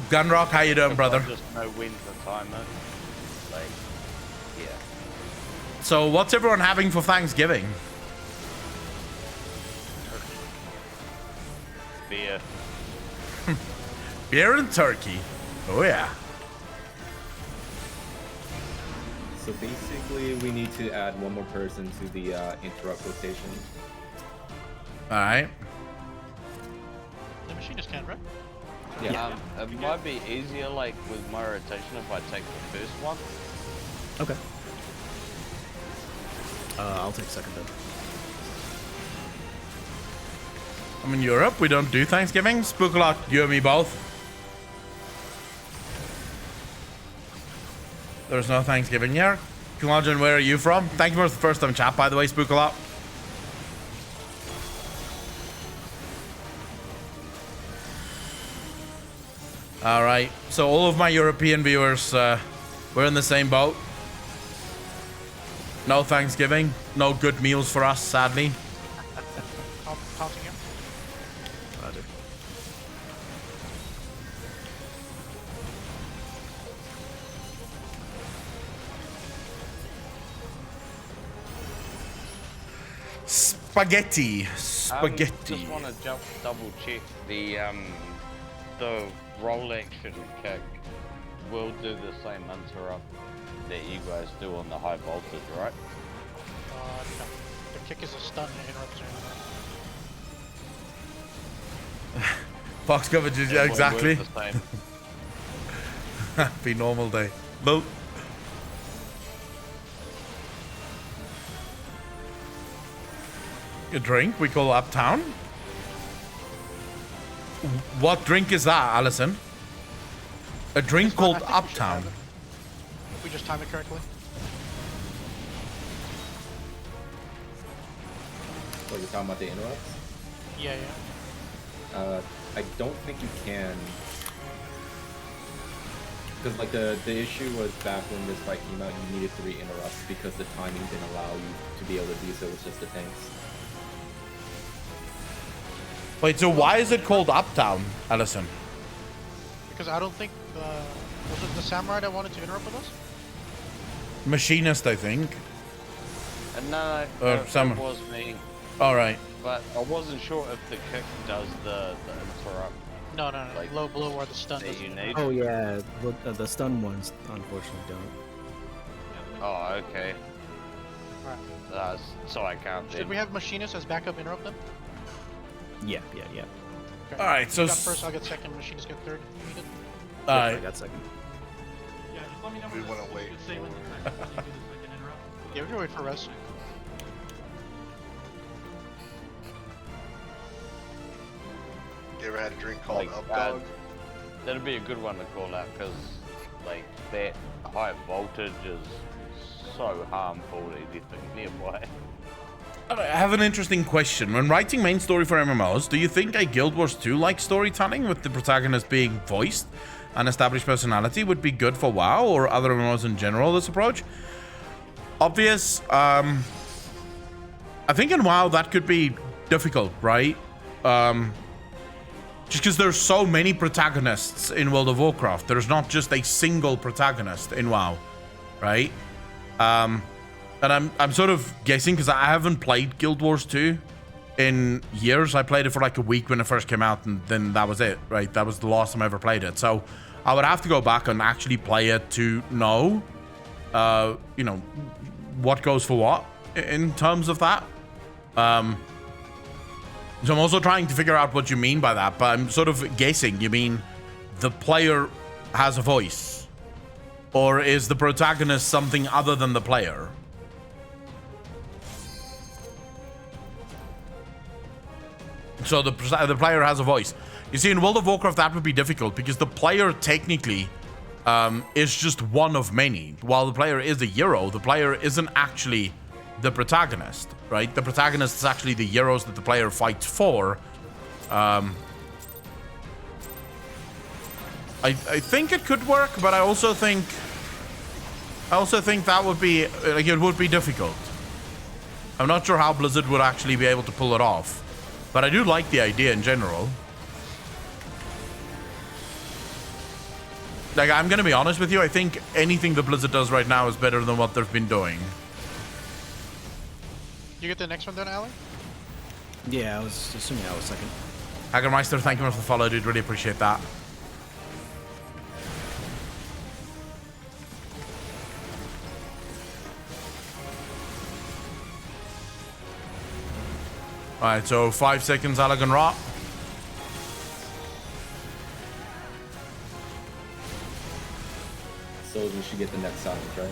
Gunrock, how you doing, brother? I just know when to time it. Like, yeah. So, what's everyone having for Thanksgiving? Beer. Beer and turkey. Oh yeah. So basically, we need to add one more person to the interrupt rotation. All right. The machinist can, right? Yeah. It might be easier, like, with my rotation if I take the first one. Okay. I'll take second then. I'm in Europe. We don't do Thanksgiving. Spookalot, you and me both. There's no Thanksgiving here. Kulajin, where are you from? Thank you for the first time chat, by the way, Spookalot. All right. So all of my European viewers, we're in the same boat. No Thanksgiving. No good meals for us, sadly. Counting him. Roger. Spaghetti. Just Spaghetti. want to double check the roll action kick will do the same interrupt that you guys do on the high voltage, right? No. The kick is a stun and interrupts are Fox coverage, yeah, It will exactly. work the same. Happy normal day. Boop. A drink we call Uptown? What drink is that, Allison? A drink It's fine, called I think we should Uptown. have it. If we just time it correctly. What, you're talking about the interrupts? Yeah. I don't think you can. Because like the issue was back when this fight came out, you needed 3 interrupts because the timing didn't allow you to be able to do so with just the tanks. Wait, so why is it called Uptown, Allison? Because I don't think was it the samurai that wanted to interrupt with us? Machinist, I think. No, Or someone. it was me, Alright. but I wasn't sure if the kick does the interrupt. No. Like, Low blow or the stun. that doesn't you interrupt. need. Oh yeah, the stun ones unfortunately don't. Oh, okay. Alright. So I can't. Should then. we have machinist as backup interrupt then? Yeah. Okay. Alright, so You got first, I'll get second, machinist get third. if needed. I Alright. got second. Yeah, just let me know We when wanna this- wait. Just say when the second, when you do the second interrupt. Yeah, we can wait for Res. You ever had a drink called Like, Up Dog? That'd be a good one to call out because, like, that high voltage is so harmful to anything nearby. I have an interesting question. When writing main story for MMOs, do you think a Guild Wars 2 like storytelling with the protagonist being voiced and established personality would be good for WoW or other MMOs in general, this approach? Obvious. I think in WoW that could be difficult, right? Just because there's so many protagonists in World of Warcraft. There's not just a single protagonist in WoW, right? And I'm sort of guessing because I haven't played Guild Wars 2 in years. I played it for like a week when it first came out, and then that was it, right? That was the last time I ever played it. So I would have to go back and actually play it to know, you know, what goes for what in terms of that. So I'm also trying to figure out what you mean by that, but I'm sort of guessing you mean the player has a voice, or is the protagonist something other than the player? So the player has a voice. You see, in World of Warcraft, that would be difficult because the player technically is just one of many. While the player is a hero, the player isn't actually the protagonist, right? The protagonist is actually the heroes that the player fights for. I think it could work, but I also think that would be like it would be difficult. I'm not sure how Blizzard would actually be able to pull it off, but I do like the idea in general. Like, I'm gonna be honest with you, I think anything that Blizzard does right now is better than what they've been doing. You get the next one then, Alan? Yeah, I was assuming I was second. Hagermeister, thank you much for the follow, dude. Really appreciate that. Alright, so 5 seconds, Allagan Rot. So we should get the next silence, right?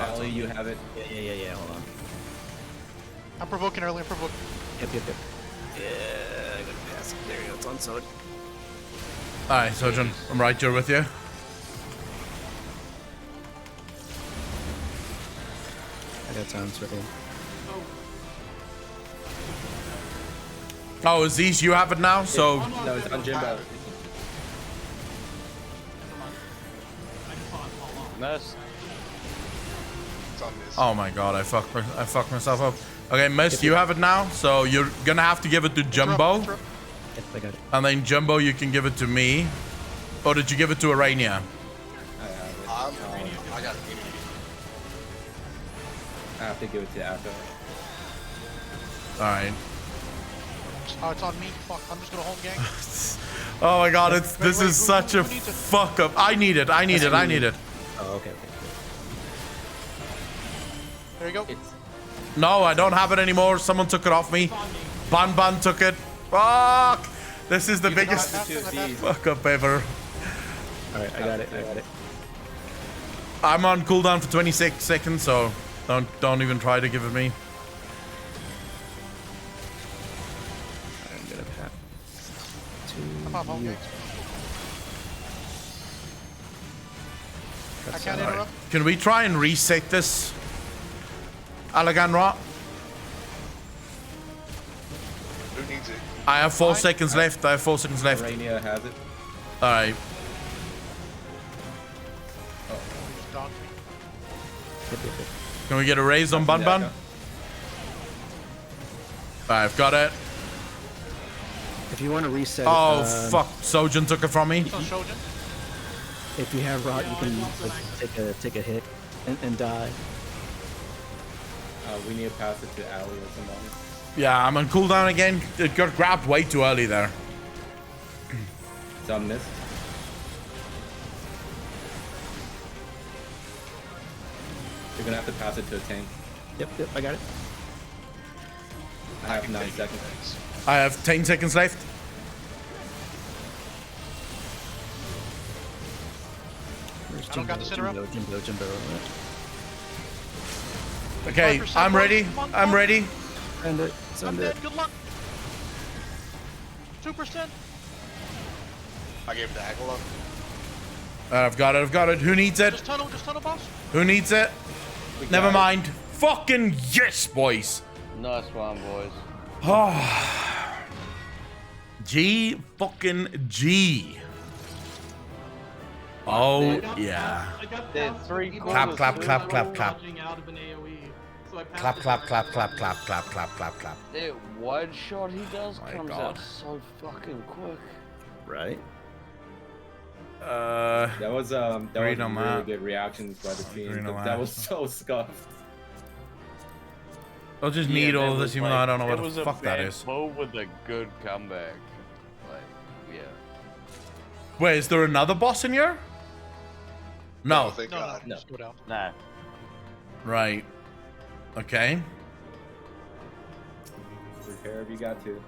Ali, you have it. Yeah. Hold on. I'm provoking early. I'm provoking. Yep. Yeah, I gotta pass it. There you go. It's on Sod. Alright, Sojourn, I'm right here with you. I got sounds ready. Oh, Aziz, you have it now? So No, it's on Jimbo. Miss. It's on this. oh my god, I fucked myself up. Okay, Mist, you have it now, so you're gonna have to give it to Jumbo, Yep, I got it. and then Jumbo, you can give it to me. Or did you give it to Arania? I got immunity. I have to give it to Atho. Alright. Oh, it's on me. Fuck. I'm just gonna home gang. Oh my god, this is who- such a who needs it? fuck up. I need it. Oh, okay. There you go. No, I don't have it anymore. Someone took it off me. Ban took it. Fuck! This is the biggest fuck up ever. Alright, I got it. I'm on cooldown for 26 seconds, so don't even try to give it me. I'm gonna pat. I'm off home gang. I can't Alright. interrupt. Can we try and reset this? Allagan Rot? Who needs it? I have 4 seconds left. Arania has it. Alright. Dog. Yep. Can we get a raise on Bun? Yeah, I've got it. If you want to reset Oh, it, fuck. Sojin took it from me. So Shojin. if you have rot, you can like, take a hit and die. we need to pass it to Ali or somebody. Yeah, I'm on cooldown again. It got grabbed way too early there. It's on Mist. You're gonna have to pass it to a tank. Yep, I got it. I have 9 seconds. I have 10 seconds left. Where's I don't got this interrupt. Jimbo. Okay, 5%, I'm ready. come on. I'm ready. Send it. I'm Send dead. it. Good luck. 2%. I gave it to Agala. I've got it. Who needs it? Just tunnel, boss. Who needs it? We got Never it. mind. Fucking yes, boys. Nice one, boys. G fucking G. Oh yeah. I got They're past three the quarters Clap, clap, I clap, was clap, clap. dodging out of an AoE. So I passed Clap, it clap, by clap, like clap, 1 clap, minute. clap, clap, clap, clap. That wide shot he does My comes God. out so fucking quick. Right? That was Green on really that. good reactions by the team. Green on That that. was so scuffed. I'll just Yeah, need that all of was this, even though I don't know it what the was a fuck that bad is. pull with a good comeback. Like, yeah. Wait, is there another boss in here? No. Oh, thank No, God. no, just go down. Nah. Right. Okay. Repair if you got to.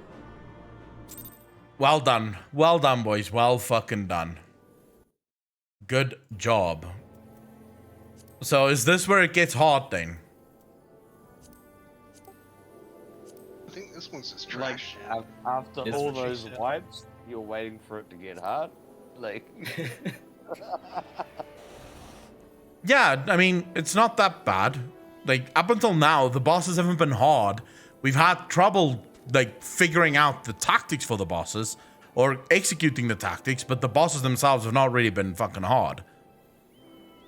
Well done. Well done, boys. Well fucking done. Good job. So is this where it gets hard then? I think this one's just Like, trash. after It's all what she those said. wipes, you're waiting for it to get hard. Like, Yeah, I mean, it's not that bad. Like, up until now, the bosses haven't been hard. We've had trouble, like, figuring out the tactics for the bosses or executing the tactics, but the bosses themselves have not really been fucking hard.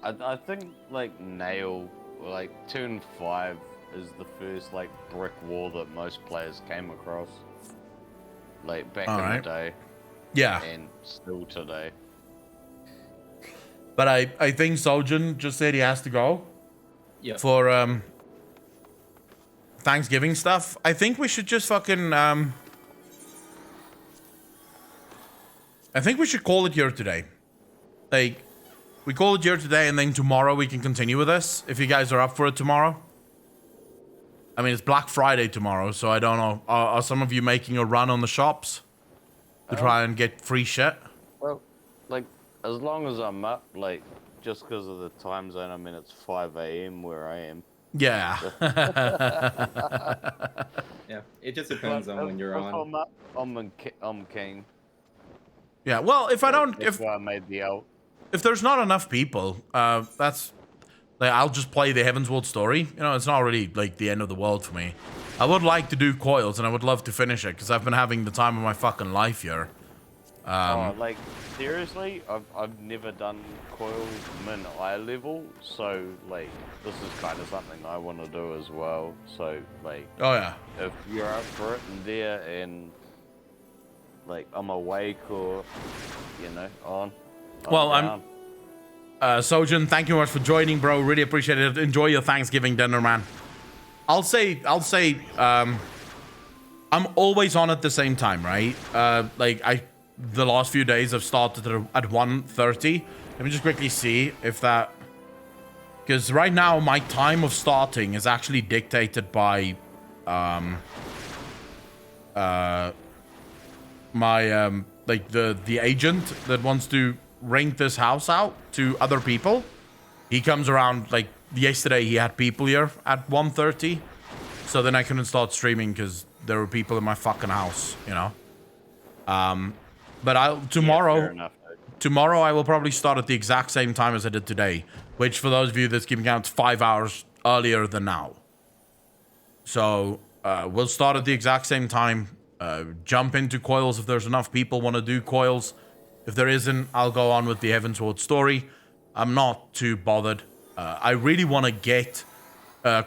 I think, like, Nail, like, turn 5 is the first, like, brick wall that most players came across. Like, back in Alright. the day, Yeah, and still today. but I think Sojin just said he has to go Yeah. for Thanksgiving stuff. I think we should just fucking I think we should call it here today. Like, we call it here today, and then tomorrow we can continue with this. If you guys are up for it tomorrow. I mean, it's Black Friday tomorrow, so I don't know. Are some of you making a run on the shops to try and get free shit? Well, like, as long as I'm up, like, just because of the time zone, I mean, it's 5 a.m. where I am. Yeah. Yeah. It just depends on when you're If on. I'm up, I'm keen. Yeah. Well, if I don't, That's if why I made the out. there's not enough people, that's like, I'll just play the Heavensward story. You know, it's not really like the end of the world for me. I would like to do Coils, and I would love to finish it because I've been having the time of my fucking life here. Like, seriously, I've never done coils min eye level, so like this is kind of something I want to do as well. So like, Oh yeah. if you're up for it and there, and like I'm awake or you know on. Well, I'm- down. Sojin, thank you much for joining, bro. Really appreciate it. Enjoy your Thanksgiving dinner, man. I'll say, I'm always on at the same time, right? The last few days I've started at 1:30. Let me just quickly see if that, because right now my time of starting is actually dictated by, like the agent that wants to rent this house out to other people. He comes around, like yesterday he had people here at 1:30, so then I couldn't start streaming because there were people in my fucking house, you know. But Fair enough, dude. tomorrow I will probably start at the exact same time as I did today, which for those of you that's keeping count, 5 hours earlier than now. So we'll start at the exact same time. Jump into Coils if there's enough people want to do Coils. If there isn't, I'll go on with the Heavensward story. I'm not too bothered. I really want to get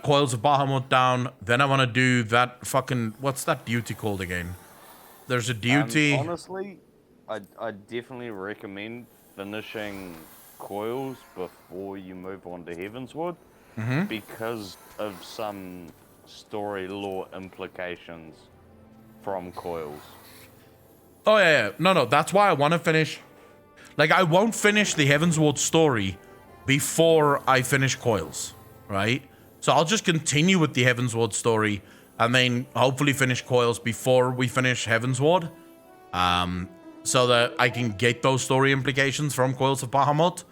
Coils of Bahamut down. Then I want to do that fucking... What's that duty called again? There's a duty... Honestly, I definitely recommend finishing coils before you move on to Heavensward, because of some story lore implications from coils. Oh, yeah. No. That's why I want to finish... Like, I won't finish the Heavensward story before I finish Coils, right? So I'll just continue with the Heavensward story and then hopefully finish Coils before we finish Heavensward. So that I can get those story implications from Coils of Bahamut.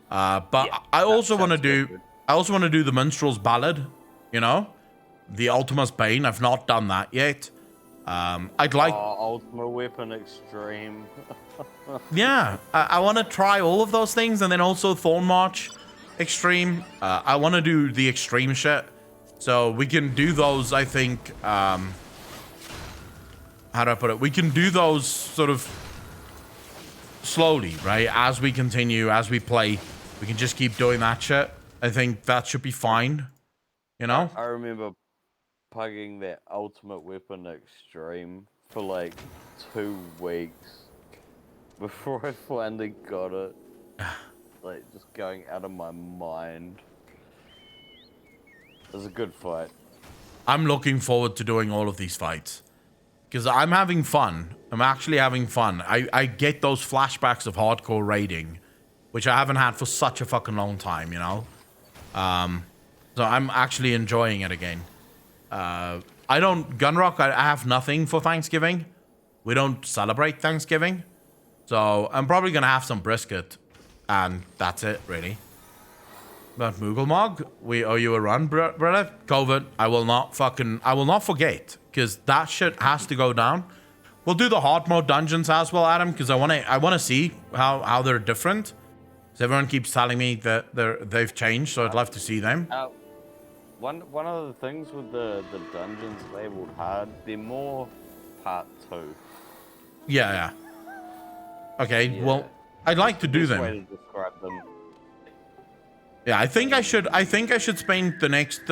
But Yeah, I also want to sounds do... good. I also want to do the Minstrel's Ballad, you know? The Ultima's Bane. I've not done that yet. I'd like... Ultimate Weapon Extreme. Yeah, I want to try all of those things, and then also Thorn March Extreme. I want to do the extreme shit, so we can do those. I think. How do I put it? We can do those sort of slowly, right? As we continue, as we play, we can just keep doing that shit. I think that should be fine. you know? I remember pugging that ultimate weapon extreme for like 2 weeks before I finally got it. Like, just going out of my mind. It was a good fight. I'm looking forward to doing all of these fights. Because I'm having fun. I'm actually having fun. I get those flashbacks of hardcore raiding, which I haven't had for such a fucking long time, you know? So I'm actually enjoying it again. I don't... Gunrock, I have nothing for Thanksgiving. We don't celebrate Thanksgiving. So I'm probably going to have some brisket. And that's it, really. But Moogle we owe you a run, brother. COVID, I will not forget. Because that shit has to go down. We'll do the hard mode dungeons as well, Adam, because I want to see how they're different. Because everyone keeps telling me that they've changed, so I'd love to see them. One of the things with the dungeons labeled hard, they're more part 2. Yeah. Okay, Yeah. well, I'd like to do Best way them. to describe them. Yeah, I think I should spend the next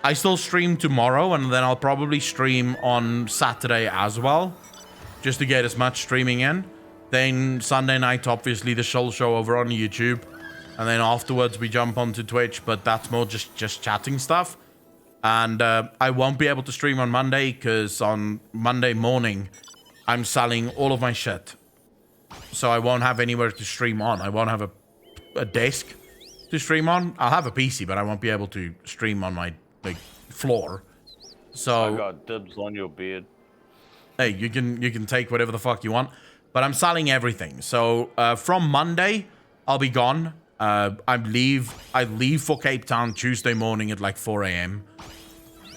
I still stream tomorrow, and then I'll probably stream on Saturday as well, just to get as much streaming in. Then Sunday night, obviously, the show over on YouTube, and then afterwards we jump onto Twitch, but that's more just chatting stuff. And I won't be able to stream on Monday because on Monday morning I'm selling all of my shit, so I won't have anywhere to stream on. I won't have a desk to stream on. I'll have a PC, but I won't be able to stream on my floor. So I got dibs on your beard. Hey, you can take whatever the fuck you want, but I'm selling everything. So from Monday, I'll be gone. I leave for Cape Town Tuesday morning at like 4 a.m.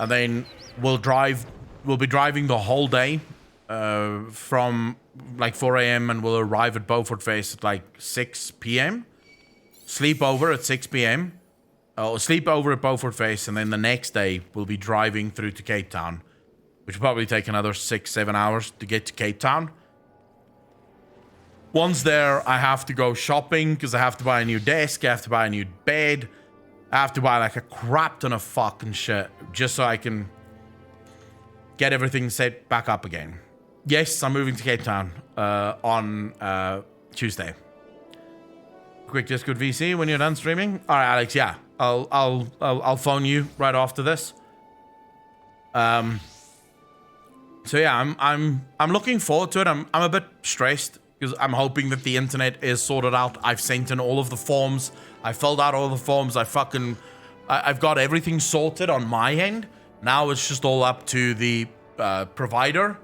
and then we'll be driving the whole day from like 4 a.m. and we'll arrive at Beaufort Face at like 6 p.m. Sleep over at 6 p.m. Sleep over at Beaufort Face, and then the next day we'll be driving through to Cape Town, which will probably take another 6-7 hours to get to Cape Town. Once there, I have to go shopping because I have to buy a new desk, I have to buy a new bed, I have to buy like a crap ton of fucking shit just so I can get everything set back up again. Yes, I'm moving to Cape Town on Tuesday. Quick Discord VC when you're done streaming. All right, Alex. Yeah, I'll phone you right after this. So yeah, I'm looking forward to it. I'm a bit stressed because I'm hoping that the internet is sorted out. I've sent in all of the forms. I filled out all the forms. I've got everything sorted on my end. Now it's just all up to the provider.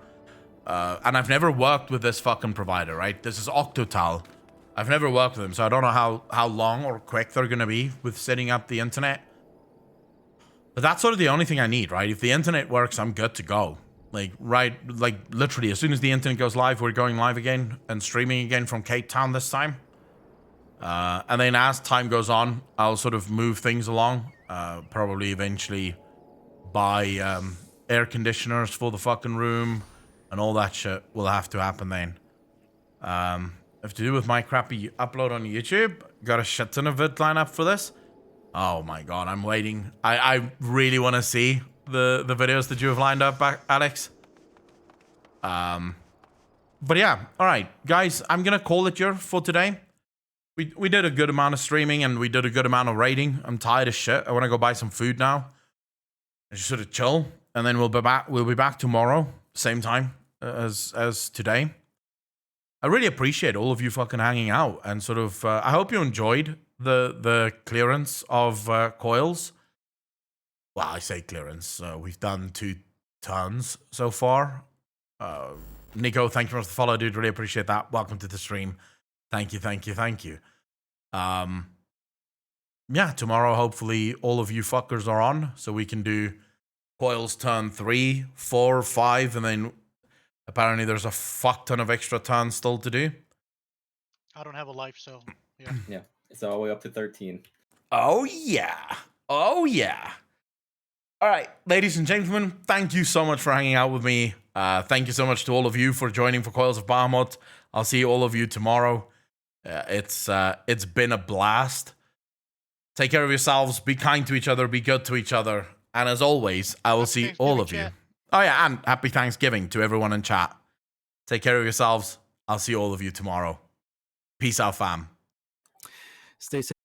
And I've never worked with this fucking provider, right? This is Octotal. I've never worked with them, so I don't know how long or quick they're going to be with setting up the internet. But that's sort of the only thing I need, right? If the internet works, I'm good to go. Like literally, as soon as the internet goes live, we're going live again and streaming again from Cape Town this time. And then as time goes on, I'll sort of move things along. Probably eventually buy air conditioners for the fucking room and all that shit will have to happen then. Have to do with my crappy upload on YouTube. Got a shit ton of vid line up for this. Oh my god, I'm waiting. I really want to see the videos that you have lined up, Alex. But yeah, all right, guys, I'm gonna call it here for today. We did a good amount of streaming and we did a good amount of raiding. I'm tired of shit. I want to go buy some food now and just sort of chill. And then we'll be back tomorrow, same time as today. I really appreciate all of you fucking hanging out and sort of, I hope you enjoyed the clearance of coils. Well, I say clearance. We've done 2 tons so far. Nico, thank you for the follow, dude. Really appreciate that. Welcome to the stream. Thank you. Yeah, tomorrow, hopefully all of you fuckers are on so we can do coils turn 3, 4, 5, and then apparently there's a fuck ton of extra turns still to do. I don't have a life, so yeah. Yeah, it's all the way up to 13. Oh yeah. All right, ladies and gentlemen, thank you so much for hanging out with me. Thank you so much to all of you for joining for Coils of Bahamut. I'll see all of you tomorrow. It's been a blast. Take care of yourselves. Be kind to each other. Be good to each other. And as always, I will see all of you. Oh, yeah, and happy Thanksgiving to everyone in chat. Take care of yourselves. I'll see all of you tomorrow. Peace out, fam. Stay safe.